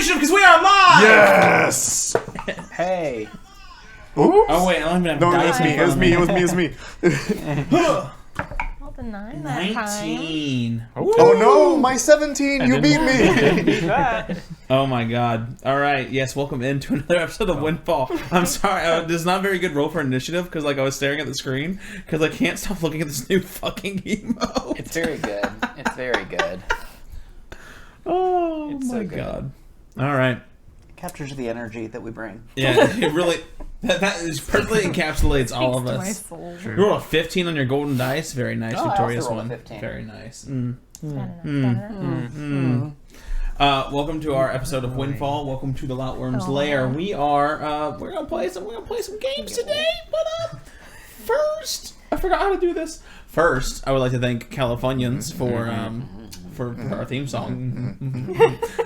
initiative because we are live! Yes! Hey. Oops. Oh, wait, I don't even have dice. It was me. Well, the 9 that time. 19. Oh no, my 17, you beat me! Beat that. Oh my god. Alright, yes, welcome into another episode of Windfall. I'm sorry, this is not a very good roll for initiative because I was staring at the screen because I can't stop looking at this new fucking emote. It's very good. It's very good. Oh It's my so good. god. Alright. It captures the energy that we bring. Yeah, it really... That is perfectly encapsulates all of Speaks to my us. soul. You rolled a 15 on your golden dice. Very nice, Oh, I also victorious rolled a one. 15. Very nice. Welcome to our episode of Windfall. Welcome to the Loutworm's Lair. We're gonna play some games today. But first, I forgot how to do this. First, I would like to thank Californians for our theme song.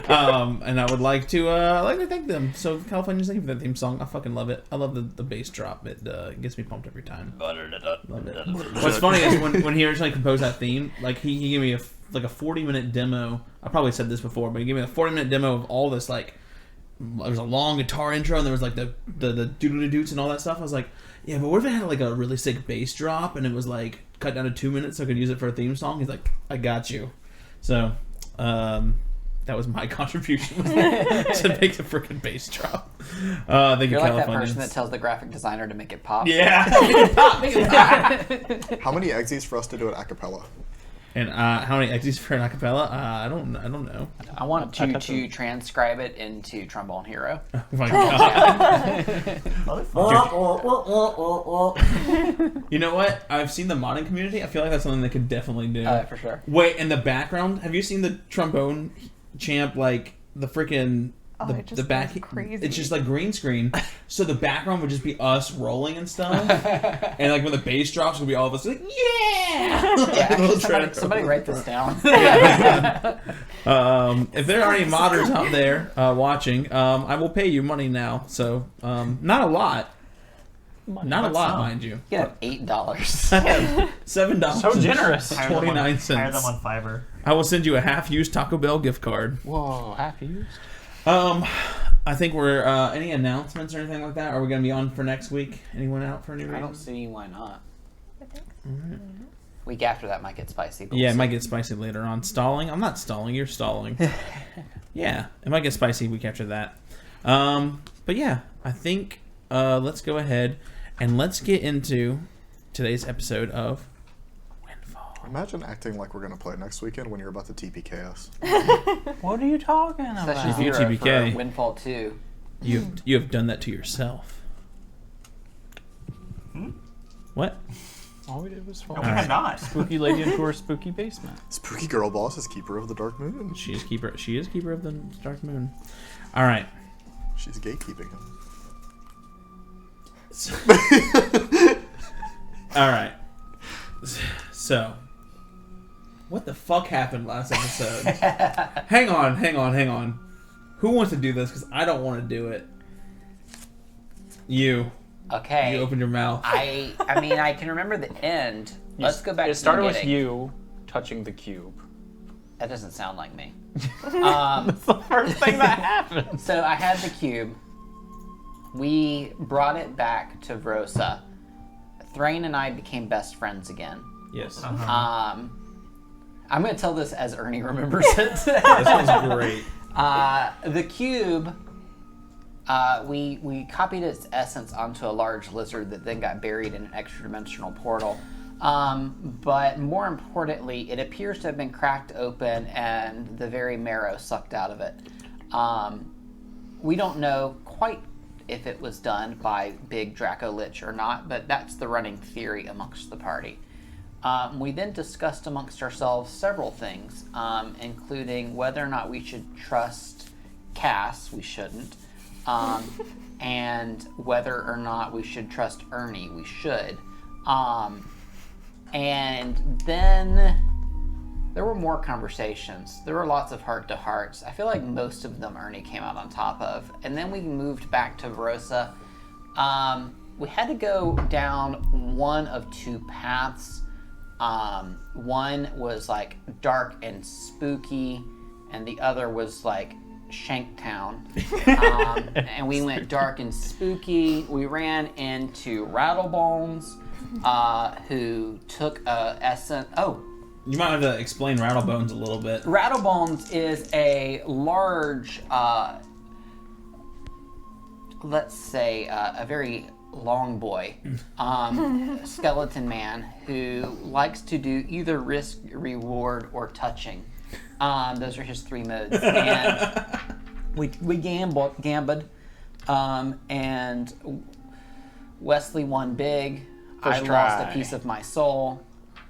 And I would like to thank them. So Californians, thank you for that theme song. I fucking love it. I love the bass drop. It gets me pumped every time. Love it. What's funny is when he originally composed that theme, like he gave me a 40-minute demo. I probably said this before, but he gave me a 40-minute demo of all this, like, there was a long guitar intro and there was like the doodle-doo-doots and all that stuff. I was like, yeah, but what if it had like a really sick bass drop and it was like cut down to 2 minutes so I could use it for a theme song? He's like, I got you. So, that was my contribution to make the freaking bass drop. Thank you, You're like that Californians. person that tells the graphic designer to make it pop. Yeah, make it pop, make it pop. How many exes for us to do it a cappella? And how many exes for an acapella? I don't know. I want you to transcribe it into Trombone Hero. Oh my god. You know what? I've seen the modding community. I feel like that's something they could definitely do. For sure. Wait, in the background, have you seen the trombone champ, like the freaking it just the back? goes crazy. It's just like green screen, so the background would just be us rolling and stuff, and like when the bass drops, it'll be all of us like, yeah. Yeah, actually, somebody write this down. If there are any modders out there watching, I will pay you money now. So not a lot. Not a lot, mind you. You have $8. $7. So generous. 29 Hire cents. them on Fiverr. I will send you a half-used Taco Bell gift card. Whoa, half used? I think we're any announcements or anything like that? Are we gonna be on for next week? Anyone out for any reason? I don't see why not. I think so. Alright. Week after that might get spicy. But Yeah, we'll it see. might get spicy later on. Stalling? I'm not stalling. You're stalling. Yeah, it might get spicy week after that. But yeah, I think let's go ahead and let's get into today's episode of Windfall. Imagine acting like we're gonna play next weekend when you're about to TPK us. What are you talking about? Session If you 0 TBK. for Windfall 2. You have done that to yourself. What? All we did was fall. we had not. Spooky lady into her spooky basement. Spooky girl boss is keeper of the dark moon. She is keeper of the dark moon. All right. She's gatekeeping him. All right. So, what the fuck happened last episode? Hang on. Who wants to do this? Because I don't want to do it. You Okay. opened your mouth. I mean, I can remember the end. Let's go back to It started the with beginning. you touching the cube. That doesn't sound like me. That's the first thing that happened. So I had the cube. We brought it back to Vrosa. Thrain and I became best friends again. Yes. I'm going to tell this as Ernie remembers it. This was great. The cube, we copied its essence onto a large lizard that then got buried in an extra-dimensional portal. But more importantly, it appears to have been cracked open and the very marrow sucked out of it. We don't know quite if it was done by Big Draco Lich or not, but that's the running theory amongst the party. We then discussed amongst ourselves several things, including whether or not we should trust Cass, we shouldn't, and whether or not we should trust Ernie, we should. And then there were more conversations. There were lots of heart-to-hearts. I feel like most of them Ernie came out on top of. And then we moved back to Vrosa. We had to go down one of two paths. One was like dark and spooky, and the other was like Shanktown. And we went dark and spooky. We ran into Rattlebones, who took a essence. Oh, You might have to explain Rattlebones a little bit. Rattlebones is a large, let's say, a very long boy, skeleton man who likes to do either risk, reward, or touching. Those are his 3 modes. And we gambled, and Wesley won big. First I try. lost a piece of my soul.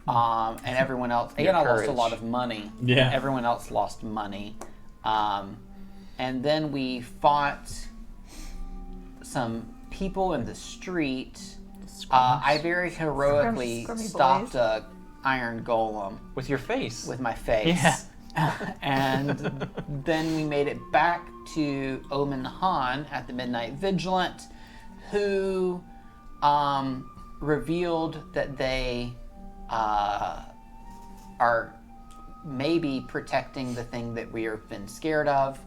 And everyone else, and I lost a lot of money. Yeah. Everyone else lost money. And then we fought some people in the street. I very heroically Scrummy stopped boys. a iron golem With your face. with my face. Yeah. And then we made it back to Omen Han at the Midnight Vigilant, who revealed that they are maybe protecting the thing that we have been scared of.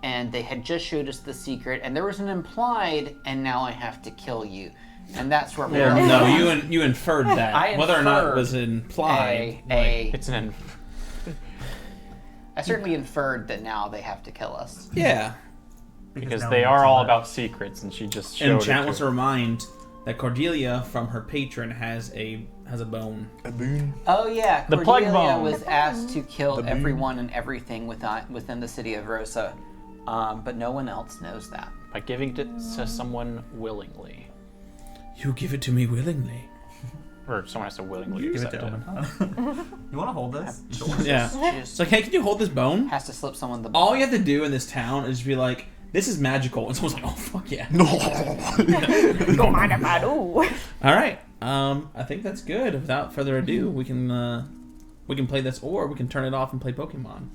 And they had just showed us the secret, and there was an implied, and now I have to kill you. And that's where we're No, you inferred that. I Whether or not it inferred was implied. It's an. I certainly inferred that now they have to kill us. Yeah. Because now they we are know all that. about secrets, and she just showed And it chat to wants to her. remind that Cordelia, from her patron, has a bone. A boon. Oh yeah, The plague Cordelia bomb. was asked to kill The boom. everyone and everything within the city of Rosa, but no one else knows that. By giving it to someone willingly. You give it to me willingly. Or someone has to willingly Give it accept to it. Omen. You want to hold this? Yeah. She It's just like, hey, can you hold this bone? has to slip someone the All ball. you have to do in this town is be like, this is magical. And someone's like, oh, fuck yeah. No. Don't mind if I do. All right. I think that's good. Without further ado, we can play this, or we can turn it off and play Pokemon.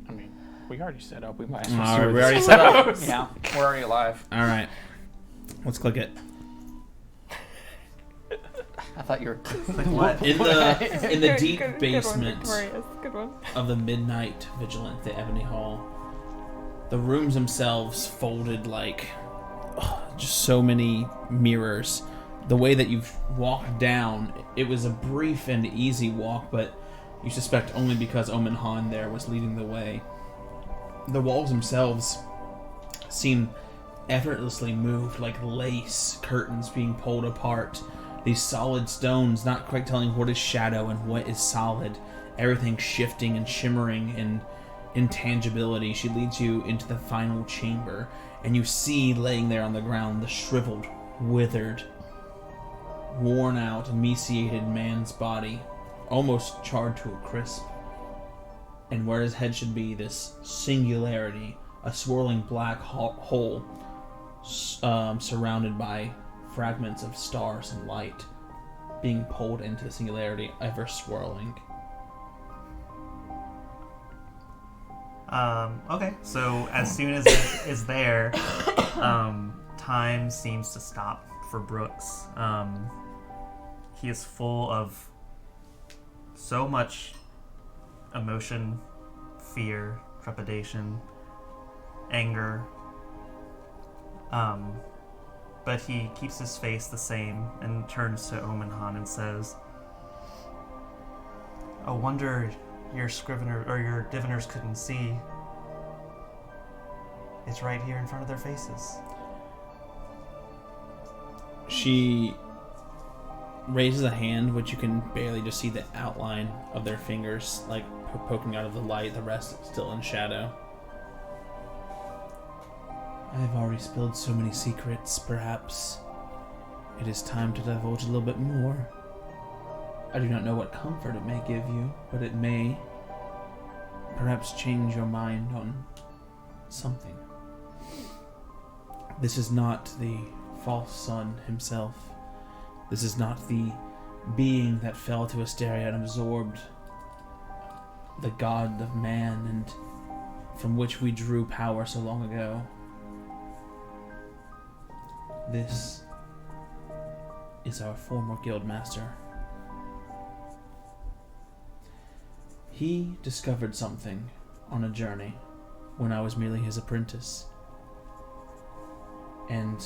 I mean, we already set up. We might as All well right, see where we this already set up. goes. Yeah, we're already live. All right. Let's click it. I thought you were. Like what? In the Good- deep good- basement Good one, Victorious. Good one. of the Midnight Vigilant, the Ebony Hall, the rooms themselves folded like just so many mirrors. The way that you've walked down, it was a brief and easy walk, but you suspect only because Omen Han there was leading the way. The walls themselves seem effortlessly moved, like lace curtains being pulled apart. These solid stones, not quite telling what is shadow and what is solid. Everything shifting and shimmering in intangibility. She leads you into the final chamber, and you see laying there on the ground the shriveled, withered, worn out, emaciated man's body, almost charred to a crisp. And where his head should be, this singularity, a swirling black hole surrounded by fragments of stars and light being pulled into the singularity, ever swirling. Okay, so as soon as it is there, time seems to stop for Brooks. He is full of so much emotion, fear, trepidation, anger. But he keeps his face the same and turns to Omen Han and says, "I wonder your scrivener or your diviners couldn't see. It's right here in front of their faces." She raises a hand, which you can barely just see the outline of their fingers, like poking out of the light, the rest still in shadow. I have already spilled so many secrets, perhaps it is time to divulge a little bit more. I do not know what comfort it may give you, but it may perhaps change your mind on something. This is not the false sun himself. This is not the being that fell to Asteria and absorbed the god of man and from which we drew power so long ago. This is our former guild master. He discovered something on a journey when I was merely his apprentice. And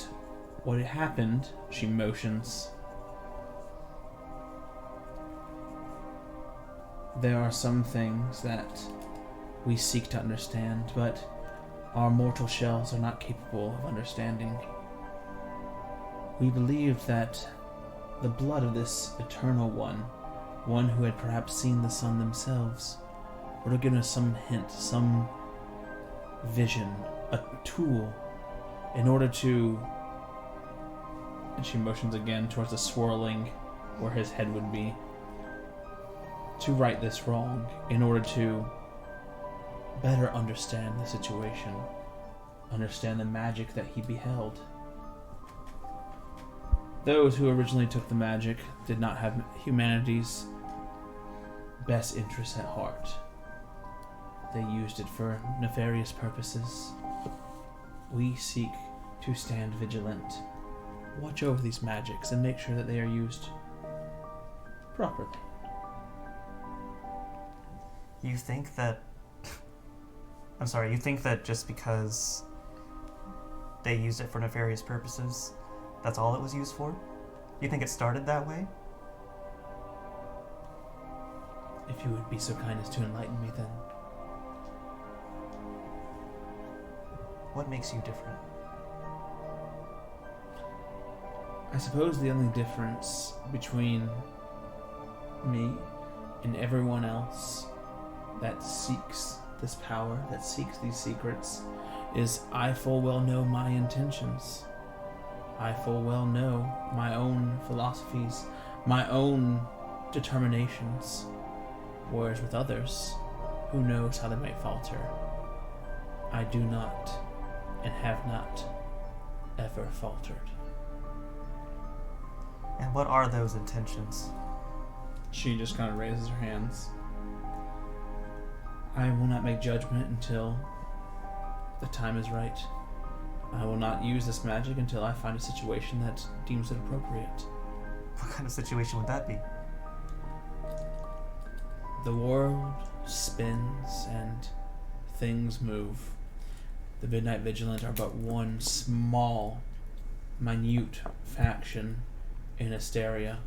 what had happened, she motions. There are some things that we seek to understand, but our mortal shells are not capable of understanding. We believed that the blood of this eternal one who had perhaps seen the sun themselves, would have given us some hint, some vision, a tool, in order to... And she motions again towards the swirling where his head would be. To right this wrong, in order to better understand the situation, understand the magic that he beheld. Those who originally took the magic did not have humanity's best interests at heart. They used it for nefarious purposes. We seek to stand vigilant, watch over these magics, and make sure that they are used properly. You think that... I'm sorry, you think that just because they used it for nefarious purposes, that's all it was used for? You think it started that way? If you would be so kind as to enlighten me, then. What makes you different? I suppose the only difference between me and everyone else that seeks this power, that seeks these secrets, is I full well know my intentions. I full well know my own philosophies, my own determinations. Whereas with others, who knows how they might falter, I do not and have not ever faltered. And what are those intentions? She just kind of raises her hands. I will not make judgment until the time is right. I will not use this magic until I find a situation that deems it appropriate. What kind of situation would that be? The world spins and things move. The Midnight Vigilant are but one small, minute faction in Asteria.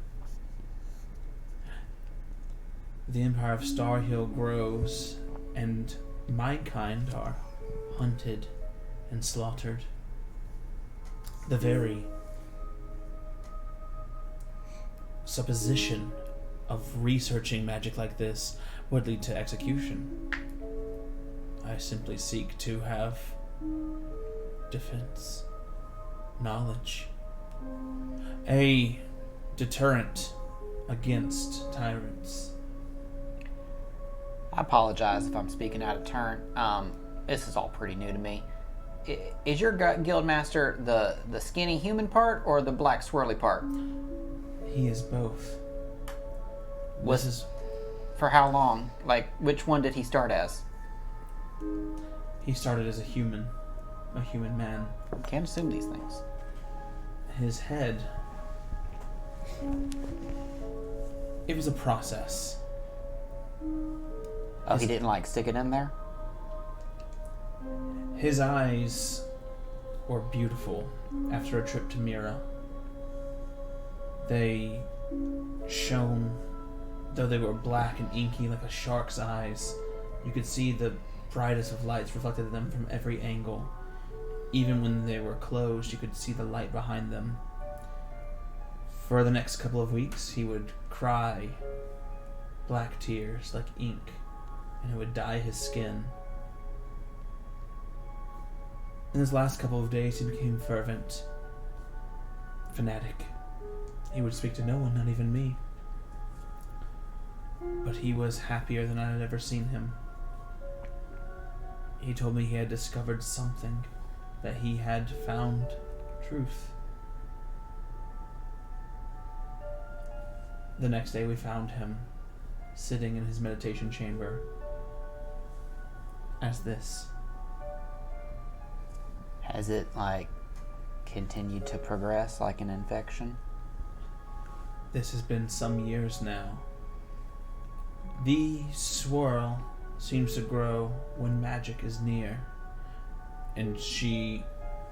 The Empire of Starhill grows, and my kind are hunted and slaughtered. The very supposition of researching magic like this would lead to execution. I simply seek to have defense, knowledge, a deterrent against tyrants. I apologize if I'm speaking out of turn. This is all pretty new to me. Is your guild master the skinny human part or the black swirly part? He is both. This is... For how long? Like, which one did he start as? He started as a human man. Can't assume these things. His head... It was a process. Oh, he didn't, like, stick it in there? His eyes were beautiful after a trip to Mira. They shone, though they were black and inky like a shark's eyes. You could see the brightest of lights reflected in them from every angle. Even when they were closed, you could see the light behind them. For the next couple of weeks, he would cry black tears like ink, and it would dye his skin. In his last couple of days, he became fervent, fanatic. He would speak to no one, not even me. But he was happier than I had ever seen him. He told me he had discovered something, that he had found truth. The next day we found him, sitting in his meditation chamber, as this. Has it, like, continued to progress like an infection? This has been some years now. The swirl seems to grow when magic is near. And she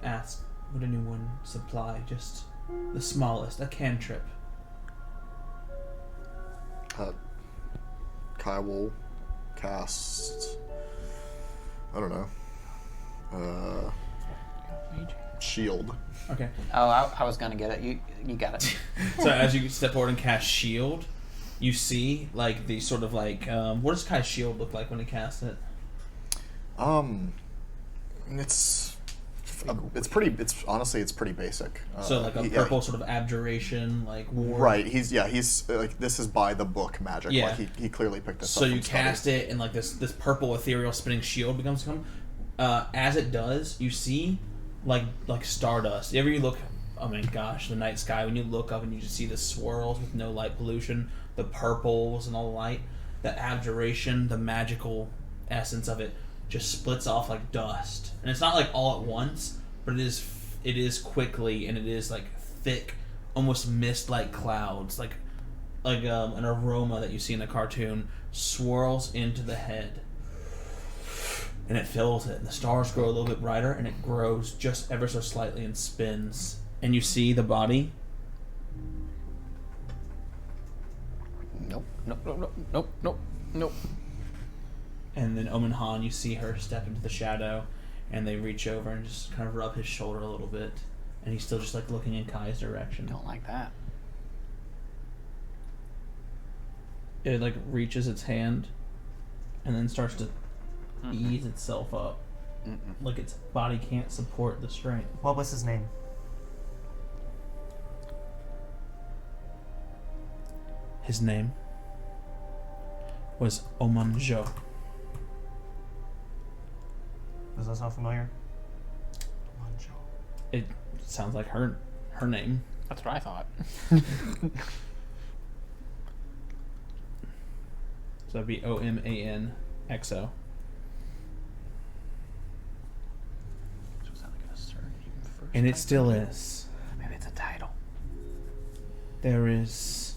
asks, would anyone supply just the smallest, a cantrip? Kai will cast, I don't know, shield. Okay. Oh, I was gonna get it. You got it. So as you step forward and cast shield, you see like the sort of like what does Kai's shield look like when he casts it? It's honestly pretty basic. So like a purple sort of abjuration, like war. Right. He's like, this is by the book magic. Yeah. Like he clearly picked this up. So you from study. cast it, and like this purple ethereal spinning shield becomes come. As it does, you see like stardust. Whenever you look, oh my gosh, the night sky. When you look up and you just see the swirls with no light pollution, the purples and all the light, the abjuration, the magical essence of it just splits off like dust. And it's not like all at once, but it is quickly, and it is like thick, almost mist-like clouds, like an aroma that you see in a cartoon swirls into the head. And it fills it, and the stars grow a little bit brighter, and it grows just ever so slightly and spins. And you see the body. Nope. And then Omen Han, you see her step into the shadow, and they reach over and just kind of rub his shoulder a little bit. And he's still just like looking in Kai's direction. Don't like that. It like reaches its hand, and then starts to ease itself up. Like its body can't support the strength. What was his name? His name was Oman Zhou. Does that sound familiar? It sounds like her name. That's what I thought. So that'd be OMANXO. And it still is. Maybe it's a title. There is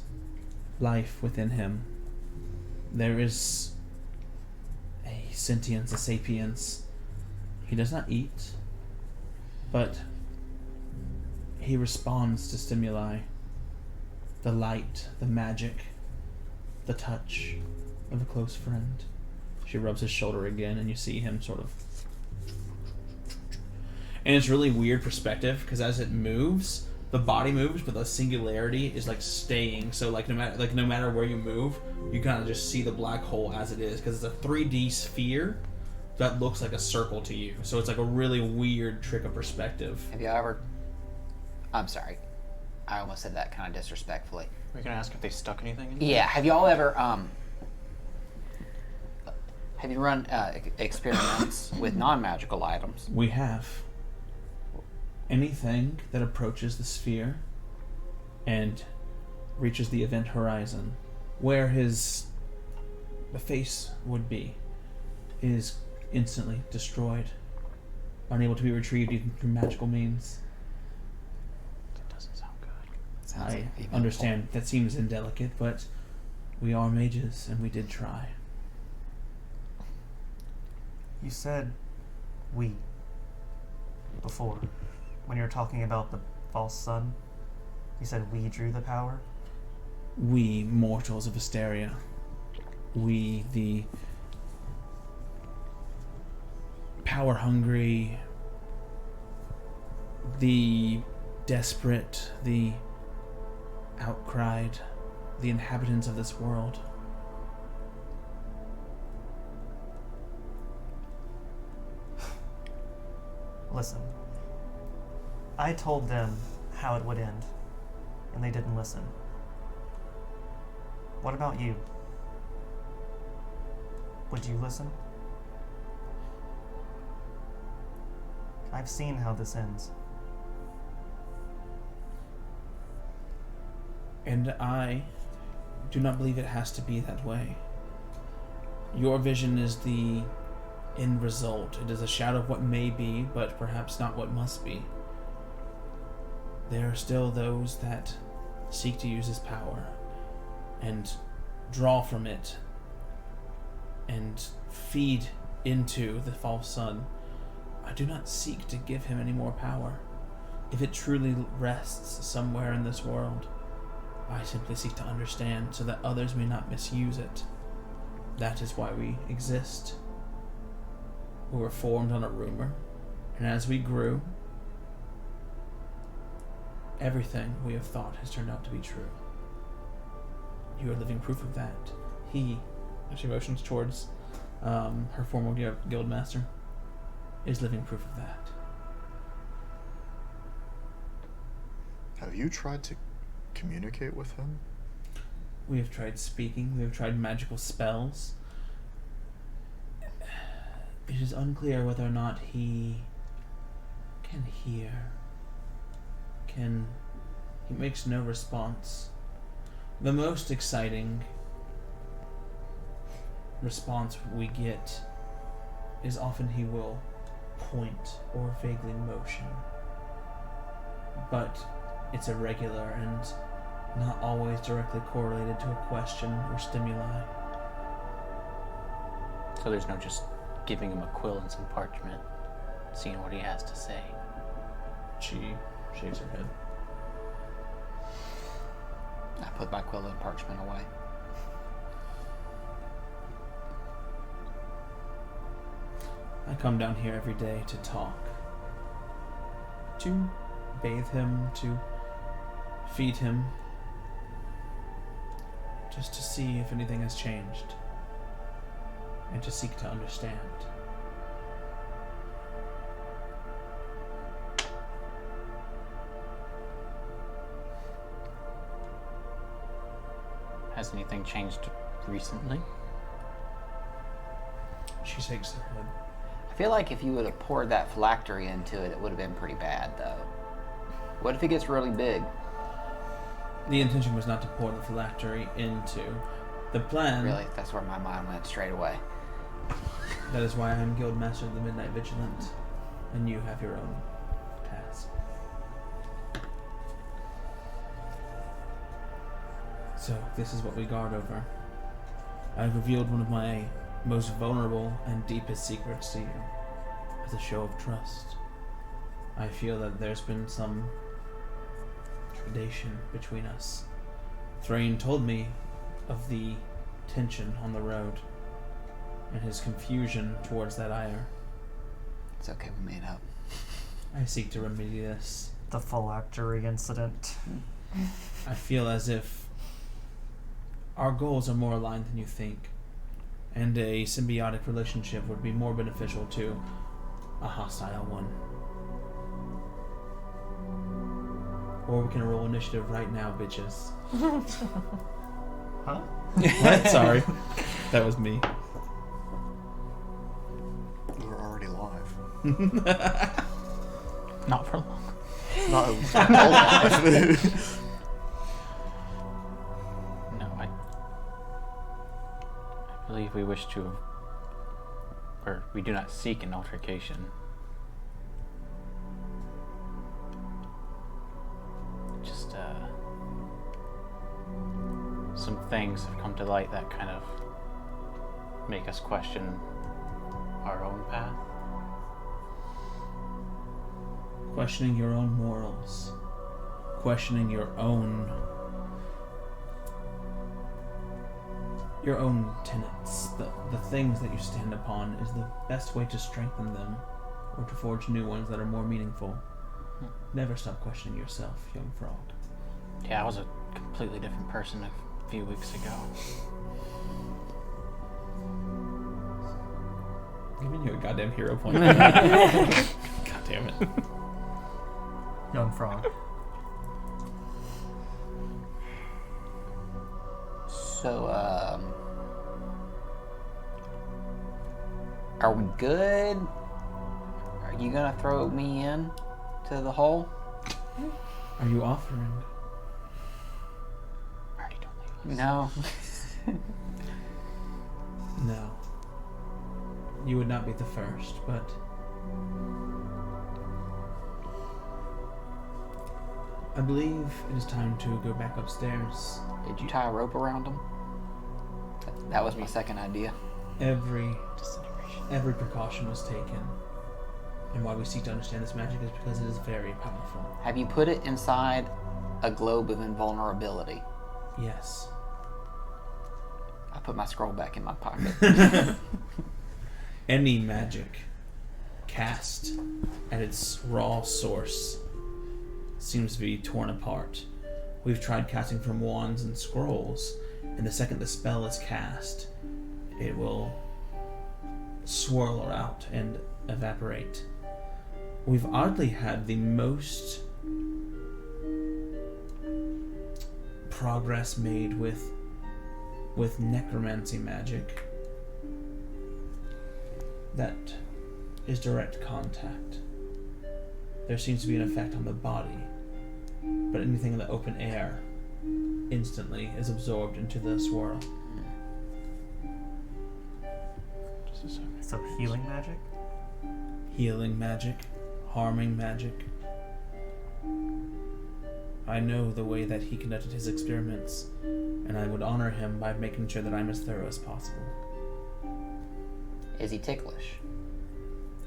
life within him. There is a sentience, a sapience. He does not eat, but he responds to stimuli. The light, the magic, the touch of a close friend. She rubs his shoulder again, and you see him sort of... And it's really weird perspective, because as it moves, the body moves, but the singularity is like staying. So like no matter where you move, you kind of just see the black hole as it is, because it's a 3D sphere that looks like a circle to you. So it's like a really weird trick of perspective. Have you ever... I'm sorry. I almost said that kind of disrespectfully. We're gonna ask if they stuck anything in? Yeah, have y'all ever, have you run experiments with non-magical items? We have. Anything that approaches the sphere and reaches the event horizon, where the face would be, is instantly destroyed, unable to be retrieved even through magical means. That doesn't sound good. Sounds I like evil. understand that seems indelicate, but we are mages and we did try. You said we before. When you were talking about the false sun, you said we drew the power? We mortals of Asteria. We, the power-hungry, the desperate, the outcried, the inhabitants of this world. Listen. I told them how it would end, and they didn't listen. What about you? Would you listen? I've seen how this ends. And I do not believe it has to be that way. Your vision is the end result. It is a shadow of what may be, but perhaps not what must be. There are still those that seek to use this power and draw from it and feed into the false sun, I do not seek to give him any more power. If it truly rests somewhere in this world, I simply seek to understand so that others may not misuse it. That is why we exist. We were formed on a rumor, and as we grew, everything we have thought has turned out to be true. You are living proof of that. She motions towards her former guild master, is living proof of that. Have you tried to communicate with him? We have tried speaking, we have tried magical spells. It is unclear whether or not he can hear. He makes no response. The most exciting response we get is often he will point or vaguely motion. But it's irregular and not always directly correlated to a question or stimuli. So there's no just giving him a quill and some parchment, seeing what he has to say. She shakes her head. I put my quill and parchment away. I come down here every day to talk. To bathe him, to feed him. Just to see if anything has changed. And to seek to understand. Has anything changed recently? She shakes her head. I feel like if you would have poured that phylactery into it, it would have been pretty bad, though. What if it gets really big? The intention was not to pour the phylactery into. The plan... Really? That's where my mind went straight away. That is why I am Guild Master of the Midnight Vigilant, and you have your own task. So, this is what we guard over. I have revealed one of my most vulnerable and deepest secrets to you, as a show of trust. I feel that there's been some trepidation between us. Thrain told me of the tension on the road, and his confusion towards that ire. It's okay, we made up. I seek to remedy this. The phylactery incident. I feel as if our goals are more aligned than you think, and a symbiotic relationship would be more beneficial to a hostile one. Or we can roll initiative right now, bitches. Huh? What? Sorry. That was me. We're already live. Not for long. Not live. No, I believe we wish to, or we do not seek an altercation. Just, some things have come to light that kind of make us question our own path. Questioning your own morals. Questioning your own tenets. The things that you stand upon is the best way to strengthen them, or to forge new ones that are more meaningful. Never stop questioning yourself, young frog. Yeah, I was a completely different person a few weeks ago. Giving you a goddamn hero point. God damn it. Young frog. So, are we good? Are you gonna throw me in to the hole? Are you offering? Marty, don't leave us. No. No. You would not be the first, but I believe it is time to go back upstairs. Did you tie a rope around him? That was my second idea. Every precaution was taken. And why we seek to understand this magic is because it is very powerful. Have you put it inside a globe of invulnerability? Yes. I put my scroll back in my pocket. Any magic cast at its raw source seems to be torn apart. We've tried casting from wands and scrolls, and the second the spell is cast, it will swirl out and evaporate. We've oddly had the most progress made with necromancy magic that is direct contact. There seems to be an effect on the body, but anything in the open air instantly is absorbed into the swirl. Just a second. So healing magic? Healing magic, harming magic. I know the way that he conducted his experiments, and I would honor him by making sure that I'm as thorough as possible. Is he ticklish?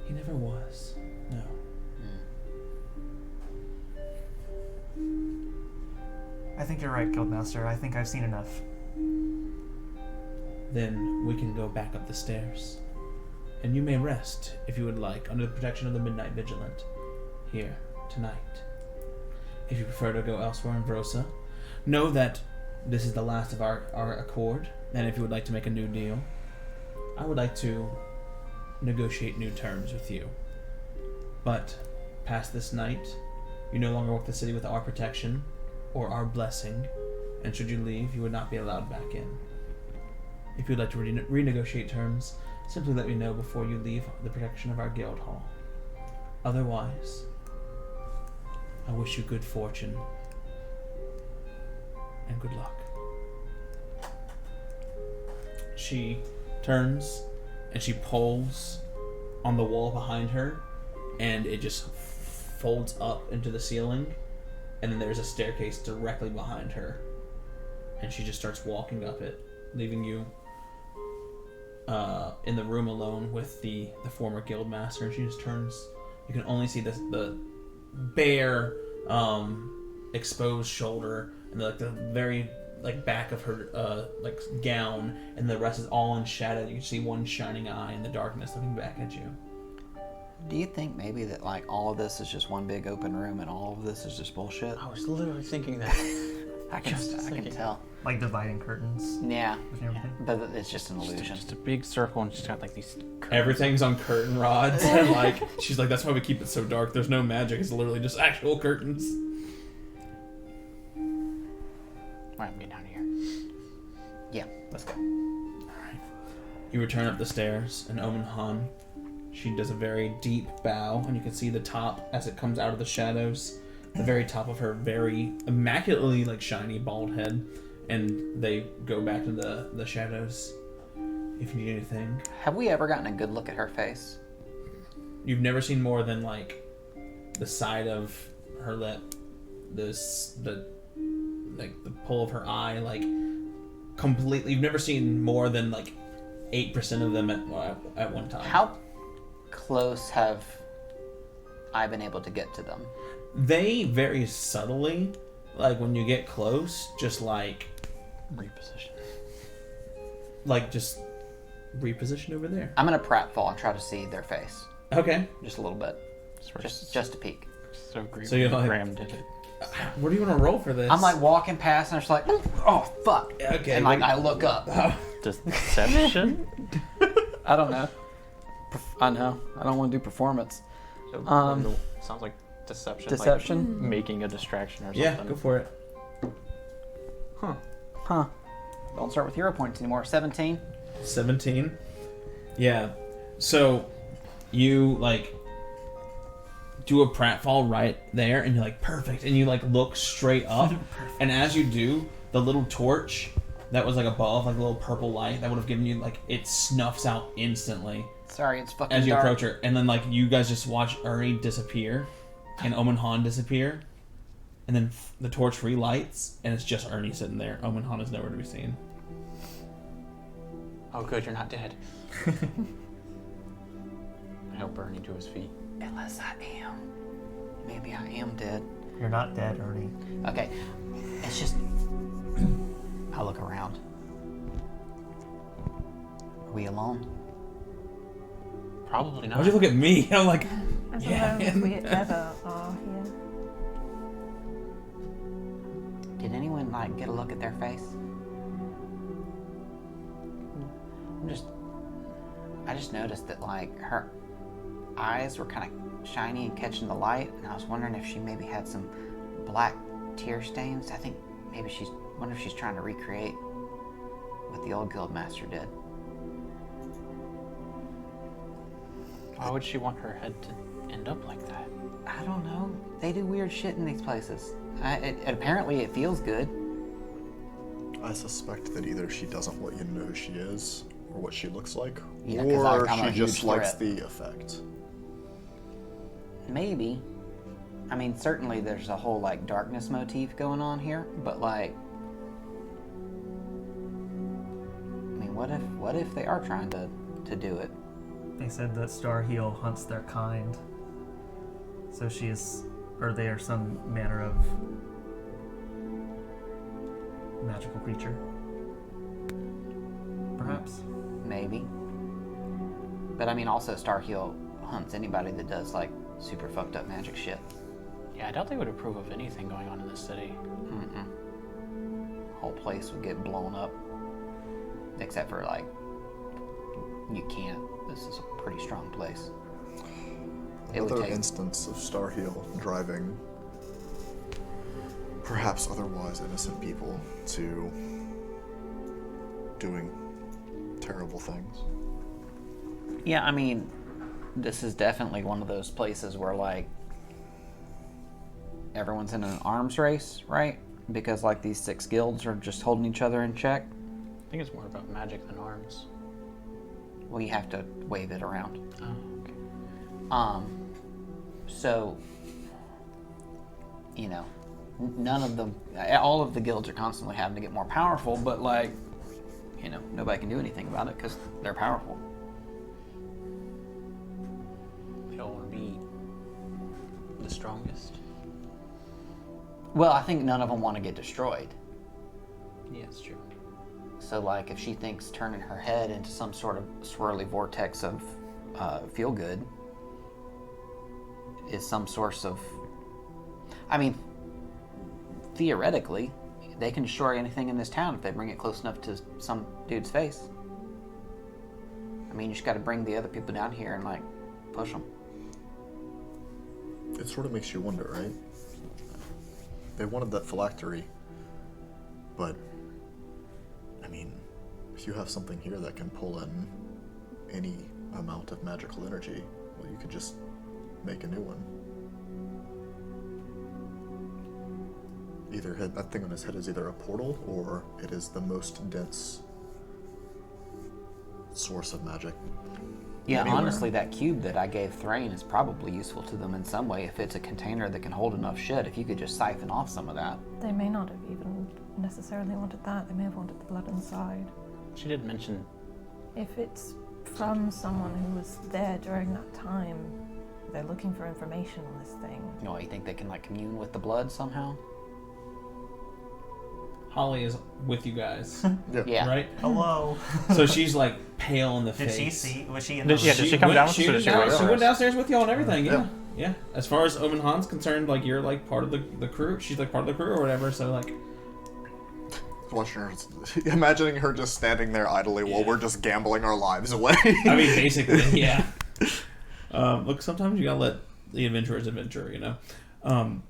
He never was. No. I think you're right, Guildmaster. I think I've seen enough. Then we can go back up the stairs. And you may rest, if you would like, under the protection of the Midnight Vigilant, here, tonight. If you prefer to go elsewhere in Vrosa, know that this is the last of our accord, and if you would like to make a new deal, I would like to negotiate new terms with you. But, past this night, you no longer walk the city with our protection, or our blessing, and should you leave, you would not be allowed back in. If you'd like to renegotiate terms, simply let me know before you leave the protection of our guild hall. Otherwise, I wish you good fortune and good luck. She turns and she pulls on the wall behind her, and it just folds up into the ceiling, and then there's a staircase directly behind her, and she just starts walking up it, leaving you in the room alone with the former guild master. And she just turns. You can only see the bare exposed shoulder and the very back of her gown, and the rest is all in shadow. You can see one shining eye in the darkness looking back at you. Do you think maybe that all of this is just one big open room and all of this is just bullshit? I was literally thinking that. I can tell. Like dividing curtains Yeah, and everything. but it's just an illusion. Just a big circle and just got these curtains. Everything's on curtain rods, and she's like, that's why we keep it so dark. There's no magic. It's literally just actual curtains. Alright, I'm getting down here. Yeah, let's go. Alright. You return up the stairs, and Omen Han, she does a very deep bow, and you can see the top as it comes out of the shadows, the very top of her very immaculately shiny bald head, and they go back to the shadows. If you need anything. Have we ever gotten a good look at her face? You've never seen more than the side of her lip, the pull of her eye, completely. You've never seen more than 8% of them at one time. How close have I been able to get to them? They very subtly, when you get close, just Reposition. just reposition over there. I'm gonna pratfall and try to see their face, Okay. just a little bit, just a peek. So Graham, So you're Graham did it. What do you want to roll for this? I'm walking past and I'm just oh fuck, Okay. and I look up. Deception? I don't know. I know. I don't want to do performance. So, sounds like deception. Deception? Making a distraction or something. Yeah, go for it. Huh. Don't start with hero points anymore. 17. 17. Yeah. So you do a pratfall right there, and you're perfect, and you look straight up, and as you do, the little torch that was above, a little purple light that would have given you it snuffs out instantly Sorry, it's fucking as you dark. approach her, and then you guys just watch Ernie disappear and Omen Han disappear, and then the torch relights, and it's just Ernie sitting there. Omen Han is nowhere to be seen. Oh, good, you're not dead. I help Bernie to his feet. Unless I am. Maybe I am dead. You're not dead, Ernie. Okay. It's just... I look around. Are we alone? Probably not. Why'd you look at me? I'm like, As yeah. alone as we ever are here. Did anyone, like, get a look at their face? I just noticed that, like, her eyes were kind of shiny and catching the light, and I was wondering if she maybe had some black tear stains. I think maybe wonder if she's trying to recreate what the old guildmaster did. Why would she want her head to end up like that? I don't know. They do weird shit in these places. Apparently it feels good. I suspect that either she doesn't let you know who she is or what she looks like, Yeah, 'cause or I'm a she just huge likes threat. the effect. Maybe. I mean, certainly there's a whole, like, darkness motif going on here, but, like... I mean, what if they are trying to do it? They said that Starheel hunts their kind. So she is, or they are some manner of magical creature. Perhaps. Maybe. But, I mean, also Starheel hunts anybody that does, like, super fucked up magic shit. Yeah, I doubt they would approve of anything going on in this city. Mm-mm. Whole place would get blown up. Except for, like, you can't. This is a pretty strong place. It would Another take... instance of Starheel driving perhaps otherwise innocent people to doing terrible things. Yeah, I mean, this is definitely one of those places where, like, everyone's in an arms race, right? Because, like, these 6 guilds are just holding each other in check. I think it's more about magic than arms. Well, you have to wave it around. Oh, okay. So, you know, none of them, all of the guilds are constantly having to get more powerful, but, like, you know, nobody can do anything about it because they're powerful. They all want to be the strongest. Well, I think none of them want to get destroyed. Yeah, it's true. So, like, if she thinks turning her head into some sort of swirly vortex of feel-good is some source of... I mean, theoretically, they can destroy anything in this town if they bring it close enough to some dude's face. I mean, you just got to bring the other people down here and, like, push them. It sort of makes you wonder, right? They wanted that phylactery, but I mean, if you have something here that can pull in any amount of magical energy, well, you could just make a new one. Either that thing on his head is either a portal or it is the most dense source of magic. Yeah, Anywhere. honestly, that cube that I gave Thrain is probably useful to them in some way if it's a container that can hold enough shit. If you could just siphon off some of that. They may not have even necessarily wanted that. They may have wanted the blood inside. She did mention If it's from someone who was there during that time, they're looking for information on this thing. You know, you think they can, like, commune with the blood somehow? Holly is with you guys, Yeah. right? Hello. So she's like pale in the Did face. she see? Was she in Did the she- yeah, did she come went- down with us or went did she down- wait she for went us? downstairs with y'all and everything. Yeah. Yeah. Yeah. As far as Omen Han's concerned, like you're like part of the crew. She's like part of the crew or whatever. So like, Watching her, imagining her just standing there idly while we're just gambling our lives away. I mean, basically, yeah. Look, sometimes you gotta let the adventurers adventure. You know,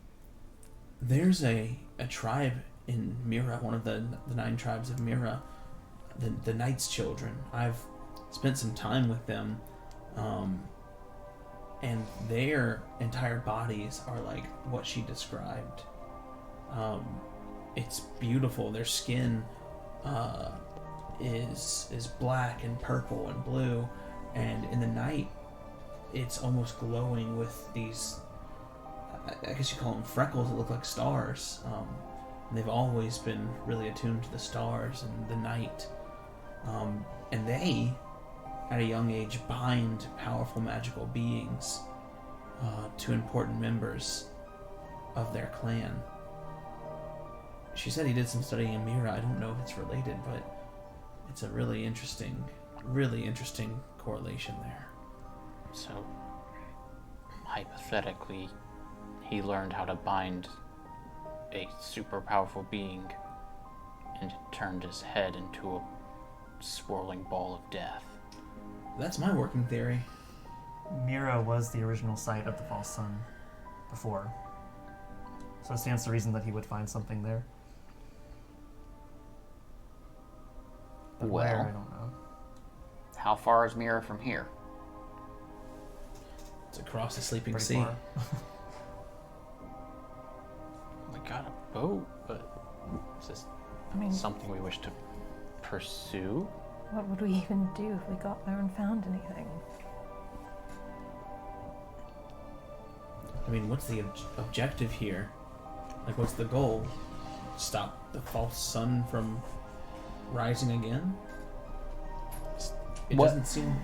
there's a tribe in Mira, one of the 9 tribes of Mira, the Knight's Children. I've spent some time with them, and their entire bodies are like what she described. It's beautiful. Their skin is black and purple and blue, and in the night, it's almost glowing with these. I guess you call them freckles that look like stars. And they've always been really attuned to the stars and the night. And they, at a young age, bind powerful magical beings to important members of their clan. She said he did some studying in Mira. I don't know if it's related, but it's a really interesting correlation there. So, hypothetically, he learned how to bind a super powerful being and it turned his head into a swirling ball of death. That's my working theory. Mira was the original site of the false sun before. So it stands to reason that he would find something there. But Well, where, I don't know. How far is Mira from here? It's across the sleeping Pretty sea. far. We got a boat, but is this I mean, something we wish to pursue? what would we even do if we got there and found anything? I mean, what's the objective here? Like, what's the goal? Stop the false sun from rising again? It What- doesn't seem...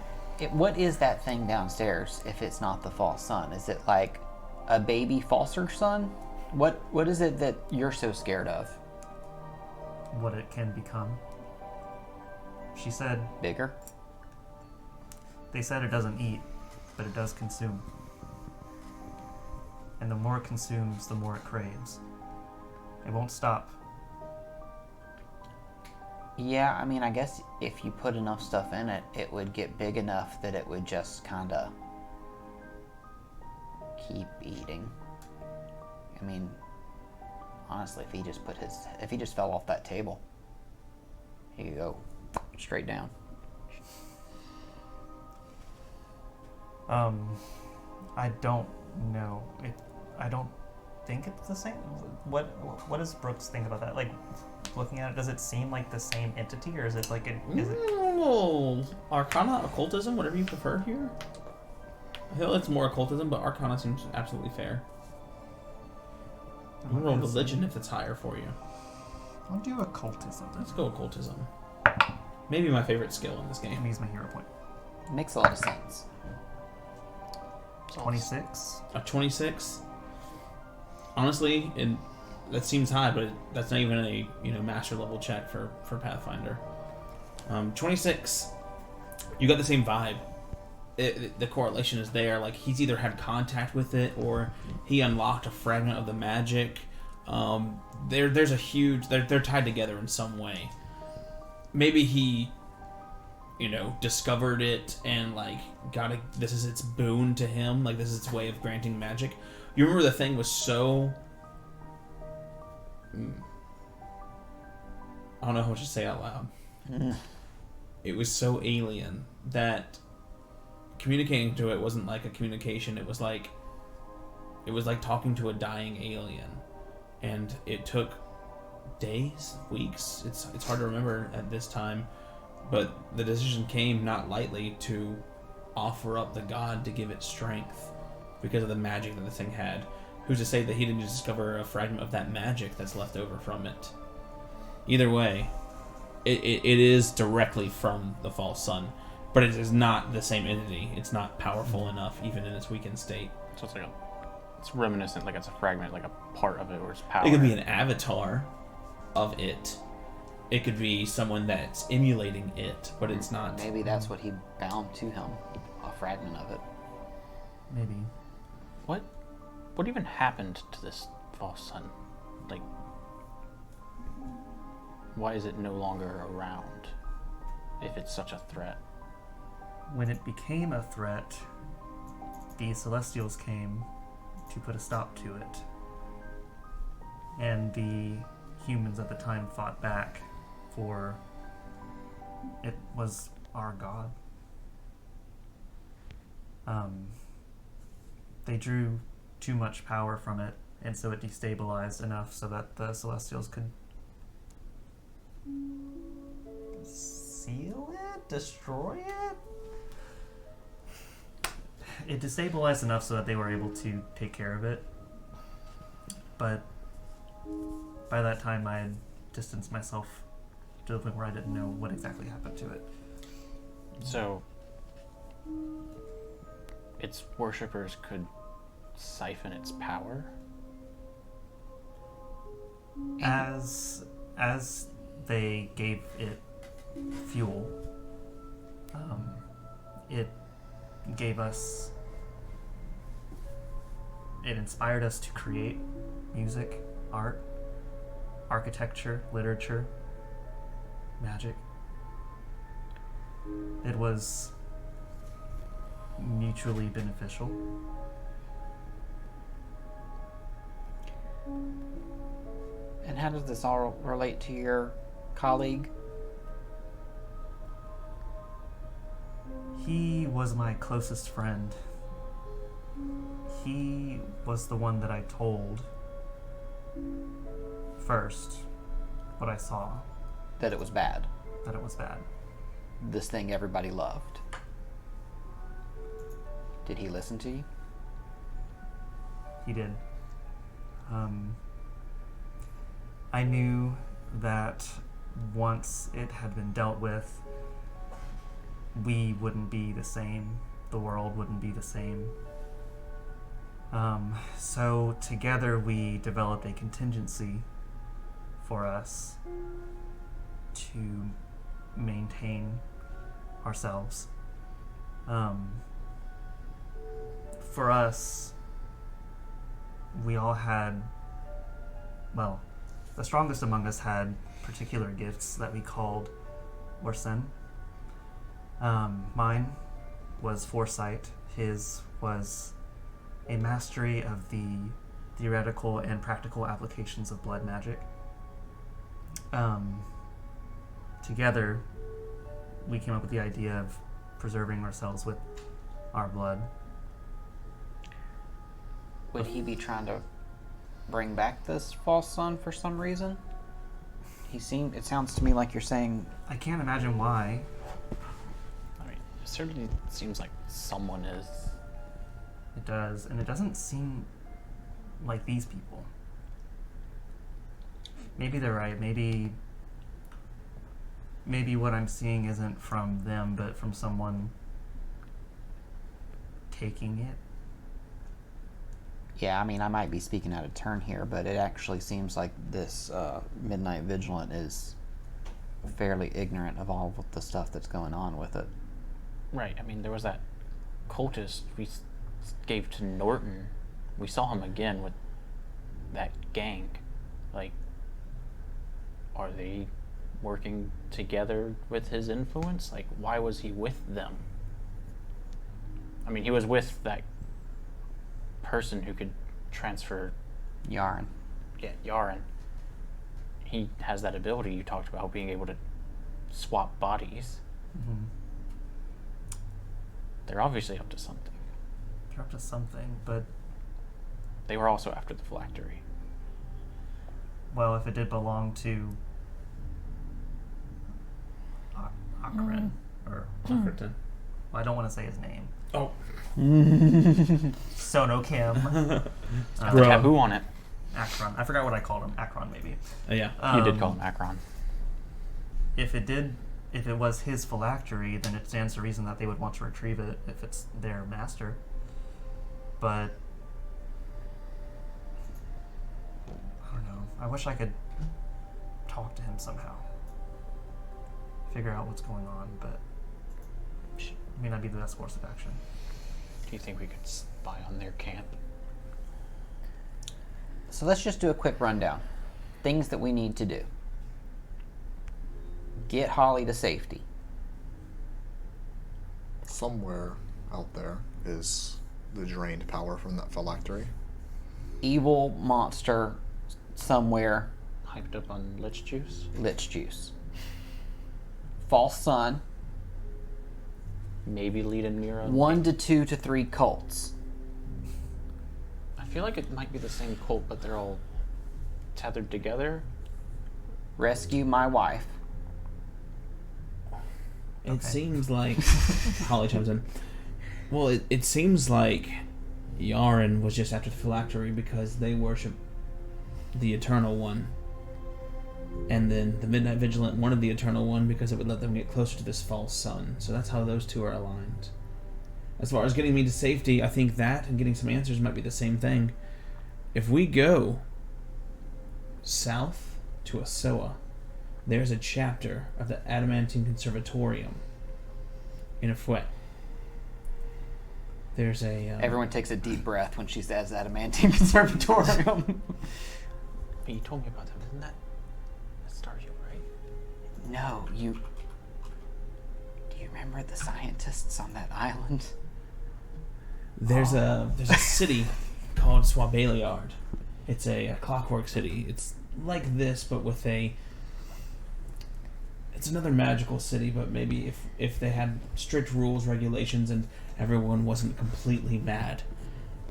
What is that thing downstairs if it's not the false sun? Is it like a baby falser sun? What is it that you're so scared of? What it can become. She said, Bigger? they said it doesn't eat, but it does consume. And the more it consumes, the more it craves. It won't stop. Yeah, I mean, I guess if you put enough stuff in it, it would get big enough that it would just kind of keep eating. I mean, honestly, if he just fell off that table, he could go straight down. I don't know. I don't think it's the same. What does Brooks think about that? Like, looking at it, does it seem like the same entity, or is it like is it? Arcana, occultism, whatever you prefer here. I feel it's more occultism, but Arcana seems absolutely fair. I'm gonna roll religion if it's higher for you. I'll do occultism. Let's go occultism. Maybe my favorite skill in this Let game. me use my hero point. Makes a lot of sense. 26. A 26. Honestly, that seems high, but that's not even a master level check for Pathfinder. 26. You got the same vibe. The correlation is there. Like, he's either had contact with it or he unlocked a fragment of the magic. There's a huge. They're tied together in some way. Maybe he, discovered it and this is its boon to him. Like, this is its way of granting magic. You remember the thing was so. I don't know how much to say out loud. It was so alien that communicating to it wasn't like a communication. It was like talking to a dying alien, and it took days, weeks. It's hard to remember at this time, but the decision came not lightly to offer up the god to give it strength because of the magic that the thing had. Who's to say that he didn't just discover a fragment of that magic that's left over from it? Either way, it is directly from the false sun, but it is not the same entity. It's not powerful enough, even in its weakened state. So it's reminiscent, like it's a fragment, like a part of it, or its power. It could be an avatar of it. It could be someone that's emulating it, but it's not. Maybe that's what he bound to him, a fragment of it. Maybe. What even happened to this false sun? Like, why is it no longer around if it's such a threat? When it became a threat, the Celestials came to put a stop to it. And the humans at the time fought back for it was our god. They drew too much power from it, and so it destabilized enough so that the Celestials could seal it? Destroy it? It destabilized enough so that they were able to take care of it. But by that time I had distanced myself to the point where I didn't know what exactly happened to it. So, its worshippers could siphon its power? As they gave it fuel, it gave us. It inspired us to create music, art, architecture, literature, magic. It was mutually beneficial. And how does this all relate to your colleague? He was my closest friend. He was the one that I told first what I saw, That it was bad. that it was bad. This thing everybody loved. Did he listen to you? He did. I knew that once it had been dealt with, we wouldn't be the same. The world wouldn't be the same. So together we developed a contingency for us to maintain ourselves. For us, we all had, well, the strongest among us had particular gifts that we called Orsen. Mine was foresight. His was a mastery of the theoretical and practical applications of blood magic. Together, we came up with the idea of preserving ourselves with our blood. Would he be trying to bring back this false son for some reason? It sounds to me like you're saying, I can't imagine why. I mean, it certainly seems like someone is. It does, and it doesn't seem like these people. Maybe they're right. Maybe what I'm seeing isn't from them, but from someone taking it. yeah, I mean, I might be speaking out of turn here, but it actually seems like this Midnight Vigilant is fairly ignorant of all of the stuff that's going on with it. Right, I mean, there was that cultist we gave to Norton. We saw him again with that gang. Like, are they working together with his influence? Like, why was he with them? I mean, he was with that person who could transfer. Yaren. Yeah, Yaren. He has that ability you talked about, being able to swap bodies. Mm-hmm. They're obviously up to something. They're up to something, but, They were also after the phylactery. well, if it did belong to Akron, or Pinkerton. well, I don't want to say his name. Oh. Sono Kim. Got Bro. the taboo on it. Akron. I forgot what I called him. Akron, maybe. Yeah. You did call him Akron. If it was his phylactery, then it stands to reason that they would want to retrieve it if it's their master. But I don't know. I wish I could talk to him somehow. Figure out what's going on, but it may not be the best course of action. Do you think we could spy on their camp? So let's just do a quick rundown. Things that we need to do. Get Holly to safety. Somewhere out there is the drained power from that phylactery. Evil monster somewhere, Hyped up on lich juice? lich juice. False son, Maybe lead a Mira. 1 to 2 to 3 cults. I feel like it might be the same cult, but they're all tethered together. Rescue my wife. It seems like Holly chimes in. Well, it seems like Yaren was just after the phylactery because they worship the Eternal One. And then the Midnight Vigilant wanted the Eternal One because it would let them get closer to this false sun. So that's how those two are aligned. As far as getting me to safety, I think that and getting some answers might be the same thing. If we go south to Asoa, there's a chapter of the Adamantine Conservatorium in Afuet. There's a... Everyone takes a deep breath when she says Adamantine Conservatorium. But you told me about them, isn't that Stardew, right? No, you... Do you remember the scientists on that island? There's a city called Swabeliard. It's a clockwork city. It's like this, but with a... It's another magical city, but maybe if they had strict rules, regulations, and everyone wasn't completely mad.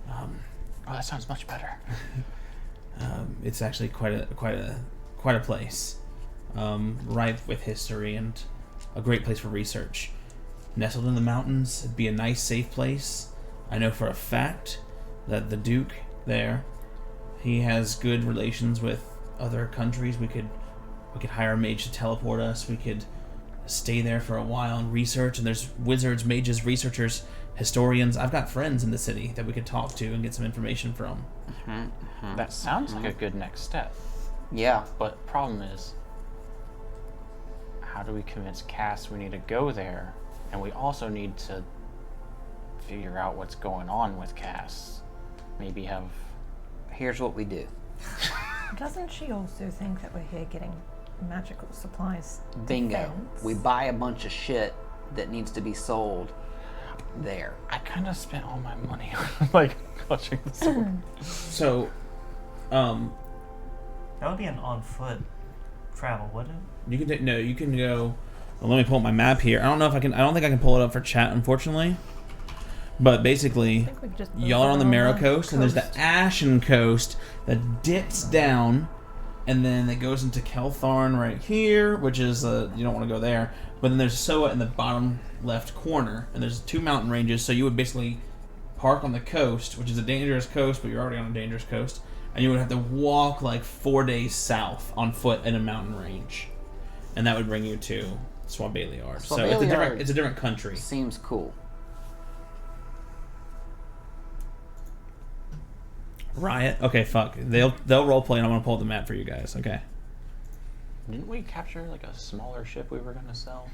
Oh, that sounds much better. It's actually quite a place, ripe with history and a great place for research. Nestled in the mountains, it'd be a nice, safe place. I know for a fact that the Duke there, he has good relations with other countries. We could hire a mage to teleport us. We could stay there for a while and research. And there's wizards, mages, researchers, historians. I've got friends in the city that we could talk to and get some information from. That sounds like a good next step. Yeah. But problem is, how do we convince Cass we need to go there? And we also need to figure out what's going on with Cass. Maybe have... Here's what we do. Doesn't she also think that we're here getting magical supplies? Bingo. Defense? We buy a bunch of shit that needs to be sold there. I kind of spent all my money on, like, clutching the sword. So, That would be an on-foot travel, wouldn't it? you can go. Well, let me pull up my map here. I don't think I can pull it up for chat, unfortunately. But basically, think we could just y'all are on the move Marrow around coast, and there's the coast. Ashen coast that dips down, and then it goes into Keltharn right here, which is you don't want to go there. But then there's Soa in the bottom left corner, and there's 2 mountain ranges. So you would basically park on the coast, which is a dangerous coast, but you're already on a dangerous coast, and you would have to walk like 4 days south on foot in a mountain range, and that would bring you to Swabeliard. So it's a different country. Seems cool. Riot. Okay, fuck. They'll roleplay, and I'm gonna pull up the map for you guys. Okay. Didn't we capture, like, a smaller ship we were going to sell?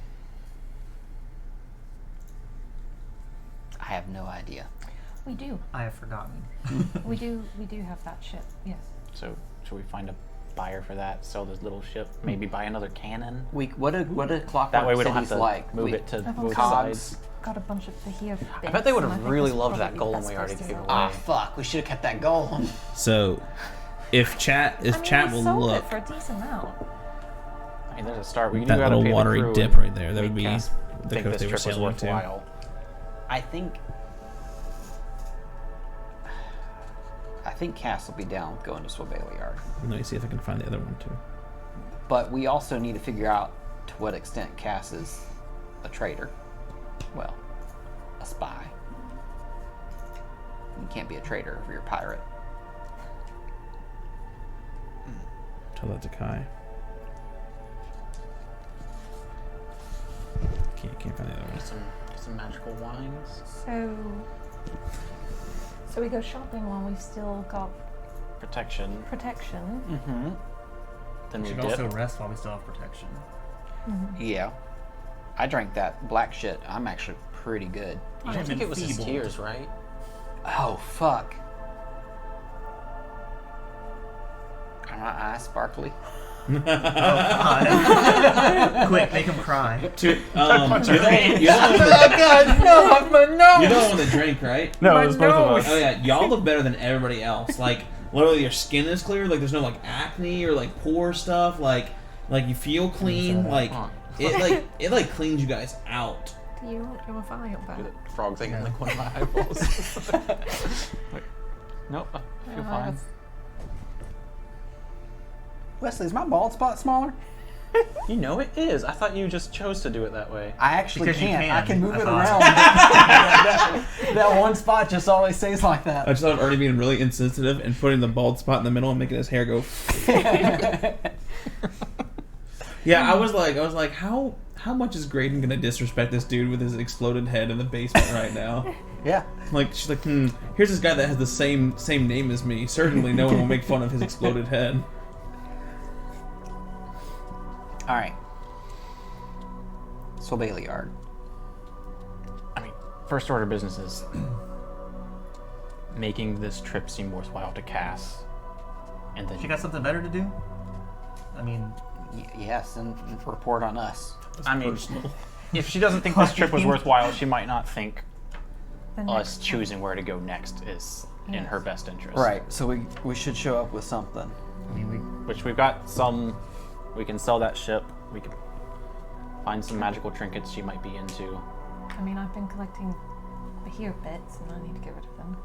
I have no idea. We do. I have forgotten. We do have that ship. Yes. So, should we find a buyer for that, sell this little ship, maybe buy another cannon? What do clockwork That way we don't have cities to like? move it to I've both also sides. got a bunch of the here. I bet they would bits, have and I think really this loved is that probably golem the we best already place to gave go. away. Ah, fuck. We should have kept that golem. So, if chat we will sold look it for a decent amount. I mean, there's a start. We that do gotta little pay the watery crew dip and right there, that would make be Cass the think coast this they were trip was sailing to. worthwhile. I think Cass will be down with going to Swabeliard. Let me see if I can find the other one too. But we also need to figure out to what extent Cass is a traitor. Well, a spy. You can't be a traitor if you're a pirate. Tell that to Kai. Can't find the other one. Get some magical wines. So we go shopping while we've still got Protection. protection. Mm-hmm. Then We we should dip. also rest while we still have protection. Yeah. I drank that black shit. I'm actually pretty good. You don't think it was his enfeebled. tears, right? Oh, fuck. Are my eyes sparkly? Quick, make him cry. You're the one that drank, right? No, it was both of us. Oh yeah, y'all look better than everybody else. Like literally, your skin is clear. Like there's no like acne or like pore stuff. Like you feel clean. Like it cleans you guys out. Do you want your file back? Do the frog thing in like one of my eyeballs. Wait. Nope, I feel fine. Wesley, is my bald spot smaller? You know it is. I thought you just chose to do it that way. I actually Because you can't. can, I can move I it thought. around. that one spot just always stays like that. I just thought of Ernie being really insensitive and putting the bald spot in the middle and making his hair go. Yeah, I was like, how much is Graydon gonna disrespect this dude with his exploded head in the basement right now? Yeah. Like, she's like, here's this guy that has the same name as me. Certainly no one will make fun of his exploded head. Alright. So Baileyard. I mean, first order of business is making this trip seem worthwhile to Cass. And then She got something better to do? I mean, Yes, and report on us. I mean, if she doesn't think this trip was worthwhile, she might not think The us next choosing where to go next is in her best interest. Right. So we should show up with something. I mean, Which we've got some. We can sell that ship. We can find some magical trinkets she might be into. I mean, I've been collecting Bahir bits, and I need to get rid of them.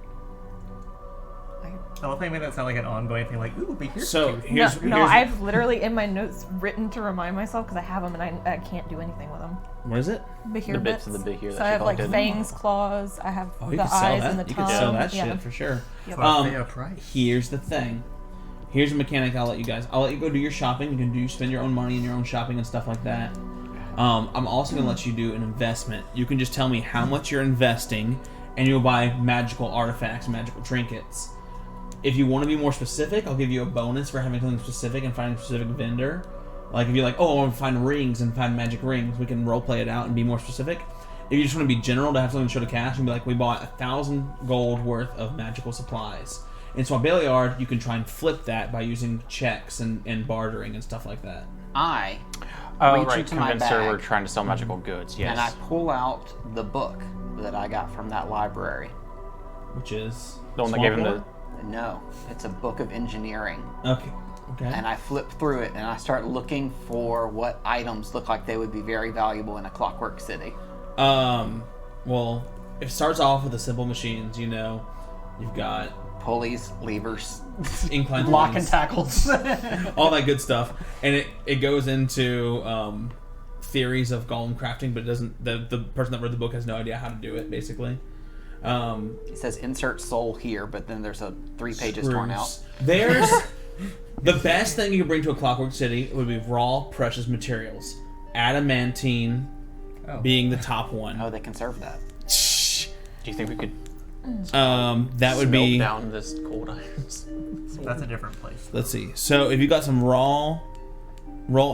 I love how you made that sound like an ongoing thing, like, ooh, be here. So No, here's I've literally in my notes written to remind myself because I have them and I can't do anything with them. what is it? Bahir The bits. bits of the Bahir that So I she have like collected. fangs, claws. I have Oh, you the could sell eyes that. and the You tongue. could sell that yeah. shit for sure. Yep. For a fair price. Here's the thing. Here's a mechanic I'll let you guys. I'll let you go do your shopping. You can spend your own money in your own shopping and stuff like that. I'm also gonna let you do an investment. You can just tell me how much you're investing, and you'll buy magical artifacts and magical trinkets. If you want to be more specific, I'll give you a bonus for having something specific and finding a specific vendor. Like if you're like, oh, I want to find rings and find magic rings, we can roleplay it out and be more specific. If you just want to be general to have something to show to cash and be like, we bought 1,000 gold worth of magical supplies. And so on Baileyard, you can try and flip that by using checks and bartering and stuff like that. I Oh, reach right. into my Convince her we're bag trying to sell magical goods. Yes. and I pull out the book that I got from that library. Which is the one that gave him the. No, it's a book of engineering. Okay. And I flip through it and I start looking for what items look like they would be very valuable in a Clockwork City. Well, it starts off with the simple machines. You've got Pulleys, levers, inclined lock and planes, tackles. all that good stuff, and it goes into theories of golem crafting, but it doesn't. The person that wrote the book has no idea how to do it. Basically, It says insert soul here, but then there's 3 pages torn out. screws. There's the best thing you can bring to a Clockwork City would be raw precious materials, adamantine being the top one. Oh, they conserve that. Do you think we could That would be. smelt down this cold irons? That's a different place. Let's see. So if you got some raw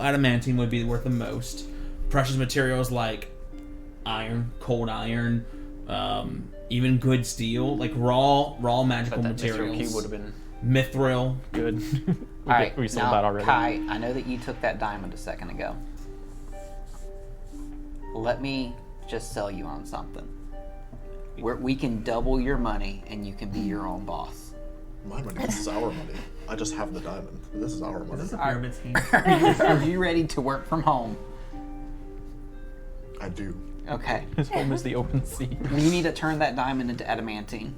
adamantine would be worth the most. Precious materials like iron, cold iron, even good steel, like raw magical But that materials. Key would have been Mithril. good. All right, we sold now, that already. Kai, I know that you took that diamond a second ago. Let me just sell you on something. We can double your money, and you can be your own boss. My money. This is our money. I just have the diamond. This is our Is money. this a pyramid scheme? Are you ready to work from home? I do. Okay. His home is the open sea. You need to turn that diamond into adamantine.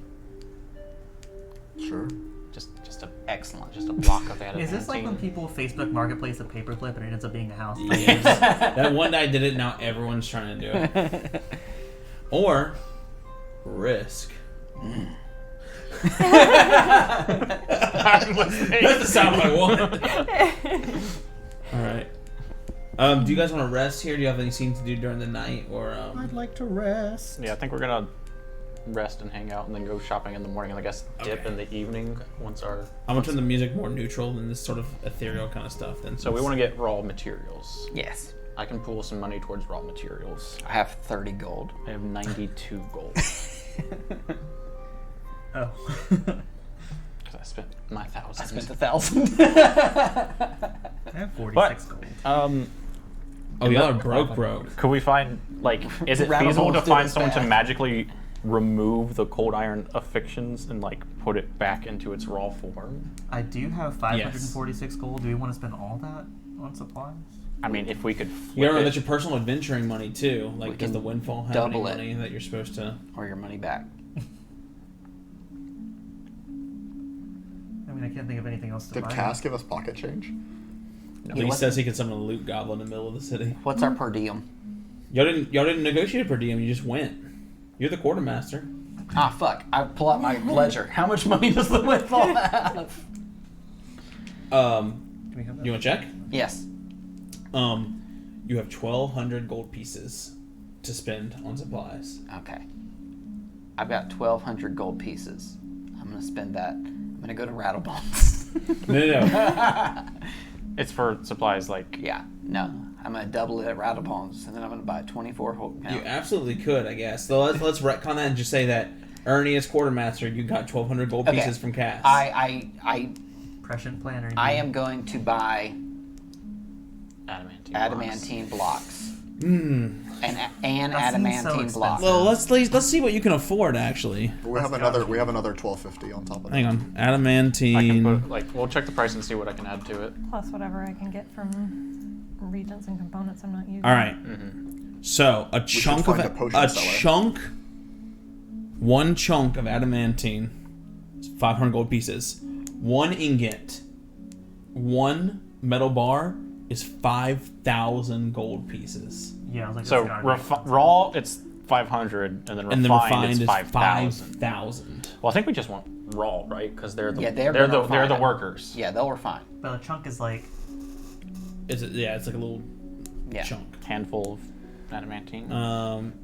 Sure. Just a Excellent. just a block of adamantine. Is this like when people Facebook Marketplace a paperclip and it ends up being a house? Yes. That one guy did it. Now everyone's trying to do it. Or risk. That's the sound I want. All right. Do you guys want to rest here? Do you have anything to do during the night, or I'd like to rest. Yeah, I think we're gonna rest and hang out, and then go shopping in the morning, and I guess dip Okay. in the evening once our. I'm gonna turn the music more neutral than this sort of ethereal kind of stuff. Then, So we want to get raw materials. Yes. I can pool some money towards raw materials. I have 30 gold. I have 92 gold Oh. because I spent my 1,000. I spent 1,000. I have 46 gold. Oh, y'all are broke. Could we find, like, is it Rabbit feasible to holes to find this someone to bag. magically remove the cold iron affixtions and, like, put it back into its raw form? I do have 546 gold. Do we want to spend all that on supplies? I mean, if we could You flip gotta remember it, that's your personal adventuring money too. We Like, does can the Windfall have double any it. money that you're supposed to? Or your money back. I mean, I can't think of anything else to Did buy. Cass give us pocket change? He what- says he can summon a loot goblin in the middle of the city. What's our per diem? Y'all didn't negotiate a per diem. You just went. You're the quartermaster. Ah, fuck. I pull out my ledger. How much money does the Windfall have? Can we have that? You want to check? Yes. You have 1,200 gold pieces to spend on supplies. Okay. I've got 1,200 gold pieces. I'm gonna spend that. I'm gonna go to Rattlebones. No. It's for supplies like. Yeah. No. I'm gonna double it at Rattlebones, and then I'm gonna buy 24 whole. You absolutely could, I guess. So let's retcon that and just say that Ernie is quartermaster. You got 1,200 gold Okay. pieces from Cass. I Prescient planner. am going to buy Adamantine blocks. Hmm. And That seems so adamantine blocks. Well, let's see what you can afford. Actually, But we have another 1250 on top of that. hang on. I can Adamantine. put, like, we'll check the price and see what I can add to it. Plus whatever I can get from regents and components I'm not using. All right. Mm-hmm. So a chunk of find a potion seller. one chunk of adamantine, is 500 gold pieces. 1 ingot, 1 metal bar is 5,000 gold pieces. Yeah, I was like, So that's gotta be- raw, it's 500, and then And then refined, refined it's is 5,000. 5,000. Well, I think we just want raw, right? Because they're the Yeah, they're they're gonna the they're the refine it. workers. Yeah, they'll refine. But a chunk is like It's like a little Yeah. chunk. Handful of adamantine.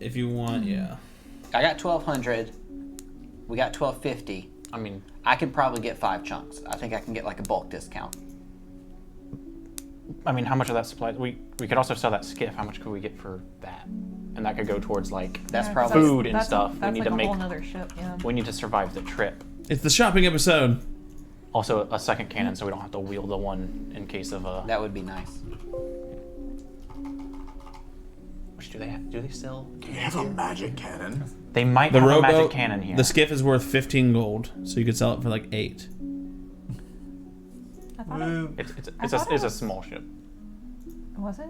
If you want, yeah. I got 1,200. We got 1,250. I mean, I could probably get 5 chunks. I think I can get like a bulk discount. how much of that supply? We could also sell that skiff. How much could we get for that? And that could go towards like That's Yeah, 'cause probably food and that's- stuff. We That's need like to a make. whole nother ship, yeah. We need to survive the trip. It's the shopping episode. Also, a second cannon, so we don't have to wield the one in case of a. That would be nice. Which do they have? Do they still? They have a magic cannon. They might The have a magic rowboat, cannon here. the skiff is worth 15 gold, so you could sell it for like 8. I thought it, Woo. It's a small ship, was it?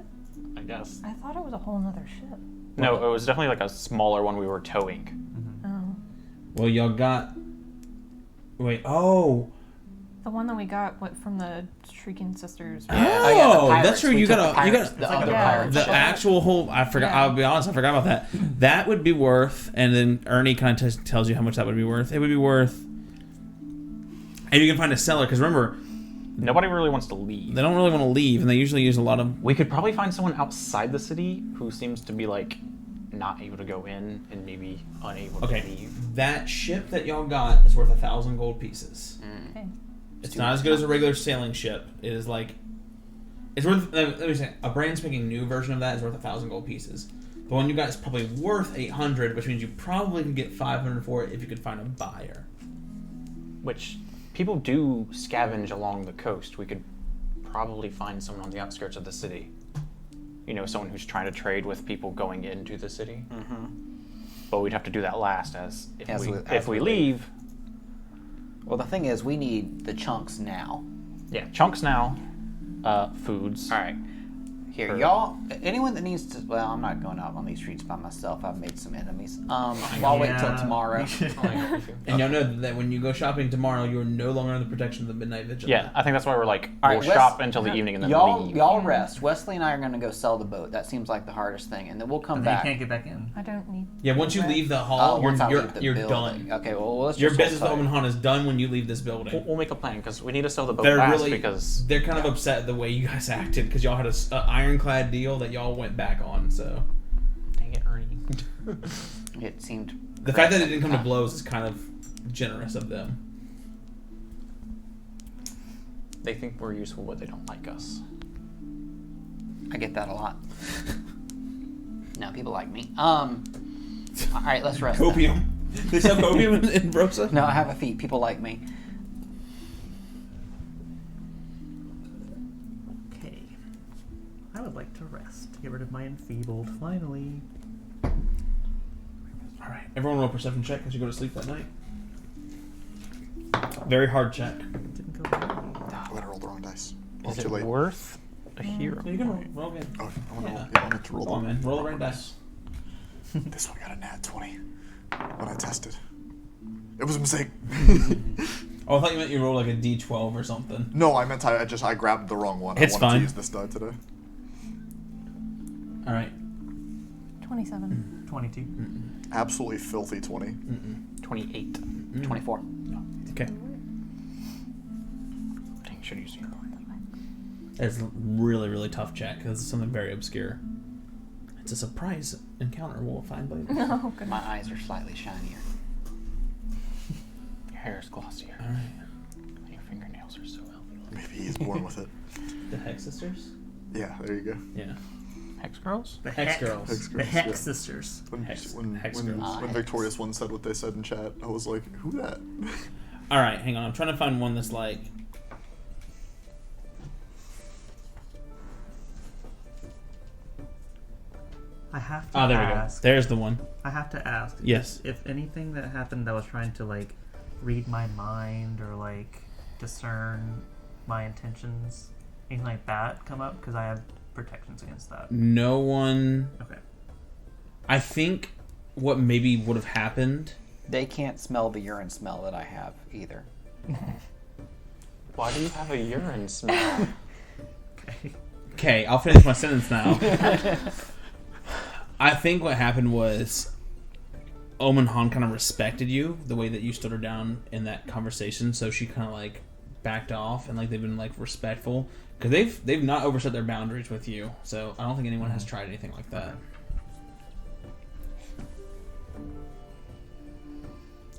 I guess. I thought it was a whole nother ship. No, it was definitely like a smaller one we were towing. Oh. Well, y'all got. Wait. Oh. The one that we got from the Shrieking Sisters. Oh, yeah, the that's pirates. true. We You took got the a. You pirates, got the like other the- pirate the ship. actual whole. I forgot. Yeah. I'll be honest. I forgot about that. That would be worth. And then Ernie kind of tells you how much that would be worth. It would be worth. And you can find a seller because remember, Nobody really wants to leave. they don't really want to leave, and they usually use a lot of. We could probably find someone outside the city who seems to be like not able to go in and maybe unable to Okay, leave. that ship that y'all got is worth 1,000 gold pieces. Okay. It's not as good as a regular sailing ship. It is like, it's worth. Let me say, a brand spanking new version of that is worth 1,000 gold pieces. The one you got is probably worth 800, which means you probably could get 500 for it if you could find a buyer. Which people do scavenge along the coast. We could probably find someone on the outskirts of the city. You know, someone who's trying to trade with people going into the city. Mm-hmm. But we'd have to do that last, as if we leave. Well, the thing is, we need the chunks now. Yeah, chunks now. Foods. All right. Here, Sure. y'all. Anyone that needs to. Well, I'm not going out on these streets by myself. I've made some enemies. I'll wait till tomorrow. And y'all know that when you go shopping tomorrow, you are no longer under the protection of the Midnight Vigil. Yeah, I think that's why we're like, All we'll right, shop until the evening and then leave. Y'all rest. Wesley and I are going to go sell the boat. That seems like the hardest thing, and then we'll come And then you back. can't get back in. I don't need. Yeah, once you leave the hall, once I you're leave the you're building. done. Okay, well, let's Your just business hold with tight. Omen Han is done when you leave this building. We'll make a plan because we need to sell the boat They're fast really because they're kind of upset the way you guys acted because y'all had an ironclad deal that y'all went back on. So dang it, Ernie. It seemed. the fact that it didn't come to blows is kind of generous of them. They think we're useful, but they don't like us. I get that a lot. No, people like me. All right, let's rest. then. Copium. They sell copium in Brosa? No, I have a feet. People like me. Okay. I would like to rest. Get rid of my enfeebled, finally. All right. Everyone roll a perception check as you go to sleep that night. Very hard check. Didn't go well. Oh, I rolled the wrong dice. Is Too it late. worth a hero? You can roll again. Oh, I want Yeah. to to roll Come on, the man. Roll the right dice. This one got a nat 20 when I tested. It was a mistake. Oh, I thought you meant you rolled like a d12 or something. No, I meant I grabbed the wrong one. It's I wanted fine. to use this die today. All right. 27. 22. Absolutely filthy 20. 28. 24. Okay. Dang, should use your It's a really, really tough check. This is something very obscure. It's a surprise encounter we'll find later. No, good. My eyes are slightly shinier. Your hair is glossier. All right. Your fingernails are so healthy. Maybe he's born with it. The Hex Sisters? Yeah, there you go. Yeah. Hex girls? The Hex Girls. Hex The girls, Hex yeah. Sisters. When, Hex- when, Hex when, girls. when Victorious One said what they said in chat, I was like, who that? All right, hang on. I'm trying to find one that's like... I have to Oh, there we go. ask. There's the one. I have to ask. Yes. If anything that happened that was trying to like read my mind or like discern my intentions, anything like that come up, because I have protections against that. No one... Okay. I think what maybe would have happened... They can't smell the urine smell that I have either. Why do you have a urine smell? Okay. Okay, I'll finish my sentence now. I think what happened was Omen Han kind of respected you, the way that you stood her down in that conversation, so she kind of like backed off, and like they've been like respectful, because they've not overstepped their boundaries with you, so I don't think anyone has tried anything like that.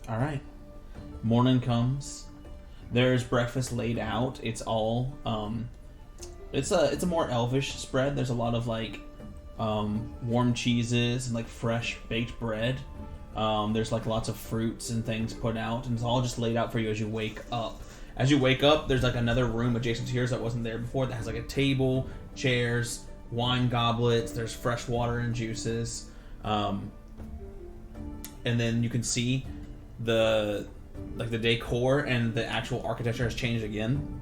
All right. Morning comes. There's breakfast laid out. It's all it's a more elvish spread. There's a lot of like warm cheeses and like fresh baked bread. There's like lots of fruits and things put out, and it's all just laid out for you as you wake up. As you wake up, there's like another room adjacent to yours that wasn't there before that has like a table, chairs, wine goblets. There's fresh water and juices, and then you can see the decor and the actual architecture has changed again,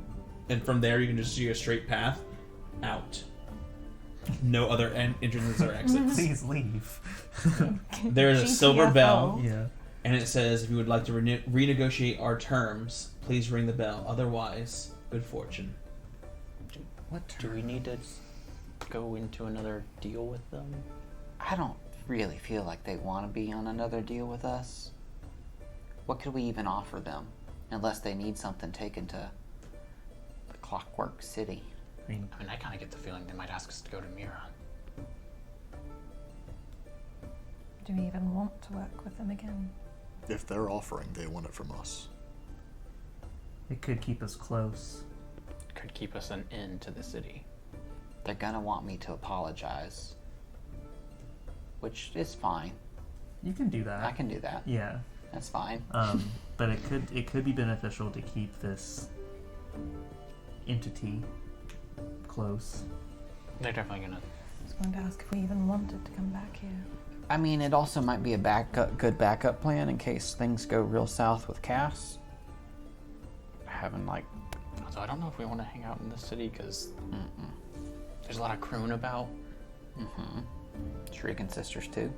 and from there you can just see a straight path out. No other entrances or exits. Please leave. There's a silver GTFO. bell, Yeah. and it says, if you would like to renegotiate our terms, please ring the bell. Otherwise, good fortune. Do we need to go into another deal with them? I don't really feel like they want to be on another deal with us. What could we even offer them? Unless they need something taken to the Clockwork City. I mean, I kind of get the feeling they might ask us to go to Mira. Do we even want to work with them again? If they're offering, they want it from us. it could keep us close. Could keep us an in to the city. They're gonna want me to apologize. Which is fine. You can do that. I can do that. Yeah. That's fine. But it could be beneficial to keep this entity close. They're definitely gonna. I was going to ask if we even wanted to come back here. I mean, it also might be a good backup plan in case things go real south with Cass. Having like, So I don't know if we want to hang out in the city because there's a lot of croon about. Shrieking Sisters too.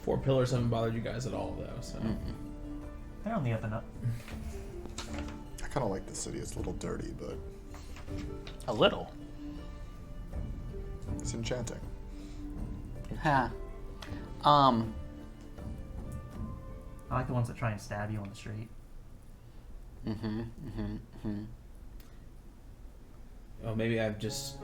Four Pillars haven't bothered you guys at all, though. So They're on the up and up. I kind of like the city. It's a little dirty, but A little. it's enchanting. Huh. I like the ones that try and stab you on the street. oh, maybe I've just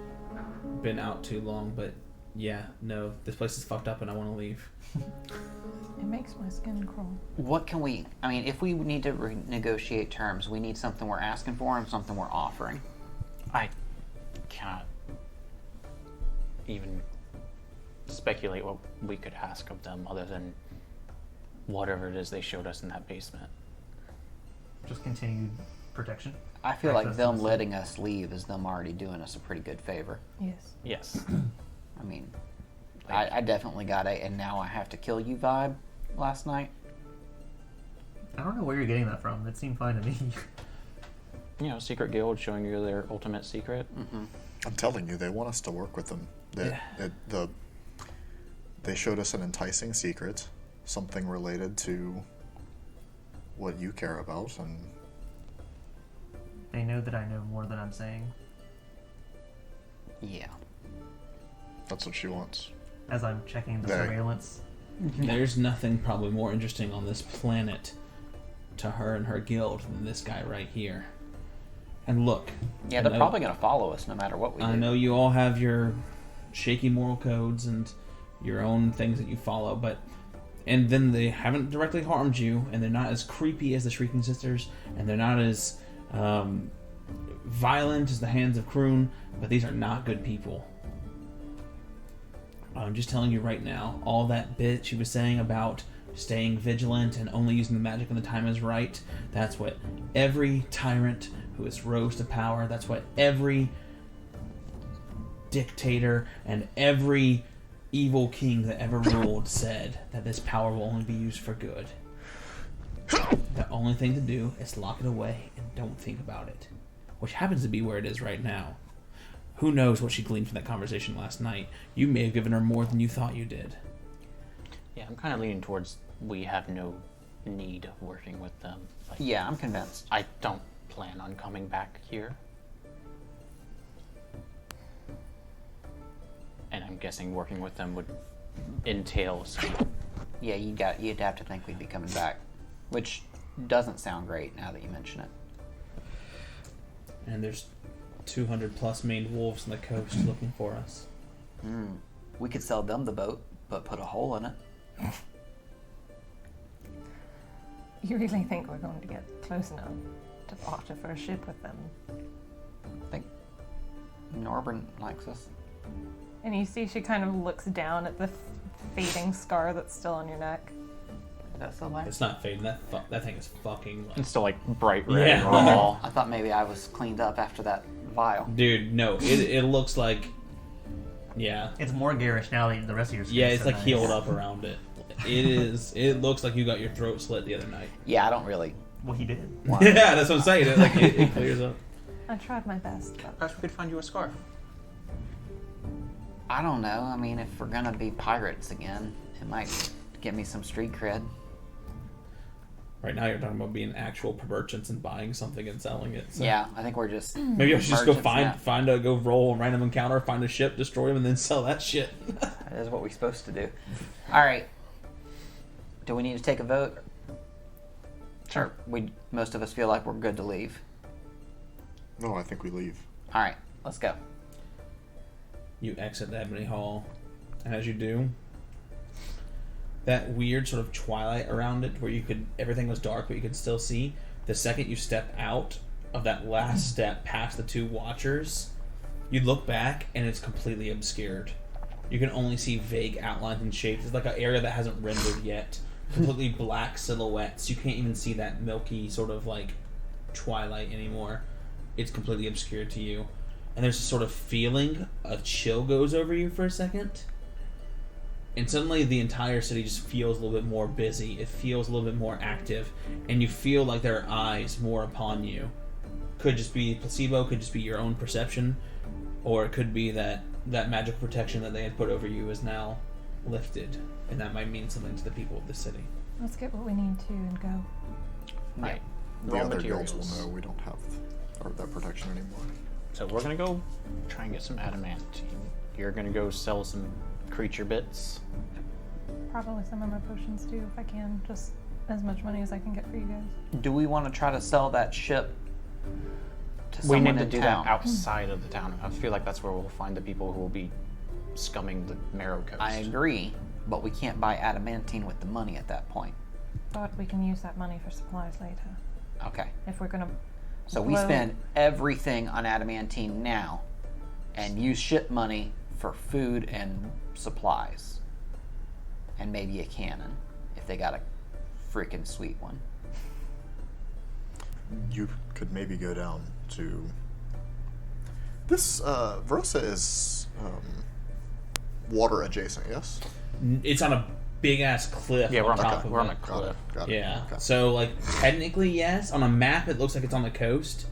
been out too long, but yeah, no, this place is fucked up, and I want to leave. It makes my skin crawl. What can we? I mean, if we need to renegotiate terms, we need something we're asking for and something we're offering. I cannot even speculate what we could ask of them other than whatever it is they showed us in that basement. Just continued protection. I feel like Access to them the city. letting us leave is them already doing us a pretty good favor. Yes. Yes. I mean, I definitely got a and now I have to kill you vibe last night. I don't know where you're getting that from. It seemed fine to me. You know, secret guild showing you their ultimate secret. I'm telling you, they want us to work with them. They showed us an enticing secret, something related to what you care about, and They know that I know more than I'm saying. Yeah. that's what she wants. As I'm checking the They. surveillance. There's nothing probably more interesting on this planet to her and her guild than this guy right here. and look. Yeah, they're probably going to follow us no matter what we do. I know you all have your shaky moral codes and your own things that you follow, and then they haven't directly harmed you, and they're not as creepy as the Shrieking Sisters, and they're not as violent as the Hands of Kroon, but these are not good people. I'm just telling you right now, all that bit she was saying about staying vigilant and only using the magic when the time is right, that's what every tyrant who has rose to power, that's what every dictator and every evil king that ever ruled said, that this power will only be used for good. The only thing to do is lock it away and don't think about it, which happens to be where it is right now. Who knows what she gleaned from that conversation last night? You may have given her more than you thought you did. Yeah, I'm kind of leaning towards we have no need of working with them. Like, Yeah, I'm convinced. I don't plan on coming back here. And I'm guessing working with them would entail some... Yeah, you'd have to think we'd be coming back, which doesn't sound great now that you mention it. And there's 200 plus maned wolves on the coast looking for us. We could sell them the boat, but put a hole in it. You really think we're going to get close enough to barter for a ship with them? I think Norbert likes us. And you see she kind of looks down at the fading scar that's still on your neck. Is that still light? It's not fading. That thing is fucking... It's still like bright red Yeah. raw. I thought maybe I was cleaned up after that vial. Dude, no. It looks like... Yeah. It's more garish now than the rest of your skin. Yeah, it's so like nice. healed up around it. It is. It looks like you got your throat slit the other night. Yeah, I don't really Well, he did. want Yeah, that's what I'm saying. It clears up. I tried my best, but Perhaps we could find you a scarf. I don't know. I mean, if we're gonna be pirates again, it might give me some street cred. Right now, you're talking about being actual merchants and buying something and selling it. So. Yeah, I think we're just... Maybe I should just go merchants now. go roll a random encounter, find a ship, destroy them, and then sell that shit. That is what we're supposed to do. All right. Do we need to take a vote? Sure. Most of us feel like we're good to leave. No, I think we leave. All right, let's go. You exit the Ebony Hall, and as you do, that weird sort of twilight around it, where everything was dark, but you could still see. The second you step out of that last step past the two watchers, you look back, and it's completely obscured. You can only see vague outlines and shapes. It's like an area that hasn't rendered yet. Completely black silhouettes. You can't even see that milky sort of like twilight anymore. It's completely obscured to you. And there's a sort of feeling, a chill goes over you for a second. And suddenly the entire city just feels a little bit more busy. It feels a little bit more active. And you feel like there are eyes more upon you. Could just be placebo, could just be your own perception. Or it could be that magical protection that they had put over you is now lifted. And that might mean something to the people of the city. let's get what we need to and go. Right. The Raw other guilds materials. will know we don't have that protection anymore. So we're gonna go try and get some adamantine. You're gonna go sell some creature bits. Probably some of my potions too, if I can. Just as much money as I can get for you guys. Do we want to try to sell that ship to We someone need to in do town? that outside of the town. I feel like that's where we'll find the people who will be scumming the Marrow Coast. I agree, but we can't buy adamantine with the money at that point. But we can use that money for supplies later. Okay. If we're gonna So we blow- spend everything on adamantine now and use ship money for food and supplies. And maybe a cannon, if they got a freaking sweet one. You could maybe go down to this. Verosa is water adjacent, yes? It's on a big ass cliff. Yeah, we're on top a, of we're on it. a cliff. Got it. Yeah. Okay. So, like, technically, yes. On a map, it looks like it's on the coast,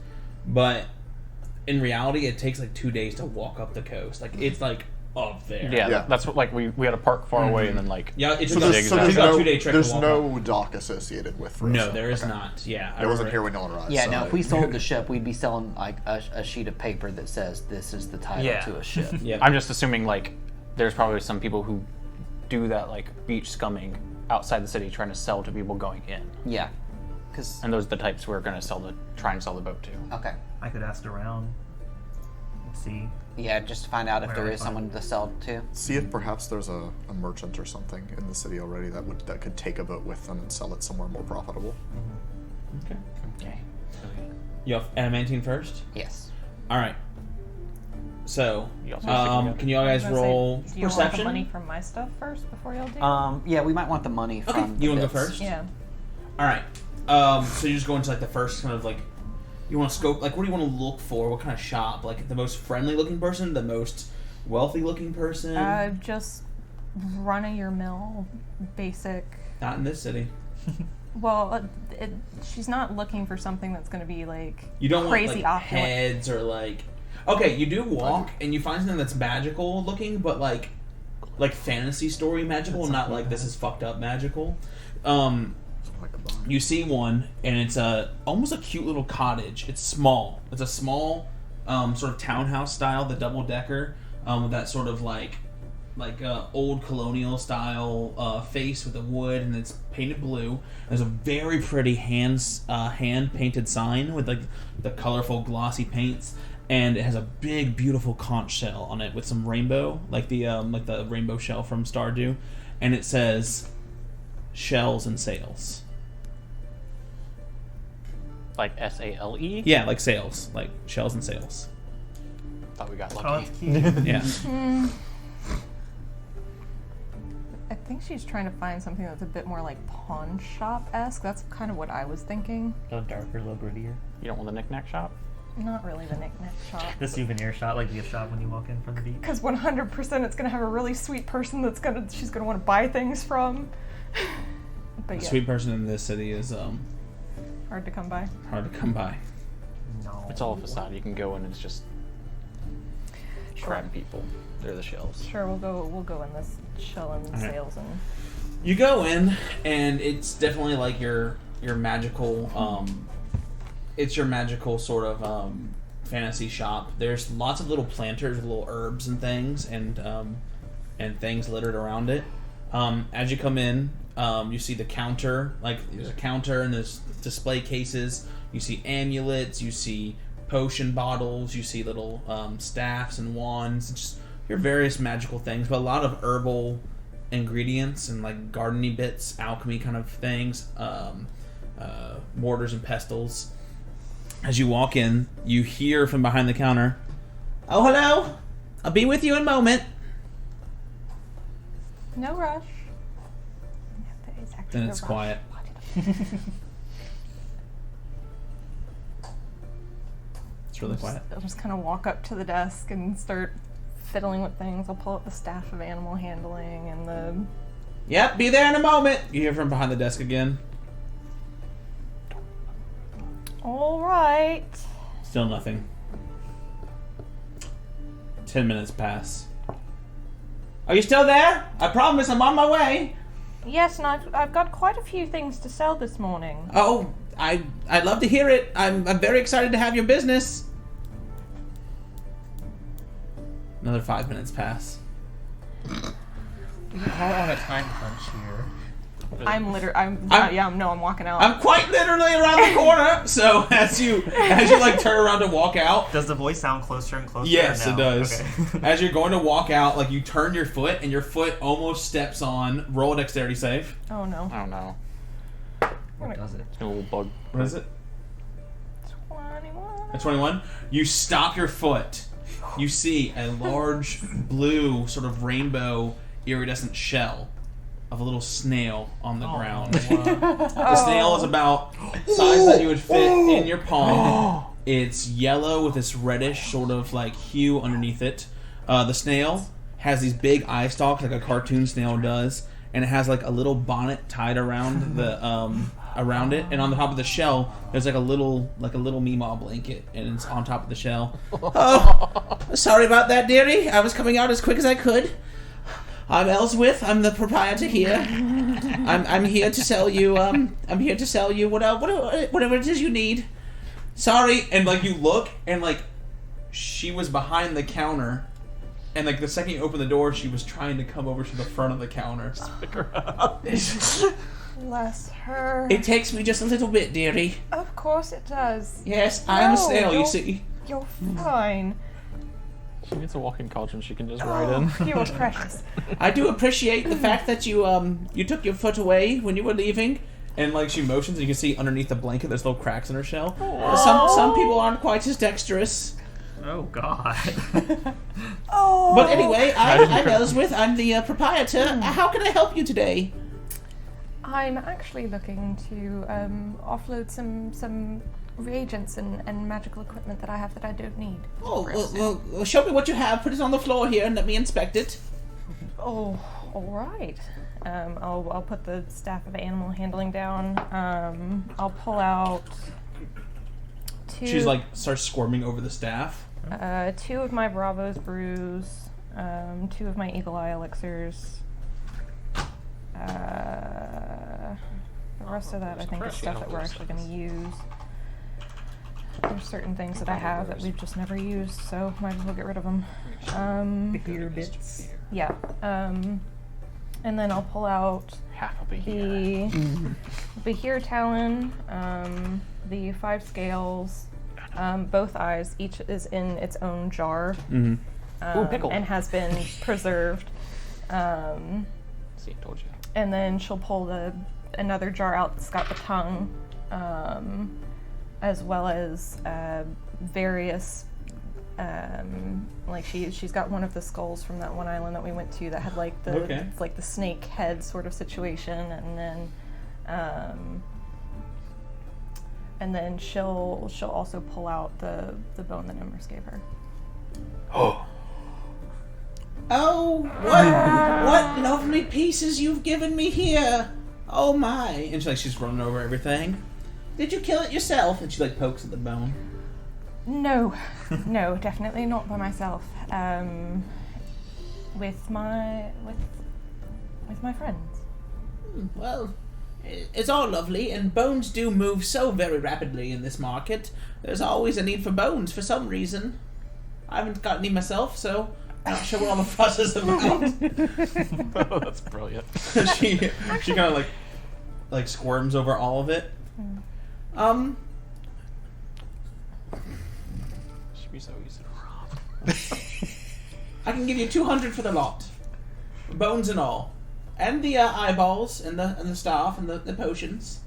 but in reality, it takes like 2 days to walk up the coast. Like, it's like up there. Yeah, Yeah. that's what, like, we had a park far away and then, like, Yeah, it So took there's, us so it there's took us no, 2 day trek there's to walk no up. dock associated with Verosa. No, there is Okay. not. Yeah, I wasn't here when Nolan arrived. Yeah, so no, if we sold the ship, we'd be selling like a sheet of paper that says this is the title Yeah. to a ship. Yeah. I'm just assuming, like, there's probably some people who do that, like, beach scumming outside the city trying to sell to people going in. Yeah. And those are the types we're going to try and sell the boat to. Okay. I could ask around and see. Yeah, just to find out if Where there I is find someone to sell to. See if perhaps there's a merchant or something in the city already that could take a boat with them and sell it somewhere more profitable. Okay. Okay. You have adamantine first? Yes. All right. So, You also have to can you all guys I was gonna roll say, do you want the perception? money from my stuff first before y'all do? Yeah, we might want the money Okay, from you the want to go bits. first? Yeah. All right. So you just go into like the first kind of like, you want to scope, like what do you want to look for? What kind of shop? Like the most friendly looking person, the most wealthy looking person? Just run of your mill, basic. Not in this city. Well, she's not looking for something that's going to be like You don't crazy want like opulent. heads or like. Okay, you do walk and you find something that's magical looking, but like fantasy story magical, not like this is fucked up magical. You see one, and it's almost a cute little cottage. It's small. It's a small sort of townhouse style, the double decker, with that sort of like old colonial style face with the wood, and it's painted blue. There's a very pretty hand painted sign with like the colorful glossy paints, and it has a big beautiful conch shell on it with some rainbow, like the rainbow shell from Stardew, and it says shells and sails. Like SALE? Yeah, like sails, like shells and sails. Thought we got Oh, lucky. that's cute. Yeah. I think she's trying to find something that's a bit more like pawn shop-esque. That's kind of what I was thinking. A little darker, a little grittier. You don't want the knick-knack shop? Not really the knick-knack shop. The souvenir shop, like the gift shop when you walk in from the beach. Because 100% it's going to have a really sweet person she's going to want to buy things from. But The yeah, sweet person in this city is hard to come by. hard to come by. No. It's all a facade. You can go in and it's just crab people. They're the shells. Sure, we'll go in this shell and Alright. sails and You go in, and it's definitely like your magical it's your magical sort of fantasy shop. There's lots of little planters with little herbs and things and things littered around it. As you come in, you see the counter. Like there's a counter and there's display cases. You see amulets. You see potion bottles. You see little staffs and wands. Just your various magical things, but a lot of herbal ingredients and like gardening bits, alchemy kind of things, mortars and pestles. As you walk in, you hear from behind the counter, "Oh, hello! I'll be with you in a moment." no rush. Yeah, there is actually Then a it's rush. quiet. It's really quiet. I'll just kind of walk up to the desk and start fiddling with things. I'll pull out the staff of animal handling and the... Yep, be there in a moment. You hear from behind the desk again. All right. Still nothing. 10 minutes pass. Are you still there? I promise I'm on my way. Yes, and I've got quite a few things to sell this morning. Oh, I'd love to hear it. I'm very excited to have your business. Another 5 minutes pass. How on a time crunch here? I'm walking out. I'm quite literally around the corner. So as you like turn around to walk out. Does the voice sound closer and closer? Yes, or no? it does. Okay. As you're going to walk out, like you turn your foot and your foot almost steps on. Roll a dexterity save. Oh no. I don't know. Or does it? It's a little bug. What is it? 21. A 21. You stop your foot. You see a large blue sort of rainbow iridescent shell of a little snail on the ground. The snail is about size that you would fit in your palm. It's yellow with this reddish sort of like hue underneath it. The snail has these big eye stalks like a cartoon snail does, and it has like a little bonnet tied around the around it, and on the top of the shell there's like a little Meemaw blanket, and it's on top of the shell. Oh, sorry about that, dearie. I was coming out as quick as I could. I'm Ellsworth. I'm the proprietor here. I'm here to sell you. I'm here to sell you whatever it is you need. Sorry, and like you look, and like she was behind the counter, and like the second you open the door, she was trying to come over to the front of the counter. Bless her. It takes me just a little bit, dearie. Of course it does. Yes, I am a No, snail, you you're- see. You're fine. She needs a walk-in cauldron she can just ride in. Oh, you are precious. I do appreciate the fact that you took your foot away when you were leaving. And like she motions, and you can see underneath the blanket there's little cracks in her shell. Some people aren't quite as dexterous. Oh God. Oh. But anyway, I'm Ellsworth. I'm the proprietor. How can I help you today? I'm actually looking to offload some reagents and magical equipment that I have that I don't need. Oh, well, show me what you have. Put it on the floor here and let me inspect it. Oh, all right. I'll put the staff of animal handling down. I'll pull out two. She's like starts squirming over the staff. 2 of my Bravo's brews, 2 of my Eagle Eye elixirs. The rest of that, I think, is stuff that we're actually going to use. There's certain things that I have that we've just never used, so might as well get rid of them. Beer bits. Yeah. And then I'll pull out Half a beat. the Behir Talon, the 5 scales, both eyes. Each is in its own jar. Ooh, pickle. And has been preserved. See, I told you. And then she'll pull another jar out that's got the tongue, as well as various. Like she's got one of the skulls from that one island that we went to that had like the like the snake head sort of situation, and then she'll also pull out the bone that Emrys gave her. Oh, what lovely pieces you've given me here. Oh my. And she's running over everything. Did you kill it yourself? And she like pokes at the bone. No, definitely not by myself. With my friends. Well, it's all lovely, and bones do move so very rapidly in this market. There's always a need for bones for some reason. I haven't got any myself, so I'm not sure what all the fuss is about. Oh, that's brilliant. she kind of like squirms over all of it. Should be so easy to rob. I can give you 200 for the lot, bones and all, and the eyeballs and the staff and the potions.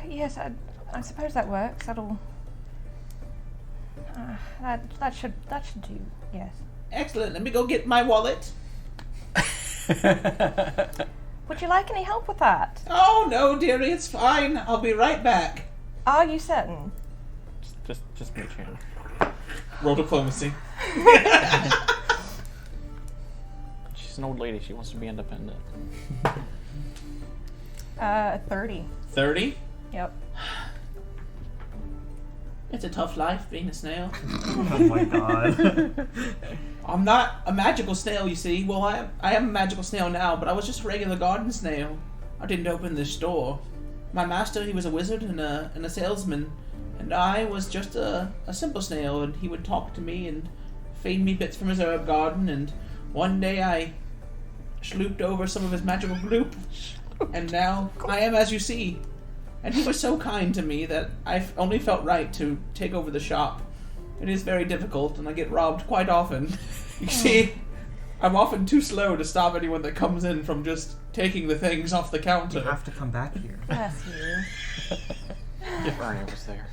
Yes, I suppose that works. That'll. That should do. Yes. Excellent. Let me go get my wallet. Would you like any help with that? Oh no, dearie, it's fine. I'll be right back. Are you certain? Just make sure. Roll diplomacy. She's an old lady. She wants to be independent. 30. 30. Yep. It's a tough life being a snail. Oh my God. I'm not a magical snail, you see. Well, I am a magical snail now, but I was just a regular garden snail. I didn't open this store. My master, he was a wizard and a salesman, and I was just a simple snail, and he would talk to me and feed me bits from his herb garden, and one day I slooped over some of his magical gloop, and now I am as you see. And he was so kind to me that I only felt right to take over the shop. It is very difficult, and I get robbed quite often. You see, I'm often too slow to stop anyone that comes in from just taking the things off the counter. You have to come back here. Bless you. If Ernie was there.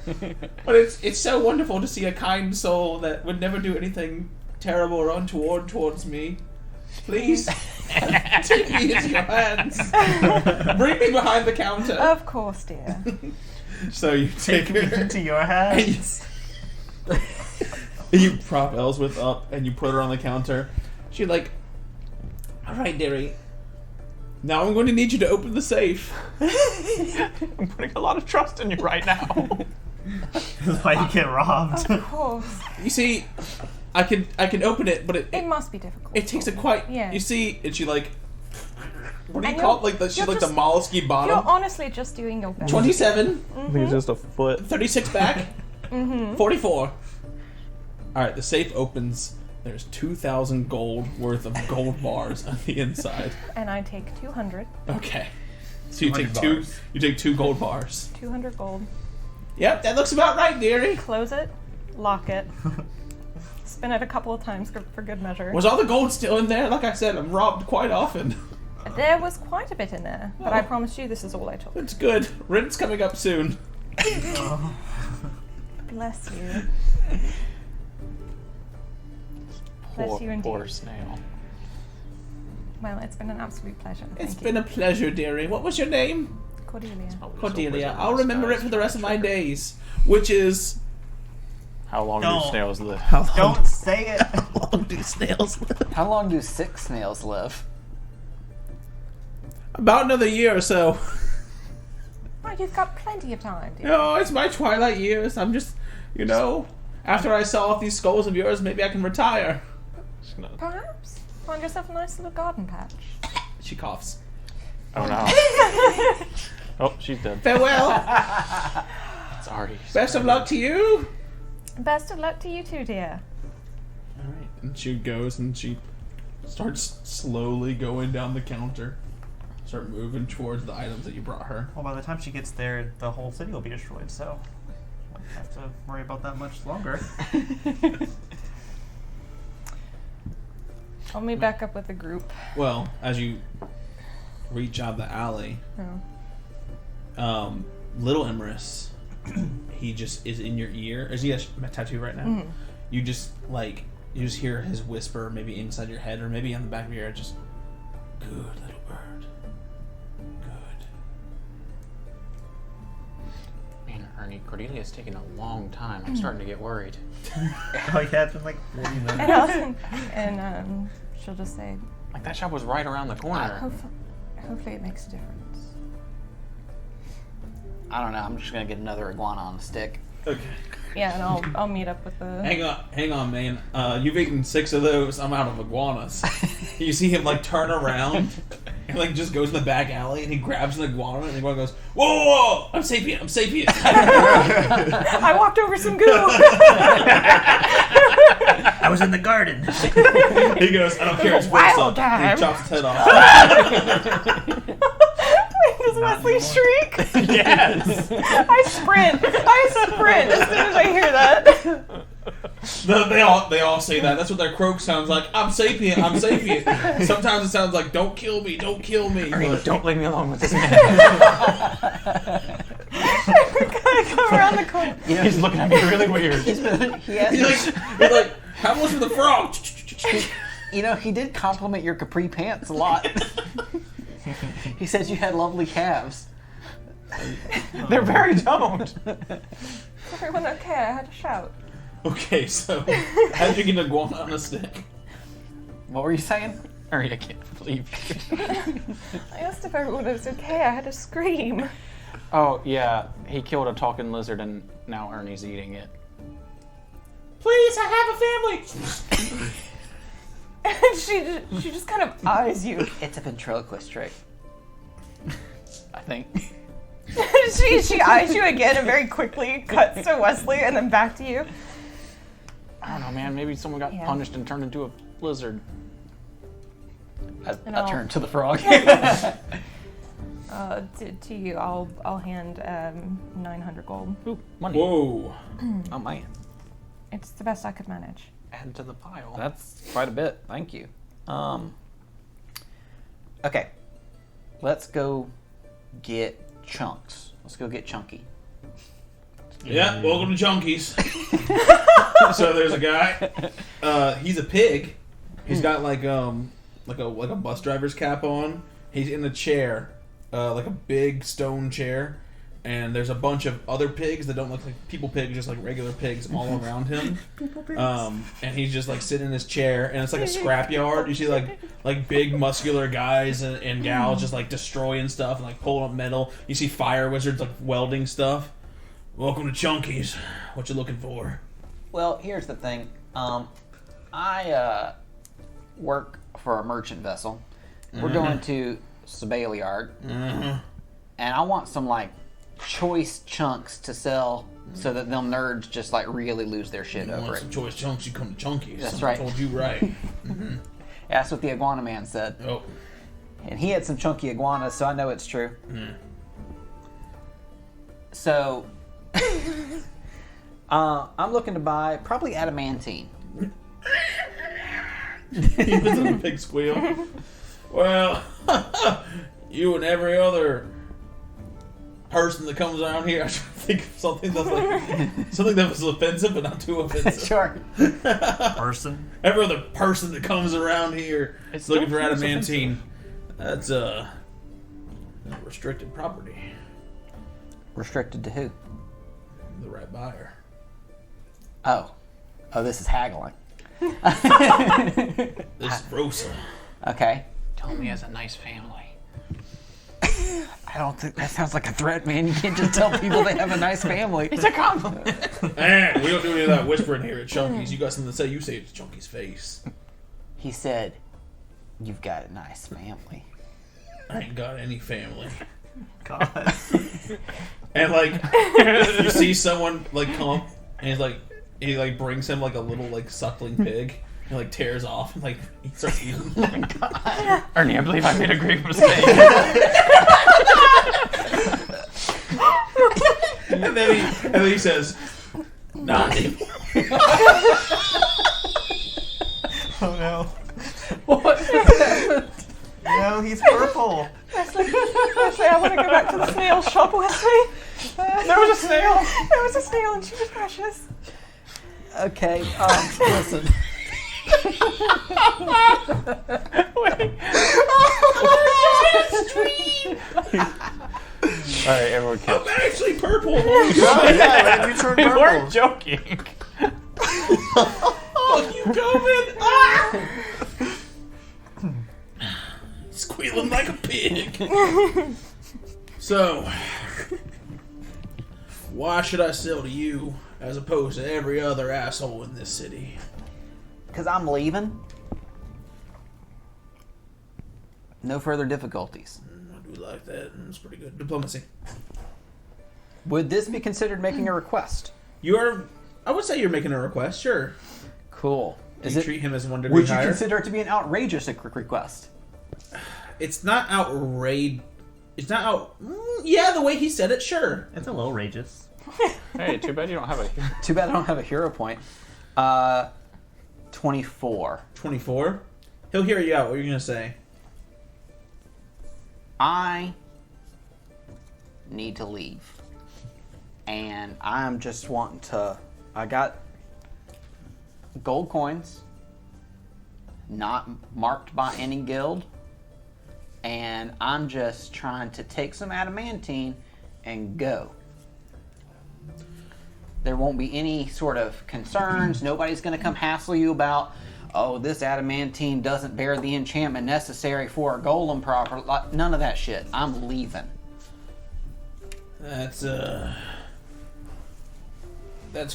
But it's so wonderful to see a kind soul that would never do anything terrible or untoward towards me. Please, take me into your hands. Bring me behind the counter. Of course, dear. So you take her into your hands. You prop Ellsworth up and you put her on the counter. She like, all right, dearie. Now I'm going to need you to open the safe. I'm putting a lot of trust in you right now. That's why you get robbed. Of course. You see, I can open it, but It must be difficult. it takes a quite. Yeah. You see, and she like, what do you And call it? you're- Like the she's you're like just- the mollusky You're bottom. honestly just doing your best. 27, I think it's just a foot. 36 back, 44. All right, the safe opens. There's 2,000 gold worth of gold bars on the inside. And I take 200. Okay. So you take 200 two. bars. You take 2 gold bars. 200 gold. Yep, that looks about right, dearie. Close it. Lock it. Spin it a couple of times for good measure. Was all the gold still in there? Like I said, I'm robbed quite often. There was quite a bit in there, but I promise you this is all I took. It's good. Rent's coming up soon. Bless you. Bless you indeed. Poor snail. Well, it's been an absolute pleasure. It's Thank been you. a pleasure, dearie. What was your name? Cordelia. Cordelia. I'll remember it for the rest of my days. Which is... How long Don't. do snails live? How long, Don't say it. how long do snails live? How long do 6 snails live? About another year or so. Oh, you've got plenty of time, dear. No, it's my twilight years. I'm just, after I sell off these skulls of yours, maybe I can retire. Perhaps. Find yourself a nice little garden patch. She coughs. Oh no. Oh, she's dead. Farewell. It's already. Best of luck to you. Best of luck to you too, dear. All right. And she goes and she starts slowly going down the counter. Start moving towards the items that you brought her. Well, by the time she gets there, the whole city will be destroyed, so won't have to worry about that much longer. I'll meet back up with the group. Well, as you reach out the alley, Oh. Little Emerus, he just is in your ear. Is he a tattoo right now? Mhm. You just hear his whisper, maybe inside your head or maybe on the back of your ear, just, good little bird. Good. Man, Ernie, Cordelia's taking a long time. I'm starting to get worried. Oh yeah, it's been like 40 minutes. And she'll just say, Like, that shop was right around the corner. hopefully it makes a difference. I don't know. I'm just gonna get another iguana on a stick. Okay. Yeah, and I'll meet up with the. Hang on, man. You've eaten 6 of those. I'm out of iguanas. You see him turn around and just goes in the back alley and he grabs an iguana and the iguana goes, whoa, whoa, whoa! I'm sapient. I walked over some goo. I was in the garden. He goes, I don't care. It's Wild Wilson. And time. he chops his head off. Does Wesley shriek? Yes. I sprint as soon as I hear that. They all say that. That's what their croak sounds like. I'm sapient. Sometimes it sounds like, don't kill me. Ernie, don't leave me alone with this man. I come around the corner. He's looking at me really weird. He has. He's like, how much for the frog? He did compliment your capri pants a lot. He says you had lovely calves. They're very toned. Everyone okay? I had to shout. Okay, so how'd you get an iguana on a stick? What were you saying? Ernie, I can't believe you. I asked if everyone was okay. I had to scream. Oh, yeah. He killed a talking lizard and now Ernie's eating it. Please, I have a family. And she just kind of eyes you. It's a ventriloquist trick. I think. she eyes you again and very quickly cuts to Wesley and then back to you. I don't know, man. Maybe someone got Yeah. punished and turned into a lizard. I I'll- turned to the frog. To you, I'll hand 900 gold. Ooh, money. Whoa. Oh man, It's the best I could manage. Add to the pile. that's quite a bit. Thank you. Okay. Let's go get chunks. Let's go get Chunky. Yeah, welcome to Junkies. So there's a guy. He's a pig. He's got like a bus driver's cap on. He's in a chair, like a big stone chair, and there's a bunch of other pigs that don't look like people pigs, just like regular pigs all around him. And he's just sitting in his chair, and it's like a scrapyard. You see like big muscular guys and gals just destroying stuff and pulling up metal. You see fire wizards welding stuff. Welcome to Chunkies. What you looking for? Well, here's the thing. I work for a merchant vessel. We're going to Sabaliard, and I want some choice chunks to sell so that them nerds just like really lose their shit You over want it. some choice chunks, you come to Chunkies. That's Someone right. told you right. That's what the iguana man said. Oh. And he had some chunky iguanas, so I know it's true. So, I'm looking to buy probably adamantine. He was in a big squeal. Well, you and every other person that comes around here, I should think of something that's like something that was offensive but not too offensive. Sure. Person? Every other person that comes around here It's looking for still feels adamantine, that's restricted property. Restricted to who? The right buyer. Oh, this is haggling. This is Rosa. Okay. Tell me he has a nice family. I don't think that sounds like a threat, man. You can't just tell people they have a nice family. It's a compliment. And we don't do any of that whispering here at Chunky's. You got something to say, you say it to Chunky's face. He said, "You've got a nice family." I ain't got any family. God. And like, you see someone like come up, and he brings him like a little like suckling pig, and like tears off, and like he starts eating. Ernie, I believe I made a great mistake. and then he says, "Not anymore." Oh no. What? No, he's purple. Leslie, I want to go back to the snail shop with me. There was a snail. There was a snail and she was precious. Okay, listen. All right, everyone I'm catch. actually purple. Yeah, you turned We weren't purple. joking. Fuck you, COVID. Ah! Squealing like a pig. So, why should I sell to you as opposed to every other asshole in this city? Because I'm leaving. No further difficulties. I do like that. It's pretty good. Diplomacy. Would this be considered making a request? I would say you're making a request, sure. Cool. You treat him as 1 degree Would you higher. consider it to be an outrageous request? It's not outrage. It's not out. Yeah, the way he said it, sure. It's a little outrageous. Hey, too bad you don't have a. Too bad I don't have a hero point. 24. 24. He'll hear you out. What are you gonna say? I need to leave. And I'm just wanting to... I got gold coins, not marked by any guild, and I'm just trying to take some adamantine and go. There won't be any sort of concerns. Nobody's going to come hassle you about, oh, this adamantine doesn't bear the enchantment necessary for a golem proper. Like, none of that shit. I'm leaving. That's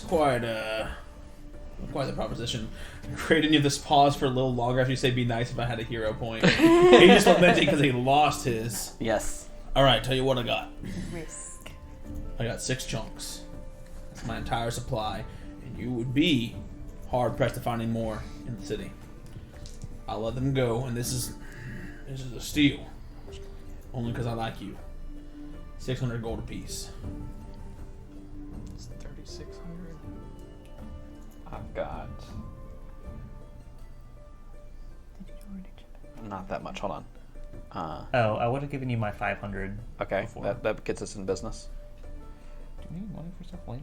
quite the proposition. Creating you this pause for a little longer after you say "be nice" if I had a hero point. He just lamented because he lost his. Yes. All right, tell you what I got. Risk. I got 6 chunks. That's my entire supply, and you would be hard pressed to find any more in the city. I'll let them go, and this is a steal, only because I like you. 600 gold apiece. It's 3,600. I've got. Not that much. Hold on. Oh, I would have given you my 500. Okay, Before. that gets us in business. Do you need money for stuff later?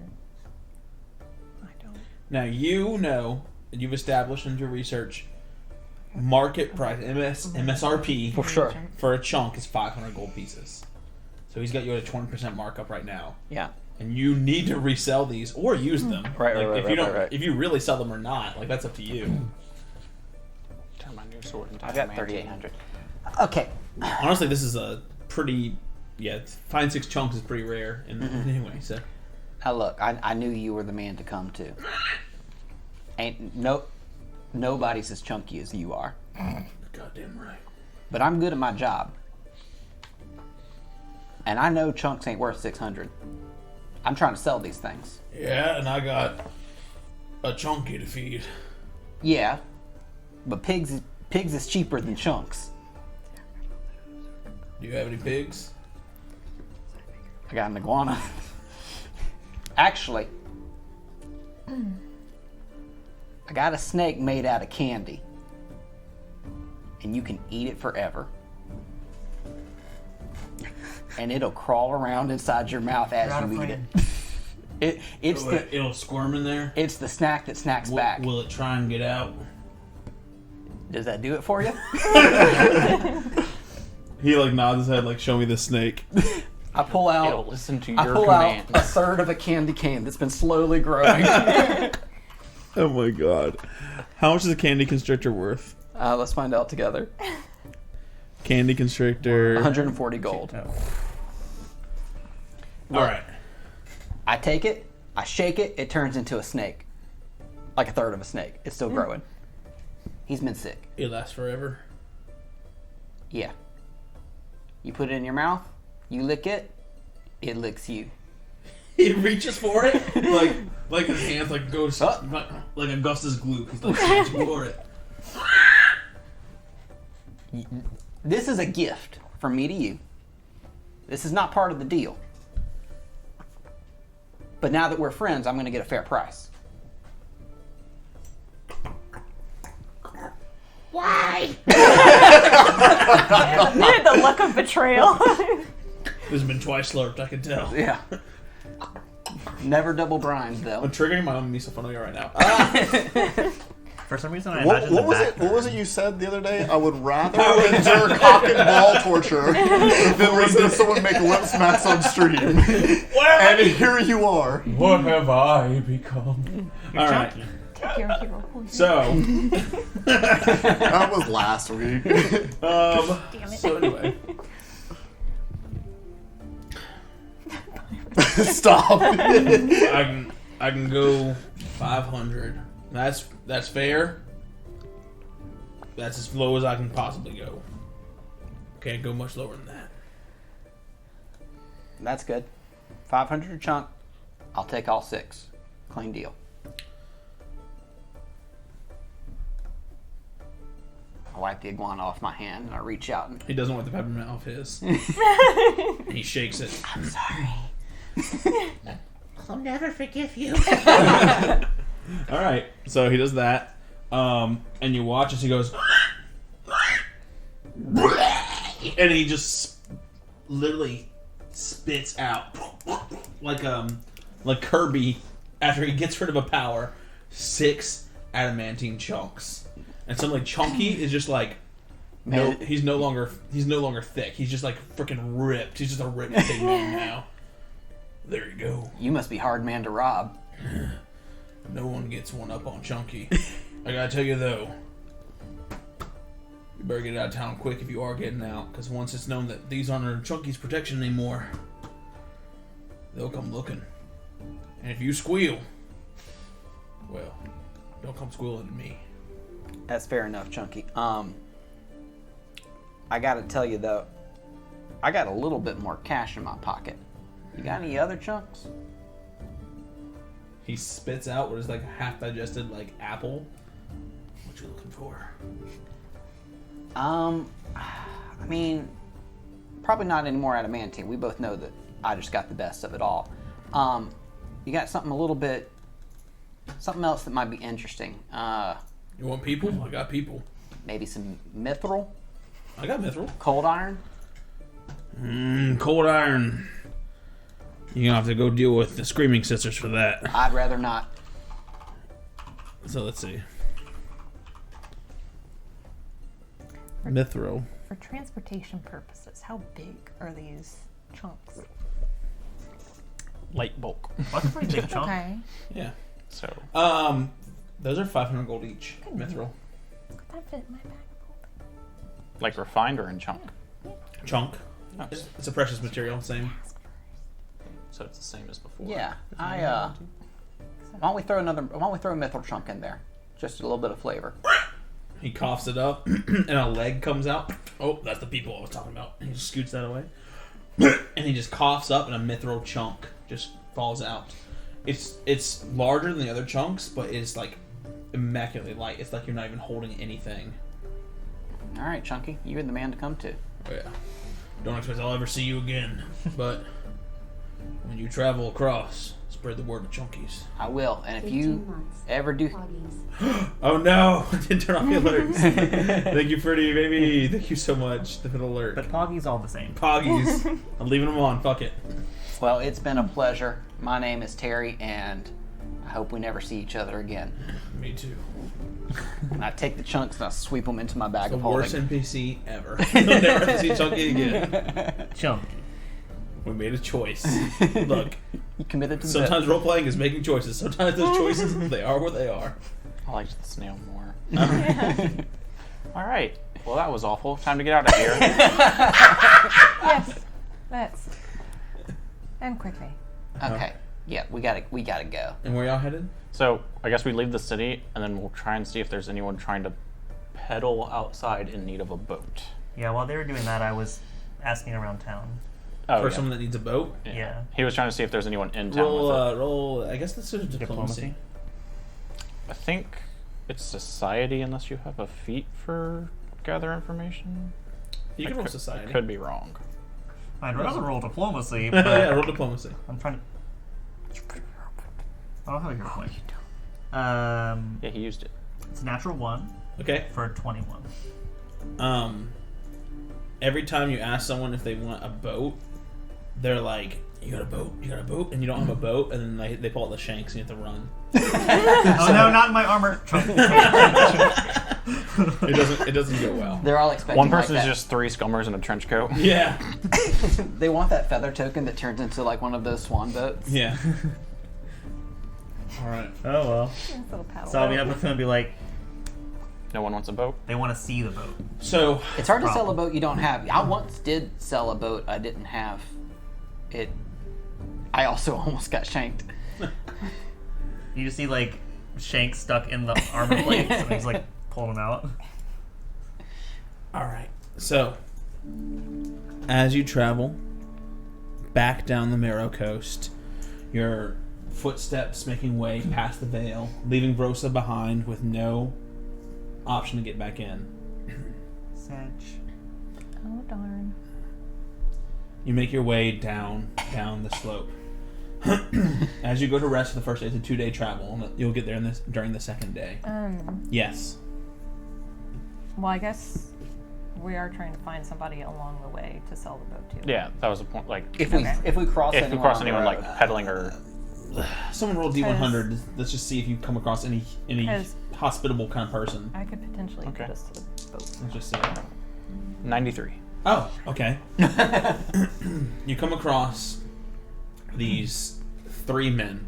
I don't. Now you know that you've established in your research market price MSRP For sure. for a chunk is 500 gold pieces. So he's got you at a 20% markup right now, Yeah. and you need to resell these or use them. Right, like, right, if right, you don't, right, right. if you really sell them or not, like that's up to you. Turn my new sword into I've got adamantine. 3,800. Okay. Honestly, this is a pretty find 6 chunks is pretty rare anyway. So Now look, I knew you were the man to come to. Ain't nobody's as chunky as you are. goddamn right. But I'm good at my job. And I know chunks ain't worth 600. I'm trying to sell these things. Yeah, and I got a chunky to feed. Yeah, but pigs is cheaper than chunks. Do you have any pigs? I got an iguana. Actually, I got a snake made out of candy. And you can eat it forever. And it'll crawl around inside your mouth as you eat it. It'll squirm in there? It's the snack that snacks back. Will it try and get out? Does that do it for you? He like nods his head like, show me the snake. I pull out. It'll listen to I your pull commands. out a third of a candy cane that's been slowly growing. Oh my god. How much is a candy constrictor worth? Let's find out together. Candy constrictor. 140 gold. Oh. Alright. I take it, I shake it, it turns into a snake. Like a third of a snake. It's still growing. He's been sick. It lasts forever. Yeah. You put it in your mouth, you lick it, it licks you. He reaches for it, like his hands like goes like Augustus Gloop. He's like reaching for it. This is a gift from me to you. This is not part of the deal. But now that we're friends, I'm going to get a fair price. Why? The look of betrayal. This has been twice slurped, I can tell. Yeah. Never double brinds, though. I'm triggering my own misophonia right now. For some reason, I What imagine the was back it? What was it you said the other day? I would rather endure cock and ball torture than listen to someone make lip smacks on stream. And here you are. What have I become? Alright. Take your hero points. So, That was last week. Damn it. so anyway. Stop. I can go 500. That's fair. That's as low as I can possibly go. Can't go much lower than that. That's good. 500 a chunk. I'll take all 6. Clean deal. I wipe the iguana off my hand and I reach out and... He doesn't want the peppermint off his. He shakes it. I'm sorry. I'll never forgive you. Alright, so he does that. And you watch as he goes... And he just literally spits out like Kirby after he gets rid of a power 6 adamantine chunks. And suddenly Chunky is just like he's no longer thick. He's just like freaking ripped. He's just a ripped big man now. There you go. You must be hard man to rob. No one gets one up on Chunky. I gotta tell you though, you better get out of town quick if you are getting out, because once it's known that these aren't under Chunky's protection anymore, they'll come looking. And if you squeal, well, don't come squealing to me. That's fair enough, Chunky. I gotta tell you though, I got a little bit more cash in my pocket. You got any other chunks? He spits out what is like a half-digested like apple. What you looking for? I mean, probably not any more adamantine. We both know that I just got the best of it all. You got something else that might be interesting. You want people? I got people. Maybe some mithril, I got mithril. cold iron. Cold iron. You're gonna have to go deal with the Screaming Sisters for that. I'd rather not. So let's see. Mithril. For transportation purposes, how big are these chunks? Light bulk. That's a pretty big chunk. Okay. Yeah. So Those are 500 gold each. Mithril. Could that fit in my bag? like refined or in chunk? Chunk. Oh, It's a precious material, same. so it's the same as before. Yeah, why don't we throw a mithril chunk in there? Just a little bit of flavor. He coughs it up, and a leg comes out. Oh, that's the people I was talking about. He just scoots that away. and he just coughs up, and a mithril chunk just falls out. It's larger than the other chunks, but it's like immaculately light. It's like you're not even holding anything. All right, Chunky, you're the man to come to. Oh, yeah. Don't expect I'll ever see you again, but when you travel across, spread the word to Chunkies. I will, and if you ever do... Oh no! I didn't turn off the alerts. Thank you, pretty baby. Thank you so much for the alert. But Poggy's all the same. Poggies. I'm leaving them on. Fuck it. Well, it's been a pleasure. My name is Terry, and I hope we never see each other again. Me too. And I take the chunks and I sweep them into my bag The of worst holding. NPC ever. You'll never have to see Chunky again. Chunky. We made a choice. Look, You committed to sometimes role playing is making choices. Sometimes those choices, they are what they are. I liked the snail more. All right. Well, that was awful. Time to get out of here. Yes. Let's. And quickly. Okay. Yeah, we gotta go. And where y'all headed? So I guess we leave the city, and then we'll try and see if there's anyone trying to pedal outside in need of a boat. Yeah, while they were doing that, I was asking around town. Oh, For yeah. someone that needs a boat? Yeah. He was trying to see if there's anyone in town Roll, with it. roll. I guess this is diplomacy. I think it's society unless you have a feat for gather information. You I can roll could- society. I could be wrong. I'd rather roll diplomacy, but Yeah, roll diplomacy. I'm trying to... I don't have a hero point. Yeah, he used it. It's a natural 1 Okay. for 21. Every time you ask someone if they want a boat, they're like, "You got a boat? You got a boat?" And you don't have a boat, and then they pull out the shanks, and you have to run. Oh no, not in my armor. It doesn't go well. They're all expecting One person like is that. just 3 scummers in a trench coat. Yeah. They want that feather token that turns into like one of those swan boats. Yeah. All right. Oh well. Nice little paddle. So I'll be up with him and be like, No one wants a boat. they want to see the boat. So It's hard to sell a boat you don't have. I once did sell a boat I didn't have. I also almost got shanked. You just see like Shank stuck in the armor plates, and he's like pulling them out. all right. So as you travel back down the Marrow Coast, your footsteps making way past the Vale, leaving Vrosa behind with no option to get back in. Sedge. Oh, darn. You make your way down the slope. As you go to rest for the first day, it's a 2-day travel. You'll get there during the second day. Yes. Well, I guess we are trying to find somebody along the way to sell the boat to. Yeah, that was the point. Like, If we cross if we anyone cross on the anyone road. like pedaling or Someone roll D100. Let's just see if you come across any Because- hospitable kind of person. I could potentially Okay. get us to the boat. Let's just see. 93. Oh, okay. You come across these 3 men,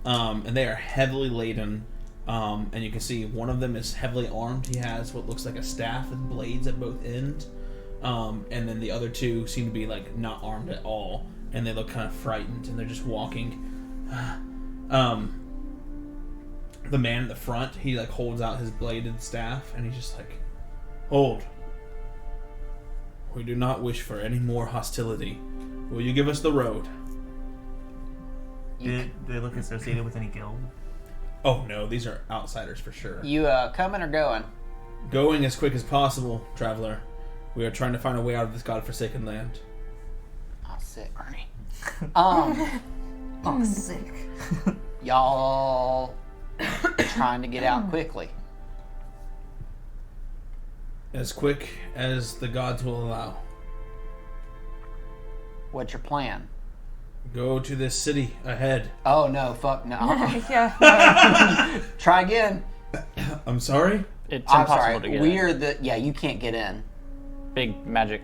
and they are heavily laden. And you can see one of them is heavily armed. He has what looks like a staff with blades at both ends. And then the other 2 seem to be like not armed at all, and they look kind of frightened, and they're just walking. The man in the front, he like holds out his bladed staff, and he's just like, "Hold. We do not wish for any more hostility. Will you give us the road?" Do they look associated with any guild? Oh no, these are outsiders for sure. You coming or going? Going as quick as possible, traveler. We are trying to find a way out of this godforsaken land. Oh, sick. Ernie. Oh, sick. Y'all trying to get out quickly. As quick as the gods will allow. What's your plan? Go to this city ahead. Oh no, fuck no. Yeah. Try again. I'm sorry? It's I'm impossible sorry. to get We're you can't get in. big magic.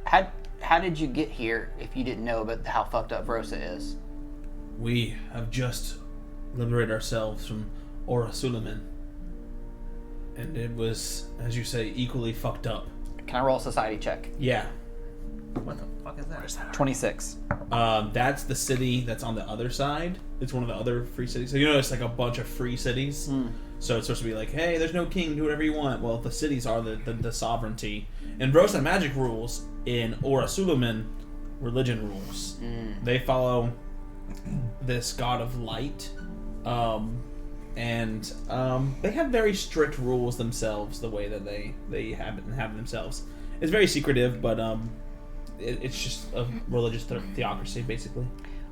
How did you get here if you didn't know about how fucked up Vrosa is? We have just liberated ourselves from Aura Suleiman. And it was, as you say, equally fucked up. Can I roll a society check? Yeah. What the fuck is that? 26. That's the city that's on the other side. It's one of the other free cities. So you know it's like a bunch of free cities. So it's supposed to be like, hey, there's no king, do whatever you want. Well, the cities are the sovereignty. In Brosa, magic rules. In Ora Sulaman, religion rules. They follow this god of light. And they have very strict rules themselves, the way that they have themselves. It's very secretive, but it's just a religious theocracy, basically.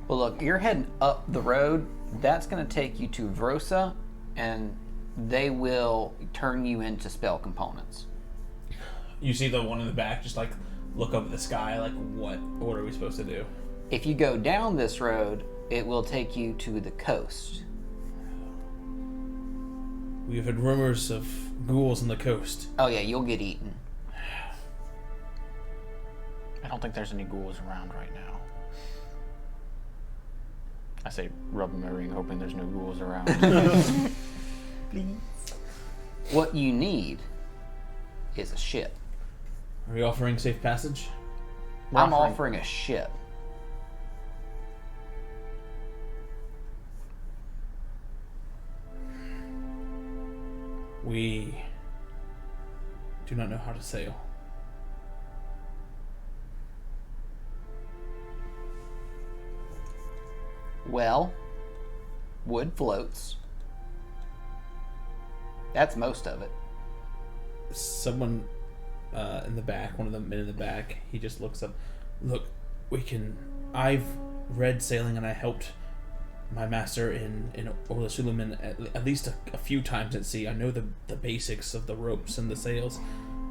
Well, look, you're heading up the road. That's going to take you to Vrosa, and they will turn you into spell components. You see the one in the back just like look up at the sky, like what are we supposed to do? If you go down this road, it will take you to the coast. We've had rumors of ghouls on the coast. Oh yeah, you'll get eaten. I don't think there's any ghouls around right now. I say rubbing my ring, hoping there's no ghouls around. Please. What you need is a ship. Are we offering safe passage? I'm offering a ship. We do not know how to sail. Well, wood floats. That's most of it. Someone in the back, one of the men in the back, he just looks up. Look, I've read sailing and I helped my master in Orla Sulaman at least a few times at sea. I know the basics of the ropes and the sails.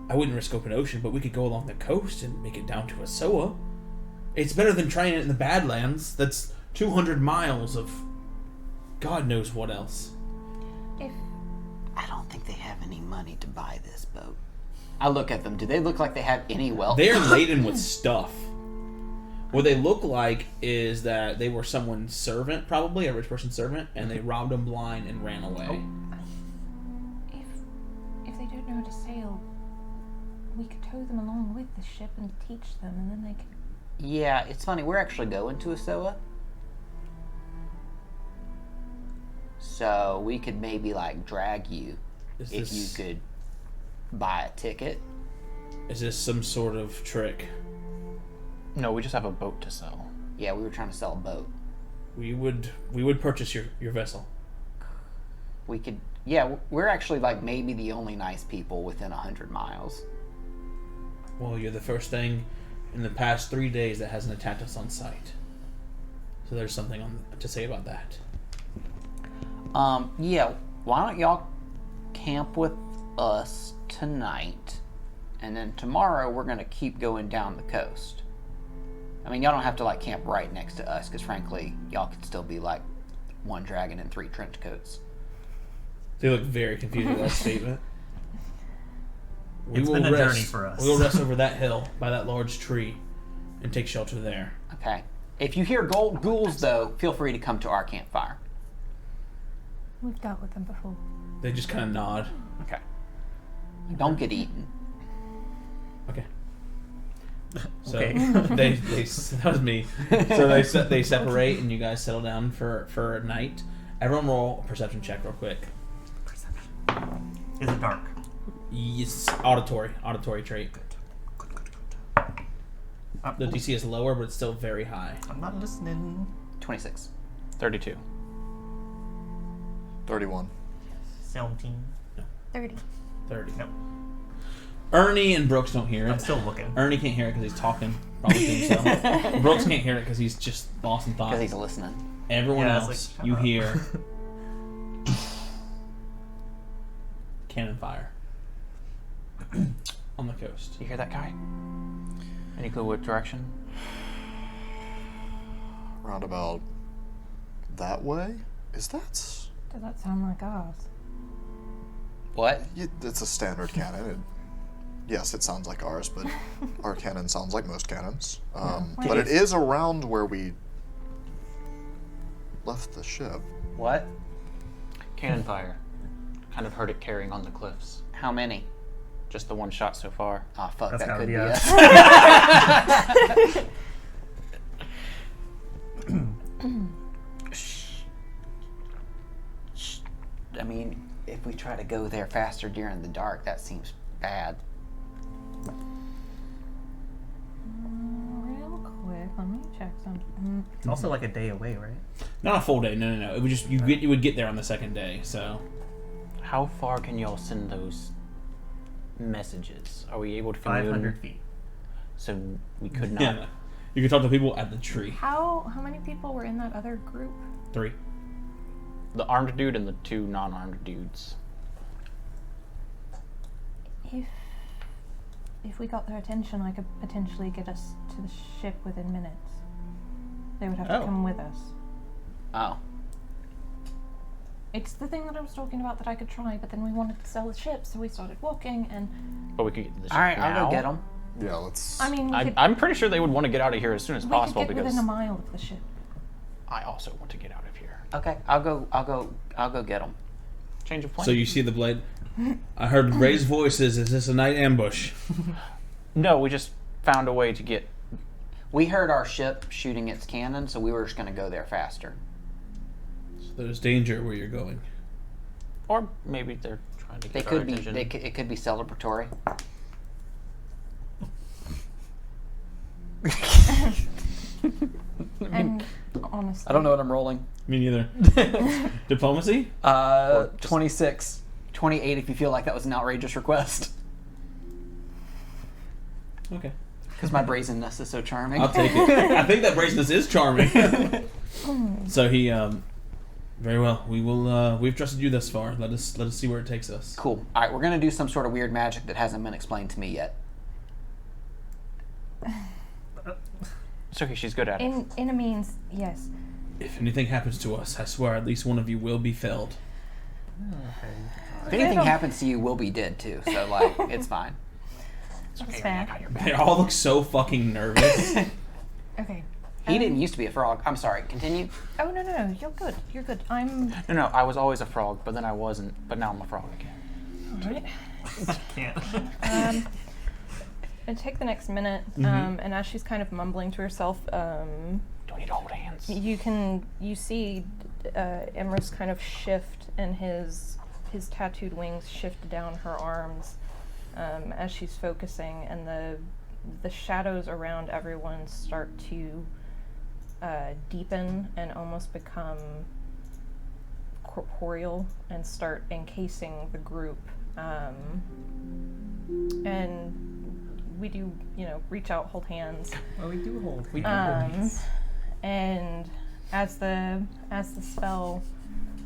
I wouldn't risk open ocean, but we could go along the coast and make it down to Asoa. It's better than trying it in the Badlands. That's 200 miles of God knows what else. I don't think they have any money to buy this boat. I look at them. Do they look like they have any wealth? They are laden with stuff. What they look like is that they were someone's servant, probably a rich person's servant, and they robbed them blind and ran away. If they don't know how to sail, we could tow them along with the ship and teach them, and then they could... Yeah, it's funny. We're actually going to Asoa. So we could maybe like drag you if you could buy a ticket. Is this some sort of trick? No, we just have a boat to sell. Yeah, we were trying to sell a boat. We would purchase your vessel. We could. Yeah, we're actually like maybe the only nice people within 100 miles. Well, you're the first thing in the past 3 days that hasn't attacked us on sight. So there's something to say about that. Yeah, why don't y'all camp with us tonight, and then tomorrow we're gonna keep going down the coast. I mean, y'all don't have to like camp right next to us, because frankly, y'all could still be like one dragon and 3 trench coats. They look very confused with that statement. It's been a journey for us. We will rest over that hill by that large tree and take shelter there. Okay. If you hear ghouls, though, feel free to come to our campfire. We've dealt with them before. They just kind of nod. Okay. Don't get eaten. Okay. So Okay. they that was me. So they separate and you guys settle down for a night. Everyone roll a perception check real quick. Is it dark? Yes, auditory trait. The DC is lower, but it's still very high. I'm not listening. 26. 32. 31. 17. 30. 30. Nope. Ernie and Brooks don't hear it. I'm still looking. Ernie can't hear it because he's talking, probably to himself. Brooks can't hear it because he's just lost in thought. Because he's listening. Everyone Yeah, it's else, like, you shut up. hear cannon fire on the coast. You hear that guy? Any clue what direction? Roundabout that way? Is that? Does that sound like ours? What? It's a standard cannon. Yes, it sounds like ours, but our cannon sounds like most cannons. But it is around where we left the ship. What? Cannon fire. Kind of heard it carrying on the cliffs. How many? Just the one shot so far. Oh, fuck, That's that gotta could be be us. us. I mean, if we try to go there faster during the dark. That seems bad. Real quick, let me check something. It's also like a day away, right? Not a full day. No. It would just you would get there on the second day. So How far can y'all send those messages? Are we able to 500 feet. So we could not. yeah, you can talk to people at the tree. How many people were in that other group? 3. The armed dude and the 2 non-armed dudes. If we got their attention, I could potentially get us to the ship within minutes. They would have to come with us. Oh. It's the thing that I was talking about that I could try, but then we wanted to sell the ship, so we started walking, and But we could get to the ship All right, now. I'll go get them. Yeah, let's. I mean, I'm pretty sure they would want to get out of here as soon as we possible could get because within a mile of the ship. I also want to get out of here. Okay, I'll go get them. Change of plan. So you see the blade. I heard raised voices. Is this a night ambush? No, we just found a way to get. We heard our ship shooting its cannon, so we were just going to go there faster. So there's danger where you're going. Or maybe they're trying to They get could our be. attention. It could be celebratory. And honestly, I don't know what I'm rolling. Me neither. Diplomacy? 26. 28 if you feel like that was an outrageous request. Okay. Because my brazenness is so charming. I'll take it. I think that brazenness is charming. So he, very well. We will. We've trusted you thus far. Let us see where it takes us. Cool. All right, we're going to do some sort of weird magic that hasn't been explained to me yet. It's okay, she's good at it. in a means, yes. If anything happens to us, I swear at least one of you will be felled. If anything happens to you, we'll be dead too. So, like, it's fine. That's fair. They all look so fucking nervous. Okay. He didn't used to be a frog. I'm sorry. Continue. Oh no, you're good. You're good. I'm. No, I was always a frog, but then I wasn't. But now I'm a frog again. All right. Can't. And take the next minute, and as she's kind of mumbling to herself, Don't need to hold hands. you see Emrys kind of shift, and his tattooed wings shift down her arms as she's focusing, and the shadows around everyone start to deepen and almost become corporeal and start encasing the group. And we do, reach out, hold hands. Well, we do hold. And as the spell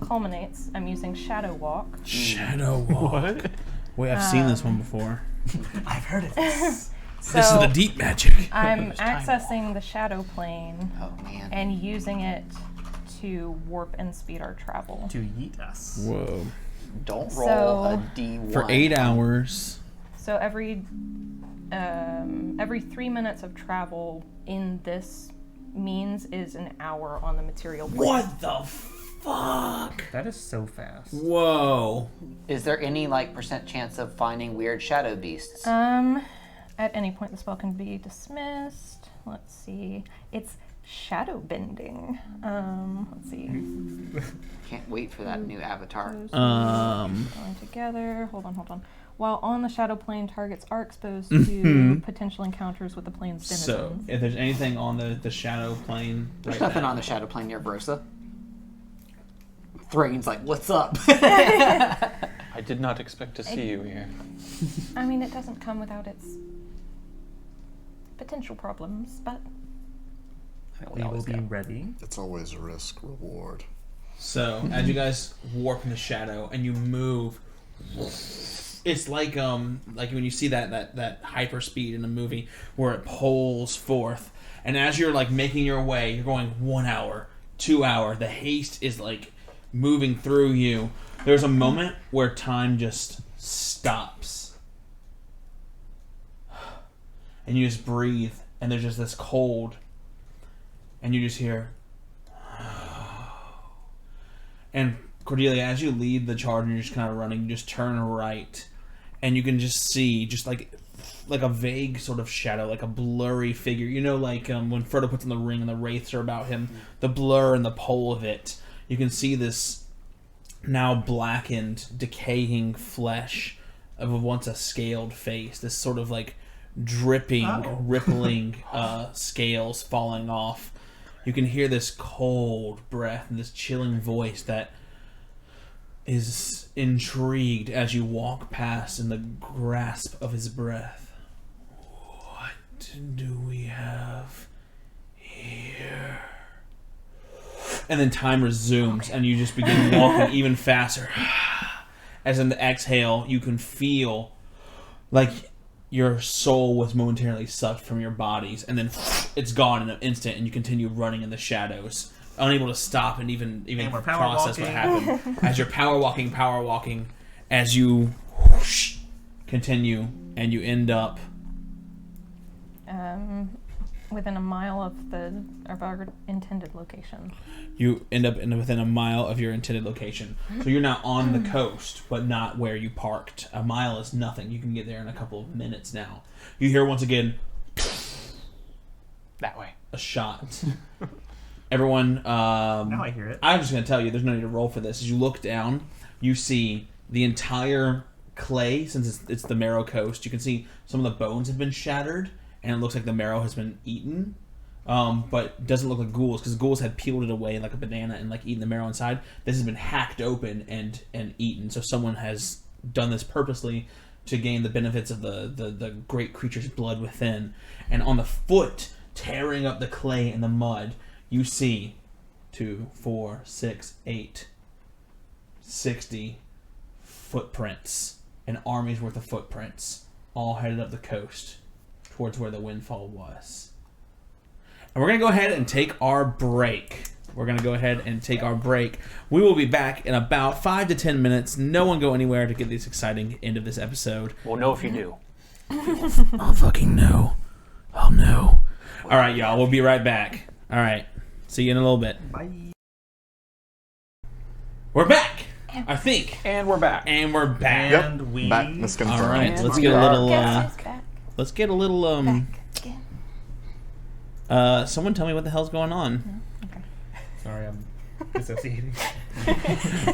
culminates, I'm using Shadow Walk. Shadow Walk. What? Wait, I've seen this one before. I've heard of this. So This is the deep magic. I'm It's time accessing the Shadow Plane Oh, man. and using it to warp and speed our travel. To yeet us. Whoa. Don't roll a So- D1. For 8 hours. So every 3 minutes of travel in this means is an hour on the material plane. What the fuck? That is so fast. Whoa. Is there any, percent chance of finding weird shadow beasts? At any point the spell can be dismissed. Let's see. It's shadow bending. Let's see. Can't wait for that new avatar. Those going together. Hold on. While on the shadow plane, targets are exposed to potential encounters with the plane's denizens. So, if there's anything on the shadow plane, There's right nothing now, on the shadow plane near Brosa. Thrain's like, what's up? I did not expect to see you here. I mean, it doesn't come without its potential problems, but We will always be go. ready. It's always a risk reward. So, as you guys warp in the shadow and you move, it's like when you see that hyper speed in a movie where it pulls forth, and as you're making your way, you're going 1 hour, 2 hour. The haste is moving through you. There's a moment where time just stops, and you just breathe, and there's just this cold, and you just hear. And Cordelia, as you lead the charge and you're just kind of running, you just turn right, and you can just see like a vague sort of shadow, like a blurry figure. When Frodo puts on the ring and the wraiths are about him, the blur and the pull of it. You can see this now blackened, decaying flesh of once a scaled face. This sort of like dripping, rippling scales falling off. You can hear this cold breath and this chilling voice that is intrigued as you walk past in the grasp of his breath. What do we have here? And then time resumes, and you just begin walking even faster. As in the exhale, you can feel like your soul was momentarily sucked from your bodies, and then it's gone in an instant, and you continue running in the shadows, unable to stop and even process what happened. As you're power walking, as you continue, and you end up within a mile of our intended location. You end up within a mile of your intended location. So you're now on the coast, but not where you parked. A mile is nothing. You can get there in a couple of minutes now. You hear once again, That way. a shot. Everyone, Now I hear it. I'm just going to tell you, there's no need to roll for this. As you look down, you see the entire clay, since it's the Marrow Coast. You can see some of the bones have been shattered, and it looks like the marrow has been eaten. But it doesn't look like ghouls, because ghouls had peeled it away like a banana and like eaten the marrow inside. This has been hacked open and eaten. So someone has done this purposely to gain the benefits of the great creature's blood within. And on the foot, tearing up the clay and the mud, you see 2, 4, 6, 8, 60 footprints, an army's worth of footprints, all headed up the coast towards where the Windfall was. And we're going to go ahead and take our break. We will be back in about 5 to 10 minutes. No one go anywhere to get this exciting end of this episode. We'll know if you do. I'll fucking know. I'll know. All right, y'all. We'll be right back. All right. See you in a little bit. Bye. We're back, I think. And we're back. And we're back. Yep. And we... Back. This All confirmed. right. And Let's we get a are little. Back Let's get a little. again. Someone tell me what the hell's going on. Sorry, I'm dissociating.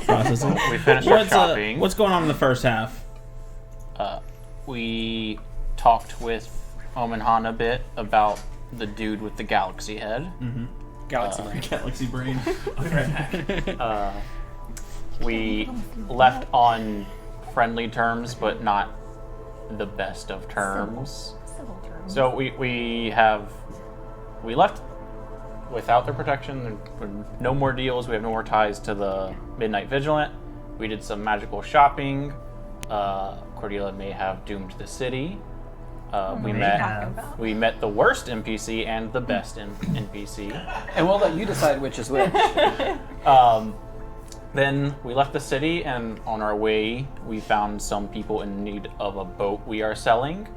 Processing. We finished our shopping. What's going on in the first half? We talked with Omenhan a bit about the dude with the galaxy head. Galaxy Brain. Galaxy Brain. I'll be right back. We left on friendly terms, but not the best of terms. Civil terms. So we left without their protection. No more deals. We have no more ties to the Midnight Vigilant. We did some magical shopping. Cordelia may have doomed the city. We met the worst NPC and the best NPC. And we'll let you decide which is which. Then we left the city, and on our way, we found some people in need of a boat we are selling.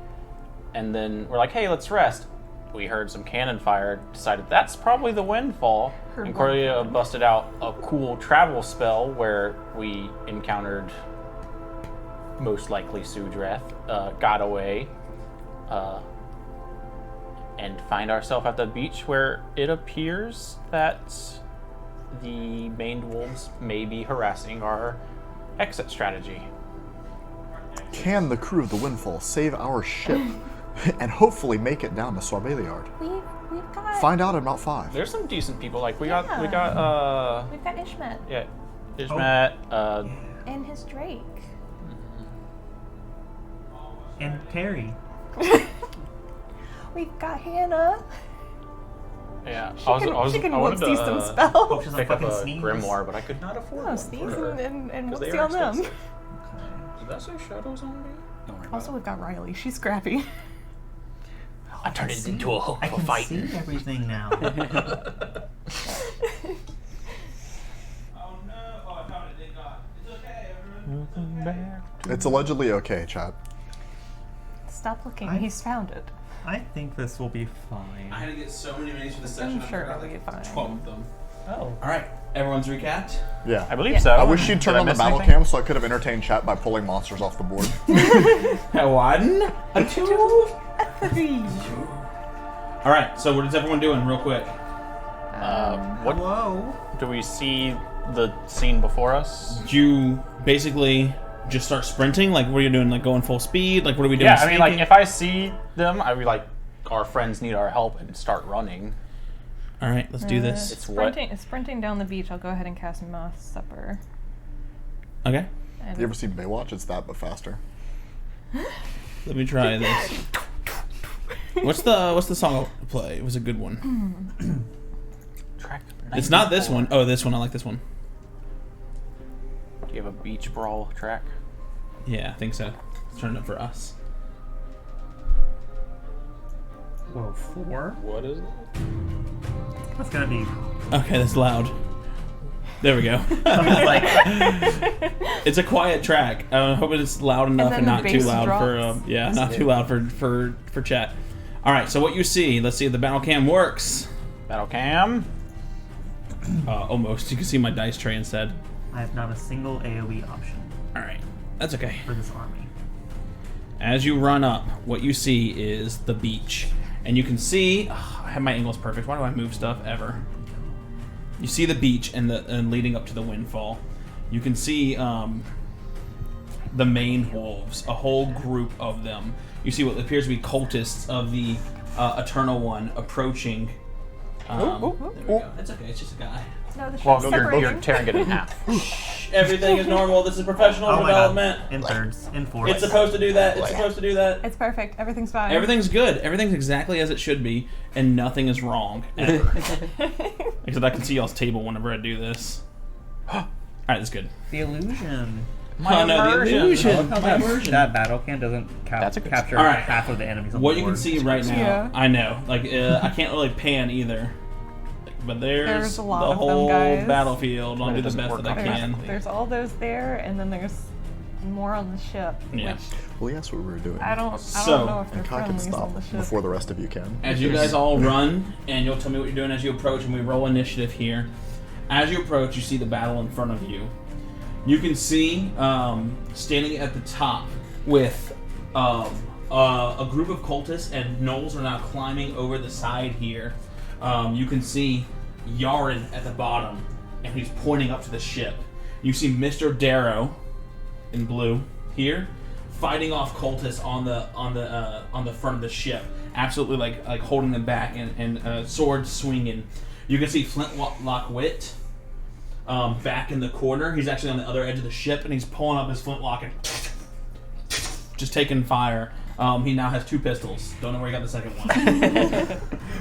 And then we're like, hey, let's rest. We heard some cannon fire, decided that's probably the Windfall. And Cordelia busted out a cool travel spell where we encountered most likely Sudreth, got away, and find ourselves at the beach where it appears that the maned wolves may be harassing our exit strategy. Can the crew of the Windfall save our ship and hopefully make it down to Sorbeliard? We've got. Find out in about 5. There's some decent people. Like we Yeah. got We've got Ishmet yeah, Ishmet, and his Drake. And Terry. We've got Hannah. yeah. She can I wanted whoopsie some to spells. Hope she's pick not up a fucking sneeze. grimoire, but I could not afford Oh, one. sneeze for her. and 'Cause they whoopsie are on them. expensive. Did that say Shadow Zombie? Don't worry about Also, we've got Riley. She's scrappy. I turned it into a hook I for can fighting. see everything now. Oh no! Oh, I found it. Thank God. It's okay, everyone. It's allegedly okay, chat. Stop looking. I- He's found it. I think this will be I fine. had to get so many minis for the I'm session. sure I forgot it'll be like fine. 12 of them. Oh. All right, everyone's recapped. Yeah. I believe Yeah. so. I wish you'd turn Did I on the miss battle anything? cam so I could have entertained chat by pulling monsters off the board. A 1, a 2, a 3. All right, so what is everyone doing, real quick? What Hello. do we see the scene before us? You basically just start sprinting? Like, what are you doing? Like, going full speed? Like, what are we doing? Yeah, I mean, like, Sneaking? if I see them, I'd be like, our friends need our help and start running. All right, let's do this. It's what? Sprinting down the beach, I'll go ahead and cast Moth Supper. Okay. And You ever seen Baywatch? It's that, but faster. Let me try this. What's the song I'll play? It was a good one. Track It's not this 94. one. Oh, this one. I like this one. Do you have a beach brawl track? Yeah, I think so. Let's turn it up for us. Whoa, 4? What is it? That's gonna be Okay, that's loud. There we go. like It's a quiet track. I hope it's loud enough then and the not too bass loud drops. for not too loud for chat. All right, so what you see? Let's see if the battle cam works. Battle cam. Almost. You can see my dice tray instead. I have not a single AoE option All right, that's okay. for this army. As you run up, what you see is the beach, and you can see. I have my angles perfect. Why do I move stuff ever? You see the beach and leading up to the Windfall. You can see the main wolves, a whole group of them. You see what appears to be cultists of the Eternal One approaching. There we go. It's okay. It's just a guy. No, the Well, ship's you're separating. tearing it in half. Everything is normal. This is professional Oh my development. god. In thirds, in fours. It's supposed to do that. It's supposed to do that. It's perfect. Everything's fine. Everything's good. Everything's exactly as it should be, and nothing is wrong ever. Except I can see y'all's table whenever I do this. All right, that's good. The illusion. Oh, no, the illusion. How My that, immersion. that battle can doesn't That's a good capture All right. half of the enemies on What the you can board. see right now, Yeah. I know. Like I can't really pan either, but There's a lot the of them, whole guys. battlefield. I'll But it do the doesn't best work that I can. There's all those there, and then there's more on the ship. Yeah. Which Well, yes, what we were doing. I don't So- know if they're And Kai can friendlies stop on the ship. before the rest of you can. As you guys all run, and you'll tell me what you're doing as you approach, and we roll initiative here. As you approach, you see the battle in front of you. You can see standing at the top with a group of cultists, and gnolls are now climbing over the side here. You can see Yaren at the bottom, and he's pointing up to the ship. You see Mr. Darrow in blue here, fighting off cultists on the front of the ship, absolutely like holding them back and sword swinging. You can see Flintlock Wit back in the corner. He's actually on the other edge of the ship, and he's pulling up his flintlock and just taking fire. He now has 2 pistols. Don't know where he got the second one.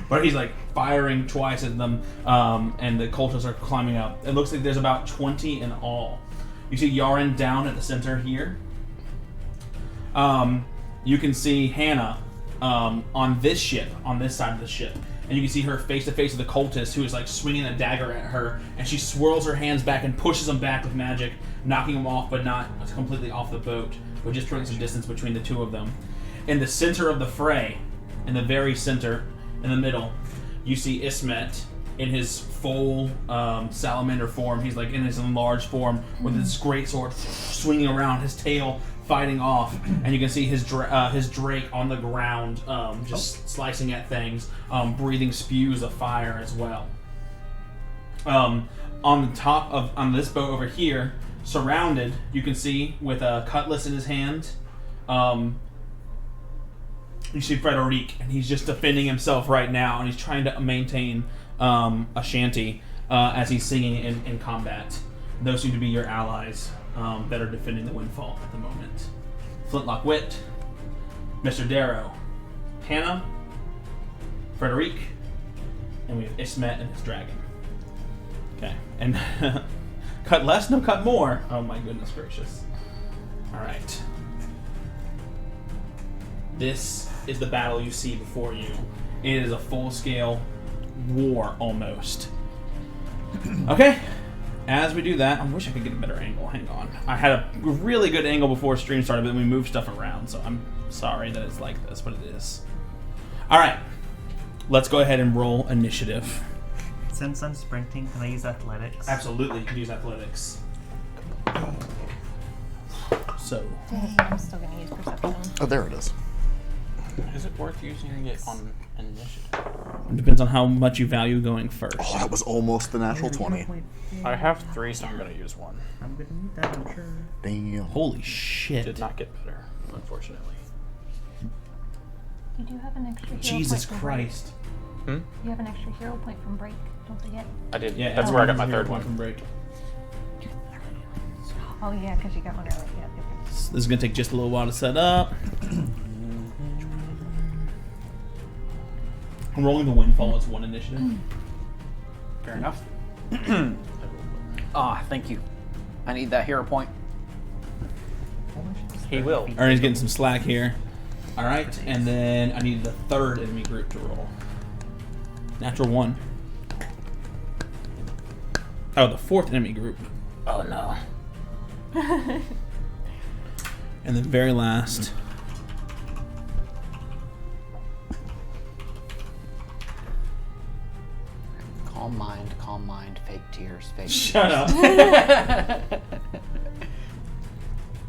But he's like firing twice at them, and the cultists are climbing up. It looks like there's about 20 in all. You see Yaren down at the center here. You can see Hannah on this ship, on this side of the ship. And you can see her face to face with the cultist who is like swinging a dagger at her, and she swirls her hands back and pushes them back with magic, knocking them off, but not completely off the boat, but just putting some distance between the two of them. In the center of the fray, in the very center, in the middle, you see Ismet in his full salamander form. He's like in his enlarged form with his great sword swinging around, his tail fighting off, and you can see his drake on the ground, just slicing at things, breathing spews of fire as well. On the top of this boat over here, surrounded, you can see with a cutlass in his hand, you see Frederic, and he's just defending himself right now, and he's trying to maintain a shanty as he's singing in combat. Those seem to be your allies that are defending the Windfall at the moment. Flintlock Wit, Mr. Darrow, Hannah, Frederic, and we have Ismet and his dragon. Okay, and cut less, no cut more. Oh my goodness gracious. Alright. This is the battle you see before you. It is a full-scale war, almost. Okay, as we do that, I wish I could get a better angle. Hang on. I had a really good angle before stream started, but then we moved stuff around, so I'm sorry that it's like this, but it is. Alright, let's go ahead and roll initiative. Since I'm sprinting, can I use athletics? Absolutely, you can use athletics. So, I'm still gonna use perception. Oh, there it is. Is it worth using it on initiative? It depends on how much you value going first. Oh, that was almost the natural 20. I have 3, so I'm gonna use 1. I'm gonna need that, I'm sure. Damn. Holy shit. Did not get better, unfortunately. You do have an extra hero Jesus point from Christ. break. You have an extra hero point from break. Don't forget. I did. Yeah, That's where I got my zero third point one. from break. Oh yeah, because you got one early. Yeah. This is gonna take just a little while to set up. I'm rolling the Windfall as 1 initiative. Fair enough. Thank you. I need that hero point. He will. Ernie's getting some slack here. Alright, and then I need the 3rd enemy group to roll. Natural 1. Oh, the 4th enemy group. Oh no. And then very last. Calm mind, fake tears, fake Shut up.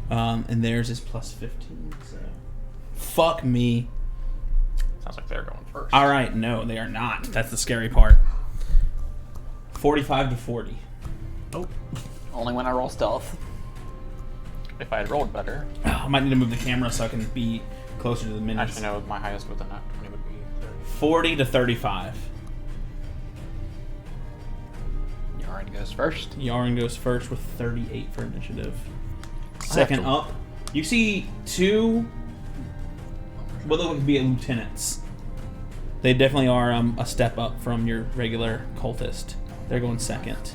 And theirs is plus 15, so. Fuck me. Sounds like they're going first. Alright, no, they are not. That's the scary part. 45 to 40. Only when I roll stealth. If I had rolled better. I might need to move the camera so I can be closer to the minutes. Actually, no, my highest with a nat 20 would be 30. 40 to 35. Yaren goes first. Yaren goes first with 38 for initiative. Second up, you see 2 what look like to be lieutenants. They definitely are a step up from your regular cultist. They're going second.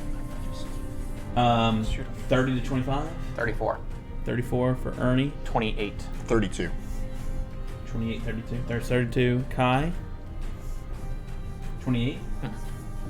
30 to 25. 34. 34 for Ernie. 28. 32. 28, 32. There's 32. Kai. 28.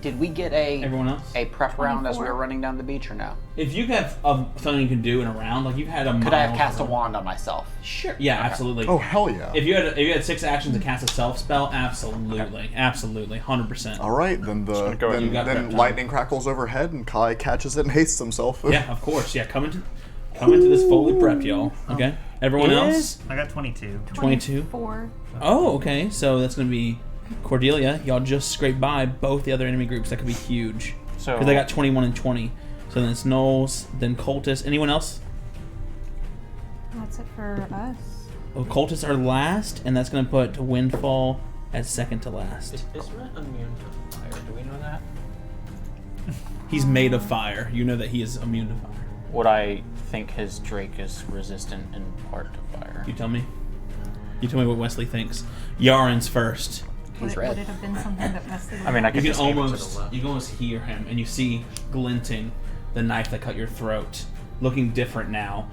Did we get a Everyone else? a prep round as we 24. were running down the beach or no? If you have something you can do in a round, like you've had a Could I have mile cast a for- wand on myself? Sure. Yeah, absolutely. Oh, hell yeah. If you had 6 actions to cast a self spell, absolutely, absolutely, 100%. All right, then go ahead. You got prep then time. lightning crackles overhead and Kai catches it and hastes himself. Yeah, of course. Yeah, come into this fully prepped, y'all. Okay. Everyone else. I got 22. 22. 24. Oh, okay. So that's gonna be Cordelia. Y'all just scraped by both the other enemy groups. That could be huge. So Because they got 21 and 20. So then it's Knowles, then Cultist. Anyone else? That's it for us. Well, Cultists are last, and that's gonna put Windfall as second to last. Is Rhett immune to fire? Do we know that? He's made of fire. You know that he is immune to fire. Would I think his Drake is resistant in part to fire? You tell me. You tell me what Wesley thinks. Yaren's first. He's Would red. it have been something that Wesley would I mean, I You could can just aim it to the left. you can almost hear him, and you see glinting the knife that cut your throat, looking different now.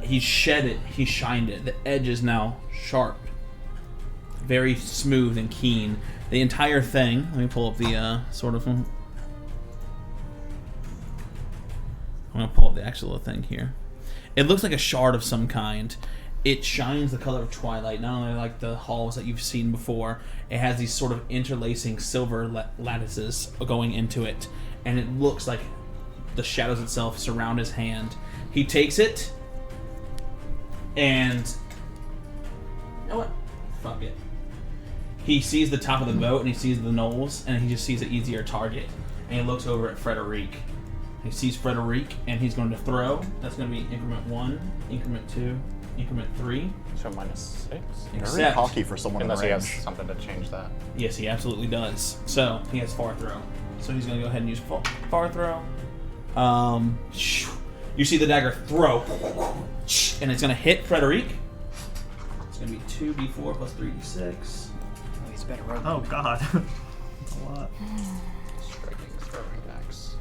He shed it. He shined it. The edge is now sharp, very smooth and keen. The entire thing. Let me pull up the sort of. I'm gonna pull up the actual thing here. It looks like a shard of some kind. It shines the color of twilight, not only like the halls that you've seen before. It has these sort of interlacing silver lattices going into it, and it looks like the shadows itself surround his hand. He takes it, and you know what? Fuck it. He sees the top of the boat, and he sees the knolls, and he just sees an easier target. And he looks over at Frederic. He sees Frederic, and he's going to throw. That's going to be increment 1, increment 2, increment 3. So minus 6? Very Except, cocky for someone Unless in he range. has something to change that. yes, he absolutely does. So he has far throw. So he's going to go ahead and use far throw. You see the dagger throw, and it's going to hit Frederic. It's going to be 2d4 plus 3d6. He's better rogue. Oh god. That's a lot. Striking, throwing axe.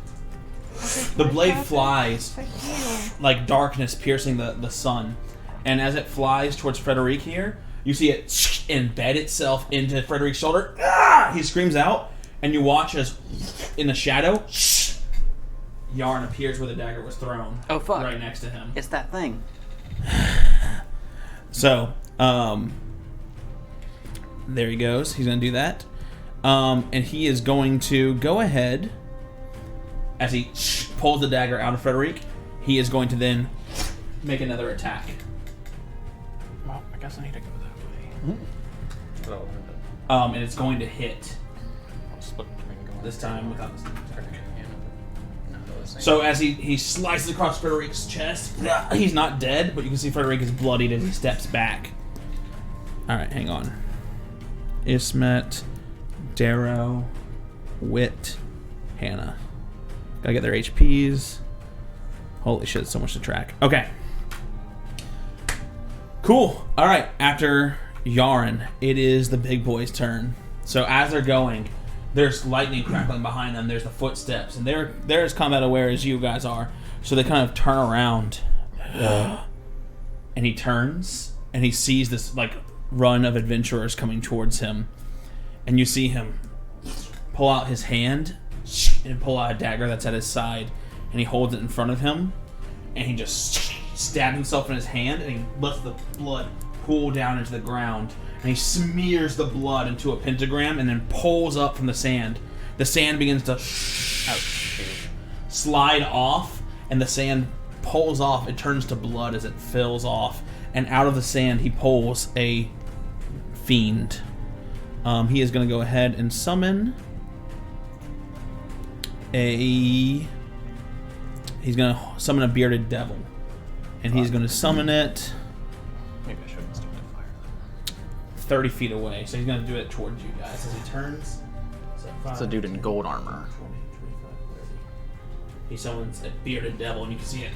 The blade flies Thank you. like darkness piercing the sun. And as it flies towards Frederic here, you see it embed itself into Frederic's shoulder. Ah! He screams out, and you watch as, in the shadow, Yaren appears where the dagger was thrown. Oh, fuck. Right next to him. It's that thing. So, there he goes. He's going to do that. And he is going to go ahead, as he pulls the dagger out of Frederic, he is going to then make another attack. Well, I guess I need to go that way. And it's going to hit I'll split between going this time without the So So as he slices across Frederick's chest, he's not dead, but you can see Frederick is bloodied as he steps back. Alright, hang on. Ismet, Darrow, Wit, Hannah. Gotta get their HPs. Holy shit, so much to track. Okay. Cool. Alright, after Yaren, it is the big boy's turn. So as they're going, there's lightning crackling behind them. There's the footsteps, and they're as combat aware as you guys are. So they kind of turn around, and he turns, and he sees this like run of adventurers coming towards him, and you see him pull out his hand and pull out a dagger that's at his side, and he holds it in front of him, and he just stabs himself in his hand, and he lets the blood pool down into the ground. And he smears the blood into a pentagram and then pulls up from the sand. The sand begins to slide off, and the sand pulls off. It turns to blood as it fills off. And out of the sand, he pulls a fiend. He is going to go ahead and summon He's going to summon a bearded devil. And he's going to summon it Maybe I shouldn't stick to fire. 30 feet away, so he's going to do it towards you guys as he turns. So It's a dude in gold armor. 20, 25, 30. He summons a bearded devil, and you can see it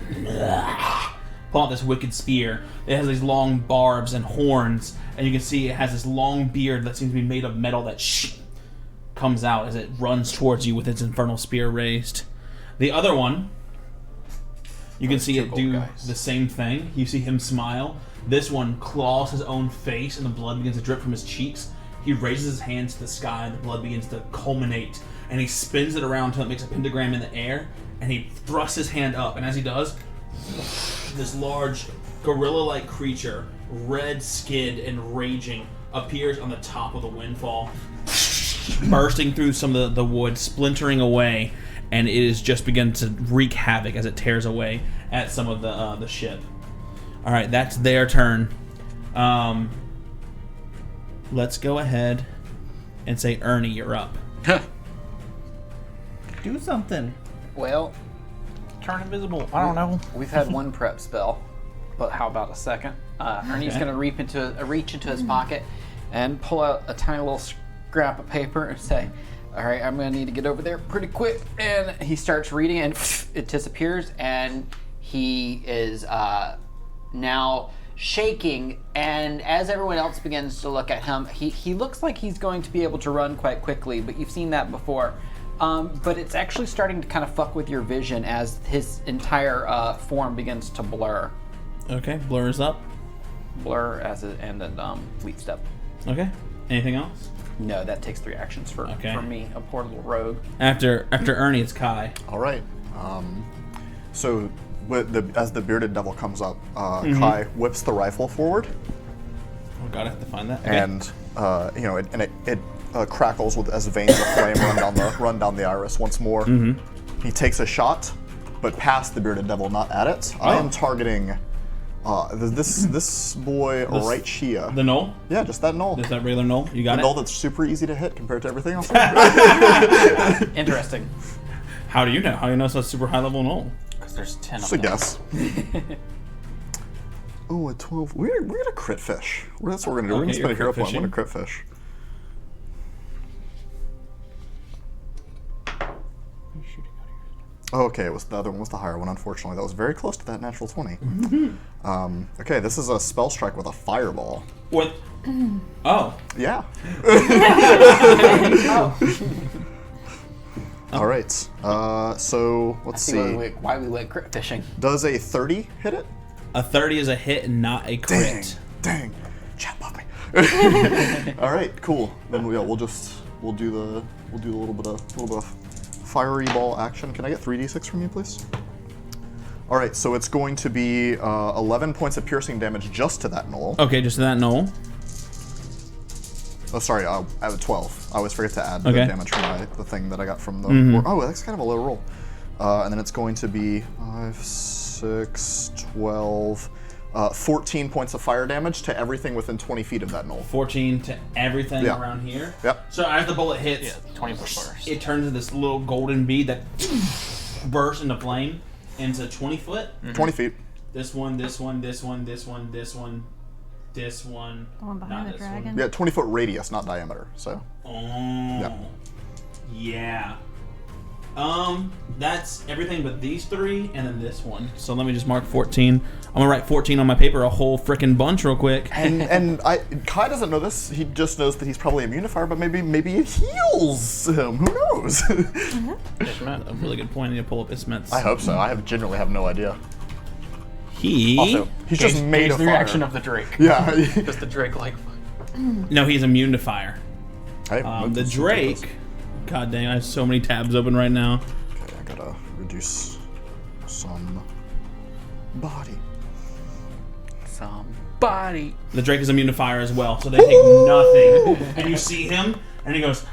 pull out this wicked spear. It has these long barbs and horns, and you can see it has this long beard that seems to be made of metal that comes out as it runs towards you with its infernal spear raised. The other one, you can see it do the same thing. You see him smile. This one claws his own face, and the blood begins to drip from his cheeks. He raises his hands to the sky, and the blood begins to culminate. And he spins it around until it makes a pentagram in the air, and he thrusts his hand up. And as he does, this large gorilla-like creature, red-skinned and raging, appears on the top of the Windfall, bursting through some of the wood, splintering away, and it is just begun to wreak havoc as it tears away at some of the ship. All right, that's their turn. Let's go ahead and say, Ernie, you're up. Do something. Well, Turn invisible. I don't know. we've had one prep spell, but how about a second? Ernie's Okay. going to reach into his pocket and pull out a tiny little scrap of paper and say, all right, I'm going to need to get over there pretty quick. And he starts reading, and it disappears, and he is now shaking. And as everyone else begins to look at him, he looks like he's going to be able to run quite quickly, but you've seen that before. But it's actually starting to kind of fuck with your vision as his entire form begins to blur. Okay, blurs up. Blur as it, and then lead step. Okay, anything else? No, that takes 3 actions for me, a poor little rogue. After Ernie, it's Kai. All right. So as the bearded devil comes up, Kai whips the rifle forward, Oh god, I have to find that. Okay. and it crackles as veins of flame run down the iris once more. He takes a shot, but past the bearded devil, not at it. I am targeting this boy right here. The knoll? Yeah, just that knoll. Is that regular knoll? You got The it? knoll that's super easy to hit compared to everything else. Interesting. How do you know? How do you know it's a super high level knoll? Because there's 10 Just of a them. guess. Oh, a 12. We're gonna crit fish. That's what we're gonna do. We're Okay, gonna spend a you're hero crit point. We're gonna fishing. crit fish. Oh, okay, the other one was the higher one, unfortunately. That was very close to that natural 20. Okay, this is a spell strike with a fireball. What? Oh. Yeah. All right. So let's See see. why we went crit fishing. Does a 30 hit it? A 30 is a hit and not a crit. Dang. Chat above me. All right, cool. Then we'll do a little bit of fiery ball action. Can I get 3d6 from you, please? All right, so it's going to be 11 points of piercing damage just to that knoll. Okay, just that knoll. Oh, sorry, I have 12. I always forget to add the Okay. damage from the thing that I got from the... Oh, that's kind of a low roll. And then it's going to be 5, 6, 12, 14 points of fire damage to everything within 20 feet of that knoll. 14 to everything Yeah. around here. Yep. So as the bullet hits, Yeah, 20 foot burst. it turns into this little golden bead that bursts into flame into 20 foot. 20 feet. This one, this one, this one, this one, this one, this one. The one behind not the this dragon. Yeah, 20-foot radius, not diameter. So. Oh. Yeah. That's everything but these three, and then this one. So let me just mark 14. I'm gonna write 14 on my paper, a whole freaking bunch, real quick. And Kai doesn't know this. He just knows that he's probably immune to fire, but maybe it heals him. Who knows? Ishmet. A really good point. I need to pull up Ismet's. I hope so. I genuinely have no idea. He. Also, he's just made of the fire. reaction of the Drake. Yeah. Just the Drake like. No, he's immune to fire. Hey, The Drake. God dang, I have so many tabs open right now. Okay, I gotta reduce some body. Somebody. The Drake is immune to fire as well, so they take nothing. And you see him, and he goes,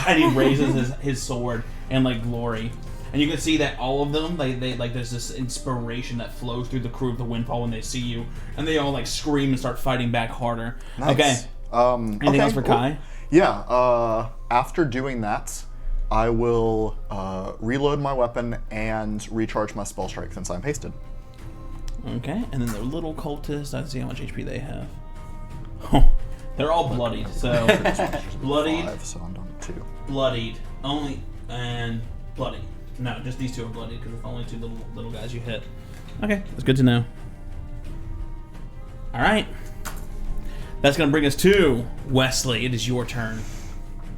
and he raises his sword and like glory. And you can see that all of them, they like there's this inspiration that flows through the crew of the Windfall when they see you, and they all like scream and start fighting back harder. Nice. Okay. Anything else for Kai? Yeah, after doing that, I will reload my weapon and recharge my spell strike since I'm hasted. Okay, and then the little cultists, I see how much HP they have. Oh, they're all bloodied, so bloodied, 5, so I'm down to 2. bloodied, only, and bloodied. No, just these two are bloodied because it's only two little guys you hit. Okay, that's good to know. All right, that's gonna bring us to Wesley. It is your turn.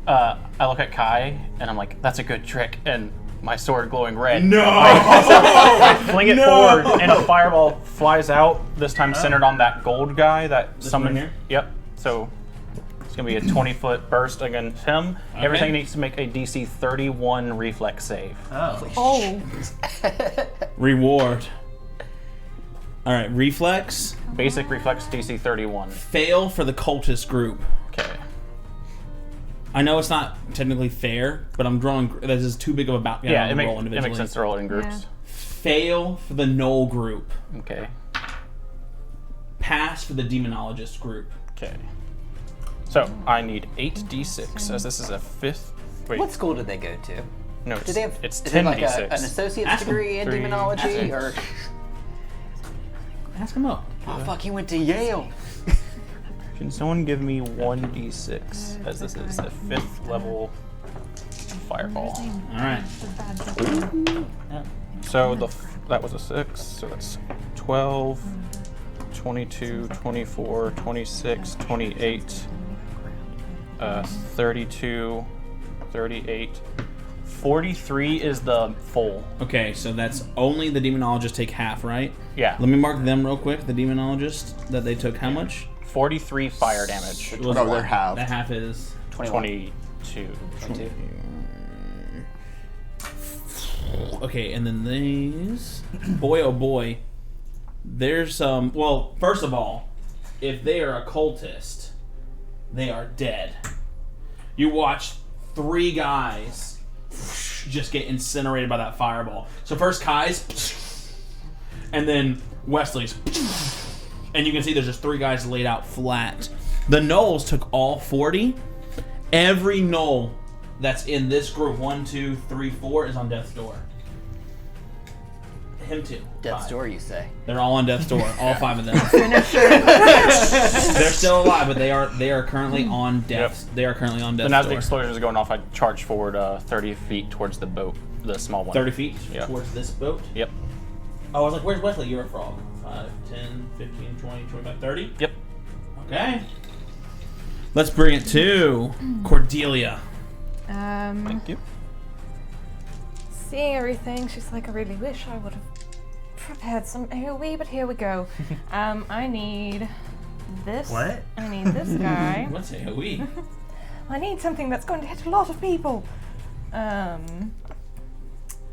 I look at Kai and I'm like, "That's a good trick." And my sword glowing red. No! I fling it forward, and a fireball flies out. This time centered on that gold guy that This summoned. one here? Yep. So it's gonna be a 20-foot burst against him. Okay. Everything needs to make a DC 31 reflex save. Oh, Reward. All right, reflex. Basic reflex DC 31. Fail for the cultist group. Okay. I know it's not technically fair, but I'm drawing. This is too big of a roll Yeah, it individually. makes sense to roll it in groups. Fail for the Knoll group. Okay. Pass for the Demonologist group. Okay. So I need 8d6 as this is a 5th. Wait. What school did they go to? No, Did they have? it's is it like 10d6. an associate's Ask 'em. degree in 3, demonology, 6. or? Ask him up. Oh fuck, he went to Yale. Can someone give me 1d6 as this is a 5th level fireball? All right. So that was a 6, so that's 12, 22, 24, 26, 28, 32, 38, 43 is the full. Okay, so that's only the Demonologist take half, right? Yeah, Let me mark them real quick. The Demonologist that they took how much? 43 fire damage. It was No, they're half. The half is 22. 22. okay, and then these. Boy, oh boy. There's some. Well, first of all, if they are a cultist, they are dead. You watch 3 guys just get incinerated by that fireball. So first Kai's, and then Wesley's, and you can see there's just 3 guys laid out flat. The Knolls took all 40. Every Knoll that's in this group, 1, 2, 3, 4, is on death's door. Him too. Death's 5. door, you say? They're all on death's door. All 5 of them. They're still alive, but they are currently on death. They are currently on death's Then as the door. explosion is going off, I charge forward 30 feet towards the boat, the small one. 30 feet Yeah. towards this boat. Yep. Oh, I was like, where's Wesley? You're a frog. 5, 10, 15, 20, 25, 30. Yep. Okay. Let's bring it to Cordelia. Thank you. seeing everything, she's like, I really wish I would have prepared some AoE, but here we go. I need this. What? I need this guy. What's AoE? I need something that's going to hit a lot of people.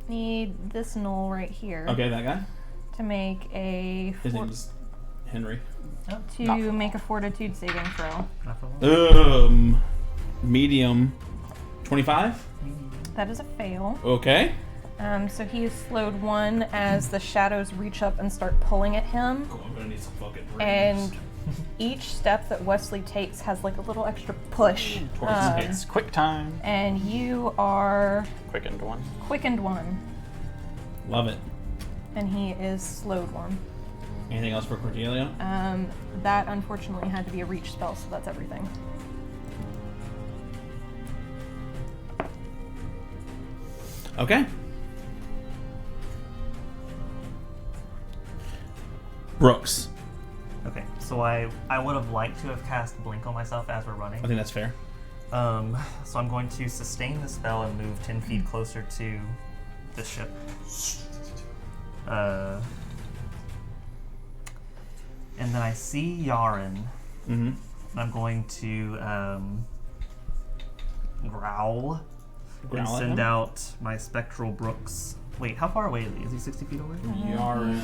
Need this knoll right here. Okay, that guy. To make a His name's Henry. to make a fortitude saving throw. Medium. 25? That is a fail. Okay. So he is slowed 1 as the shadows reach up and start pulling at him. Cool, I'm gonna need some fucking rings. And each step that Wesley takes has like a little extra push. It's quick time. And you are Quickened 1. quickened 1. Love it. And he is slowed 1. Anything else for Cordelia? That unfortunately had to be a reach spell, so that's everything. Okay. Brooks. Okay, so I would have liked to have cast Blink on myself as we're running. I think that's fair. So I'm going to sustain the spell and move 10 feet closer to the ship. And then I see Yaren. Mm-hmm. And I'm going to growl Growl and at send him? out my Spectral Brooks. Wait, how far away is he? Is he 60 feet away? Yaren,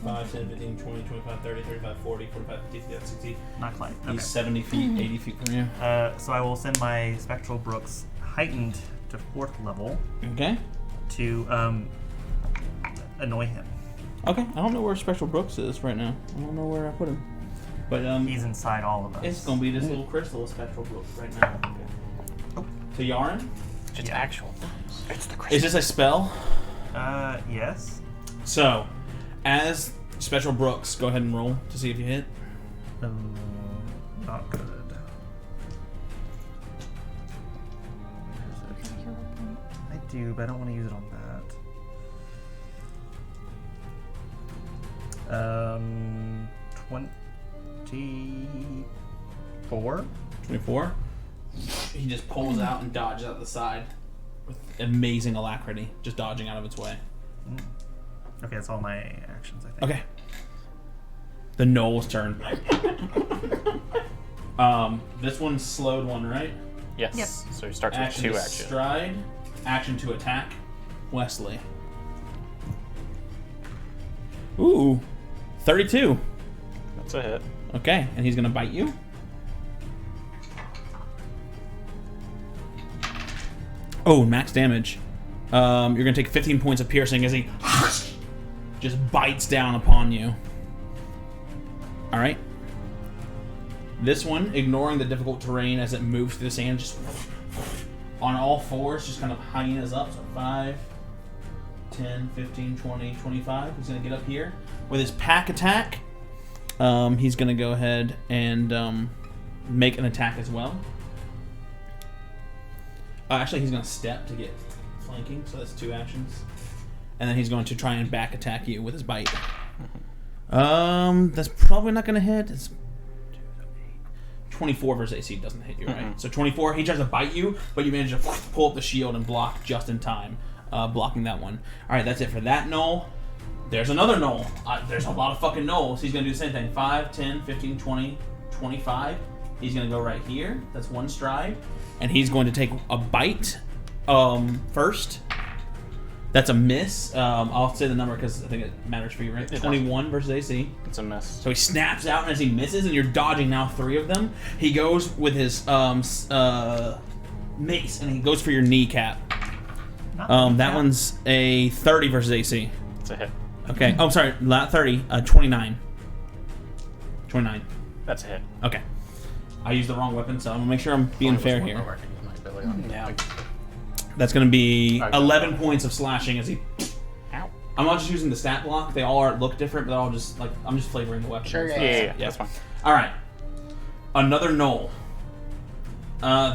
5, 10, 15, 20, 25, 30, 35, 40, 45, 50, 60. Not quite. He's Okay. 70 feet, 80 feet from you. So I will send my Spectral Brooks heightened to 4th level Okay. to annoy him. Okay. I don't know where Spectral Brooks is right now. I don't know where I put him. But He's inside all of us. it's gonna be this little crystal of Spectral Brooks right now. Okay. To Yaren? It's Yeah. actual. It's the crystal. Is this a spell? Yes. So, as Spectral Brooks, go ahead and roll to see if you hit. Not good. I do, but I don't want to use it on that. 24? 24. He just pulls out and dodges out the side with amazing alacrity, just dodging out of its way. Okay, that's all my actions, I think. Okay. The Knoll's turn. This one's slowed 1, right? Yes. Yep. So he starts with Action 2 to actions. stride. Action to attack. Wesley. Ooh. 32. That's a hit. Okay, and he's gonna bite you. Oh, max damage. You're gonna take 15 points of piercing as he just bites down upon you. Alright. This one, ignoring the difficult terrain as it moves through the sand, just on all fours, just kind of hyenas up. So 5, 10, 15, 20, 25. He's gonna get up here. With his pack attack, he's gonna go ahead and make an attack as well. Actually, he's gonna step to get flanking, so that's 2 actions. And then he's going to try and back attack you with his bite. That's probably not gonna hit. It's 24 versus AC doesn't hit you, right? So 24, he tries to bite you, but you manage to pull up the shield and block just in time, blocking that one. All right, that's it for that Knoll. There's another Knoll. There's a lot of fucking Knolls. He's gonna do the same thing. 5, 10, 15, 20, 25. He's gonna go right here. That's 1 stride. And he's going to take a bite first. That's a miss. I'll say the number because I think it matters for you, right? 21 versus AC. It's a miss. So he snaps out, and as he misses, and you're dodging now 3 of them, he goes with his mace, and he goes for your kneecap. That one's a 30 versus AC. It's a hit. Okay. Oh, sorry, not 30. 29. 29. That's a hit. Okay. I used the wrong weapon, so I'm gonna make sure I'm being fair here. I can use my ability on Yeah. That's gonna be Okay. 11 points of slashing as he. Ow. I'm not just using the stat block. They all look different, but they're all just like I'm just flavoring the weapon. Sure, Yeah, that's fine. All right. Another Knoll.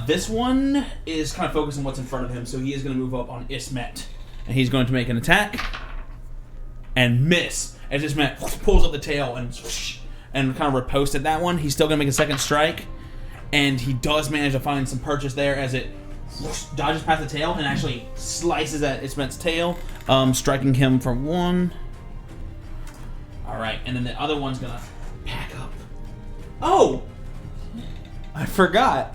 This one is kind of focused on what's in front of him, so he is going to move up on Ismet, and he's going to make an attack and miss. As Ismet pulls up the tail and kind of riposte at that one, he's still going to make a second strike, and he does manage to find some purchase there as it dodges past the tail and actually slices at Ismet's tail, striking him for 1. All right, and then the other one's going to pack up. Oh! I forgot.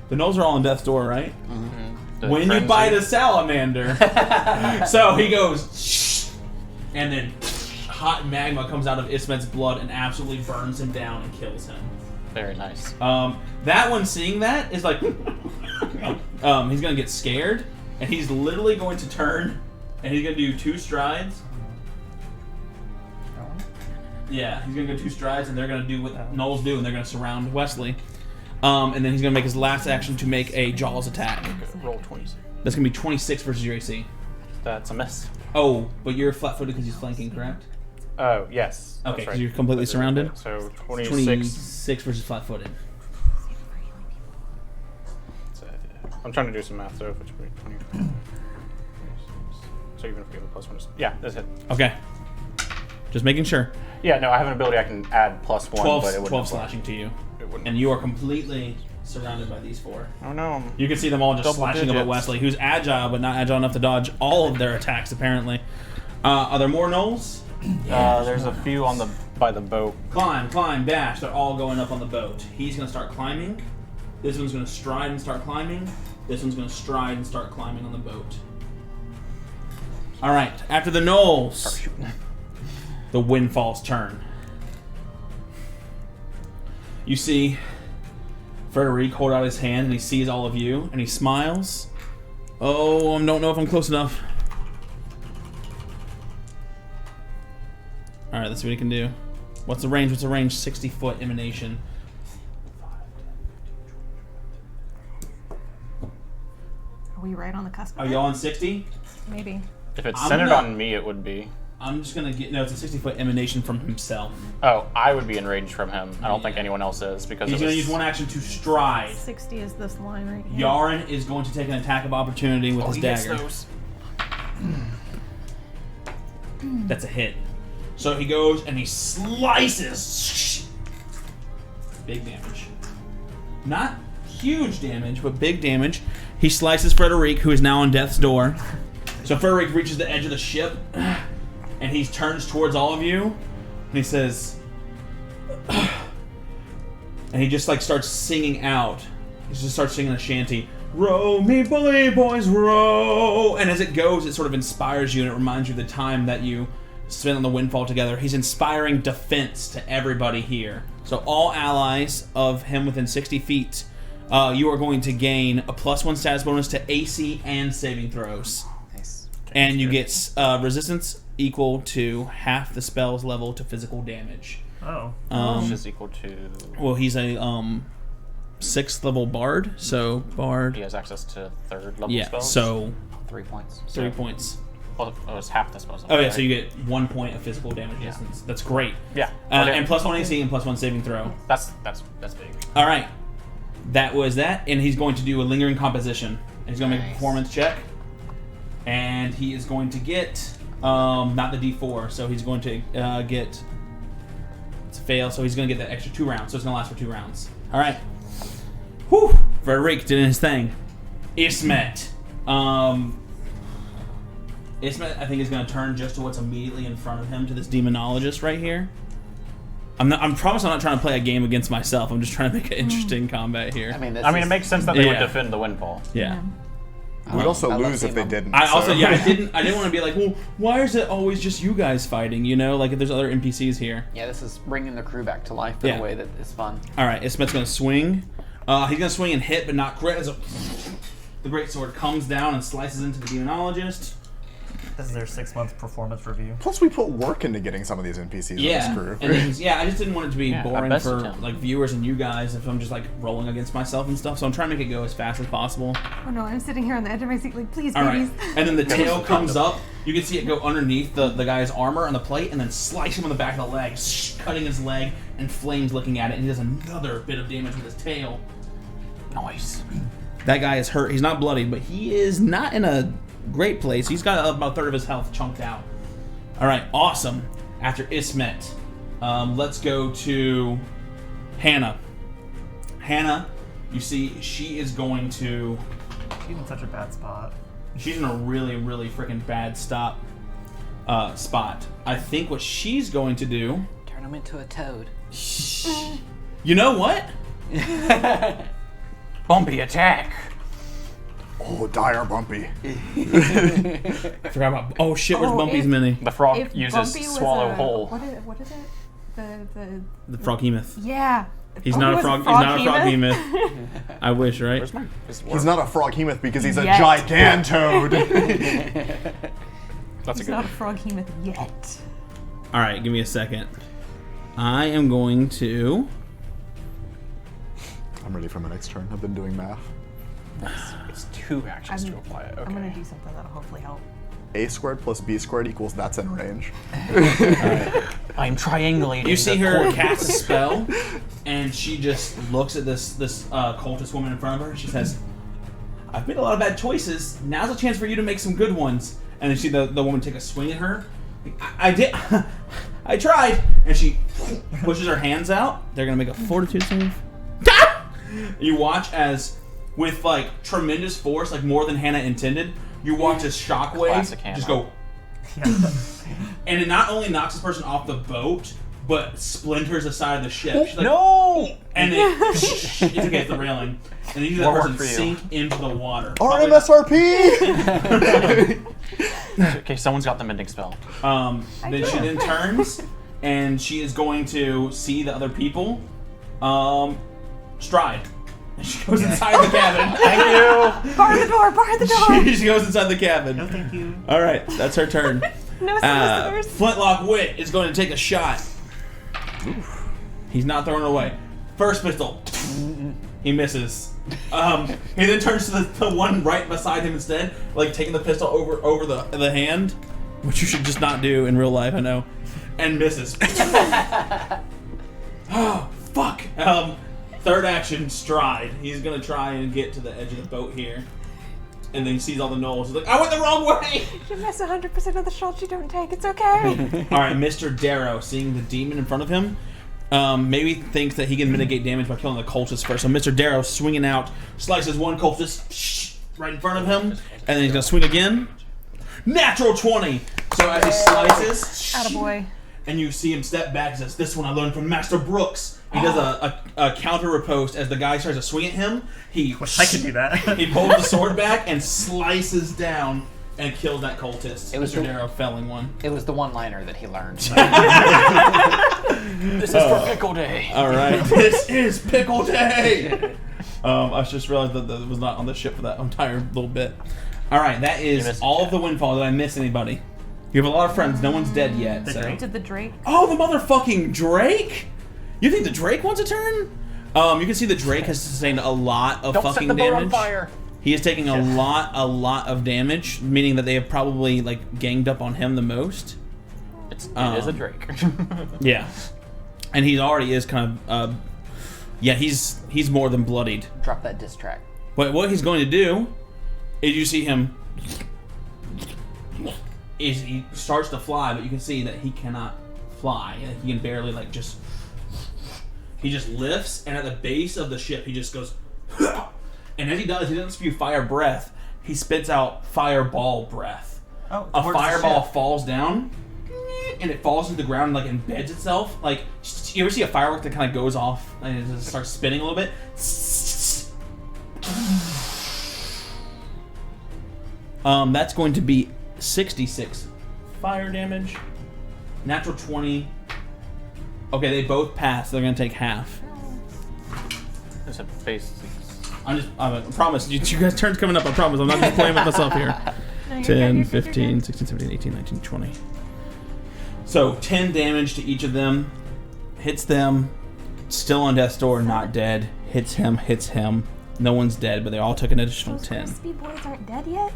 The Knolls are all on death's door, right? The When you frenzy. bite a salamander. So he goes, and then hot magma comes out of Ismet's blood and absolutely burns him down and kills him. Very nice. That one, seeing that, is like, he's gonna get scared, And he's literally going to turn, and he's going to do 2 strides. That one? Yeah, he's going to go 2 strides, and they're going to do what Gnolls do, and they're going to surround Wesley. And then he's going to make his last action to make a Jaws attack. Roll 26. That's going to be 26 versus your AC. That's a miss. Oh, but you're flat-footed because he's flanking, correct? Oh, yes. Okay, that's because right. you're completely surrounded. So 26. 26 versus flat-footed. I'm trying to do some math, so if it's 20. So even if we have a +1. Yeah, that's it. Okay. Just making sure. Yeah, no, I have an ability I can add +1, 12, but it wouldn't 12 apply. slashing to you. It wouldn't. And you are completely surrounded by these 4. Oh no. You can see them all just Double slashing up at digits. Wesley, who's agile but not agile enough to dodge all of their attacks, apparently. Are there more Gnolls? There's a few on by the boat. Climb, climb, dash. They're all going up on the boat. He's going to start climbing. This one's going to stride and start climbing. This one's going to stride and start climbing on the boat. All right. After the Gnolls, the Windfall's turn. You see Frederic hold out his hand, and he sees all of you, and he smiles. Oh, I don't know if I'm close enough. All right, let's see what he can do. What's the range? 60-foot emanation. Are we right on the cusp? Are y'all on 60? Maybe. If it's I'm centered gonna- on me, it would be. I'm just gonna get no. It's a 60-foot emanation from himself. Oh, I would be in range from him. I don't think anyone else is because He's it gonna was, use 1 action to stride. 60 is this line right here. Yaren is going to take an attack of opportunity with his he gets dagger. those. That's a hit. So he goes and he slices. Big damage. Not huge damage, but big damage. He slices Frederic, who is now on death's door. So Frederic reaches the edge of the ship, and he turns towards all of you, and he says, and he just like starts singing out. He just starts singing a shanty. Row me, bully boys, row! And as it goes, it sort of inspires you, and it reminds you of the time that you spent on the Windfall together. He's inspiring defense to everybody here. So all allies of him within 60 feet, you are going to gain a +1 status bonus to AC and saving throws. Nice. And you get resistance equal to half the spell's level to physical damage. Oh. Which is equal to. Well, he's a 6th level bard, so bard. He has access to 3rd level Yeah, spells. so 3 points. 3 points. Well, it was half the spells. Oh yeah, right? so you get 1 point of physical damage Yeah. distance. That's great. Yeah. Okay. And +1 AC and +1 saving throw. That's big. All right, that was that, and he's going to do a lingering composition. And he's going to make a Nice. performance check, and he is going to get not the D4, so he's going to get it's a fail, so he's going to get that extra 2 rounds. So it's going to last for 2 rounds. All right. Whew. Frederic did his thing. Ismet. Ismet, I think, is going to turn just to what's immediately in front of him, to this demonologist right here. I'm promise I'm not trying to play a game against myself. I'm just trying to make an interesting combat here. I mean, this It makes sense that they would Yeah. defend the Windfall. Yeah. We'd also I love lose if seeing they them. didn't. I also, so- yeah, I didn't want to be like, well, why is it always just you guys fighting? You know, like if there's other NPCs here. Yeah, this is bringing the crew back to life in Yeah. a way that is fun. All right, Ismet's gonna swing. He's gonna swing and hit, but not crit. As the great sword comes down and slices into the demonologist. This is their 6-month performance review. Plus, we put work into getting some of these NPCs in this crew. and then I just didn't want it to be Yeah, I boring bested for him. like viewers and you guys if I'm just like rolling against myself and stuff. So I'm trying to make it go as fast as possible. Oh no, I'm sitting here on the edge of my seat like, please, All right, babies. and then the tail comes up. You can see it go underneath the guy's armor on the plate, and then slice him on the back of the leg, cutting his leg, and flames looking at it. And he does another bit of damage with his tail. Nice. That guy is hurt. He's not bloodied, but he is not in a great place. He's got about a third of his health chunked out. All right, awesome. After Ismet, let's go to Hannah. Hannah, you see, she is going to. She's in such a bad spot. She's in a really, really freaking bad spot. I think what she's going to do. Turn him into a toad. You know what? Bumpy attack. Oh, dire Bumpy. I forgot about. Oh shit! Where's Oh, Bumpy's if- mini? The frog If uses Bumpy was swallow a- whole. What is it? The froghemoth. Yeah. He's Oh, not he a was frog. a He's not a frog frog hemoth. I wish, right? Where's my? He's not a froghemoth because he's a Yet. gigantode. That's a He's good not a one. frog hemoth yet. All right, give me a second. I am going to. I'm ready for my next turn. I've been doing math. It's 2 actions to apply it. Okay. I'm gonna do something that'll hopefully help. A squared plus B squared equals that's in range. I'm triangulating. You see the her coordinates. cast a spell, and she just looks at this cultist woman in front of her. She says, "I've made a lot of bad choices. Now's a chance for you to make some good ones." And then see the woman take a swing at her. I did. I tried. And she pushes her hands out. They're gonna make a fortitude save. You watch as, with like tremendous force, like more than Hannah intended, you watch as shockwave Classic Hannah. just go. And it not only knocks this person off the boat, but splinters the side of the ship. She's like, No! and it's against the railing. And you see that More work person for you. sink into the water. Probably RMSRP! Okay, someone's got the mending spell. Then she then turns, and she is going to see the other people. Stride. And she goes inside the cabin. Thank you! Bar the door! Bar the door! she goes inside the cabin. No, thank you. All right, that's her turn. No solicitors. Flintlock Wit is going to take a shot. He's not throwing it away. First pistol. He misses. He then turns to the one right beside him instead, like taking the pistol over the hand, which you should just not do in real life, I know, and misses. Oh, fuck. Third action, Stride. He's going to try and get to the edge of the boat here. And then he sees all the knolls. He's like, I went the wrong way! You miss 100% of the shots you don't take. It's okay. Alright, Mr. Darrow, seeing the demon in front of him, maybe thinks that he can mitigate damage by killing the cultist first. So Mr. Darrow, swinging out, slices one cultist right in front of him, and then he's going to swing again. Natural 20! So as he slices, Attaboy. and you see him step back and says, this one I learned from Master Brooks. He does a counter riposte as the guy tries to swing at him. He I could do that. He pulls the sword back and slices down and kills that cultist. It was Mr. Darrow felling one. It was the one-liner that he learned. This is for Pickle Day. All right, this is Pickle Day. I just realized that was not on the ship for that entire little bit. All right, that is missed all the of the Windfall. Did I miss anybody? You have a lot of friends. No one's dead yet. The so. Drake? Did the Drake? Oh, the motherfucking Drake! You think the Drake wants a turn? You can see the Drake has sustained a lot of Don't set fucking the boat damage. on fire. He is taking a lot of damage, meaning that they have probably like ganged up on him the most. It is a Drake. Yeah, and he already is kind of. Yeah, he's more than bloodied. Drop that diss track. But what he's going to do is you see him. Is he starts to fly, but you can see that he cannot fly. He can barely like just. He just lifts, and at the base of the ship, he just goes. And as he does, he doesn't spew fire breath. He spits out fireball breath. Oh, A towards the fireball ship. falls down, and it falls into the ground and like embeds itself. Like you ever see a firework that kind of goes off and it just starts spinning a little bit? That's going to be 66 fire damage. Natural 20. Okay, they both pass. They're gonna take half. It's a base. I promise. You guys' turn's coming up. I promise. I'm not just playing with myself here. No, you're 10, good, you're good, 15, you're good. 16, 17, 18, 19, 20. So 10 damage to each of them. Hits them. Still on death's door, not dead. Hits him. No one's dead, but they all took an additional Those 10. crispy boys aren't dead yet?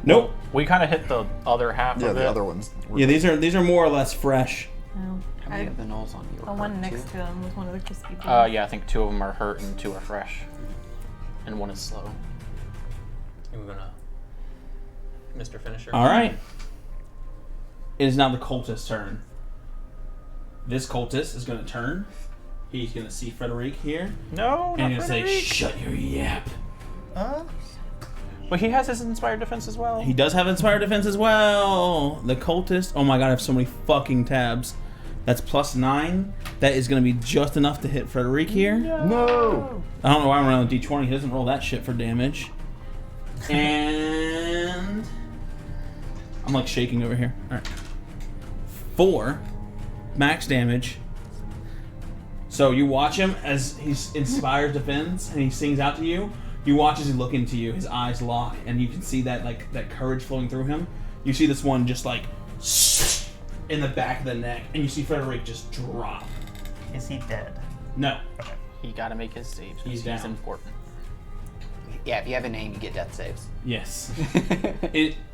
Nope. We kind of hit the other half Yeah, of it. the other ones. were- Yeah, these are more or less fresh. No. How many of the gnolls on you? The one next to him was one of the crispy boys. Yeah, I think 2 of them are hurt and 2 are fresh. And 1 is slow. And we're gonna... Mr. Finisher. All right. It is now the cultist's turn. This cultist is going to turn. He's going to see Frederic here. No, And not he's going to say, Frederic. shut your yap. But he has his inspired defense as well. He does have inspired defense as well. The cultist. Oh my god, I have so many fucking tabs. That's +9. That is going to be just enough to hit Frederic here. No! I don't know why I'm rolling D20. He doesn't roll that shit for damage. And I'm like shaking over here. All right. 4 max damage. So you watch him as he inspires defense and he sings out to you. You watch as he look into you. His eyes lock, and you can see that that courage flowing through him. You see this one just like in the back of the neck, and you see Frederic just drop. Is he dead? No. He got to make his saves. He's He's down. important. Yeah, if you have a name, you get death saves. Yes.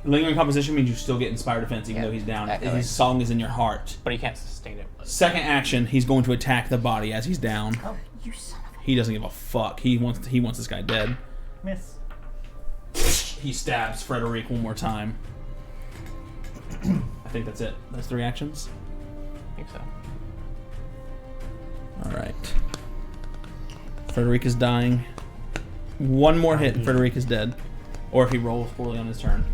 Lingering composition means you still get inspired defense even Yeah, though he's down. echoing. His song is in your heart. But he can't sustain it. Second action, he's going to attack the body as he's down. Oh, you son of a... He doesn't give a fuck. He wants this guy dead. Miss. He stabs Frederic one more time. I think that's it. That's 3 actions. I think so. All right. Frederic is dying. One more hit and Frederic is dead. Or if he rolls poorly on his turn.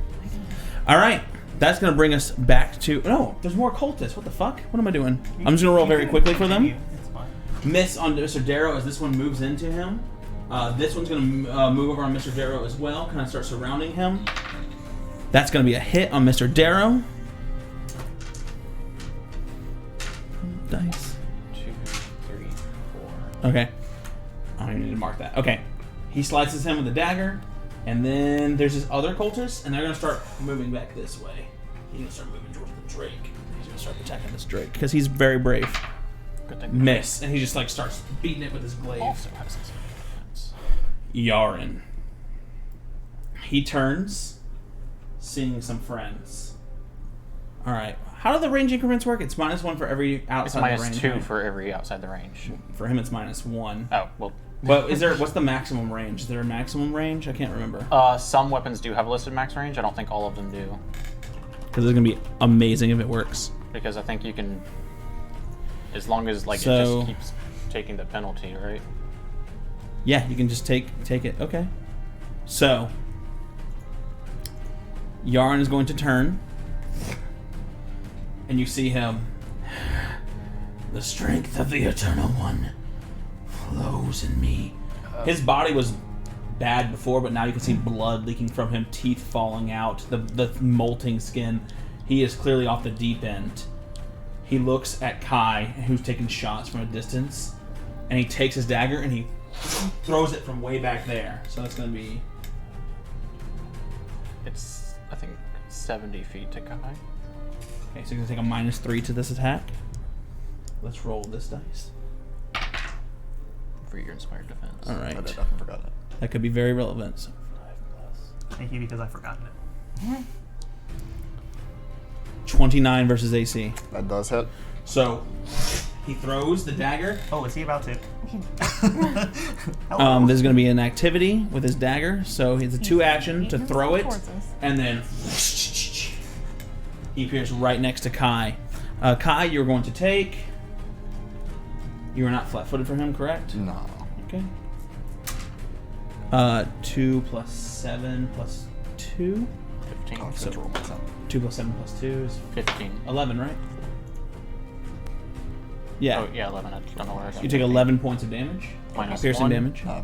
All right. That's going to bring us back to... No, there's more cultists. What the fuck? What am I doing? I'm just going to roll very quickly for them. It's fine. Miss on Mr. Darrow as this one moves into him. This one's going to move over on Mr. Darrow as well. Kind of start surrounding him. That's going to be a hit on Mr. Darrow. Dice. 2, 3, 4. Okay. I don't even need to mark that. Okay. He slices him with a dagger. And then there's this other cultist. And they're going to start moving back this way. He's going to start moving towards the Drake. He's going to start attacking this Drake. Because he's very brave. Good thing. Miss. And he just like starts beating it with his glaive. Also has his defense. Yaren. He turns, seeing some friends. All right. How do the range increments work? It's -1 for every It's outside the range. -2 right? for every outside the range. For him, it's -1. Oh, well. But what's the maximum range? Is there a maximum range? I can't remember. Some weapons do have a listed max range. I don't think all of them do. Because it's gonna be amazing if it works. Because I think you can, as long as like So- it just keeps taking the penalty, right? Yeah, you can just take it. Okay. So Yaren is going to turn, and you see him. The strength of the Eternal One flows in me. His body was bad before, but now you can see blood leaking from him, teeth falling out, the molting skin. He is clearly off the deep end. He looks at Kai, who's taking shots from a distance, and he takes his dagger and he throws it from way back there. So that's going to be... It's, I think, 70 feet to Kai. Okay, so you're going to take a -3 to this attack. Let's roll this dice. For your inspired defense. All I right. definitely forgot it. That could be very relevant. So 5 Thank you because I've forgotten it. plus 29 versus AC. That does hit. So he throws the dagger. Oh, is he about to? This is going to be an activity with his dagger. So it's a 2 action to throw it, and then he appears right next to Kai. Kai, you're going to take. You are not flat-footed for him, correct? No. Okay. 2 plus 7 plus 2. 15. Oh, so roll myself. 2 plus 7 plus 2 is 15. 11, right? Yeah. Oh, yeah, 11. I don't know where I got You take 11 points of damage. Minus Piercing 1. damage. No.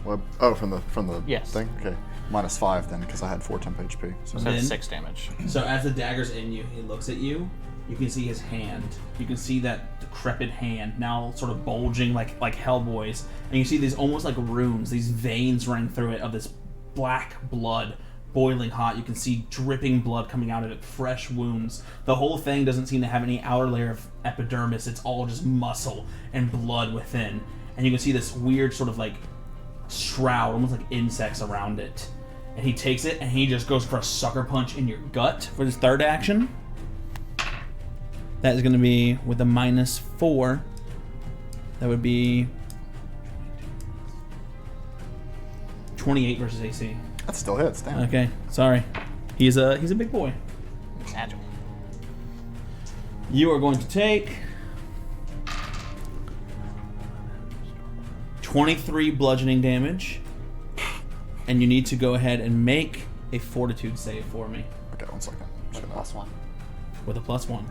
Well, oh, from the Yes. thing? Okay. -5 then, because I had 4 temp HP. So So Then- it's 6 damage. So as the dagger's in you, he looks at you. You can see his hand. You can see that decrepit hand now sort of bulging like Hellboy's. And you see these almost like runes, these veins running through it of this black blood, boiling hot. You can see dripping blood coming out of it, fresh wounds. The whole thing doesn't seem to have any outer layer of epidermis. It's all just muscle and blood within. And you can see this weird sort of like shroud, almost like insects around it. And he takes it and he just goes for a sucker punch in your gut for his third action. That is going to be with a -4. That would be 28 versus AC. that still hits. Damn. Okay, sorry. He's a big boy. Agile. You are going to take 23 bludgeoning damage, and you need to go ahead and make a Fortitude save for me Okay, 1 second. With +1. with a +1.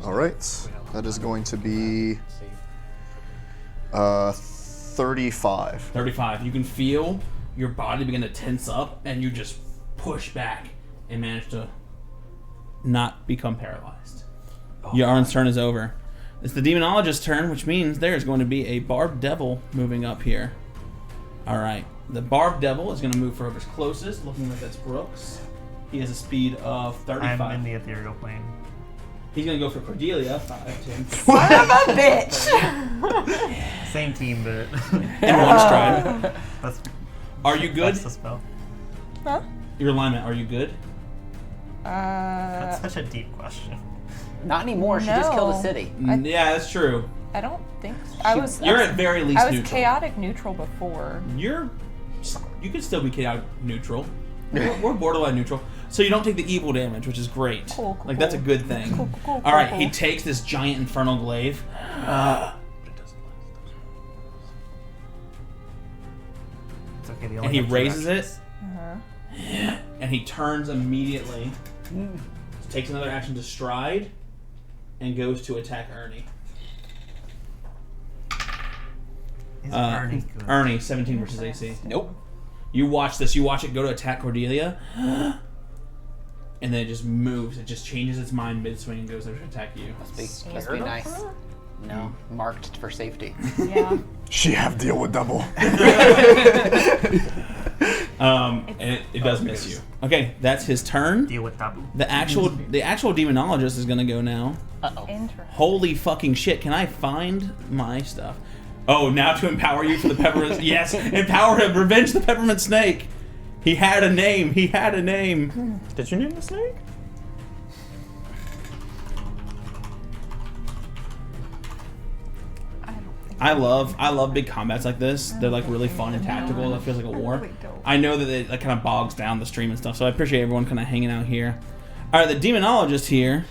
All right. That is going to be 35. 35. You can feel your body begin to tense up, and you just push back and manage to not become paralyzed. Yaren's turn is over. It's the demonologist's turn, which means there's going to be a barbed devil moving up here. All right. The barbed devil is going to move for whoever's closest, looking like that's Brooks. He has a speed of 35. I'm in the ethereal plane. He's going to go for Cordelia. 5, 10, Son of a bitch! Same team, but and one stride. that's, Are you good? that's the spell. Huh? Your alignment, are you good? That's such a deep question. Not anymore. She just killed a No. city. Yeah, that's true. I don't think so. You're at very least I was neutral. chaotic neutral before. You could still be chaotic neutral. We're borderline neutral. So you don't take the evil damage, which is great. Cool, like, that's a good thing. Cool, All right, cool. he takes this giant infernal glaive. It's okay. They only And he have 2 raises it. actions. And he turns immediately. Takes another action to stride. And goes to attack Ernie. Is Ernie good? Ernie, 17 versus AC. Nope. You watch this. You watch it go to attack Cordelia. And then it just moves. It just changes its mind mid-swing and goes to attack you. Must be nice. No, marked for safety. Yeah. She have deal with double. And it does miss you. Okay, that's his turn. Deal with Tabu. The actual demonologist is gonna go now. Interesting. Holy fucking shit! Can I find my stuff? Oh, now to empower you for the peppermint. Yes, empower him. Revenge the peppermint snake. He had a name. He had a name. Did you name the snake? I love big combats like this. They're like really fun and tactical. It feels like a war. I know that it like, kind of bogs down the stream and stuff, so I appreciate everyone kind of hanging out here. All right, the demonologist here.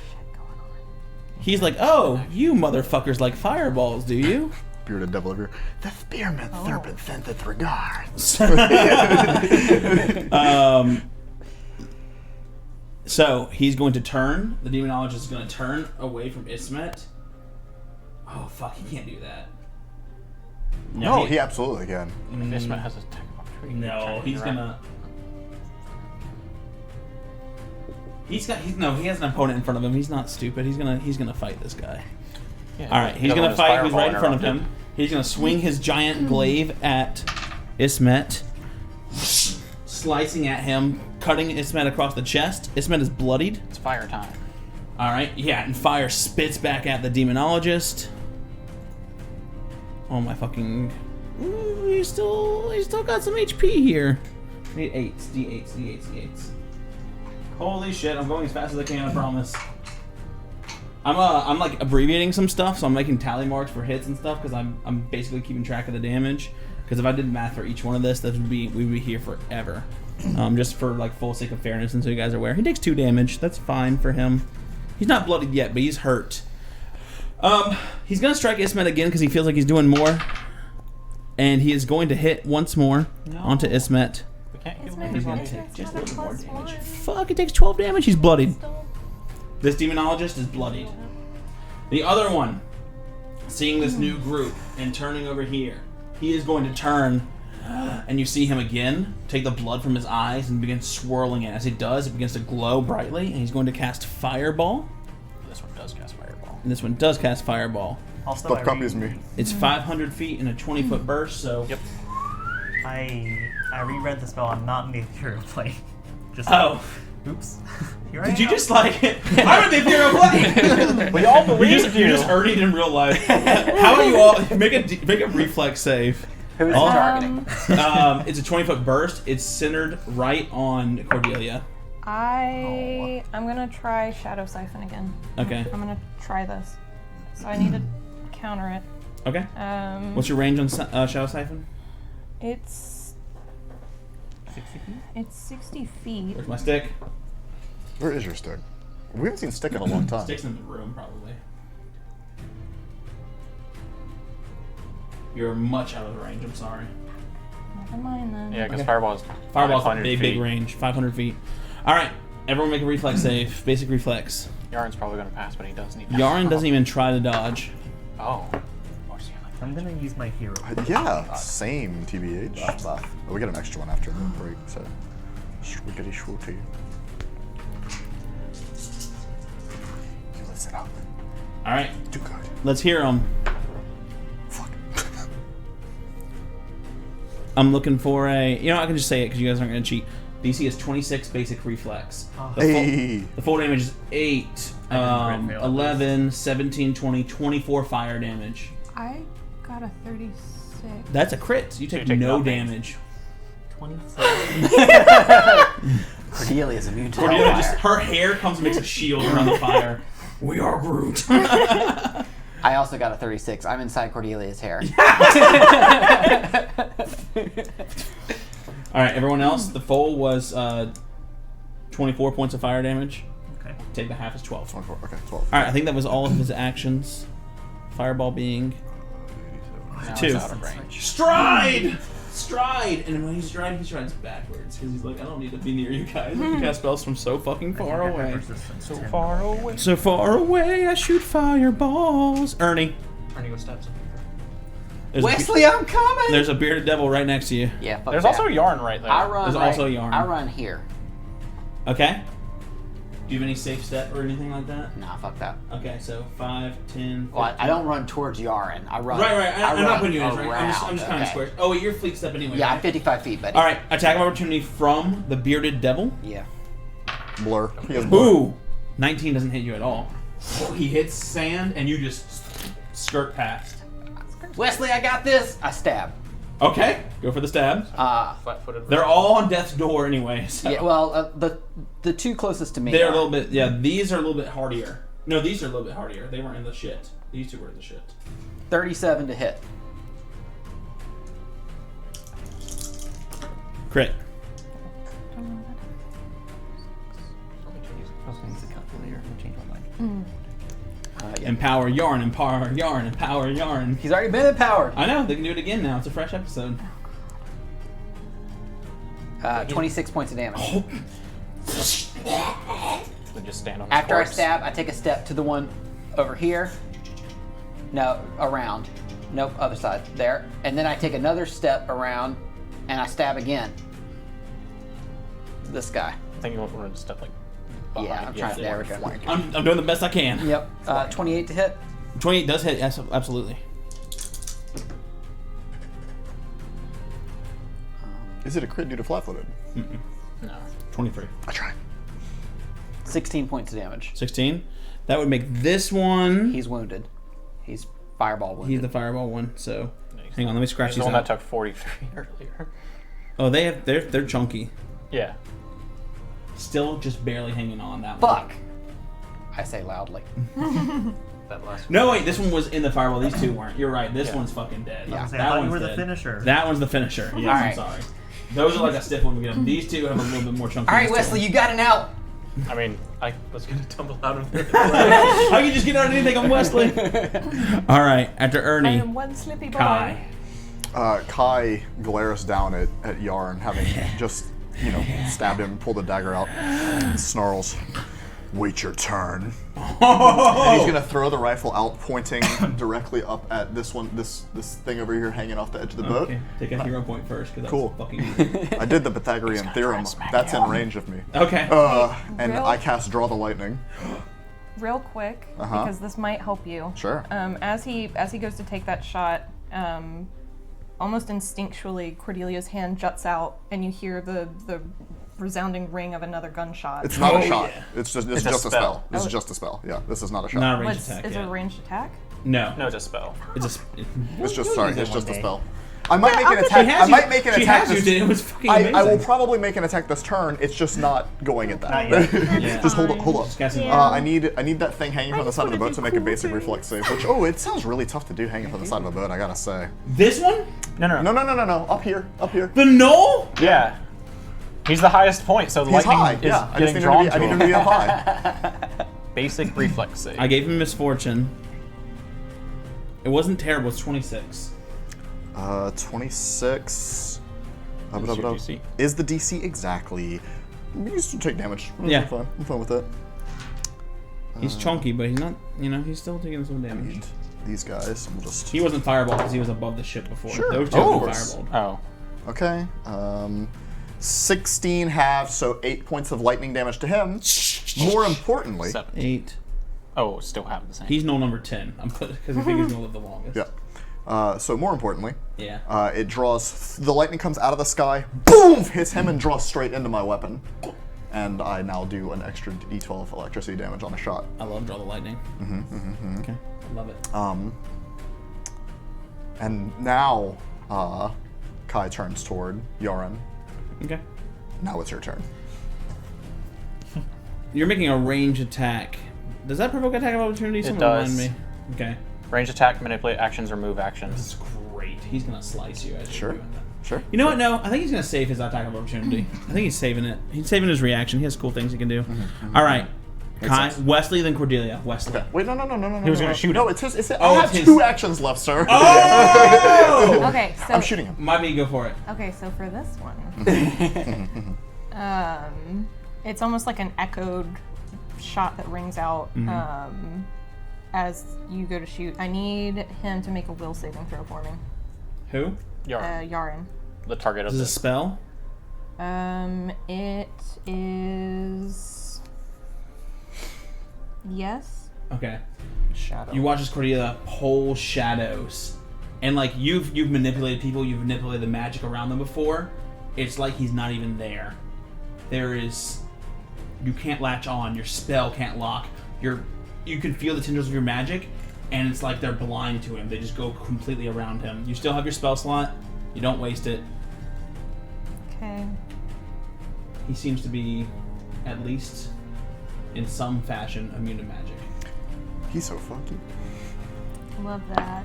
He's like, oh, you motherfuckers like fireballs, do you? Bearded devil over here. The spearman serpent sendeth regards. So he's going to turn. The demonologist is going to turn away from Ismet. Oh fuck, he can't do that. No, he absolutely can. If Ismet has a attack of opportunity. No, he's gonna. He has an opponent in front of him. He's not stupid. He's gonna fight this guy. Yeah, All right, he's gonna fight. Who's right in front of him? He's gonna swing his giant glaive at Ismet, slicing at him, cutting Ismet across the chest. Ismet is bloodied. It's fire time. All right, yeah, and fire spits back at the demonologist. Oh my fucking! Ooh, he's still got some HP here. Need 8s, d8s, d8s, d8s. Holy shit! I'm going as fast as I can. I promise. I'm like abbreviating some stuff, so I'm making tally marks for hits and stuff because I'm basically keeping track of the damage. Because if I did math for each one of this, we'd be here forever. Just for like full sake of fairness, and so you guys are aware, he takes 2 damage. That's fine for him. He's not bloodied yet, but he's hurt. He's gonna strike Ismet again because he feels like he's doing more, and he is going to hit once more onto Ismet. We can't heal Ismet He's him. gonna It's take just a not little more plus damage. one. Fuck! It takes 12 damage. He's bloodied. This demonologist is bloodied. The other one, seeing this new group and turning over here, he is going to turn, and you see him again take the blood from his eyes and begin swirling it. As he does, it begins to glow brightly, and he's going to cast Fireball. This one does cast fireball. And this one does cast Fireball. Also, Stop copies me. It's 500 feet in a 20-foot burst, so... Yep. I reread the spell. I'm not in the ethereal plane. Just Oh. oops. Here I Did you am. just like... I'm in the ethereal plane! We all You believe you just earned in real life. How about you all... Make a reflex save. Who's Oh. targeting? It's a 20-foot burst. It's centered right on Cordelia. I'm gonna try Shadow Siphon again. Okay. I'm gonna try this. So I need to counter it. Okay. What's your range on Shadow Siphon? It's 60 feet? It's 60 feet. Where's my stick? Where is your stick? We haven't seen stick in a long time. Stick's in the room, probably. You're much out of the range. I'm sorry. Never mind then. Yeah, because Okay. fireball's Fireball's a 500 big feet. range. 500 feet. All right. Everyone make a reflex save. Basic reflex. Yaren's probably going to pass, but he does need. Yaren doesn't even try to dodge. Oh. I'm gonna use my hero. Yeah, same TBH. Oh, we get an extra one after the break, so. Shwiggity shwooty. Listen up. All right, Do good. let's hear them. Fuck. I'm looking for a. You know, I can just say it because you guys aren't going to cheat. DC is 26 basic reflex. Hey. The full damage is 8, I didn't crit fail. 11, 17, 20, 24 fire damage. I got a 36. That's a crit. You take, take no nothing. damage. 27. Cordelia is immune to Cordelia hellfire. just her hair comes and makes a shield around the fire. We are Groot. I also got a 36. I'm inside Cordelia's hair. All right, everyone else. The foal was 24 points of fire damage. Okay. Take the half is 12. 24. Okay, 12. All right, I think that was all of his actions. Fireball being Now 2. it's out of range. Stride! Stride! And when he's striding, he strides backwards because he's like, I don't need to be near you guys. You cast spells from so fucking far away. So Far away. So far away, I shoot fireballs. Ernie. Ernie goes stabs him. There's a, Wesley, I'm coming! there's a bearded devil right next to you. Yeah, fuck There's that. also a yarn right there. I run There's right, also a yarn. I run here. Okay? Do you have any safe step or anything like that? Nah, fuck that. Okay, so 5, 10. Well, I don't run towards Yaren. I run. Right. I'm not run putting you in his range. I'm just around, kind of okay. square. Oh, wait, you're fleet step anyway. Yeah, I'm right? 55 feet, buddy. All right, attack of opportunity from the bearded devil. Yeah. Blur. He has blur. Ooh, 19 doesn't hit you at all. He hits sand and you just skirt past. Wesley, I got this. I stab. Okay, go for the stabs. Flat-footed. They're all on death's door anyway. So. Yeah. Well, the two closest to me. They're are. a little bit. Yeah, these are a little bit hardier. No, these are a little bit hardier. They weren't in the shit. These two were in the shit. 37 to hit. Crit. Yeah. Empower yarn. Empower yarn. Empower yarn. He's already been empowered. I know they can do it again now. It's a fresh episode. 26 points of damage. Would just stand on his After I corpse. stab, I take a step to the one over here. No, around. Nope, other side. There. And then I take another step around and I stab again. This guy. I think you want to step like behind. Yeah, I'm trying to. There we go. I'm doing the best I can. Yep. 28 to hit. 28 does hit. Yes, absolutely. Is it a crit due to flat-footed? No. 23. I tried. 16 points of damage. 16. That would make this one. He's wounded. He's fireball wounded. He's the fireball one. So, hang on. Let me scratch He's these the one out. that took 43 earlier. Oh, they're chunky. Yeah. Still just barely hanging on that one. Fuck. I say loudly. That last No, wait. This one was in the fireball. These two weren't. You're right. This Yeah. one's fucking dead. Yeah. I That thought you one's were the dead. finisher. That one's the finisher. Yes, All I'm right. sorry. Those are like a stiff one we get them. These two have a little bit more chunky. All right, Wesley, you got an out. I mean, I was going to tumble out of there. How can you just get out of anything on Wesley? All right. After I Ernie, am one slippy boy. Kai. Kai glares down at Yaren, having just, stabbed him, pulled the dagger out, and snarls, "Wait your turn." And he's gonna throw the rifle out, pointing directly up at this one, this thing over here, hanging off the edge of the boat. Okay, take a hero point first, because that's Cool. fucking easy. I did the Pythagorean theorem. That's in range of me. Okay. And Real- I cast Draw the Lightning. Real quick, Uh-huh. because this might help you. Sure. As he goes to take that shot, almost instinctually, Cordelia's hand juts out, and you hear the resounding ring of another gunshot. It's not Oh, a shot. yeah. It's just It's a a spell. spell. This is Oh. just a spell. Yeah, this is not a shot. Not a ranged What's- attack. is yeah. it a ranged attack? No. No, it's a spell. It's a. It's just You'll use it it's just a one day. spell. I might make I'll an get attack. She I has might used- make an she attack. has used it. It was fucking I amazing. will probably make an attack this turn. It's just not going at that. Not yet. Yeah. Just hold up. Just casting Yeah. I need that thing hanging from the side of the boat to make a basic reflex save. Which it sounds really tough to do hanging from the side of a boat. I gotta say. This one? No. No. Up here. The knoll? Yeah. He's the highest point, so He's lightning high. is Yeah, I just getting need drawn him to be. I need him to to be him. up high. Basic reflex save. I gave him misfortune. It wasn't terrible. It's 26. 26. What's your DC? Is the DC exactly? You still take damage. Yeah. I'm fine with that. He's chunky, but he's not. He's still taking some damage. And these guys. We'll just. He wasn't fireball because he was above the ship before. Sure. Those two Oh. were fireballed. Oh. Okay. 16 halves, so 8 points of lightning damage to him. More importantly, 7. 8. Oh, still have the same. He's no number 10. I'm because I think he's gonna live the longest. Yeah. So more importantly, Yeah. it draws. The lightning comes out of the sky, boom, hits him and draws straight into my weapon, and I now do an extra d12 electricity damage on a shot. I love draw the lightning. Okay. I love it. And now, Kai turns toward Yaren. Okay. Now it's your turn. You're making a range attack. Does that provoke attack of opportunity? Someone does. remind me. Okay. Range attack, manipulate actions, or move actions. This is great. He's gonna slice you as Sure. you're doing that. Sure. You know what? No, I think he's gonna save his attack of opportunity. I think he's saving it. He's saving his reaction. He has cool things he can do. All right. Kai, sense. Wesley, then Cordelia. Wesley. Okay. Wait, no. He was gonna shoot No, him. it's his. Oh, I it's have his. 2 actions left, sir. Oh! Okay, so I'm shooting him. Might be go for it. Okay, so for this one, It's almost like an echoed shot that rings out as you go to shoot. I need him to make a will saving throw for me. Who? Yaren, Yaren. the target of Is this a this. spell? It is. Yes. Okay. Shadow. You watch as Cordelia pull shadows, and like you've manipulated people, you've manipulated the magic around them before. It's like he's not even there. You can't latch on. Your spell can't lock. You can feel the tendrils of your magic, and it's like they're blind to him. They just go completely around him. You still have your spell slot. You don't waste it. Okay. He seems to be, at least in some fashion, immune to magic. He's so funky. Love that.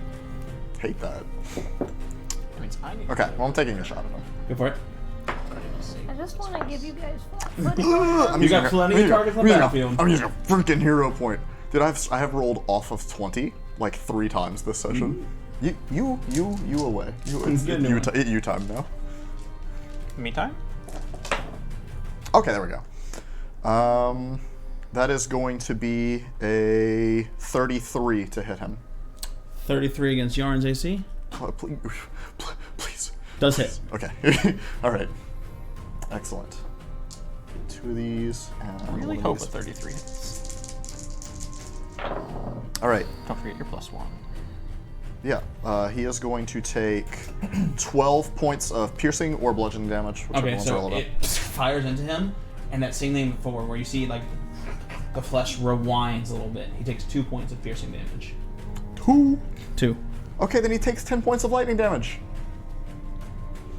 Hate that. That means I need Okay, well, I'm taking a shot at him. Go for it. I just want to give you guys flat-footed. I'm You using got plenty of targets on the battlefield. I'm using a freaking hero point. Dude, I have rolled off of 20 like 3 times this session. You away. It's Good new one. you time now. Me time? Okay, there we go. That is going to be a 33 to hit him. 33 against Yaren's AC. Please. Does hit. Okay. All right. Excellent. 2 of these and I really one hope of a these. 33 hits. All right. Don't forget your +1. Yeah. He is going to take 12 points of piercing or bludgeoning damage. Whichever Okay, one's so relevant. it fires into him, and that same thing before, where you see like the flesh rewinds a little bit. He takes 2 points of piercing damage. 2. Okay, then he takes 10 points of lightning damage.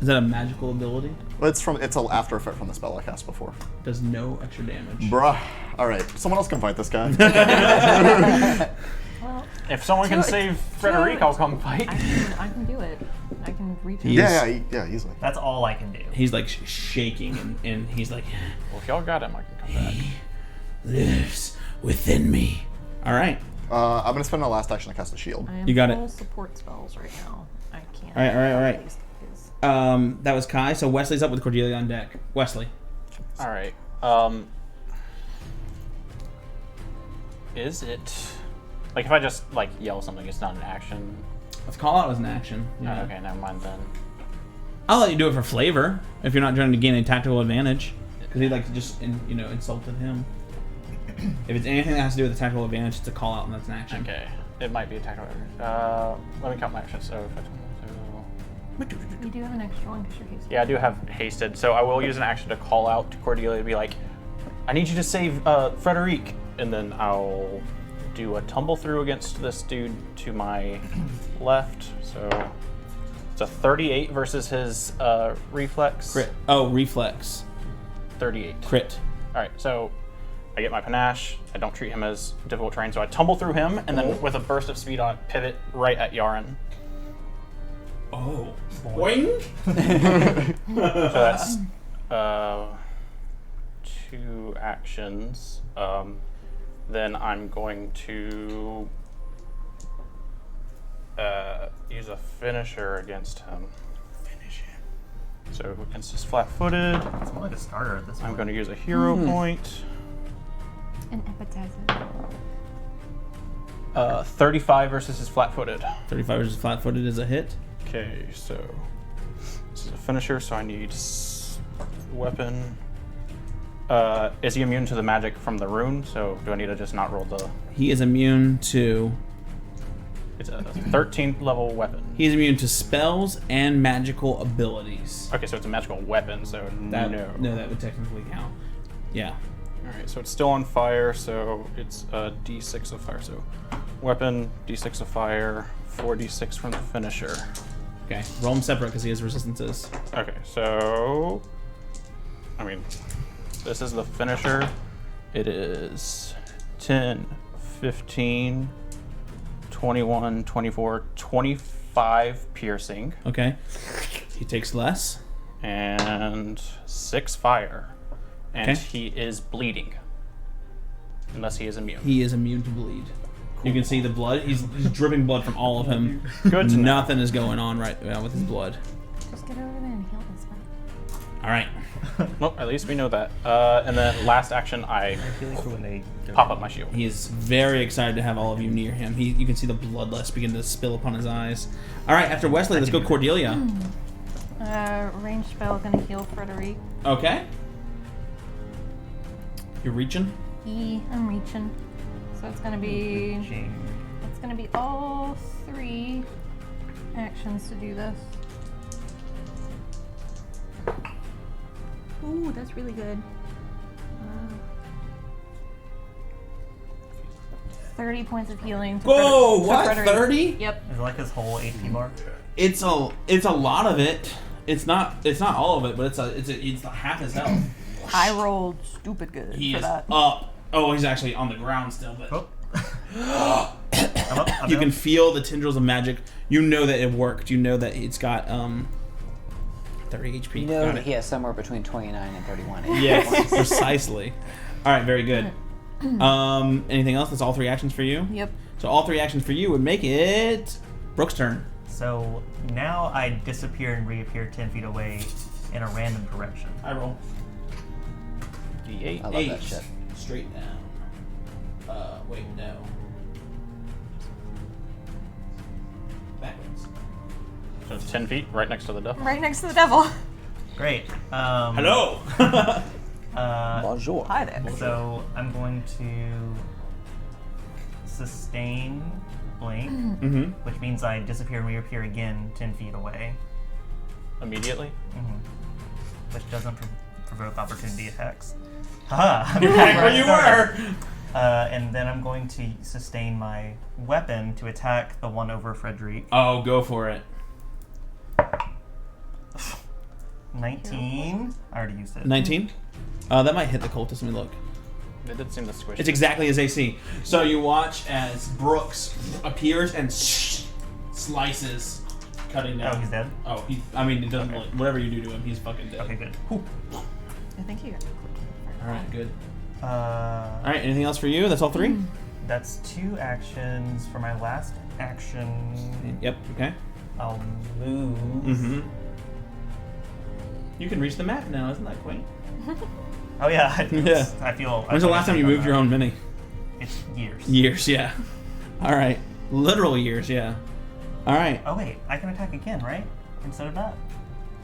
Is that a magical ability? Well, it's an after effect from the spell I cast before. Does no extra damage. Bruh. All right, someone else can fight this guy. Well, If someone can Do it. save Frederic, I'll come fight. I can do it. I can reach it. yeah, easily. That's all I can do. He's like shaking, and he's like, Well, if y'all got him, I can come back. lives within me. All right. I'm gonna spend my last action to cast a shield. I am You got it. full support spells right now. I can't. All right. waste his- That was Kai. So Wesley's up with Cordelia on deck. Wesley. All right. Is it like if I just like yell something, it's not an action? Let's call out as an action. Oh, Yeah. okay, never mind then. I'll let you do it for flavor if you're not trying to gain a tactical advantage. Because he like just insulted him. If it's anything that has to do with a tactical advantage, it's a call out and that's an action. Okay, it might be a tactical. Let me count my actions. So if I You do have an extra one because you're hasted. yeah, I do have hasted, so I will use an action to call out to Cordelia to be like, I need you to save Frederic, and then I'll do a tumble through against this dude to my left. So it's a 38 versus his reflex. Crit. Oh, reflex. 38. Crit. All right, so I get my panache. I don't treat him as difficult terrain, so I tumble through him, and then with a burst of speed on it, pivot right at Yaren. Oh. Boing. So that's 2 actions. Then I'm going to use a finisher against him. Finish him. So against his flat-footed, It's more like a starter at this point. I'm going to use a hero point. An appetizer. 35 versus his flat-footed. 35 versus flat-footed is a hit. Okay, so this is a finisher, so I need weapon. Is he immune to the magic from the rune? So do I need to just not roll the? He is immune to... It's a 13th level weapon. He's immune to spells and magical abilities. Okay, so it's a magical weapon, so That, no. No, that would technically count. Yeah. Alright, so it's still on fire, so it's a d6 of fire. So weapon, d6 of fire, 4d6 from the finisher. Okay. Roll him separate because he has resistances. Okay, so... I mean, this is the finisher. It is 10, 15, 21, 24, 25 piercing. Okay. He takes less. And 6 fire. And Okay. he is bleeding. Unless he is immune. He is immune to bleed. You can see the blood. He's dripping blood from all of him. Good to know. Nothing is going on right now with his blood. Just get over there and heal this one. All right. Well, at least we know that. And then last action, I feel like when they pop up my shield. He is very excited to have all of you near him. You can see the bloodlust begin to spill upon his eyes. All right, after Wesley, let's go Cordelia. Ranged spell gonna heal Frederic. Okay. You're reaching? I'm reaching. So it's gonna be all 3 actions to do this. Ooh, that's really good. 30 points of healing. To Whoa, to what? Frederic. 30? Yep. Is it like his whole HP bar? It's a lot of it. It's not all of it, but it's half his health. I rolled stupid good He for is that. up. Oh, he's actually on the ground still, but Oh. I'm up, I'm you down. can feel the tendrils of magic. You know that it worked. You know that it's got 30 HP. You know Got that it. he has somewhere between 29 and 31. Yes, precisely. All right, very good. Anything else? That's all 3 actions for you? Yep. So all 3 actions for you would make it Brooke's turn. So now I disappear and reappear 10 feet away in a random direction. I roll. D8. I love 8. that shit. Straight down. Wait, no. Backwards. So it's 10 feet, right next to the devil. Right next to the devil. Great. Hello. Bonjour. Hi there. So I'm going to sustain blink, Mm-hmm. which means I disappear and reappear again 10 feet away, Immediately. which doesn't provoke opportunity attacks. Haha! I'm Back where I you started. were. And then I'm going to sustain my weapon to attack the one over Frederic. Oh, go for it. 19. I already used it. 19. That might hit the cultist. Let me look. It did seem to squish. It's exactly his AC. So you watch as Brooks appears and slices, cutting down. Oh, he's dead? Oh, I mean, it doesn't. Okay. Whatever you do to him, he's fucking dead. Okay, good. I think you got All right, good. Uh, All right, anything else for you? That's all 3. That's 2 actions. For my last action, Yep. Okay. I'll move. Mm-hmm. You can reach the map now. Isn't that quaint? Oh yeah, Yeah. I feel. When's the last time you moved your own mini? It's years. Years. Yeah. All right. Literal years. Yeah. All right. Oh wait, I can attack again, right? Instead of that,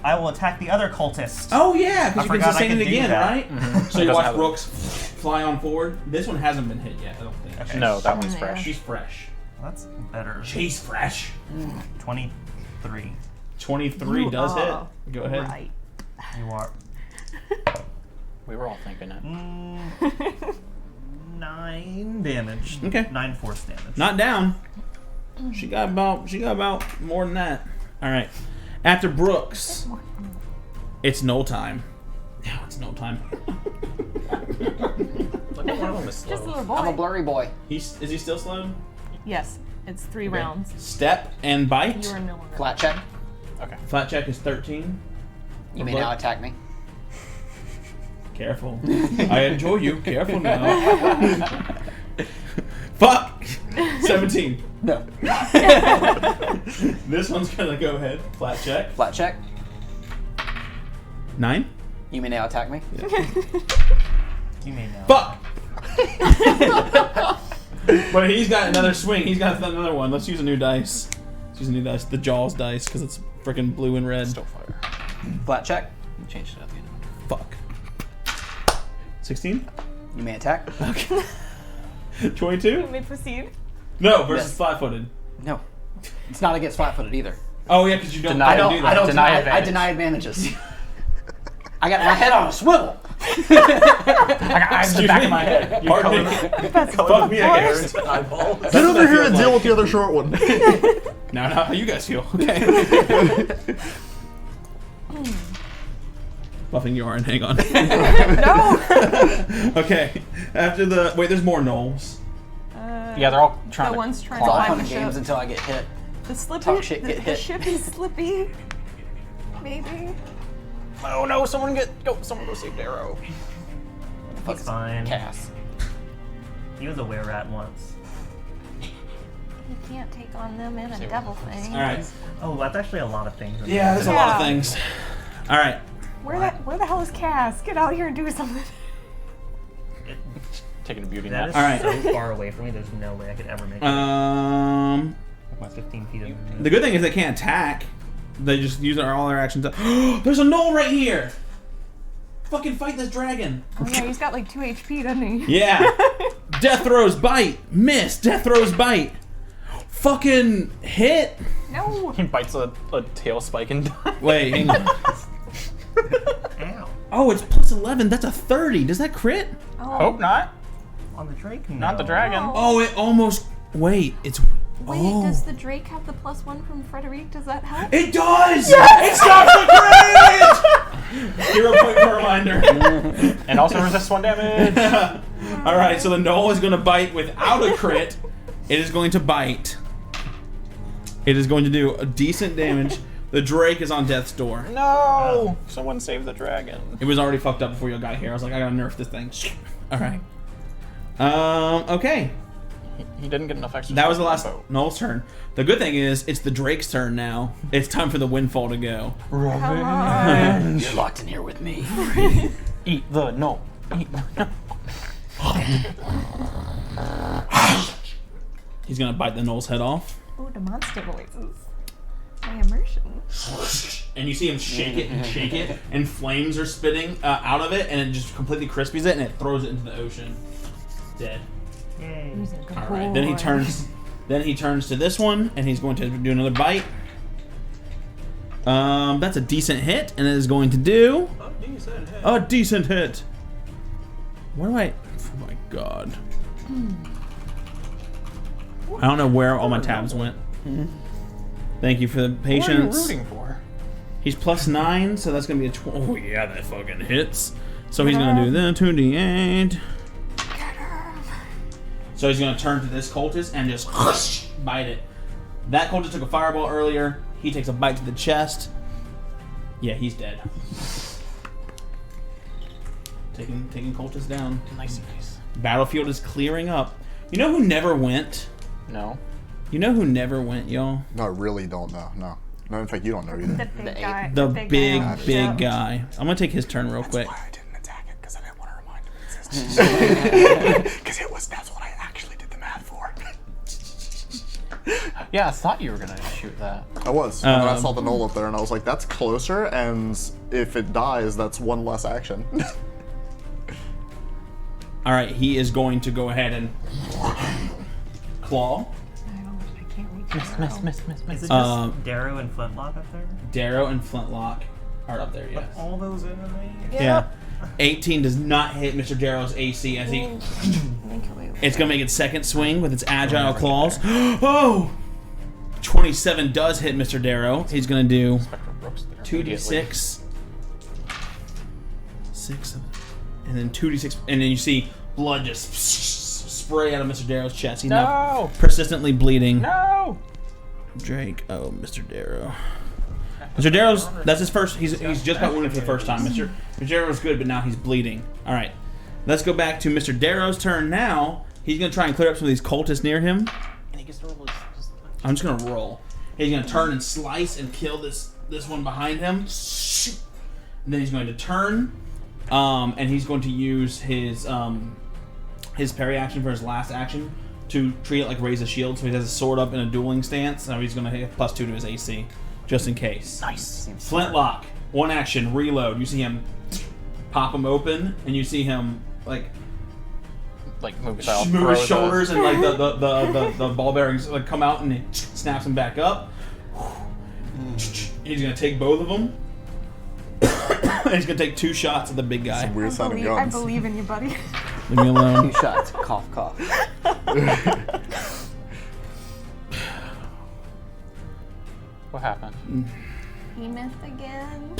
I will attack the other cultist. Oh yeah, because I you can forgot I sustain could it do again, that. right? Mhm. So It you doesn't watch have it. Brooks fly on forward. This one hasn't been hit yet. I don't think. Okay. No, that one's Yeah. fresh. She's fresh. That's better. She's fresh. 23. 23 You does are hit. Go ahead. Right. You are. We were all thinking it. 9 damage. Okay. 9 force damage. Not down. She got about more than that. All right. After Brooks, it's no time. Now it's no time. Look at one of them is Just a slow. little boy. I'm a blurry boy. Is he still slow? Yes, it's 3 Okay. rounds. Step and bite. You are no longer. Flat check. Okay. Flat check is 13. You may What? now attack me. Careful. I enjoy you. Careful now. Fuck! 17. No. This one's gonna go ahead. Flat check. Flat check. 9. You may now attack me. You may know. Fuck! But he's got another swing. He's got another one. Let's use a new dice. Let's use a new dice. The Jaws dice, because it's freaking blue and red. Still fire. Flat check. You changed it at the end. Fuck. 16? You may attack. Okay. 22? may proceed. No, versus Yes. flat-footed. No. It's not against flat-footed either. Oh yeah, because you don't. Deny- I don't. do that. I don't Deny deny. I advantage. deny advantages. I got my head on a swivel. I got eyes in the back of my head. You Pardon me. Fuck me, I guess. Get over here and deal with the other short one. Now, how you guys feel? Okay. Buffing Yaren, hang on. No! Okay. After the there's more gnolls. Yeah, they're all trying The to. one's trying It's to all climb fun the and games ship. until I get hit. The slippy. talk shit, the, get the hit. ship is slippy. Maybe. Oh no! Someone go save Darrow. He's fine. Cass. He was a were-rat once. You can't take on them in a Save devil thing. All right. Oh, that's actually a lot of things. Yeah, there's a lot of Yeah. things. All right. Where the hell is Cass? Get out here and do something. Taking a beauty That nap. is All right. so far away from me. There's no way I could ever make it. The 15 feet of good thing is they can't attack. They just use all their actions. There's a gnoll right here. Fucking fight this dragon. Oh yeah, he's got like 2 HP, doesn't he? Yeah. Death throws bite. Miss. Death throws bite. Fucking hit. No. He bites a tail spike and dies. Wait, hang on. Ow. Oh, it's plus 11. That's a 30. Does that crit? Oh. Hope not. On the Drake? Not the dragon. No. Oh, it almost. Wait, it's. Wait, oh. does the Drake have the +1 from Frederic? Does that help? It does! It stops the crit! 0 point per reminder. And also resist 1 damage. Alright, so the gnoll is going to bite without a crit. It is going to bite. It is going to do a decent damage. The Drake is on death's door. No! Someone save the dragon. It was already fucked up before you got here. I was like, I gotta nerf this thing. Alright. Okay. He didn't get enough extra. That was the last info. Gnoll's turn. The good thing is, it's the Drake's turn now. It's time for the Windfall to go. You're locked in here with me. Eat the no. Eat the no. He's gonna bite the Gnoll's head off. Ooh, the monster voices. My immersion. And you see him shake it and shake it, and flames are spitting out of it, and it just completely crispies it, and it throws it into the ocean. Dead. Yay. All right. Then he turns. Then he turns to this one, and he's going to do another bite. That's a decent hit, and it is going to do a decent hit. What do I? Oh my god. I don't know where all my tabs went. Thank you for the Who are you patience. rooting for? He's +9, so that's gonna be a 12. Oh yeah, that fucking hits. So he's gonna do the 2d8. So he's gonna turn to this cultist and just bite it. That cultist took a fireball earlier. He takes a bite to the chest. Yeah, he's dead. Taking cultist down. Nice. Battlefield is clearing up. You know who never went? No. You know who never went, y'all? No, I really don't know. No, in fact, you don't know either. The big The guy. The big, guy. big guy. I'm gonna take his turn real quick. I didn't attack it because I didn't want to remind him it existed. Because that's what I actually did the math for. Yeah, I thought you were gonna shoot that. I was. And then I saw the knoll up there, and I was like, "That's closer." And if it dies, that's one less action. All right, he is going to go ahead and claw. I can't reach Miss. Is it just Um, Darrow and Flintlock up there? Darrow and Flintlock are up there, yes. All those enemy? Yeah. 18 does not hit Mr. Darrow's AC as he. It's gonna make its second swing with its agile claws. Oh! 27 does hit Mr. Darrow. He's gonna do Spectre Brooks there 2d6. 6, and then 2d6, and then you see blood just spray out of Mr. Darrow's chest. He's now No! persistently bleeding. No! Drake. Oh, Mr. Darrow. Mr. Darrow's. That's his first. He's just got wounded for the first time. Mr. Darrow's good, but now he's bleeding. All right. Let's go back to Mr. Darrow's turn now. He's gonna try and clear up some of these cultists near him. And he gets to roll his. I'm just gonna roll. He's gonna turn and slice and kill this one behind him. And then he's going to turn, and he's going to use his parry action for his last action to treat it like raise a shield. So he has a sword up in a dueling stance. Now he's gonna hit +2 to his AC, just in case. Nice. Flintlock, one action, reload. You see him pop him open, and you see him like like movie style. Move throw his shoulders and like the ball bearings like come out and it snaps him back up. He's gonna take both of them. And he's gonna take 2 shots at the big guy. Some weird sounding I guns. believe in you, buddy. Leave me alone. 2 shots. Cough, cough. What happened? He missed again.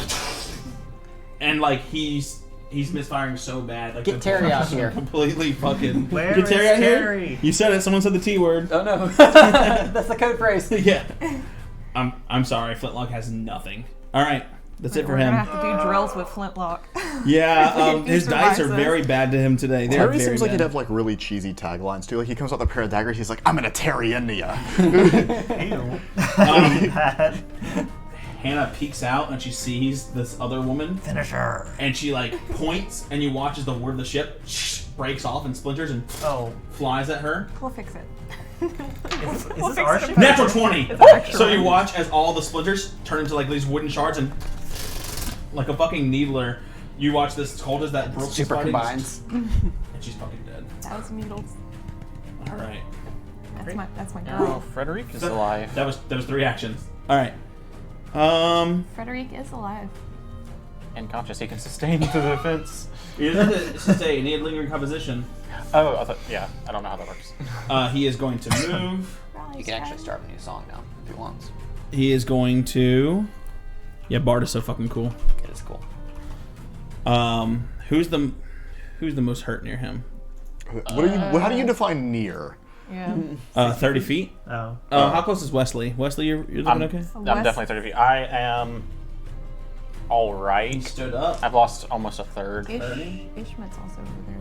And like he's misfiring so bad. Like Get the Terry out bullets are here. Completely fucking. Where Get Terry is out here. Terry? You said it. Someone said the T word. Oh no. That's the code phrase. Yeah. I'm sorry. Flintlock has nothing. All right. That's it for We're gonna him. have to do drills with Flintlock. Yeah. If he His dice survives are this. very bad to him today. They're Terry very seems like he'd bad. have like really cheesy taglines too. Like he comes out with a pair of daggers, he's like, I'm gonna Terry into ya. Ew. Bad. Hannah peeks out and she sees this other woman. Finish her. And she like points, and you watch as the word of the ship breaks off and splinters and Oh. flies at her. We'll fix it. Is We'll this fix our it ship? in Natural post. 20. It's extra. So you watch as all the splinters turn into like these wooden shards and like a fucking needler. You watch this cultist that broke Super his body, combines. and she's fucking dead. That was Needles. All right. That's my Oh, girl. Frederic is alive. That was 3 actions. All right. Frederic is alive. And conscious, he can sustain to the defense. He doesn't have to stay. He need lingering composition. Oh, I thought, yeah, I don't know how that works. He is going to move. You can actually start a new song now if he wants. He is going to. Yeah, Bard is so fucking cool. It is cool. Who's the most hurt near him? What are you? How do you define near? Yeah. 30 feet. Oh. How close is Wesley? Wesley, you're looking okay? I'm definitely 30 feet. I am all right. Stood up. I've lost almost a third. Ishmet's also over there.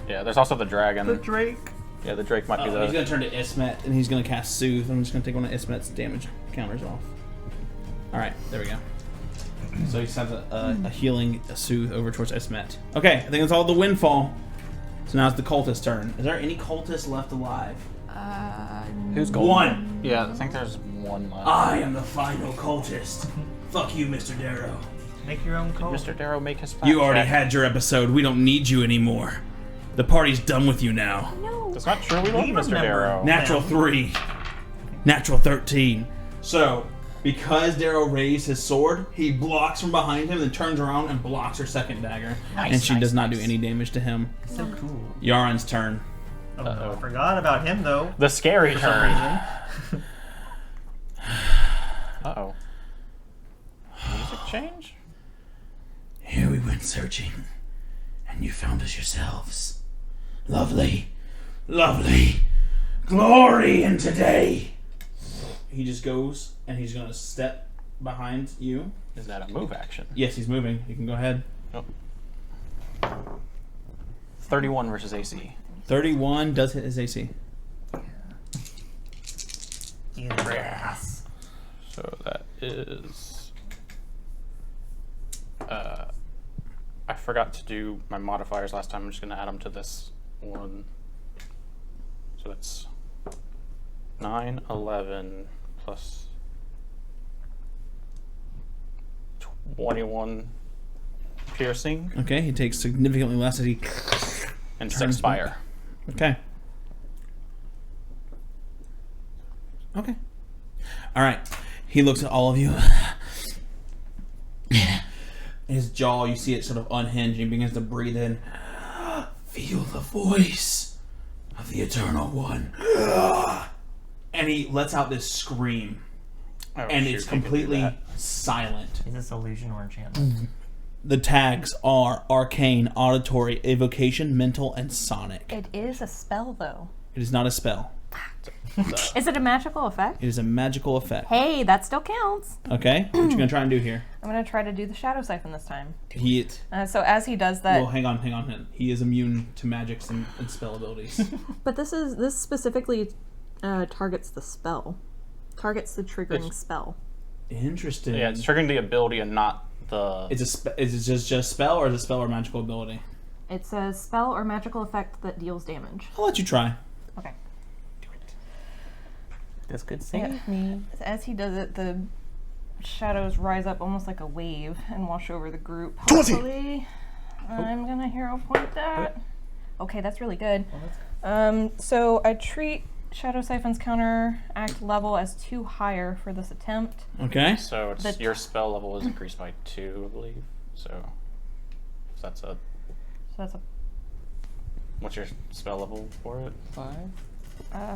Yeah, there's also the dragon. The Drake. Yeah, the Drake might be He's the. gonna turn to Ismet and he's gonna cast Soothe. I'm just gonna take one of Ismet's damage counters off. All right, there we go. So he sends a healing Soothe over towards Ismet. Okay, I think that's all the Windfall. So now it's the cultist turn. Is there any cultist left alive? Who's golden? One. Yeah, I think there's one left. I am the final cultist. Fuck you, Mr. Darrow. Make your own call. Mr. Darrow make his. You fact already check. had your episode. We don't need you anymore. The party's done with you now. That's not true. We love We Mr. remember. Darrow. Natural 3. Natural 13. So, because Darrow raised his sword, he blocks from behind him, then turns around and blocks her second dagger. Nice, and she nice, does not do nice. any damage to him. So cool. Yaren's turn. Oh, no, I forgot about him though. The scary For some turn. reason. Uh-oh. Music change? Here we went searching, and you found us yourselves. Lovely, lovely, glory in today. He just goes, and he's gonna step behind you. Is that a move action? Yes, he's moving. You can go ahead. Oh. 31 versus AC. 31 does hit his AC. Yes. So that is. I forgot to do my modifiers last time. I'm just going to add them to this one. So that's 9, 11 plus 21 piercing Okay, he takes significantly less as he. and Turns 6 fire. Okay. Okay. All right. He looks at all of you. His jaw, you see it sort of unhinge, and he begins to breathe in. Feel the voice of the Eternal One. And he lets out this scream, Oh, and shoot, it's he can do completely that. silent. Is this illusion or enchantment? The tags are arcane, auditory, evocation, mental, and sonic. It is a spell, though. It is not a spell. Is it a magical effect? It is a magical effect. Hey, that still counts. Okay, what you gonna try and do here? I'm gonna try to do the shadow siphon this time. He, So as he does that, well, hang on. He is immune to magics and spell abilities. but this specifically targets the spell, targets the triggering It's- spell. Interesting. Yeah, it's triggering the ability and not the. Is it just spell, or is it spell or magical ability? It's a spell or magical effect that deals damage. I'll let you try. Okay. This could Yeah. save me. As he does it, the shadows rise up almost like a wave and wash over the group. 20. Hopefully, I'm gonna hero point that. Okay, that's really good. So I treat Shadow Siphon's counteract level as 2 higher for this attempt. Okay. So it's, your spell level is increased by 2, I believe. So that's a. So that's a What's your spell level for it? 5.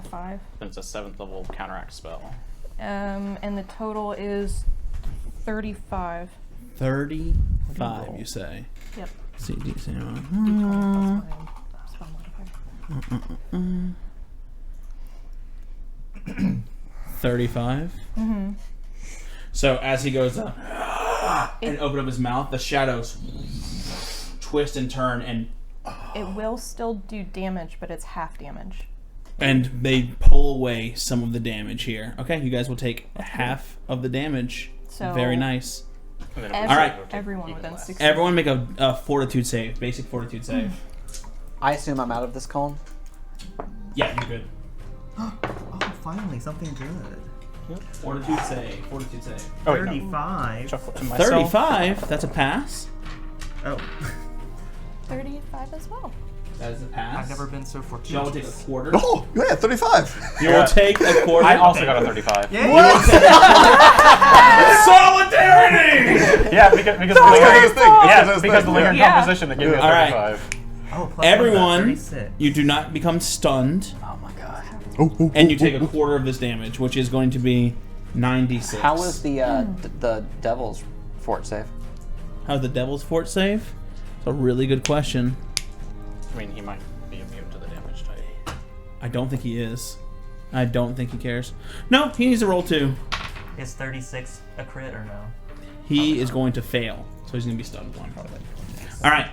5. Then it's a 7th level counteract spell. And the total is 35. 35, you say? Yep. CD 0. D20 plus my spell modifier. 35. Mm-hmm. So as he goes up and open up his mouth, the shadows twist and turn, and It will still do damage, but it's half damage. they pull away some of the damage here. Okay, you guys will take half of the damage. So Very nice. And then All right. Everyone even within less. 60. Everyone make a fortitude save, basic fortitude save. I assume I'm out of this cone. Yeah, you're good. Oh, finally, something good. Fortitude save. Fortitude save. Oh, wait, no. 35. Chuckle to myself. 35. That's a pass. Oh, 35 as well. That is a pass. I've never been so Y'all will take a fortuitous. quarter. Oh, yeah, 35. You will take a quarter. I also got a 35. Solidarity! Yeah, because the That's lingering, his thing. yeah, That's his because the thing. lingering Yeah. composition that gave me a All right. 35. Oh, plus Everyone, 36. you do not become stunned, Oh my god. and you take a quarter of this damage, which is going to be 96. How is the devil's fort save? How's the Devil's Fort save? It's a really good question. I mean, he might be immune to the damage type. I don't think he is. I don't think he cares. No, he needs to roll 2. Is 36 a crit or no? He is going to fail, so he's going to be stunned 1. All right.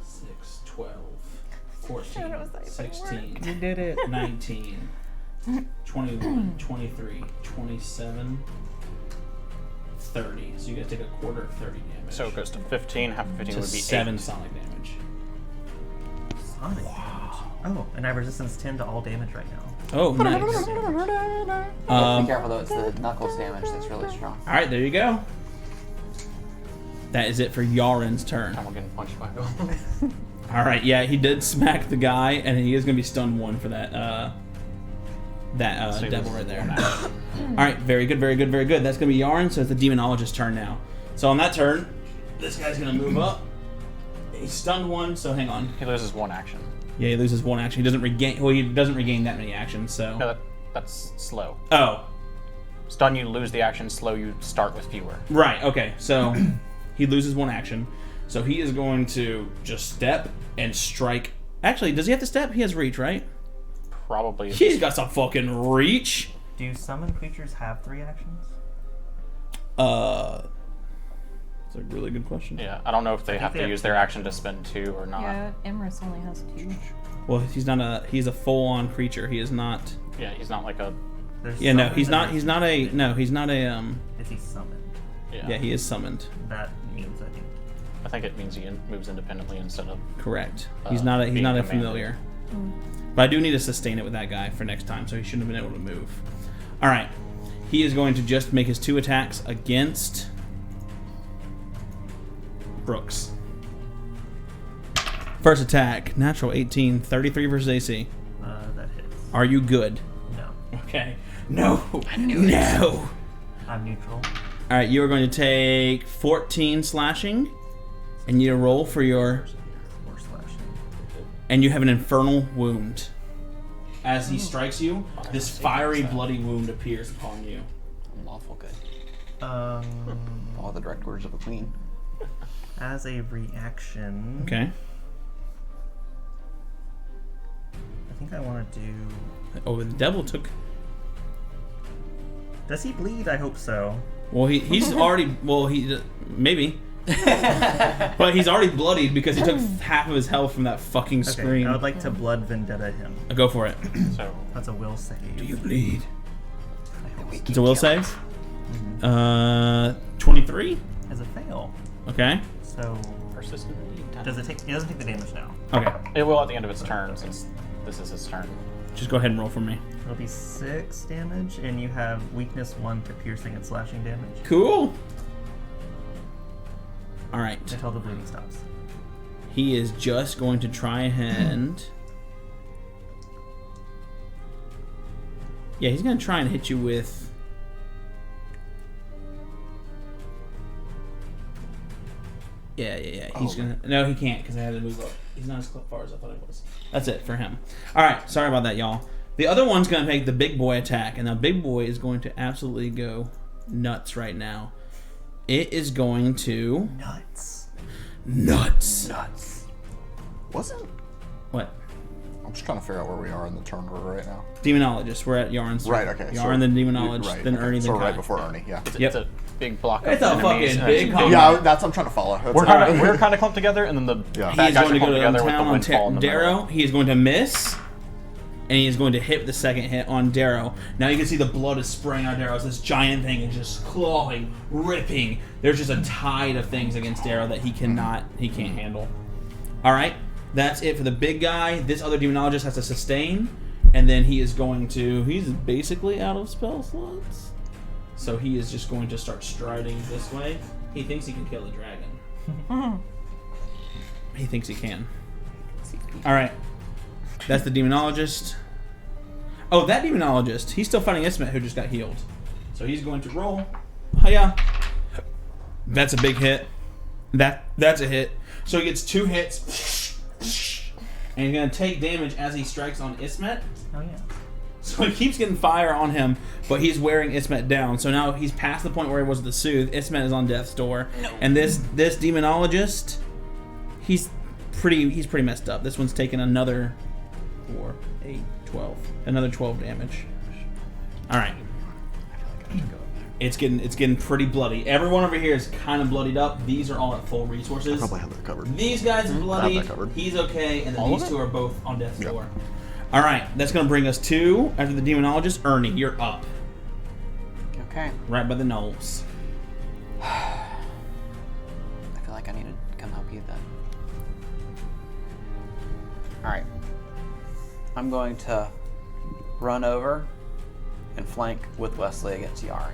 6, 12, 14, 16, You did it. 19, 21, 23, 27, 30. So you guys take a quarter of 30 damage. So it goes to 15. Half of 15 to would be 7 8. sonic damage. Sonic damage. Oh, and I have resistance 10 to all damage right now. Oh, nice. Be careful though, it's the knuckles damage that's really strong. All right, there you go. That is it for Yaren's turn. I'm getting punched by Bill. All right, yeah, he did smack the guy, and he is going to be stunned 1 for that So he devil loses right there. one action. All right, very good, very good, very good. That's going to be Yaren, so it's the demonologist's turn now. So on that turn, this guy's going to move up. He's stunned 1, so hang on. He loses 1 action. Yeah, he loses 1 action. He doesn't regain. Well, he doesn't regain that many actions. So. No, that's slow. Oh, Stun, you lose the action. Slow, you start with fewer. right. Okay, so he loses 1 action. So he is going to just step and strike. Actually, does he have to step? He has reach, right? Probably. He's got some fucking reach. Do summon creatures have 3 actions? It's a really good question. Yeah, I don't know if they have they to have use their action to spend 2 or not. Yeah, Emrys only has 2. Well, he's a full-on creature. He is not. Yeah, he's not like a. There's Yeah, no, summon he's and not. there's He's not a. No, he's not a. Is he summoned? Yeah, he is summoned. That means, I think. I think it means he moves independently instead of. Correct. He's not a. He's being not a commanded. familiar. But I do need to sustain it with that guy for next time, so he shouldn't have been able to move. All right, he is going to just make his 2 attacks against Brooks. First attack, natural 18, 33 versus AC. That hits. Are you good? No. Okay. No. No. I'm neutral. All right, you are going to take 14 slashing, and you roll for your. 4 slashing. And you have an infernal wound. As he strikes you, this fiery, bloody wound appears upon you. Lawful good. All the direct words of a queen. As a reaction, Okay. I think I want to do. Oh, the devil took. Does he bleed? I hope so. Well, he's already. Well, he maybe. But he's already bloodied because he took half of his health from that fucking Okay, scream. I would like to blood vendetta him. Go for it. So. That's a will save. Do you bleed? I hope so. It's a will save. 23. As a fail. Okay. So Persistent. does it take? It doesn't take the damage now. Okay. It will at the end of its turn, since this is its turn. Just go ahead and roll for me. It'll be 6 damage, and you have weakness 1 to piercing and slashing damage. Cool. All right. Until the bleeding stops. He is just going to try and... Yeah, he's going to try and hit you with... Yeah. He's going to... No, he can't because I had to move up. He's not as far as I thought he was. That's it for him. All right, sorry about that, y'all. The other one's going to make the big boy attack, and the big boy is going to absolutely go nuts right now. It is going to... Nuts. Wasn't? What? I'm just trying to figure out where we are in the turn order right now. Demonologist. We're at Yaren's. Right, okay. Yaren, then Demonologist, right, then okay. Ernie, So then right Kai. before Ernie, yeah. It's a big block of It's a enemies. fucking and big it's combat. Yeah, that's what I'm trying to follow. That's We're kind of clumped together, and then the Yeah. He bad is guys going to are go clumped to together with town the on windfall in the middle. Darrow. He is going to miss, and he is going to hit the second hit on Darrow. Now you can see the blood is spraying on Darrow as this giant thing is just clawing, ripping. There's just a tide of things against Darrow that he can't handle. All right, that's it for the big guy. This other demonologist has to sustain, and then he is going to... He's basically out of spell slots, so he is just going to start striding this way. He thinks he can kill the dragon. He thinks he can. All right. That's the demonologist. Oh, that demonologist. He's still fighting Ismet, who just got healed. So he's going to roll. Hiya. That's a big hit. That's a hit. So he gets 2 hits. And he's going to take damage as he strikes on Ismet. Oh, yeah. So he keeps getting fire on him, but he's wearing Ismet down. So now he's past the point where he was the soothe. Ismet is on death's door. No. And this demonologist, he's pretty messed up. This one's taken another 4, 8, 12. Another 12 damage. Alright. It's getting pretty bloody. Everyone over here is kind of bloodied up. These are all at full resources. I probably have that covered. These guys are bloody. I have that covered. He's okay, and then All of these it? two are both on death's door. Alright, that's gonna bring us to, after the demonologist, Ernie, you're up. Okay. Right by the Knolls. I feel like I need to come help you then. Alright. I'm going to run over and flank with Wesley against Yaren.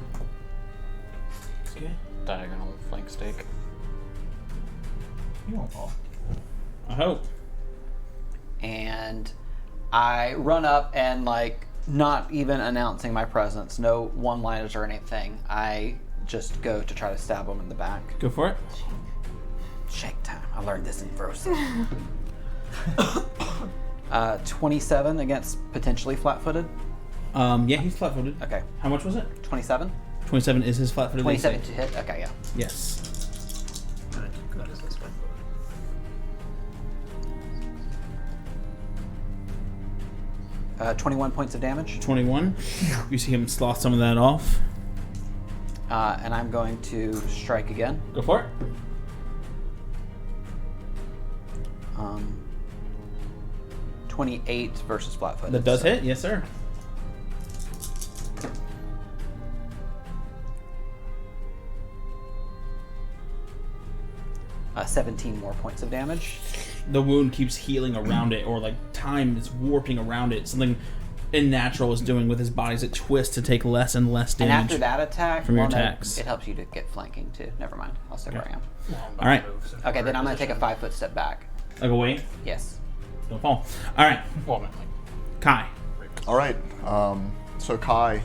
Okay. Diagonal flank stake. You won't fall. I hope. And I run up and, like, not even announcing my presence, no one-liners or anything. I just go to try to stab him in the back. Go for it. Shake time. I learned this in Frozen. 27 against potentially flat-footed. Yeah, he's flat-footed. Okay. How much was it? 27? 27 is his flat-footed. 27 AC. to hit? Okay, yeah. Yes. That is this one. 21 points of damage. 21. You see him slough some of that off. And I'm going to strike again. Go for it. 28 versus flat-footed. That does hit. Yes, sir. Uh, 17 more points of damage. The wound keeps healing around it, or like time is warping around it. Something unnatural is doing with his body as it twists to take less and less And damage. after that attack, from your no, attacks. it helps you to get flanking too. Never mind. I'll stay where I am. All right. Okay, then I'm going to take a 5-foot step back. Like away. Yes. Don't fall. All right. Well, I meant, like, Kai. All right. So Kai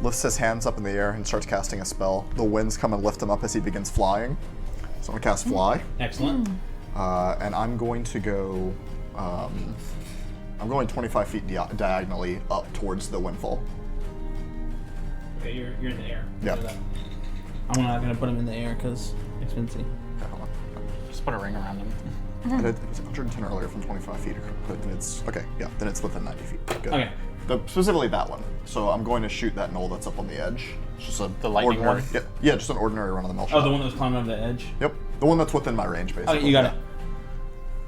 lifts his hands up in the air and starts casting a spell. The winds come and lift him up as he begins flying. So I'm gonna cast Fly, Excellent. and I'm going to go. I'm going 25 feet diagonally up towards the Windfall. Okay, you're in the air. Yeah. I'm not gonna put him in the air because expensive. Okay, hold on. just put a ring around him. I did, it was 110 earlier from 25 feet. But then it's okay. Yeah, then it's within 90 feet. Good. Okay. Specifically that one. So I'm going to shoot that knoll that's up on the edge. It's just The lightning ordinary, one? Yeah, just an ordinary run-of-the-mill shot. Oh, the one that was climbing over the edge. Yep, the one that's within my range, basically. Okay, you got yeah. it.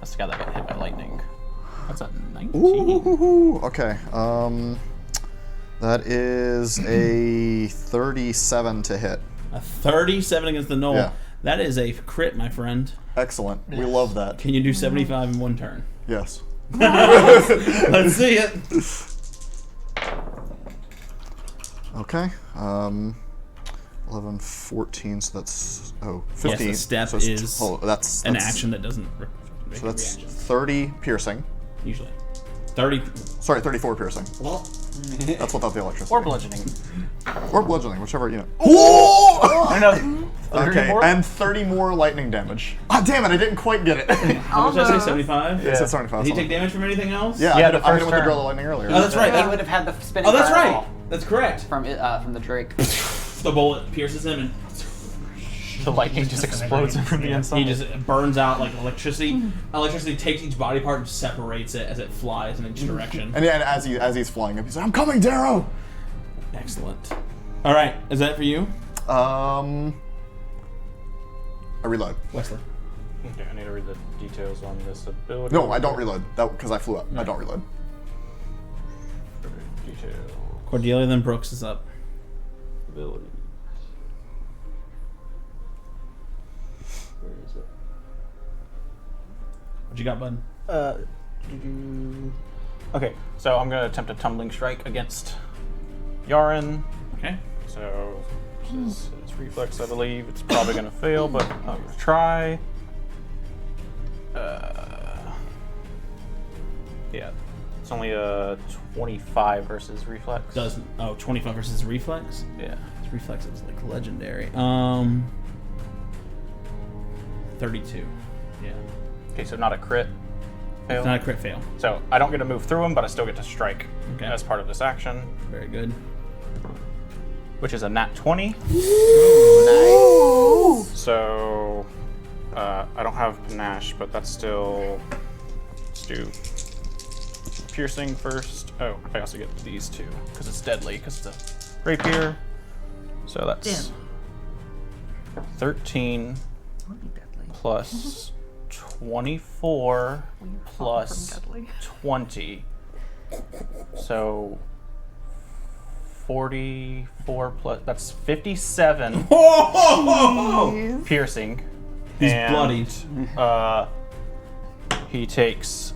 That's the guy that got hit by lightning. That's a 19. Ooh, okay. That is a 37 to hit. A 37 against the knoll. Yeah. That is a crit, my friend. Excellent. We love that. Can you do 75 in one turn? Yes. Let's see it. Okay. 11, 14, so that's 15. Yes, the step so it's is that's an action that doesn't make So a that's reaction. 30 piercing. Usually. 30. Sorry, 34 piercing. Well, That's without the electricity. Or bludgeoning. Or bludgeoning, whichever, you know. I know. Okay, and 30 more lightning damage. Ah, damn it, I didn't quite get it. how much did I say? 75? It said 75. Did he take damage from anything else? Yeah, Yeah, I the hit him first with the turn. drill of lightning earlier. Oh, that's right. He would have had the spinning Oh, that's fireball right. That's correct. from the Drake. The bullet pierces him and The lightning just explodes from the inside. he just burns out like electricity. Electricity takes each body part and separates it as it flies in each direction. And yeah, and as he's flying up, he's like, I'm coming, Darrow! Excellent. All right, is that for you, I reload. Wesley? Okay, I need to read the details on this ability. No, I don't reload. That because I flew up. I don't reload. Detail. Cordelia, then Brooks is up. Ability. Where is it? What you got, bud? Okay, so I'm going to attempt a tumbling strike against Yaren. Okay. So, it's reflex, I believe. It's probably going to fail, but I'm going to try. Yeah, it's only a 25 versus reflex. 25 versus reflex? Yeah. His reflex is like legendary. 32. Yeah. Okay, so not a crit fail. It's not a crit fail. So I don't get to move through him, but I still get to strike Okay. as part of this action, Very good. which is a nat 20. So I don't have panache, but that's still. Let's do piercing first. Oh, I also get these two because it's deadly because it's a rapier. So that's 13 plus 24 plus 20. So 44 plus, that's 57 piercing. He's And, bloodied. He takes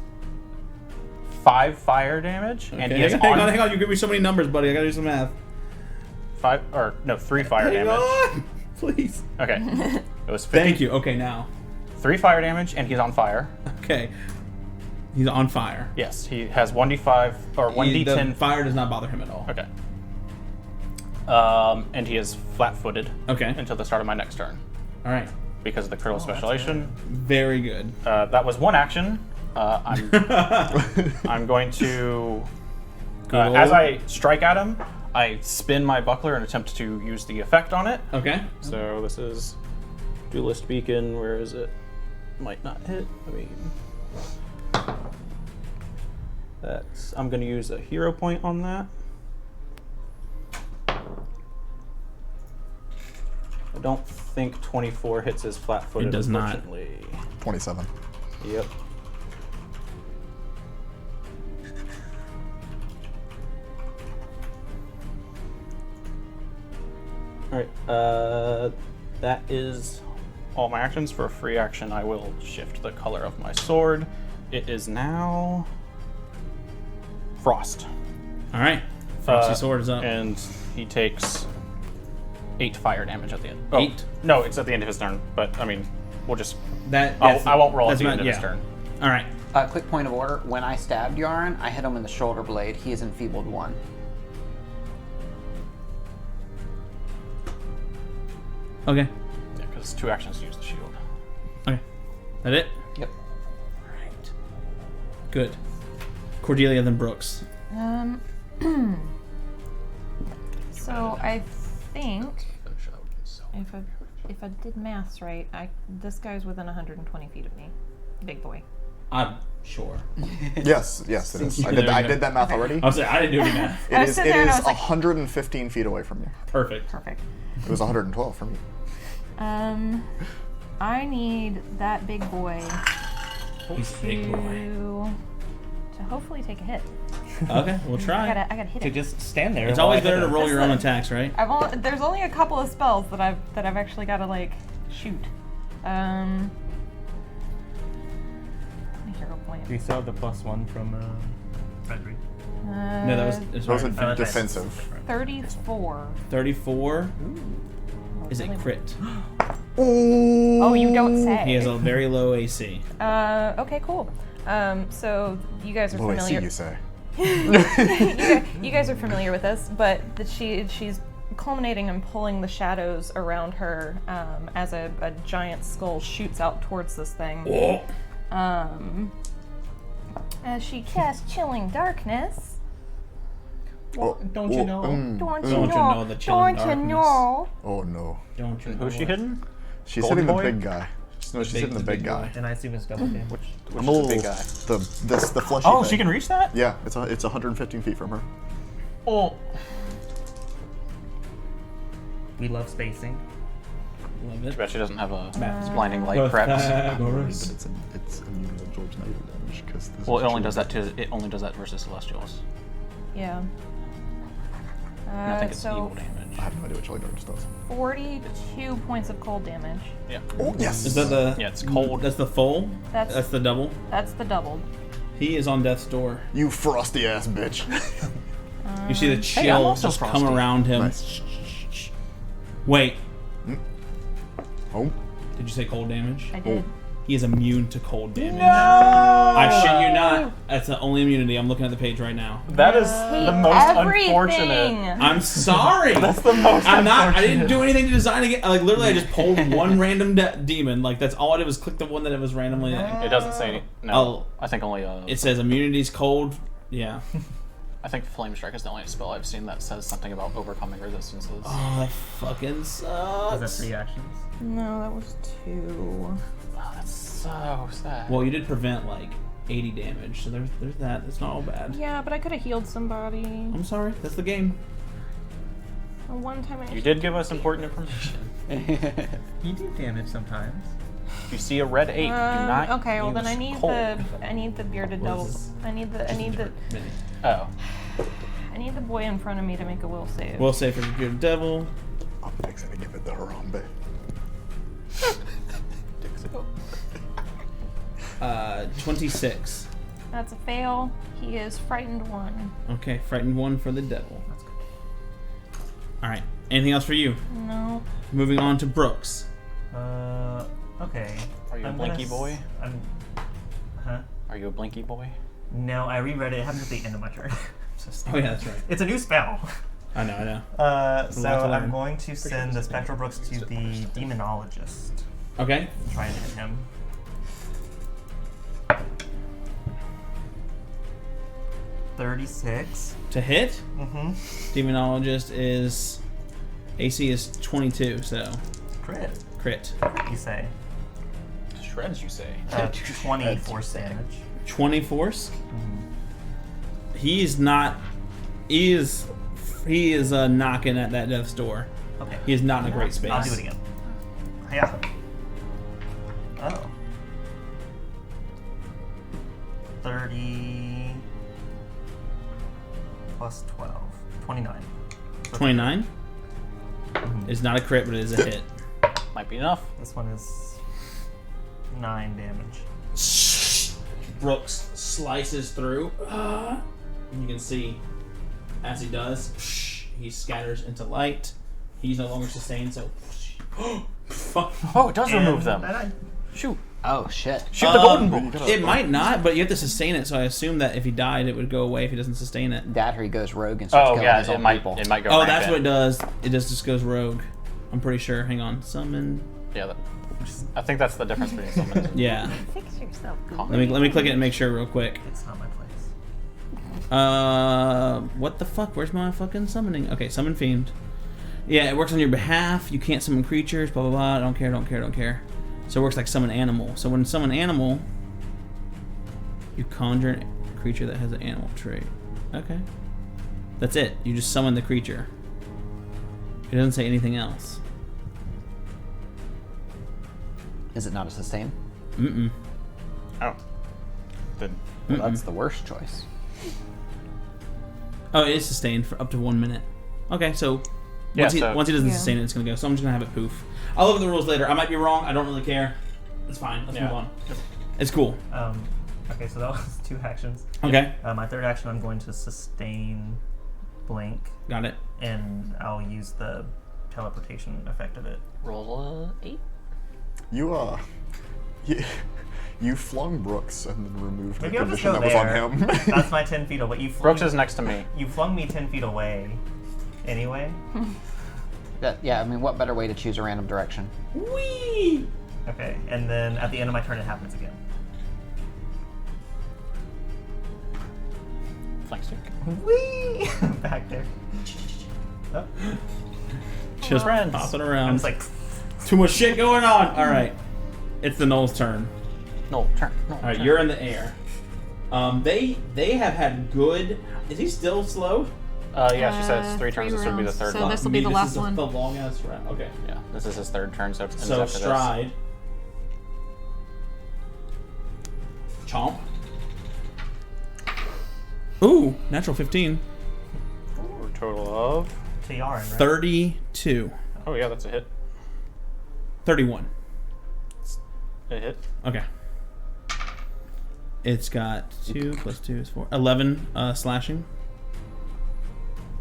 5 fire damage, and he Okay. has Hang on, you give me so many numbers, buddy. I gotta do some math. 3 fire Hang damage. on, please. Okay, it was 50, Thank you. Okay, now. 3 fire damage, and he's on fire. Okay. He's on fire. Yes, he has 1d5 or The 1d10. fire does not bother him at all. Okay. And he is flat-footed Okay. until the start of my next turn All right. because of the critical specialization. Very good. That was one action. I'm going to, Good as old- I strike at him, I spin my buckler and attempt to use the effect on it. Okay. So this is Duelist Beacon. Where is it? Might not hit. I'm going to use a hero point on that. I don't think 24 hits his flat-footed. It does not. Unfortunately. 27. Yep. Alright, that is all my actions. For a free action, I will shift the color of my sword. It is now Frost. All right. Frosty sword is up. And he takes 8 fire damage at the end. 8? No, it's at the end of his turn, but I mean, we'll just. That's- I won't roll at that's the end not- of his yeah. turn. All right. Quick point of order. When I stabbed Yaren, I hit him in the shoulder blade. He is enfeebled 1. Okay. Yeah, because it's 2 actions to use the shield. Okay. That it? Yep. All right. Good. Cordelia, then Brooks. So I think if I did maths right, this guy's within 120 feet of me. Big boy. I'm sure. Yes, it is. I There you I go. did that math already. I was saying, I didn't do any math. It I was is sitting there and I was like- 115 feet away from you. Perfect. Perfect. It was 112 from you. I need that big boy He's a big boy. to hopefully take a hit. Okay, we'll I try. gotta hit To it. just stand there. It's while always I hit better to him. roll your own Listen. attacks, right? There's only a couple of spells that I've actually got to like shoot. 20 hero points. Do you still have the +1 from Frederick? No, that was Those are right. defensive. 34. 34. is a crit. Oh, you don't say. He has a very low AC. Okay, cool. So you guys are Low AC, familiar. you say? You guys are familiar with this, but she's culminating and pulling the shadows around her as a giant skull shoots out towards this thing. As she casts Chilling Darkness. Don't you know? Don't you know the Chilling Don't you Darkness? know? Oh no. Don't you know? Who's she hitting? She's Golden hitting the boy? big guy. No, she's hitting the big guy. And I assume it's double damage. Which I'm is a the little, big guy? the fleshy Oh, thing. she can reach that? Yeah, it's 115 feet from her. Oh. We love spacing. Love I it. bet she doesn't have a Maps. blinding light preps. But Pythagoras. it's immune to absorb negative damage because Well, it only does that to it only does that versus Celestials. Yeah. And I think it's so evil damage. I have no idea what Chilling Darkness does. 42 points of cold damage. Yeah. Oh yes. Is that the? Yeah, it's cold. That's the full. That's That's the double. that's the doubled. He is on death's door. You frosty ass bitch. You see the I'm chill also just come frosty. around him. Nice. Wait, Oh. did you say cold damage? I did. He is immune to cold damage. I shit you not. That's the only immunity. I'm looking at the page right now. That is Hate the most everything. unfortunate. I'm sorry. That's the most I'm not. I unfortunate. didn't do anything to design it. Like literally, I just pulled one random demon. Like that's all I did was click the one that it was randomly. It doesn't say any. No, Oh. I think only. It says immunity's cold. Yeah. I think Flame Strike is the only spell I've seen that says something about overcoming resistances. Oh, that fucking Is sucks. that 3 actions? No, that was 2. Oh, that's so sad. Well, you did prevent like 80 damage, so there's that. That's not all bad. Yeah, but I could have healed somebody. I'm sorry. That's the game. One time I You did give us important information. You do damage sometimes. If you see a red 8, do not. okay, well then I use need cold. the bearded What devil. is this? I need the Oh. I need the boy in front of me to make a will save. We'll say for the good devil. I'm fixing to give it the Harambe. 26. That's a fail. He is frightened 1. Okay, frightened 1 for the devil. All right. Anything else for you? No. Moving on to Brooks. Okay. Are you a I'm blinky gonna boy? Huh? Are you a blinky boy? No, I reread it. It happened at the end of my turn. Oh yeah, that's right. It's a new spell. I know. So lot to learn. I'm going to send the Spectral Brooks to the Demonologist. Okay. Try and hit him. $36. To hit, Mm-hmm. Demonologist is AC is 22, so Crit, crit. you say. Shreds, you say. 20 force damage. 20 force. Mm-hmm. He is knocking at that death's door. Okay. He is not in a great space. I'll do it again. Yeah. Oh. 30 plus 12. 29. 29 is not a crit, but it is a hit. Might be enough. This one is 9 damage. Brooks slices through. You can see as he does, he scatters into light. He's no longer sustained, so. Fuck. Oh, it does remove And them. I died. Shoot. Oh shit. Shoot the golden bolt. It might not, but you have to sustain it, so I assume that if he died, it would go away if he doesn't sustain it. That he goes rogue and starts Oh killing yeah, his it own might people. it might go. Oh, rampant. that's what it does. It just goes rogue. I'm pretty sure. Hang on. Summon. Yeah, I think that's the difference between summons. and- Yeah. Fix yourself. Let me click it and make sure real quick. It's not my place. What the fuck? Where's my fucking summoning? Okay, summon fiend. Yeah, it works on your behalf. You can't summon creatures. Blah blah blah. Don't care. So it works like summon animal. So when you summon animal, you conjure a creature that has an animal trait. Okay. That's it. You just summon the creature. It doesn't say anything else. Is it not a sustain? Mm-mm. Oh. Then Well, that's the worst choice. Oh, it is sustained for up to 1 minute. Okay, so Yeah, once he so- doesn't Yeah. sustain it, it's gonna go. So I'm just gonna have it poof. I'll look at the rules later. I might be wrong. I don't really care. It's fine. Let's Yeah. move on. It's cool. Okay, so that was 2 actions. Okay, My third action, I'm going to sustain blink, got it. and I'll use the teleportation affected it. Roll a 8. You you flung Brooks and then removed Maybe the I'll just condition go that was there. on him. That's my 10 feet away. You flung Brooks is next to me. You flung me 10 feet away. Anyway. Yeah, I mean, what better way to choose a random direction? Whee! Okay, and then at the end of my turn, it happens again. Flank stick. Whee! Back there. Oh. Just popping around. I'm just like, Too much shit going on. All right, it's the Knoll's turn. No, turn. No, All right, turn. you're in the air. They have had good. Is he still slow? Yeah, she says 3 turns. This would be the rounds, third so one. this will be the last is one. The long ass round. Okay. Yeah, this is his third turn, so it's So after stride. Chomp. Ooh, natural 15. this. For a total of... to Yaren, right? 32. Oh yeah, that's a hit. 31. A hit. Okay. It's got 2 plus 2 is 4. 11 slashing.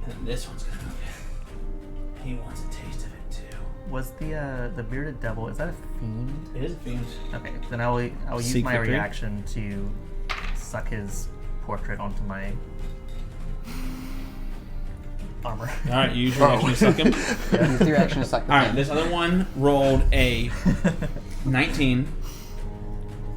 And this one's gonna go good. He wants a taste of it too. Was the bearded devil, is that a fiend? It is a fiend. Okay, then I will use Seek my victory. reaction to suck his portrait onto my armor. Alright, you use your action to suck him. Use your action to suck the Alright, thing. this other one rolled a 19.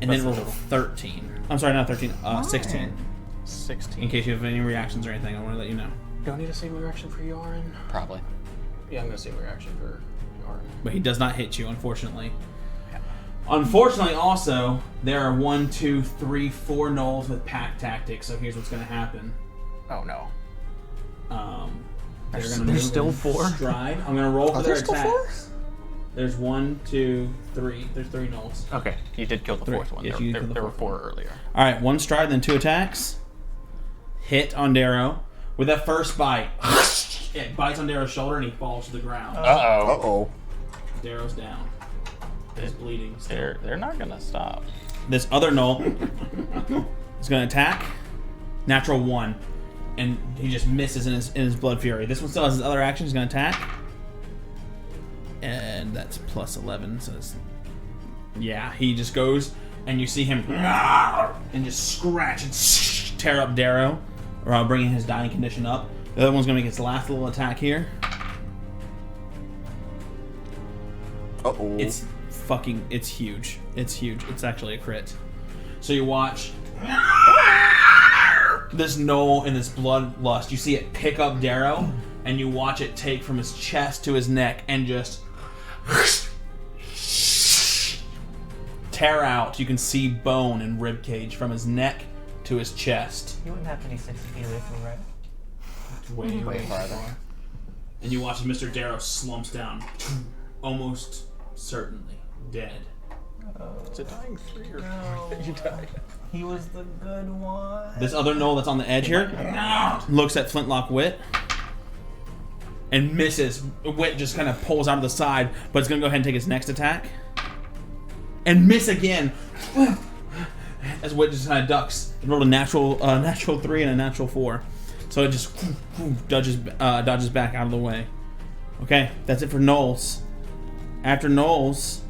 And then rolled a 13. I'm sorry, not 13, 16. 16. In case you have any reactions or anything, I want to let you know. Do I need a saving reaction for Yaren? Probably. Yeah, I'm gonna save a reaction for Yaren. But he does not hit you, unfortunately. Unfortunately, also, there are 1, 2, 3, 4 Knolls with pack tactics, so here's what's going to happen. Oh no. They're There's going to move still and 4? stride. I'm going to roll for their there still 4? attacks. There's 1, 2, 3. There's 3 Knolls. Okay, you did kill the 4th one. Yes, there you killed the there were fourth 4 earlier. All right, 1 stride, then 2 attacks. Hit on Darrow. With that first bite, it bites on Darrow's shoulder and he falls to the ground. Uh-oh. Uh-oh. Darrow's down. He's bleeding. Still. They're not gonna stop. This other Knoll is going to attack. Natural 1. And he just misses in his blood fury. This one still has his other action. He's going to attack. And that's plus 11. So it's... Yeah, he just goes and you see him and just scratch and tear up Darrow, bringing his dying condition up. The other one's going to make its last little attack here. Uh-oh. It's huge. It's huge. It's actually a crit. So you watch this Knoll in this bloodlust. You see it pick up Darrow, and you watch it take from his chest to his neck and just tear out. You can see bone and rib cage from his neck to his chest. You wouldn't have to be 60 feet away from me, right? Way farther. And you watch as Mr. Darrow slumps down, almost certainly dead. It's a dying 3 or you died. He was the good one. This other Knoll that's on the edge here looks at Flintlock Wit and misses. Wit just kind of pulls out of the side, but it's going to go ahead and take his next attack. And miss again. As Wit just kind of ducks. It rolled a natural 3 and a natural 4. So it just dodges back out of the way. Okay, that's it for Knolls. After Knolls,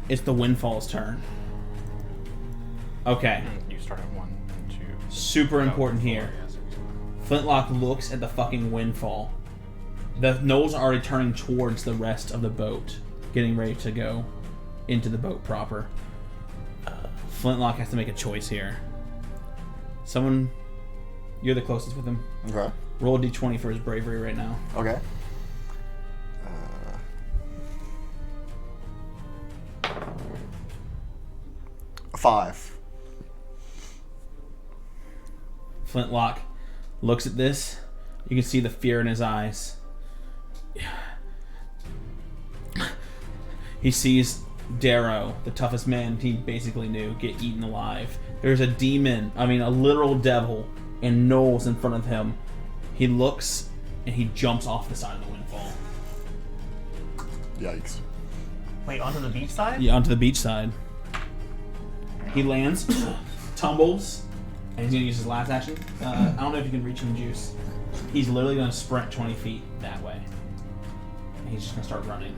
it's the Windfall's turn. Okay. You start at 1 and 2. Super important here. Flintlock looks at the fucking Windfall. The Knolls are already turning towards the rest of the boat, getting ready to go into the boat proper. Flintlock has to make a choice here. Someone, you're the closest with him. Okay. Roll a d20 for his bravery right now. Okay. 5. Flintlock looks at this. You can see the fear in his eyes. He sees Darrow, the toughest man he basically knew, get eaten alive. There's a literal devil and Knolls in front of him. He looks and he jumps off the side of the Windfall. Yikes. Wait, onto the beach side? Yeah, onto the beach side. He lands, tumbles, and he's going to use his last action. I don't know if you can reach him, Juice. He's literally going to sprint 20 feet that way. And he's just gonna start running.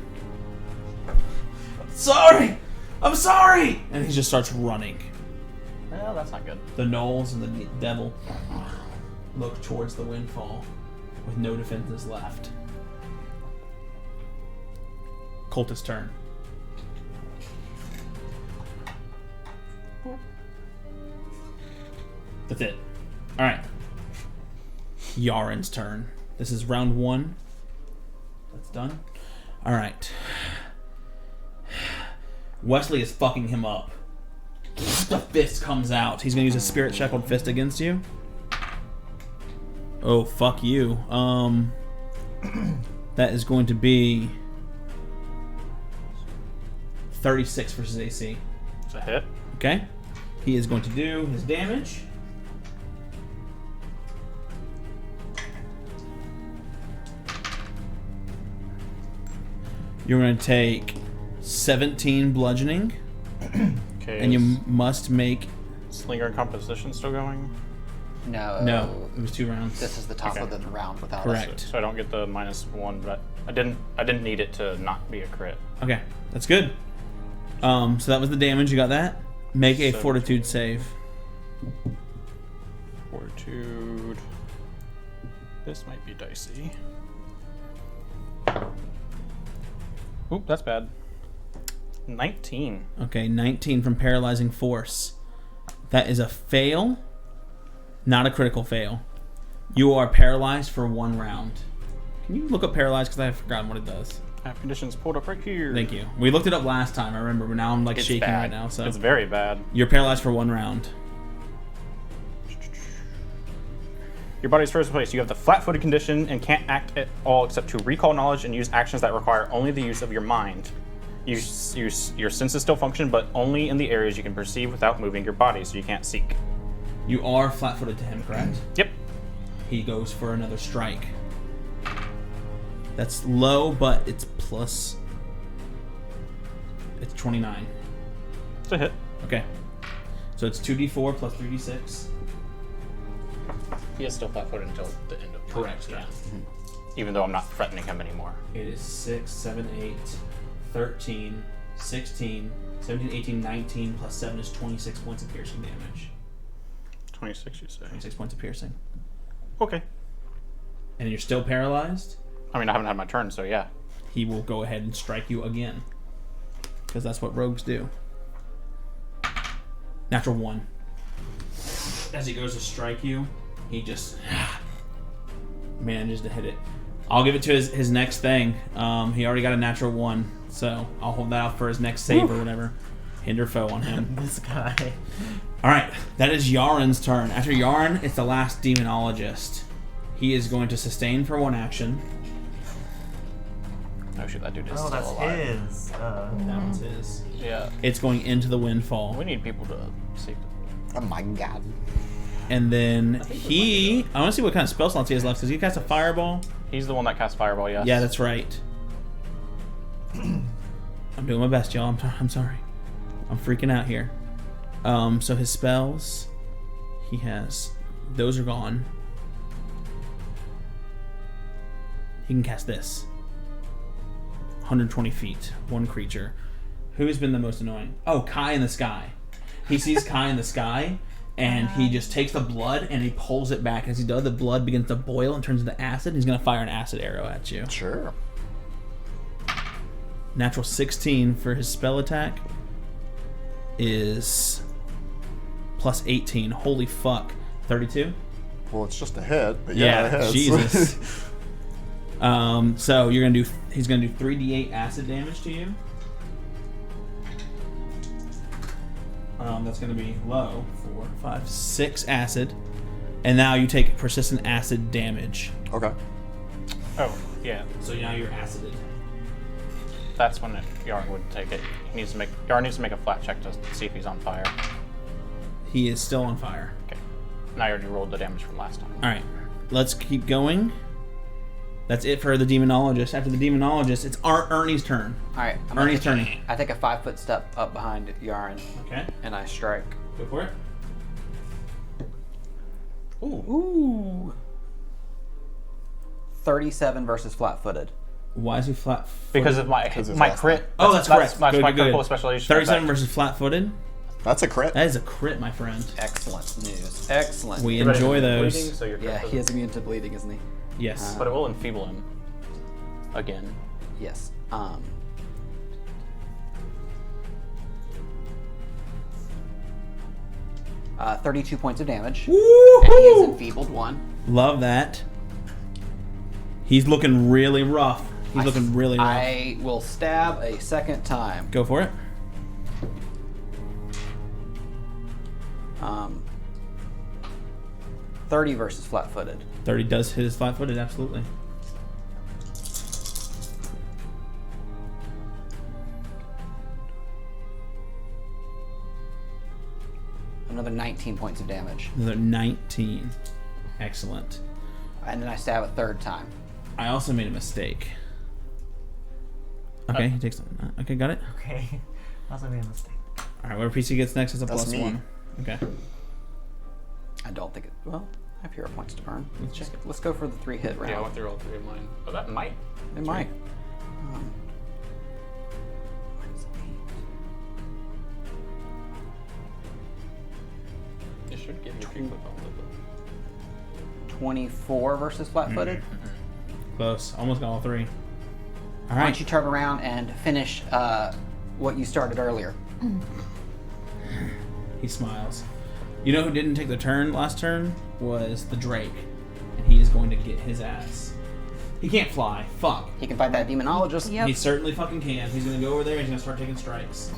Sorry! I'm sorry! And he just starts running. Well, that's not good. The gnolls and the devil look towards the Windfall with no defenses left. Cultist's turn. That's it. Alright. Yaren's turn. This is round 1. That's done. Alright. Wesley is fucking him up. The fist comes out. He's gonna use a spirit shackled fist against you. Oh, fuck you. That is going to be 36 versus AC. It's a hit. Okay. He is going to do his damage. You're going to take 17 bludgeoning. Okay. And you must make... Slinger and composition still going? No, it was 2 rounds. This is the top of the round without Correct. So I don't get the -1, but I didn't need it to not be a crit. Okay, that's good. So that was the damage. You got that? Make a 17. fortitude save. Fortitude. This might be dicey. Oop, that's bad. 19. Okay, 19 from paralyzing force. That is a fail, not a critical fail. You are paralyzed for 1 round. Can you look up paralyzed? Because I have forgotten what it does. I have conditions pulled up right here. Thank you. We looked it up last time, I remember, but now I'm like It's shaking bad. right now. So It's very bad. you're paralyzed for 1 round. Your body's first place. You have the flat-footed condition and can't act at all except to recall knowledge and use actions that require only the use of your mind. Your senses still function, but only in the areas you can perceive without moving your body, so you can't seek. You are flat-footed to him, correct? Yep. He goes for another strike. That's low, but it's plus. It's 29. It's a hit. Okay. So it's 2d4 plus 3d6. He is still flat-footed until the end of Correct, yeah. yeah. Even though I'm not threatening him anymore. It is 6, 7, 8, 13, 16, 17, 18, 19, plus 7 is 26 points of piercing damage. 26, you say? 26 points of piercing. Okay. And you're still paralyzed? I mean, I haven't had my turn, so yeah. He will go ahead and strike you again. Because that's what rogues do. Natural 1. As he goes to strike you, he just manages to hit it. I'll give it to his next thing. He already got a natural 1, so I'll hold that out for his next save or whatever. Hinder foe on him. This guy. Alright, that is Yaren's turn. After Yaren, it's the last demonologist. He is going to sustain for 1 action. Oh shoot, that dude is Oh, still that's alive. his. That one's his. Yeah. It's going into the Windfall. We need people to save them. Oh my god. And then I want to see what kind of spell slots he has left. Does he cast a fireball? He's the one that casts Fireball, yes. Yeah, that's right. I'm doing my best, y'all. I'm sorry. I'm freaking out here. So his spells, he has, those are gone. He can cast this. 120 feet, 1 creature. Who's been the most annoying? Oh, Kai in the sky. He sees Kai in the sky, and he just takes the blood and he pulls it back. As he does, the blood begins to boil and turns into acid. He's going to fire an acid arrow at you. Sure. Natural 16 for his spell attack is plus 18. Holy fuck. 32? Well, it's just a hit, but yeah, it hits. Jesus. So he's gonna do 3d8 acid damage to you. That's gonna be low. 4, 5, 6 acid. And now you take persistent acid damage. Okay. Oh, yeah. So now you're acided. That's when Yaren would take it. Yaren needs to make a flat check to see if he's on fire. He is still on fire. Okay. And I already rolled the damage from last time. Alright. Let's keep going. That's it for the demonologist. After the demonologist, it's Ernie's turn. Alright. Ernie's turn. I take a 5-foot step up behind Yaren Okay. and I strike. Go for it. Ooh. 37 versus flat-footed. Why is he flat? Because of my Because it's my last crit. Oh, that's correct. My Good, good, critical good. specialization. 37 effect. versus flat-footed. That's a crit. That is a crit, my friend. Excellent news. Excellent. We But it enjoy is those. bleeding, so your crit Yeah, doesn't- he is immune to bleeding, isn't he? Yes. But it will enfeeble him. Again. Yes. 32 points of damage. Woo-hoo! And he is enfeebled 1. Love that. He's looking really rough. He's looking really rough. I will stab a second time. Go for it. 30 versus flat-footed. 30 does hit his flat-footed, absolutely. Another 19 points of damage. Another 19. Excellent. And then I stab a third time. I also made a mistake. Okay, he takes. Okay, got it. Okay. Also made a mistake. All right, whatever PC gets next is a That's plus me. 1. Okay. I don't think it. Well, I have hero points to burn. Let's check it. Let's go for the 3-hit round. Yeah, I went through all 3 of mine. Oh, that might. It might. It should give you a click on 24 versus flat-footed. Close. Almost got all 3. All Why right. don't you turn around and finish what you started earlier? He smiles. You know who didn't take the turn last turn? Was the Drake. And he is going to get his ass. He can't fly. Fuck. He can fight that demonologist. Yep. He certainly fucking can. He's going to go over there and he's going to start taking strikes.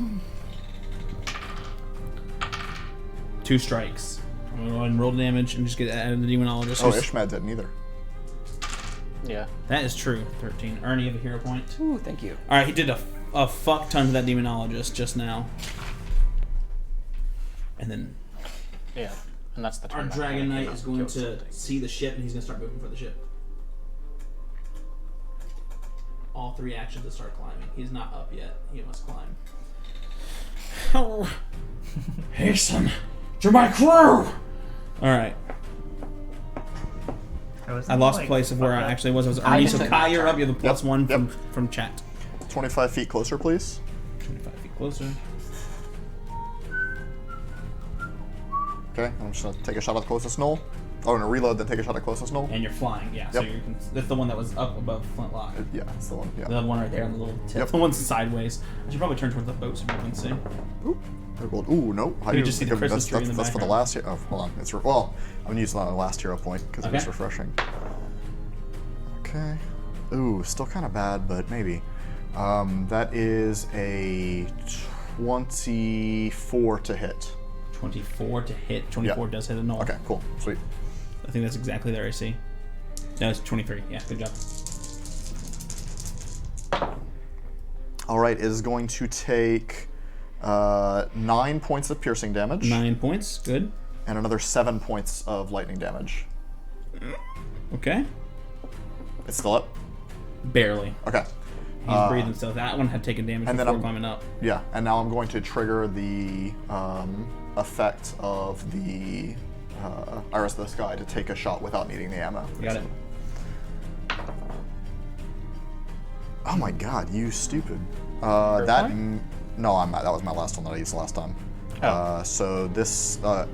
2 strikes. I'm going to go ahead and roll damage and just get added the demonologist. Oh, who's- Ishmad didn't either. Yeah. That is true. 13. Ernie, you have a hero point. Ooh, thank you. Alright, he did a fuck ton to that demonologist just now. And then Yeah. And that's the turn. our that Dragon kinda Knight came is out, going killed to something. see the ship and he's going to start moving for the ship. All 3 actions to start climbing. He's not up yet. He must climb. Oh, hasten to my crew! Alright. I lost place of where I actually was. I was Ernie. So took Kai, my you're turn. up. You have the plus Yep, 1 yep. from chat. 25 feet closer, please. 25 feet closer. Okay, I'm just gonna take a shot at the closest knoll. Oh, no, reload, then take a shot at closest knoll. And you're flying, yeah. So Yep. that's the one that was up above Flintlock. Yeah, that's the one. Yeah. The one right there on the little tip. Yep. The one's sideways. I should probably turn towards the boat so people can see. Ooh, no. How do you just see the Christmas tree in the that's for the background. last hero. Oh, hold on. Well, I'm gonna use the last hero point because it was Okay. refreshing. Okay. Ooh, still kind of bad, but maybe. That is a 24 to hit. 24 to hit. 24 does hit a null. Okay, cool. Sweet. I think that's exactly their AC. No, it's 23. Yeah, good job. All right, it is going to take 9 points of piercing damage 9 points. Good. and another 7 points of lightning damage. Okay. It's still up? Barely. Okay. He's breathing still. That one had taken damage and then before I'm- climbing up. Yeah, and now I'm going to trigger the effect of the Iris of the Sky to take a shot without needing the ammo. Got it. Oh my god, you stupid. Your That point? no, that was my last one that I used last time. Oh. So this our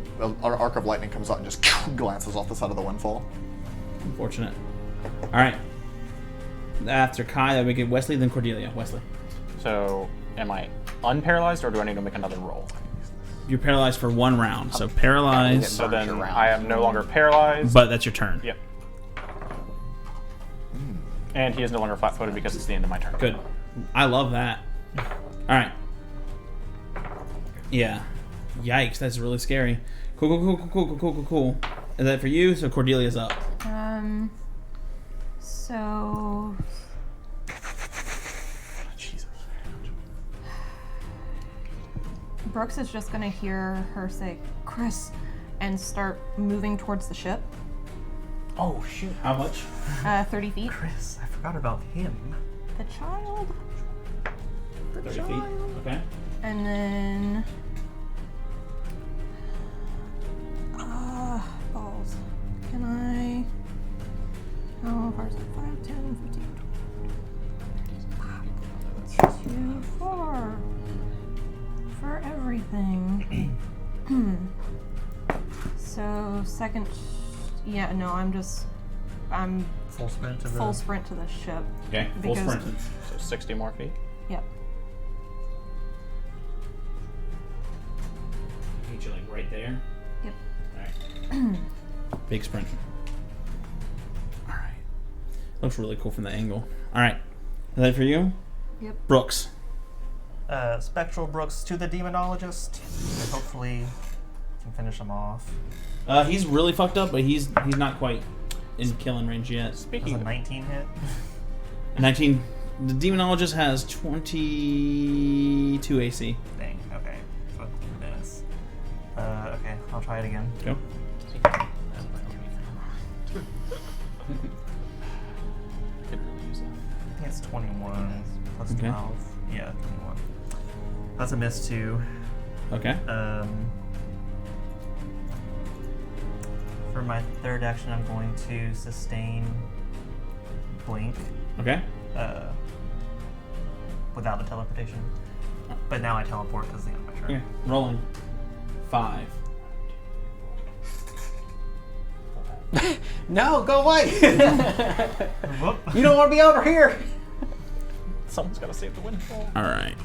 arc of lightning comes out and just glances off the side of the Windfall. Unfortunate. All right. After Kai, that would make it Wesley, then Cordelia. Wesley. So, am I unparalyzed or do I need to make another roll? You're paralyzed for 1 round. So paralyzed, So Burns then your round. I am no longer paralyzed. but that's your turn. Yep. And he is no longer flat-footed because it's the end of my turn. Good. I love that. All right. Yeah. Yikes, that's really scary. Cool. Is that for you? So Cordelia's up. So Jesus. Brooks is just gonna hear her say, "Chris," and start moving towards the ship. Oh shoot! How much? 30 feet. Chris, I forgot about him. The child. 30 feet. Okay. And then. Balls. Can I. How far is it? 5, 10, 15, 20. everything. So second, yeah, no, I'm Full sprint to the. full sprint to the ship. Okay, full Because- sprint. So 60 more feet. Yep. Get you like right there. Yep. Alright. Big sprint. Alright. Looks really cool from the angle. Alright. Is that for you? Yep. Brooks. Spectral Brooks to the Demonologist. And hopefully can finish him off. He's really fucked up, but he's not quite in killing range yet. Does Speaking a of 19 hit? 19. The Demonologist has 22 AC. Dang, okay. So miss. Okay, I'll try it again. Go. could really use that. I think it's 21 plus Okay. 12. Yeah, 21. That's a miss too. Okay. For my third action, I'm going to sustain Blink Okay. without the teleportation. But now I teleport because the end of my turn. Okay. Rolling. 5. No, go away! Whoop. You don't want to be over here! Someone's got to save the windfall. Alright.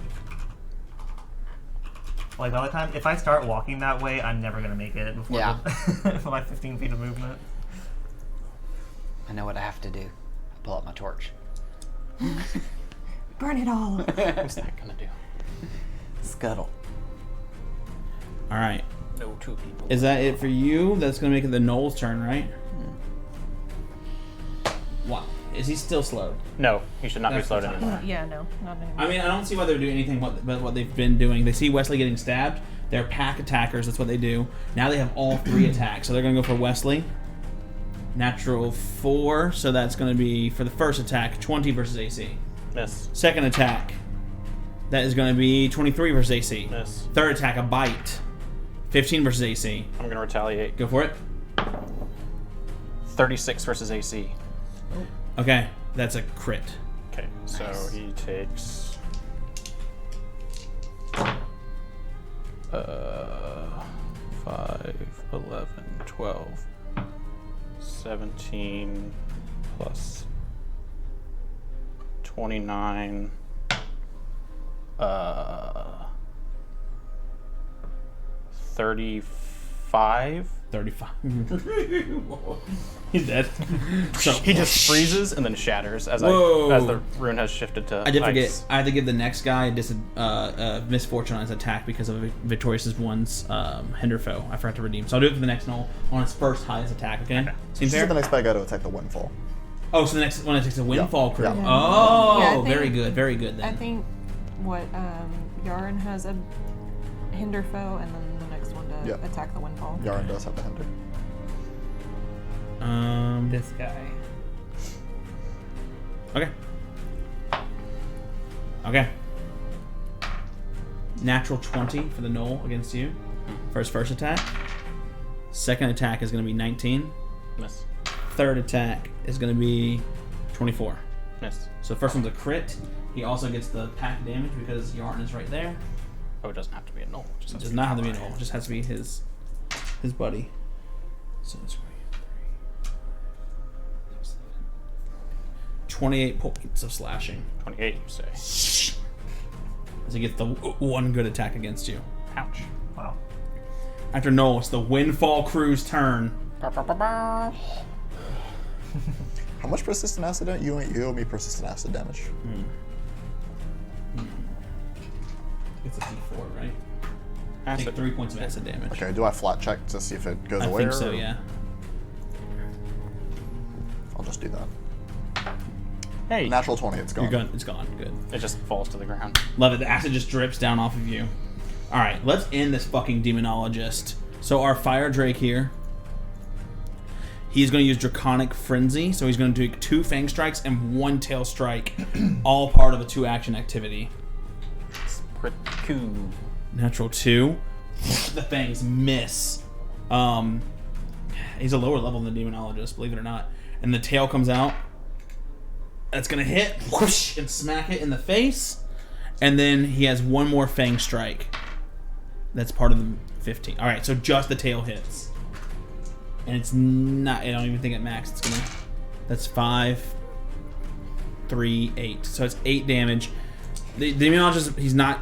Like by the time, if I start walking that way, I'm never gonna make it before Yeah. for my 15 feet of movement. I know what I have to do. Pull out my torch. Burn it all. What's that going to do? Scuttle. Alright. No two people. Is that it for you? That's going to make it the Knoll's turn, right? What? Is he still slowed? No, he should not be That's slowed the time. anymore. Yeah, no, not anymore. I mean, I don't see why they're doing anything but what they've been doing. They see Wesley getting stabbed. They're pack attackers. That's what they do. Now they have all 3 attacks. So they're going to go for Wesley. Natural 4. So that's going to be, for the first attack, 20 versus AC. Miss. Second attack, that is going to be 23 versus AC. Miss. Third attack, a bite. 15 versus AC. I'm going to retaliate. Go for it. 36 versus AC. Okay, that's a crit. Okay, so he takes 5, 11, 12, 17 plus 29, 35. 35. He's dead. So He just freezes and then shatters as Whoa. as the rune has shifted to I did forget. ice. I had to give the next guy misfortune on his attack because of Victorious' one's hinder foe. I forgot to redeem. So I'll do it for the next Knoll on his first highest attack. Okay. Seem She's fair? the next bad guy to attack the Windfall. Oh, so the next one takes a Windfall crew. Yeah. Oh, Yeah, I think- very good. Very good I then. think what Yaren has a hinder foe, and then the next one to Yeah. attack the windfall. Yaren does have the hinder. This guy. Okay. Okay. Natural 20 for the Knoll against you for his first attack. Second attack is going to be 19. Miss. Third attack is going to be 24. Miss. So the first one's a crit. He also gets the pack damage because Yaren is right there. Oh, it doesn't have to be a null. It just It has does to be not have to be an ally. Knoll. It just has to be his buddy. So it's 28 points of slashing 28, you say. as he gets the one good attack against you. Ouch. Wow. After Knoll, it's the Windfall crew's turn. How much persistent acid damage? You owe me persistent acid damage. It's a D4, right? I Acid. think 3 points of acid damage. Okay, do I flat check to see if it goes I away? think so, or- yeah. I'll just do that. Hey, Natural 20, it's gone. You're gone. It's gone. Good. it just falls to the ground. Love it. The acid just drips down off of you. All right, let's end this fucking demonologist. So our fire drake here, he's going to use Draconic Frenzy. So he's going to do 2 Fang Strikes and 1 Tail Strike, all part of a 2-action activity. Pretty cool. Natural 2. The Fangs miss. He's a lower level than the demonologist, believe it or not. And the tail comes out. That's going to hit whoosh, and smack it in the face. And then he has 1 more Fang Strike. That's part of the 15. All right, so just the tail hits, and it's not. I don't even think at max it's gonna. That's 5, 3, 8. So it's 8 damage. The demonologist, he's not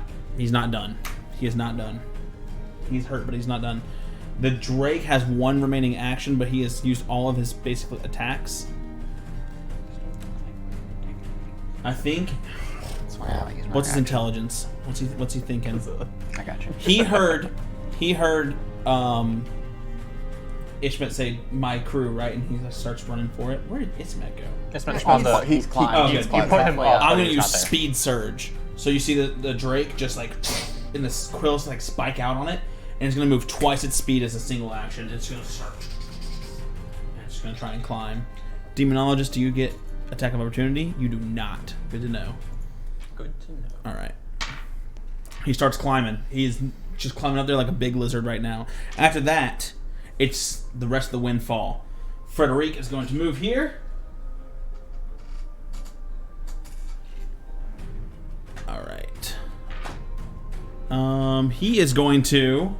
done. He is not done. He's hurt, but he's not done. The Drake has 1 remaining action, but he has used all of his basically attacks. I think. That's why I haven't used my What's his reaction. intelligence? What's he thinking? I got you. He heard Ishmet say my crew, right? And he starts running for it. Where did Ishmet go? It's meant Oh, on the. he's climbed. Oh, He's good. climbed You put him halfway up. up. I'm but gonna he's use not there. speed surge. So you see the Drake just like and the quills like spike out on it, and it's gonna move twice its speed as a single action. It's gonna start. And it's gonna try and climb. Demonologist, do you get attack of opportunity? You do not. Good to know. Good to know. All right. He starts climbing. He's just climbing up there like a big lizard right now. After that, it's the rest of the Windfall. Frederic is going to move here. All right. He is going to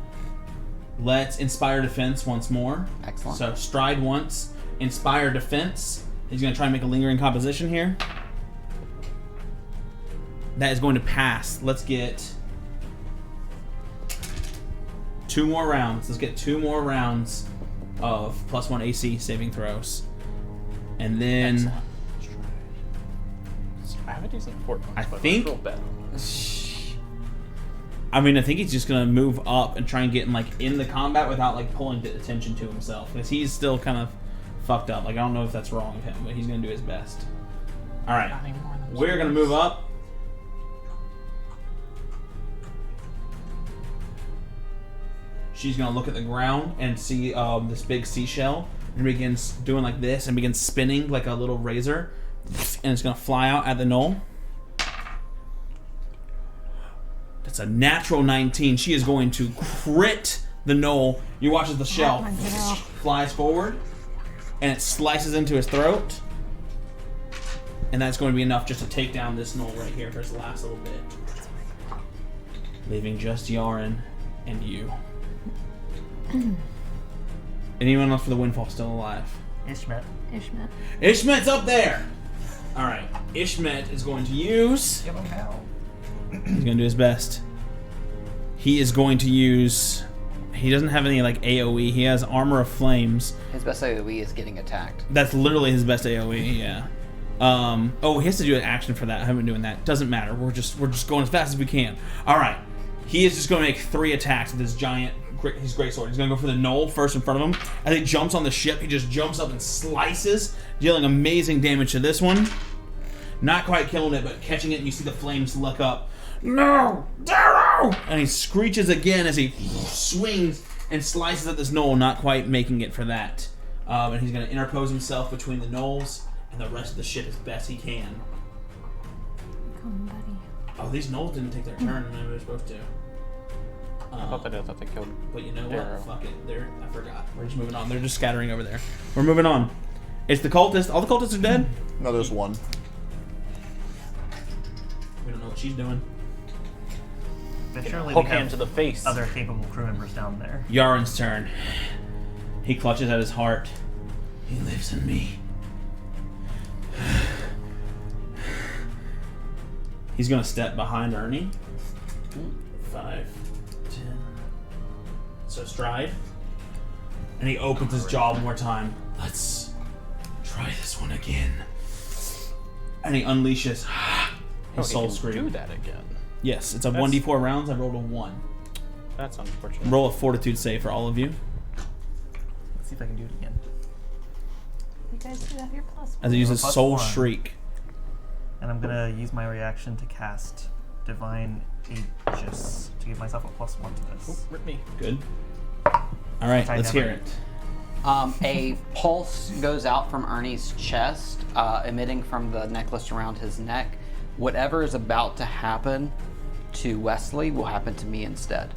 let's inspire defense once more. Excellent. So stride once, inspire defense. He's going to try and make a lingering composition here. That is going to pass. Let's get 2 more rounds. Let's get 2 more rounds of +1 AC saving throws. And then I have a decent fort points, I but think- real bad. I think he's just gonna move up and try and get in the combat without like pulling the attention to himself, because he's still kind of fucked up. Like I don't know if that's wrong of him, but he's gonna do his best. All right, Not anymore than we're gonna move up. She's gonna look at the ground and see this big seashell, and begins doing like this and begins spinning like a little razor, and it's gonna fly out at the knoll. That's a natural 19. She is going to crit the knoll. You watch as the shell flies forward, and it slices into his throat, and that's going to be enough just to take down this knoll right here for his last little bit, leaving just Yaren and you. Anyone else for the Windfall still alive? Ishmet. Ishmet. Ishmet's up there. All right, Ishmet is going to use. Give him hell. He's gonna do his best. He is going to use. He doesn't have any like AOE. He has Armor of Flames. His best AoE is getting attacked. That's literally his best AOE. Yeah. Oh, he has to do an action for that. I haven't been doing that. Doesn't matter. We're just going as fast as we can. All right. He is just going to make 3 attacks with his giant, his greatsword. He's going to go for the knoll first in front of him. As he jumps on the ship, he just jumps up and slices, dealing amazing damage to this one. Not quite killing it, but catching it, and you see the flames look up. No! Darrow! And he screeches again as he swings and slices at this knoll, not quite making it for that. And he's going to interpose himself between the knolls and the rest of the ship as best he can. Come, buddy. Oh, these knolls didn't take their turn when they were supposed to. I thought they did. I thought they killed. But you know what? Darrow. Fuck it. I forgot. We're just moving on. They're just scattering over there. We're moving on. It's the cultist. All the cultists are dead. No, there's one. We don't know what she's doing. But surely Hook we hand have to the face. other capable crew members down there. Yaren's turn. He clutches at his heart. He lives in me. He's gonna step behind Ernie. 5, 10. So stride. And he opens his jaw one more time. Let's try this one again. And he unleashes his soul he can scream. do that again. Yes, it's a That's- 1d4 rounds. I rolled a 1. That's unfortunate. Roll a fortitude save for all of you. Let's see if I can do it again. You guys do have your plus As he uses Plus Soul 1. Shriek. And I'm gonna use my reaction to cast Divine Aegis to give myself a +1 to this. Rip me. Good. All right, I let's never- hear it. A pulse goes out from Ernie's chest, emitting from the necklace around his neck. Whatever is about to happen to Wesley will happen to me instead.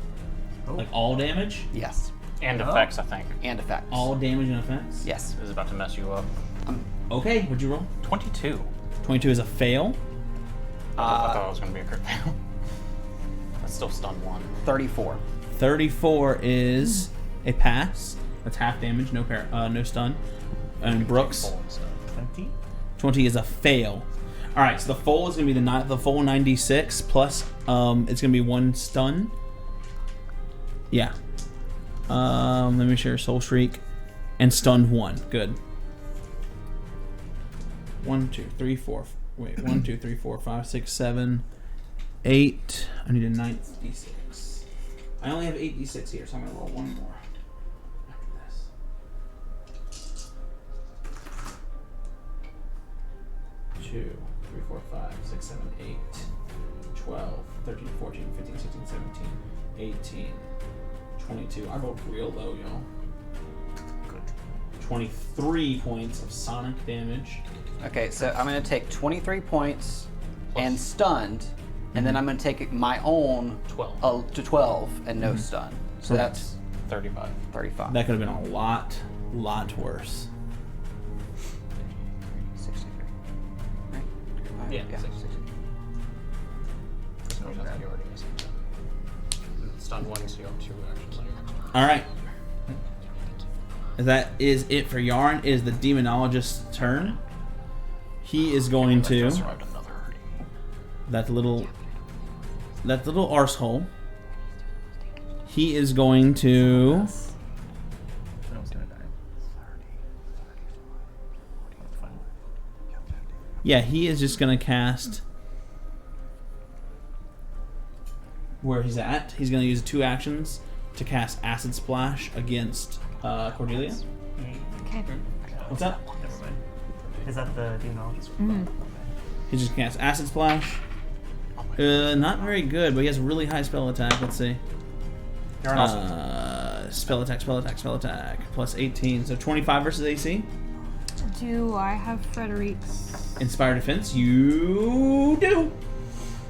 Like all damage? Yes. And effects, I think. And effects. All damage and effects? Yes. This is about to mess you up. Okay, what'd you roll? 22. 22 is a fail. I thought it was going to be a crit fail. That's still stun 1. 34. 34 is a pass. That's half damage, no stun. And Brooks, 20. 20 is a fail. All right, so the full is gonna be the full 96 plus it's gonna be 1 stun. Yeah. Let me share Soul Shriek and stun 1. Good. 1, 2, 3, 4. Wait, 1, 2, 3, 4, 5, 6, 7, 8. I need a 9th d6. I only have 8 d6 here, so I'm gonna roll 1 more. After this. 2, 3, 4, 5, 6, 7, 8, 12, 13, 14, 15, 16, 17, 18, 22. I rolled real low, y'all. Good. 23 points of sonic damage. Okay, so I'm going to take 23 points and stunned, and then I'm going to take my own 12. To 12 and no stun. So that's 35. 35. That could have been a lot worse. 63. Right? Yeah, yeah. 60. So that's what you already missed. Stun 1, so you have 2 actions on your All right. That is it for Yaren. It is the demonologist's turn. He is going to just survived another hurting. that little arsehole. He is going to I was gonna die. yeah. He is just gonna cast where he's at. He's gonna use 2 actions to cast Acid Splash against Cordelia. Okay. What's that? Never mind. Is that the demonologist? He just casts Acid Splash. Not very good, but he has really high spell attack. Let's see. Spell attack. Plus 18, so 25 versus AC. Do I have Frederick's? Inspire Defense, you do.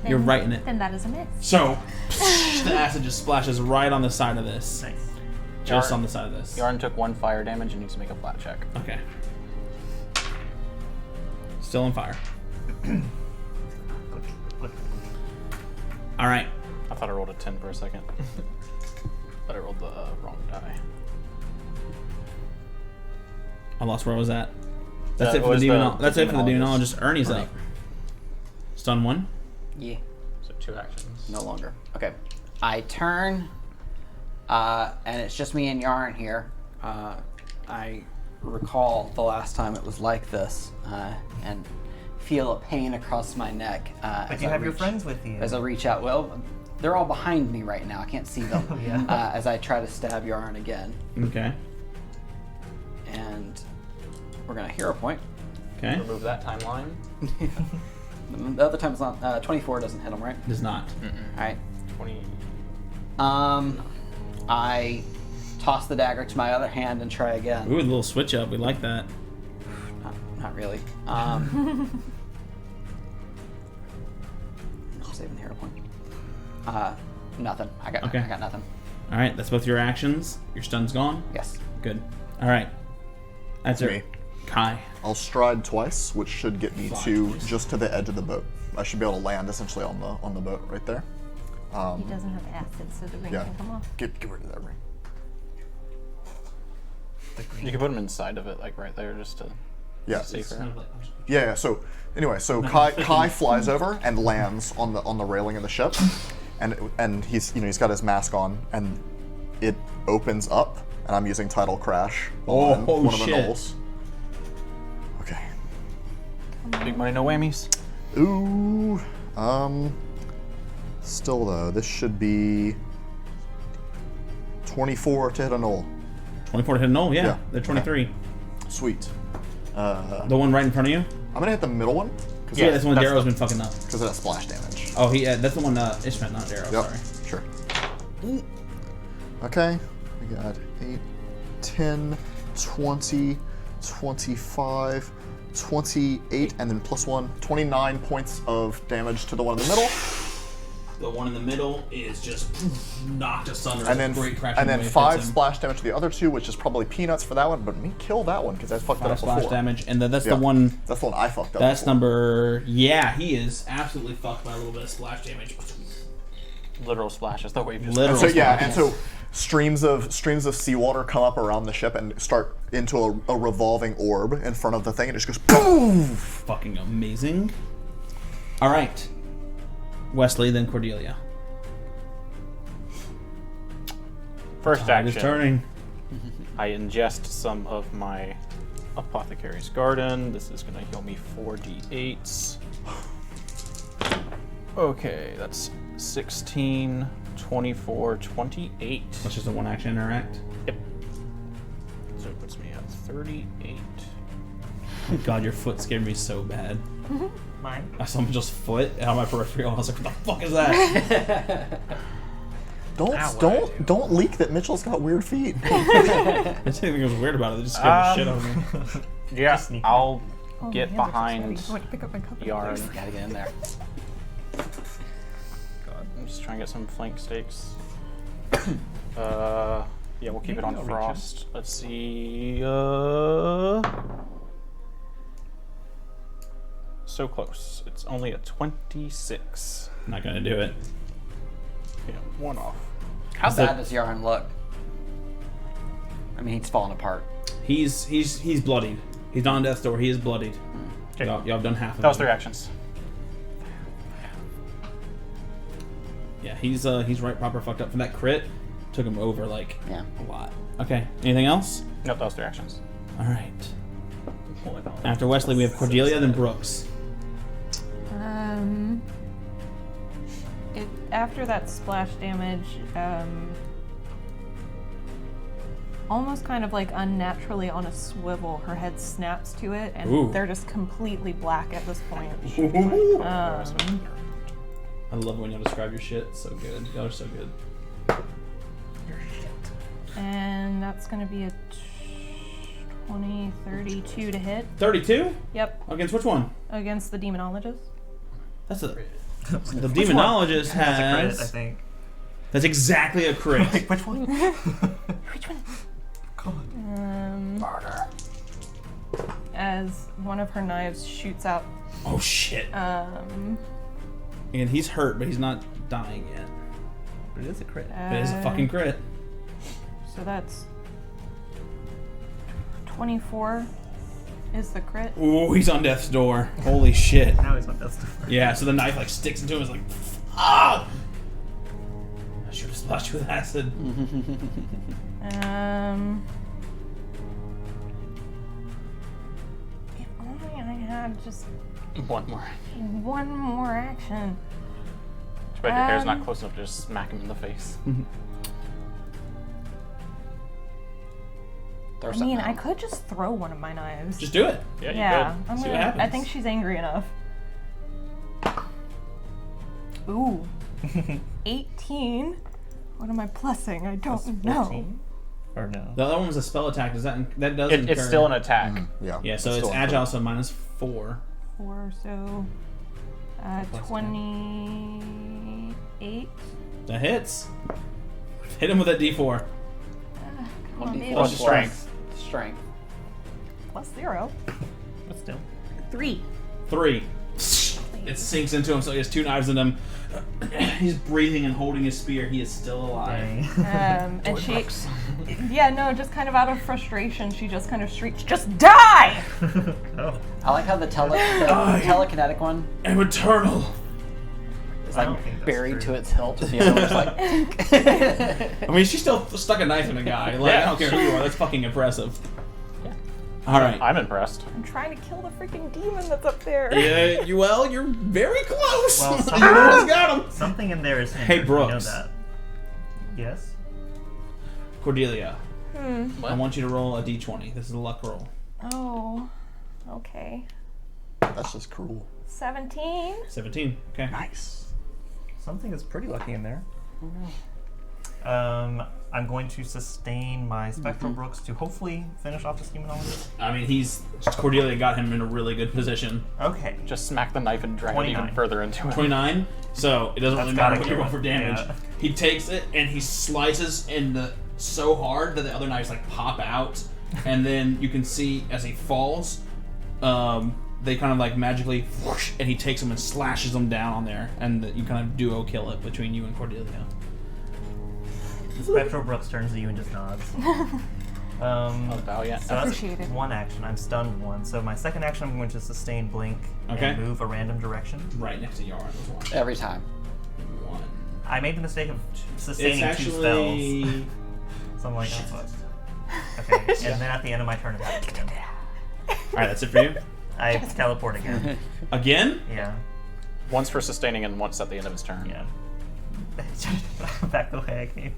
You're right in it. Then that is a miss. So, the acid just splashes right on the side of this. Nice. Just on the side of this. Yaren took 1 fire damage and needs to make a flat check. Okay. Still on fire. All right. I thought I rolled a 10 for a second. But I rolled the wrong die. I lost where I was at. That's That it for the was That's it for the demonologist. demonologist. Ernie's up. Stun 1. Yeah. So 2 actions. No longer. Okay. I turn, and it's just me and Yaren here. I recall the last time it was like this, and feel a pain across my neck. But you have your friends with you. As I reach out. Well, they're all behind me right now. I can't see them. Oh, yeah. As I try to stab Yaren again. Okay. And we're going to hero point. Okay. Remove that timeline. The other time it's not. 24 doesn't hit him, right? Does not. All right. 20. I toss the dagger to my other hand and try again. Ooh, a little switch up. We like that. Not really. Saving the hero point. Nothing. I got nothing. All right. That's both your actions. Your stun's gone. Yes. Good. All right. That's Me. it. Kai. I'll stride twice, which should get me just to the edge of the boat. I should be able to land essentially on the boat right there. He doesn't have acid, so the ring Yeah. can come off. Get rid of that ring. You can put them inside of it, like right there, just to Yeah. safer. Yeah. So anyway, Kai flies over and lands on the railing of the ship, and he's got his mask on, and it opens up, and I'm using Tidal Crash on one of the shit. knolls. Okay. Big money, no whammies. Ooh. Still though, this should be 24 to hit a knoll. 24 to hit a null. Yeah. Yeah. They're 23. Sweet. The one right in front of you. I'm gonna hit the middle one. Yeah, that's the one Darrow's been fucking up. Because of that splash damage. Oh, that's the one Ishmael, not Darrow. Yep. Sorry. Sure. Okay. We got 8, 10, 20, 25, 28, and then +1, 29 points of damage to the one in the middle. The one in the middle is just knocked asunder. And then, great crashing wave hits 5 him. splash damage to the other 2, which is probably peanuts for that one, but me kill that one because I fucked that 5 up splash before. damage, and then that's Yeah. the one. That's the one I fucked up. That's before. number. Yeah, he is absolutely fucked by a little bit of splash damage. Literal splashes. The wave just. Literal So yeah, splashes. and so streams of seawater come up around the ship and start into a revolving orb in front of the thing, and it just goes boom. Fucking amazing. All right, Wesley, then Cordelia. First Tide is action. turning. I ingest some of my Apothecary's Garden. This is going to heal me 4d8s. Okay, that's 16, 24, 28. That's just a one action interact. Yep. So it puts me at 38. Oh God, your foot scared me so bad. Mine. I saw Mitchell's foot on my peripheral. I was like, what the fuck is that? Don't leak that Mitchell's got weird feet. I didn't think it was weird about it. It just scared the shit out of me. Yeah, sneaky. I'll Oh, get my hands are so behind sweaty. I went to pick up my cup of Yaren. ice. Gotta get in there. God, I'm just trying to get some flank stakes. Yeah, we'll keep it on Maybe I'll reach frost. Let's see. So close. It's only a 26. Not gonna do it. Yeah, one off. How So- bad does Yaren look? I mean, he's falling apart. He's bloodied. He's not on death's door. He is bloodied. Okay. Y'all have done half of That was it. 3 actions. Yeah, he's right proper fucked up from that crit. Took him over like Yeah. a lot. Okay. Anything else? Nope, that was 3 actions. All right. After Wesley, we have Cordelia, then Brooks. After that splash damage, almost kind of like unnaturally on a swivel, her head snaps to it, and Ooh. they're just completely black at this point. I love when y'all describe your shit. It's so good. Y'all are so good. And that's going to be a 32 to hit. 32? Yep, Against which one? against the demonologist. That's a... The demonologist That's a crit, has... I think. That's exactly a crit. Like, which one? Which one? God. Murder. As one of her knives shoots out. Oh shit. And he's hurt, but he's not dying yet. But it is a crit. But it is a fucking crit. So that's 24 is the crit. Ooh, he's on death's door. Holy shit. Now he's on death's door. Yeah, so the knife like sticks into him. It's like, ah! I should have splashed you with acid. If only I had just One more. one more action. Too bad your hair's not Um, close enough to just smack him in the face. Throw I mean, something I out. could just throw one of my knives. Just do it. Yeah, you yeah, could. I'm See what gonna. I happens. think she's angry enough. Ooh, 18. What am I plussing? I don't know. 14? Or no? The other one was a spell attack. Does that does It's incur- still an attack. Yeah. Yeah, so it's still agile, so -4. 4, so 28. That hits. Hit him with a D4. Come on, 1d4 baby. What's your strength? Strength. Plus 0. But still. 3. 3. It sinks into him, so he has 2 knives in him. He's breathing and holding his spear. He is still alive. Dang. And she, yeah, no, just kind of out of frustration, she just kind of shrieks, "Just die!" Oh. I like how the telekinetic one I'm eternal. is I don't like think that's buried true. to its hilt. The other one's like, I mean, she still stuck a knife in a guy. Like, I don't care who you are. That's fucking impressive. All right. I'm impressed. I'm trying to kill the freaking demon that's up there. Yeah, you're very close. Well, You almost got him. Something in there is Hey, hindered, we know Brooks. that. Yes? Cordelia, I want you to roll a d20. This is a luck roll. Oh, okay. That's just cruel. 17. 17. Okay. Nice. Something is pretty lucky in there. I'm going to sustain my Spectral Brooks to hopefully finish off this demonologist. I mean, Cordelia got him in a really good position. Okay. Just smack the knife and drag it 29. even further into it. 29. So it doesn't That's really matter gotta what you kill roll for him. damage. Yeah. He takes it and he slices so hard that the other knives like pop out, and then you can see as he falls, they kind of like magically, whoosh, and he takes them and slashes them down on there, and you kind of duo kill it between you and Cordelia. Spectral Brooks turns to you and just nods. Valiant. So that's Appreciated. one action. I'm stunned one. So my second action, I'm going to sustain blink Okay. and move a random direction. Right next to Yaren was one. Every time. One. I made the mistake of sustaining It's 2 spells. actually. So I'm like, oh, fuck. Okay, and then at the end of my turn, it happens again. Alright, that's it for you. I teleport again. Again? Yeah. Once for sustaining and once at the end of his turn. Yeah. Back the way I came.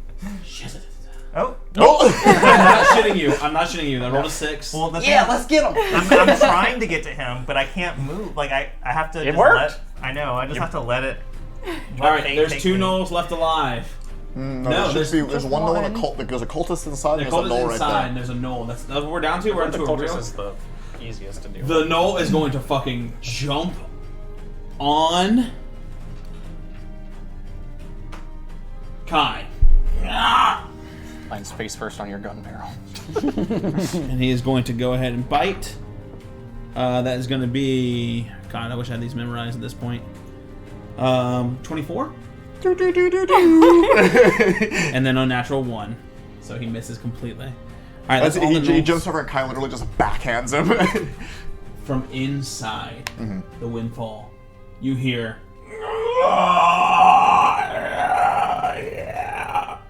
Oh. Oh! I'm not shitting you. I'm not shitting you. I rolled a 6. Well, the Yeah, thing- let's get him. I'm trying to get to him, but I can't move. Like I have to. It just worked. I know. I just have to let it. Alright, fate there's take 2 me. gnolls left alive. No, No, there's there's one knoll and a one. cult. There's a cultist inside. The And there's cult a is knoll inside, right and there's a gnoll. That's what we're down to. We're The into a cultist real. is the easiest to deal The with. gnoll is going to fucking jump on Kai. Lands face first on your gun barrel. And he is going to go ahead and bite. That is going to be... God, I wish I had these memorized at this point. 24? And then unnatural 1. So he misses completely. Alright, that's all the he gnolls. jumps over and Kai literally just backhands him. From inside the Windfall, you hear...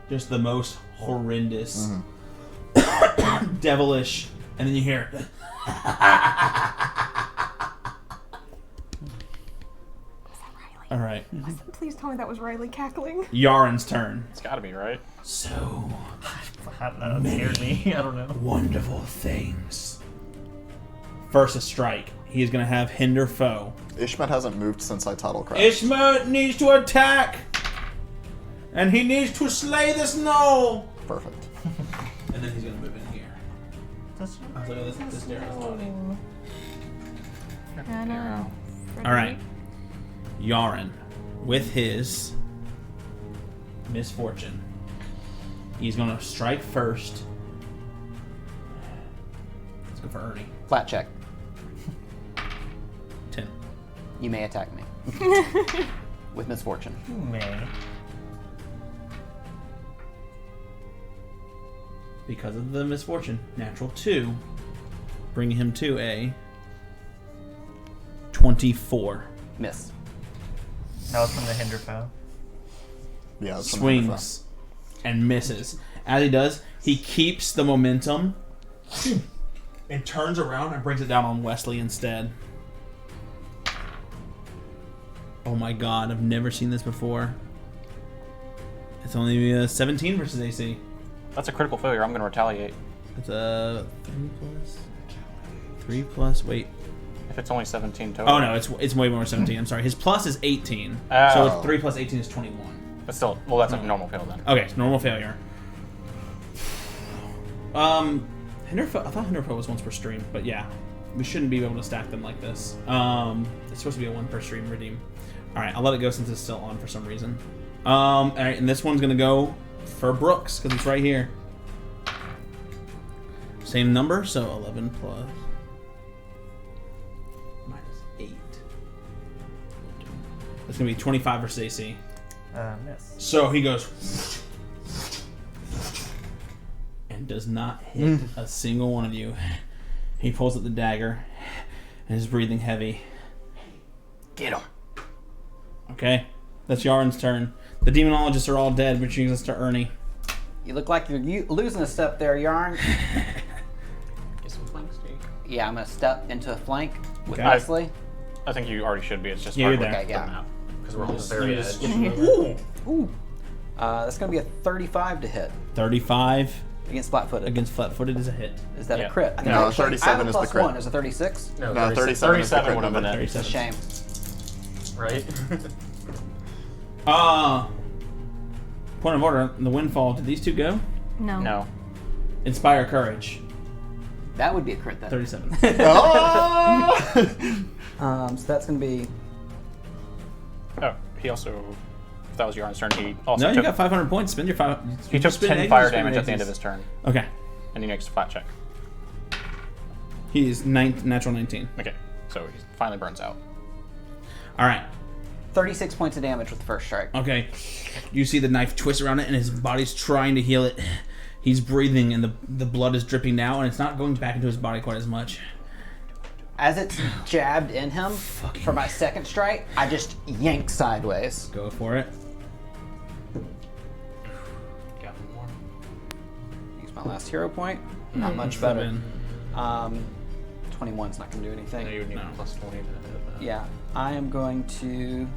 Just the most horrendous, devilish, and then you hear... All right, Please tell me that was Riley cackling. Yaren's turn. It's gotta be, right? So That scared me. I don't know. wonderful things. First a strike. He is going to have hinder foe. Ishmet hasn't moved since I title crashed. Ishmael needs to attack, and he needs to slay this gnoll. Perfect. And then he's going to move in here. Look at this arrow's loading. All right, Yaren, with his misfortune, he's going to strike first. Let's go for Ernie. Flat check. 10. You may attack me. With misfortune. You may. Because of the misfortune, natural 2, bringing him to a 24. Miss. That was from the hinder foe. Yeah. it's some Swings and misses. As he does, he keeps the momentum and turns around and brings it down on Wesley instead. Oh my god, I've never seen this before. It's only 17 versus AC. That's a critical failure. I'm gonna retaliate. It's a 3 plus, wait. If it's only 17 total. Oh no, it's way more than 17. I'm sorry. His plus is 18. Oh. So 3 plus 18 is 21. But still, well, that's a normal fail then. Okay, normal failure. Hinder foe, I thought Hinder foe was once per stream, but yeah, we shouldn't be able to stack them like this. It's supposed to be a 1 per stream redeem. All right, I'll let it go since it's still on for some reason. All right, and this one's gonna go for Brooks because it's right here. Same number, so 11 plus minus 8. It's gonna be 25 versus AC. Miss. So he goes and does not hit a single one of you. He pulls out the dagger and is breathing heavy. Get him. Okay, that's Yaren's turn. The demonologists are all dead, which brings us to Ernie. You look like you're losing a step there, Yaren. Get some flank steak. Yeah, I'm gonna step into a flank with Okay. Wesley. I think you already should be. It's just Yeah, hard you're to there. look Okay, at the yeah. map. Because we're on the Just- very you edge. just- Ooh. That's gonna be a 35 to hit 35 against flat-footed. against flat-footed is a hit. Is that Yeah. a crit? I think No, actually, 37 I have a is the plus crit. 1. Is it 36? No, No, 37 is the 37 crit would have been number. it. It's a 37. shame. Right? Point of order, the Windfall, did these two go? No. No. Inspire Courage, That would be a crit then. 37. Oh! So that's gonna be. Oh, he also. If that was Yaren's turn, he also No, you took. got 500 points. Spend your 5. He took spend 10 exes, fire spend damage at the end of exes. his turn, Okay. and he makes a flat check. He's natural 19. Okay. So he finally burns out. All right. 36 points of damage with the first strike. Okay. You see the knife twist around it, and his body's trying to heal it. He's breathing, and the blood is dripping now, and it's not going back into his body quite as much. As it's jabbed in him, for my second strike, I just yank sideways. Go for it. Got one more. Use my last hero point. Not much better. in. 21's not going to do anything. No, you would need a plus 20 to hit that. Yeah, I am going to...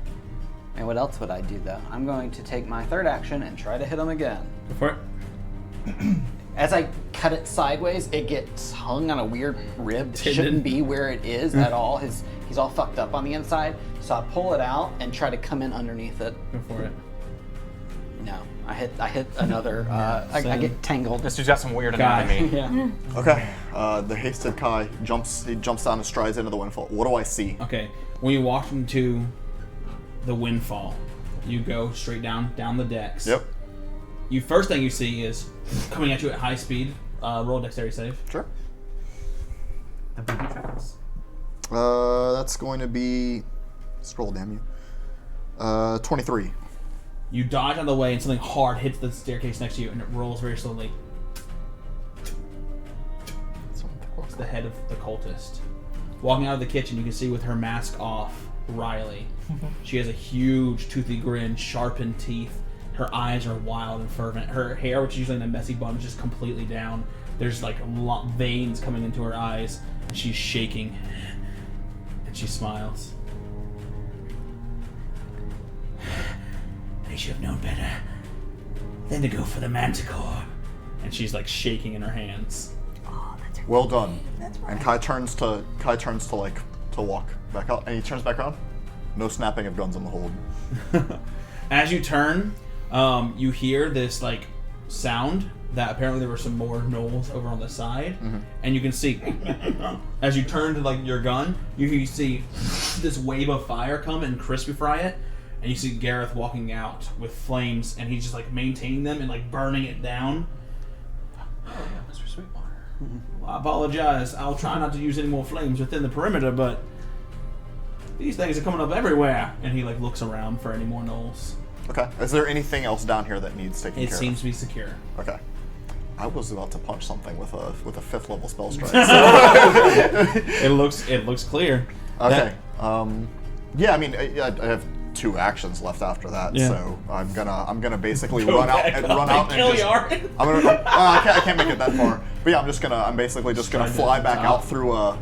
And what else would I do, though? I'm going to take my third action and try to hit him again. Go for it. As I cut it sideways, it gets hung on a weird rib that shouldn't be where it is at all. He's all fucked up on the inside. So I pull it out and try to come in underneath it. Go for it. No, I hit another. I get tangled. This dude's got some weird Guy. anatomy. Yeah. Okay. The hasted Kai jumps down and strides into the Windfall. What do I see? Okay. When you walk into the Windfall, you go straight down the decks. Yep. First thing you see is coming at you at high speed. Roll a dexterity save. Sure. The booby traps. That's going to be... Scroll, damn you. 23. You dodge out of the way, and something hard hits the staircase next to you, and it rolls very slowly. It's the head of the cultist. Walking out of the kitchen, you can see with her mask off, Riley. She has a huge, toothy grin, sharpened teeth. Her eyes are wild and fervent. Her hair, which is usually in a messy bun, is just completely down. There's like veins coming into her eyes, and she's shaking. And she smiles. I should have known better than to go for the manticore. And she's like shaking in her hands. Well done. And Kai turns to walk back out, and he turns back around. No snapping of guns in the hold. As you turn, you hear this like sound that apparently there were some more gnolls over on the side, and you can see as you turn to like your gun, you see this wave of fire come and crispy fry it, and you see Gareth walking out with flames, and he's just like maintaining them and like burning it down. Oh yeah, Mr. Sweetwater. I apologize. I'll try not to use any more flames within the perimeter, but these things are coming up everywhere. And he like looks around for any more gnolls. Okay. Is there anything else down here that needs taking It care seems to be secure. of? Okay. I was about to punch something with a 5th level spell strike. It looks clear. Okay. Yeah. I mean, I have 2 actions left after that, Yeah. so I'm gonna basically Go run out back and up run out and kill and just. Yaren. I can't make it that far. But yeah, I'm basically just gonna Trying to fly back top. out through a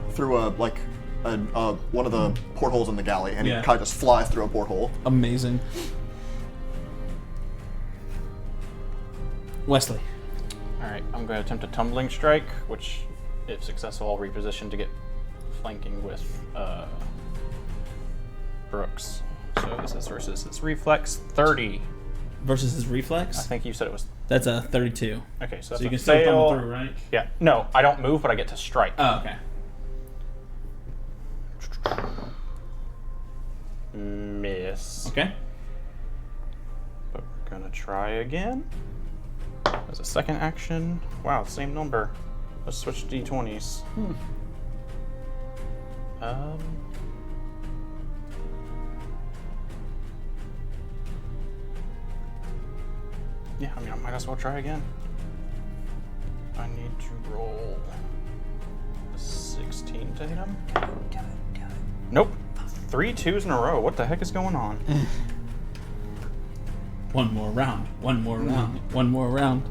one of the portholes in the galley, and Yeah. he kind of just flies through a porthole. Amazing. Wesley. Alright, I'm going to attempt a tumbling strike, which, if successful, I'll reposition to get flanking with Brooks. So this is versus his reflex 30. Versus his reflex? I think you said it was. That's a 32. Okay, so that's So you a can still fail. tumble through, right? Yeah. No, I don't move, but I get to strike. Oh, okay. Miss. Okay. But we're gonna try again. As a second action. Wow, same number. Let's switch d20s. Yeah, I mean, I might as well try again. I need to roll a 16 to hit him. Nope. 3 2s in a row. What the heck is going on? One more round. One more round. One more round.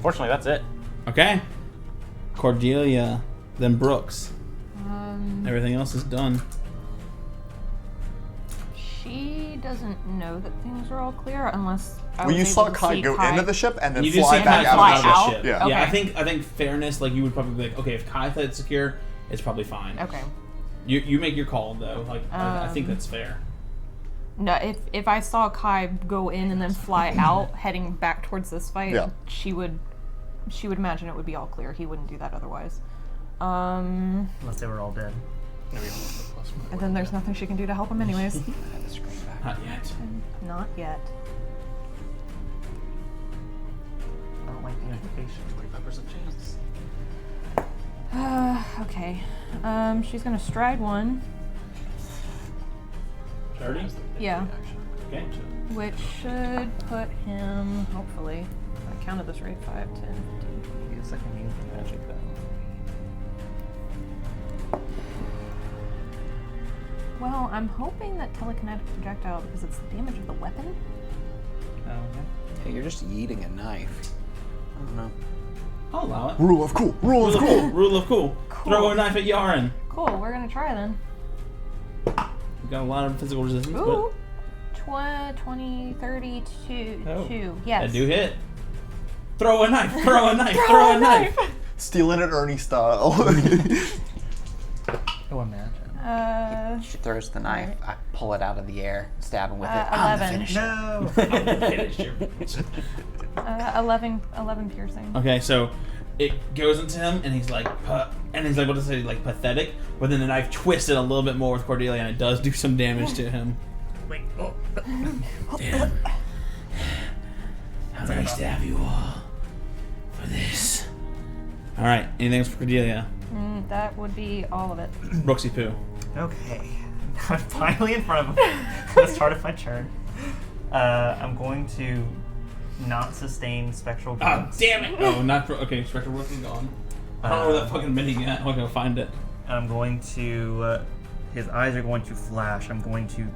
Fortunately, that's it. Okay. Cordelia, then Brooks. Everything else is done. She doesn't know that things are all clear unless I Well, was you able saw to Kai see go Kai. into the ship and then You just fly see back Kai out fly of the out? ship. Yeah. Okay. Yeah, I think fairness, like you would probably be like, okay, if Kai thought it's secure, it's probably fine. Okay. You make your call though. Like I think that's fair. No, if I saw Kai go in and then fly out, heading back towards this fight, Yeah. she would imagine it would be all clear. He wouldn't do that otherwise. Unless they were all dead. No, we don't have the plus one. And then there's nothing she can do to help him anyways. Not yet. Not yet. I don't like the implication. 25% chance. Okay. She's gonna stride one. 30? Yeah. Okay. Which should put him, hopefully, I counted this right, 5, 10, 15. It's like immune from magic, though. Well, I'm hoping that telekinetic projectile, because it's the damage of the weapon. Oh, okay. Hey, you're just yeeting a knife. I don't know. I'll allow it. Rule of cool. Rule of cool. Rule of cool. Throw a knife at Yaren. Cool, we're gonna try then. We've got a lot of physical resistance, Ooh. 20, 32, Oh. 2. Yes. but I do hit. Throw a knife. Throw a knife. Throw a knife. Stealing it Ernie style. Oh, imagine. She throws the knife. I pull it out of the air, stab him with it. 11. No! Finish your- 11 piercing. Okay, so it goes into him, and he's like, and he's like, what to say, like pathetic. But then the knife twists it a little bit more with Cordelia, and it does do some damage to him. Wait. Oh. Damn. How can I stab you all for this? All right, anything else for Cordelia? That would be all of it. Brooksy Poo. Okay. I'm finally in front of him. The start of my turn. I'm going to not sustain spectral Ah, wounds. damn it! Oh, not for, okay. Spectral Wolf is gone. I don't know where that fucking mini at. I'll go find it. I'm going to. His eyes are going to flash. I'm going to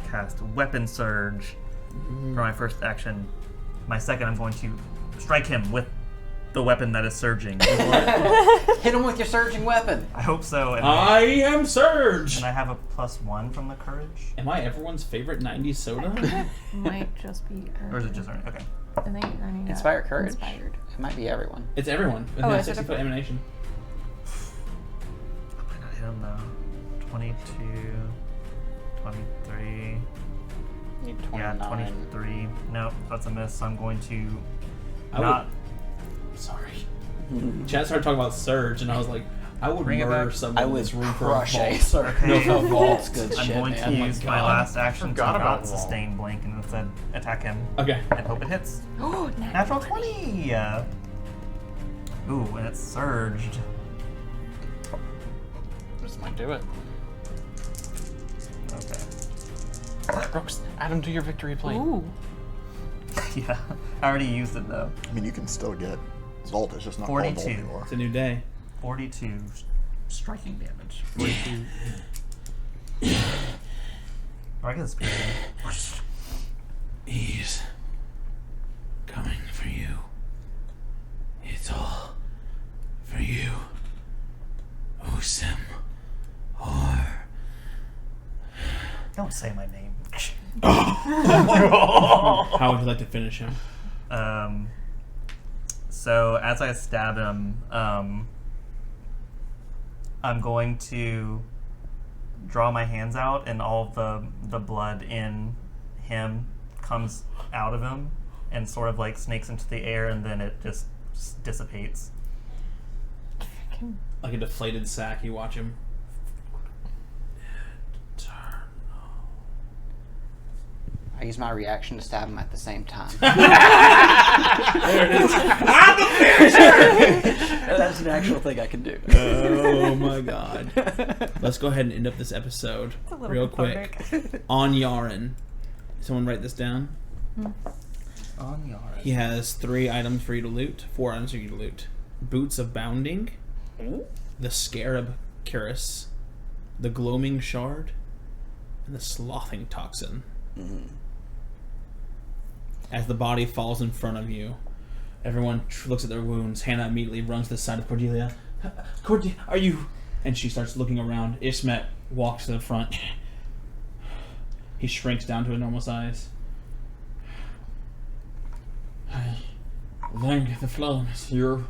cast Weapon Surge for my first action. My second, I'm going to strike him with the weapon that is surging. Hit him with your surging weapon. I hope so. And I am Surge. and I have a +1 from the courage. Am I everyone's favorite '90s soda? I think it might just be Ernie. Or is it just Ernie? Okay. I think Ernie got Inspire courage. Inspired. It might be everyone. It's everyone. With Oh, a is it 60-foot emanation. I might not hit him though. 22, 23. Need Yeah, 29. 23. Nope, that's a miss. So I'm going to I would- not. Sorry. Chad started talking about Surge, and I was like, I would Bring it murder back. someone I in would this room for a crush a vault. surge. No, for a vault's Good I'm shit, going man. to Oh my use my God. last action to Forgot about not Wall. sustain blink and instead attack him Okay. and hope it hits. Oh, Natural 20! Ooh, and it's surged. This might do it. Okay. Brooks, add him to your victory plate. Ooh. Yeah, I already used it though. I mean, you can still get Vault. It's just not called Vault 42. anymore. It's a new day. 42 striking damage. 42. Or I guess it's He's coming for you. It's all for you. Osim. Or. Don't say my name. How would you like to finish him? So as I stab him, I'm going to draw my hands out, and all of the blood in him comes out of him and sort of like snakes into the air, and then it just dissipates. Like a deflated sack, you watch him. I use my reaction to stab him at the same time. There it is. I'm the finisher! That's an actual thing I can do. Oh my god. Let's go ahead and end up this episode It's a little real quick. cathartic. On Yaren. Someone write this down. On yours. He has 3 items for you to loot. 4 items for you to loot. Boots of Bounding. The Scarab Cuirass. The Gloaming Shard. And the Slothing Toxin. As the body falls in front of you, everyone looks at their wounds. Hannah immediately runs to the side of Cordelia. Cordelia, are you... And she starts looking around. Ismet walks to the front. He shrinks down to a normal size. I thank the flames. You're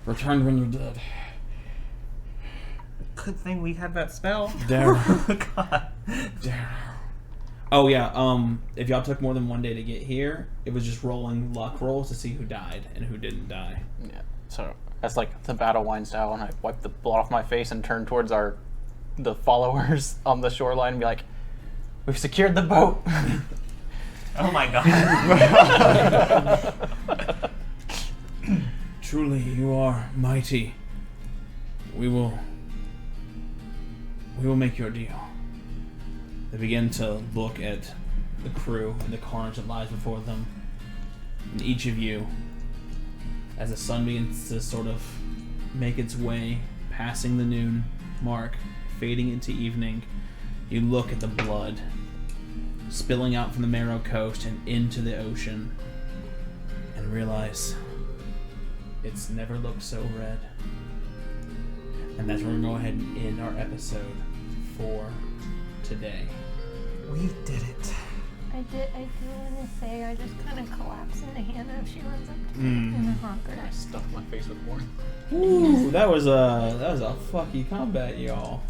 returned when you're dead. Good thing we had that spell. There. God. There. Oh yeah, if y'all took more than one day to get here, it was just rolling luck rolls to see who died and who didn't die. Yeah. So that's like the battle wine style, and I wipe the blood off my face and turn towards the followers on the shoreline and be like, "We've secured the boat." Oh my God. Truly, you are mighty. We will make your deal. They begin to look at the crew and the carnage that lies before them. And each of you, as the sun begins to sort of make its way, passing the noon mark, fading into evening, you look at the blood spilling out from the Marrow Coast and into the ocean, and realize it's never looked so red. And that's where we're going to go ahead and end our episode for today. We did it. I do want to say I just kind of collapse into Hannah if she runs up to me in a honker. I stuffed my face with corn. Ooh, that was a fucky combat, y'all.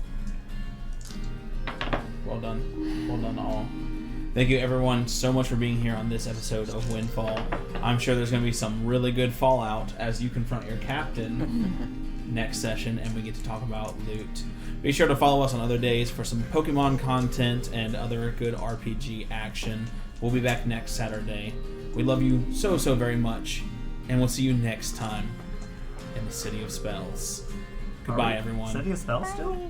Well done all. Thank you everyone so much for being here on this episode of Windfall. I'm sure there's going to be some really good fallout as you confront your captain next session and we get to talk about loot. Be sure to follow us on other days for some Pokemon content and other good RPG action. We'll be back next Saturday. We love you so very much, and we'll see you next time in the City of Spells. Goodbye, everyone. City of Spells still? Bye.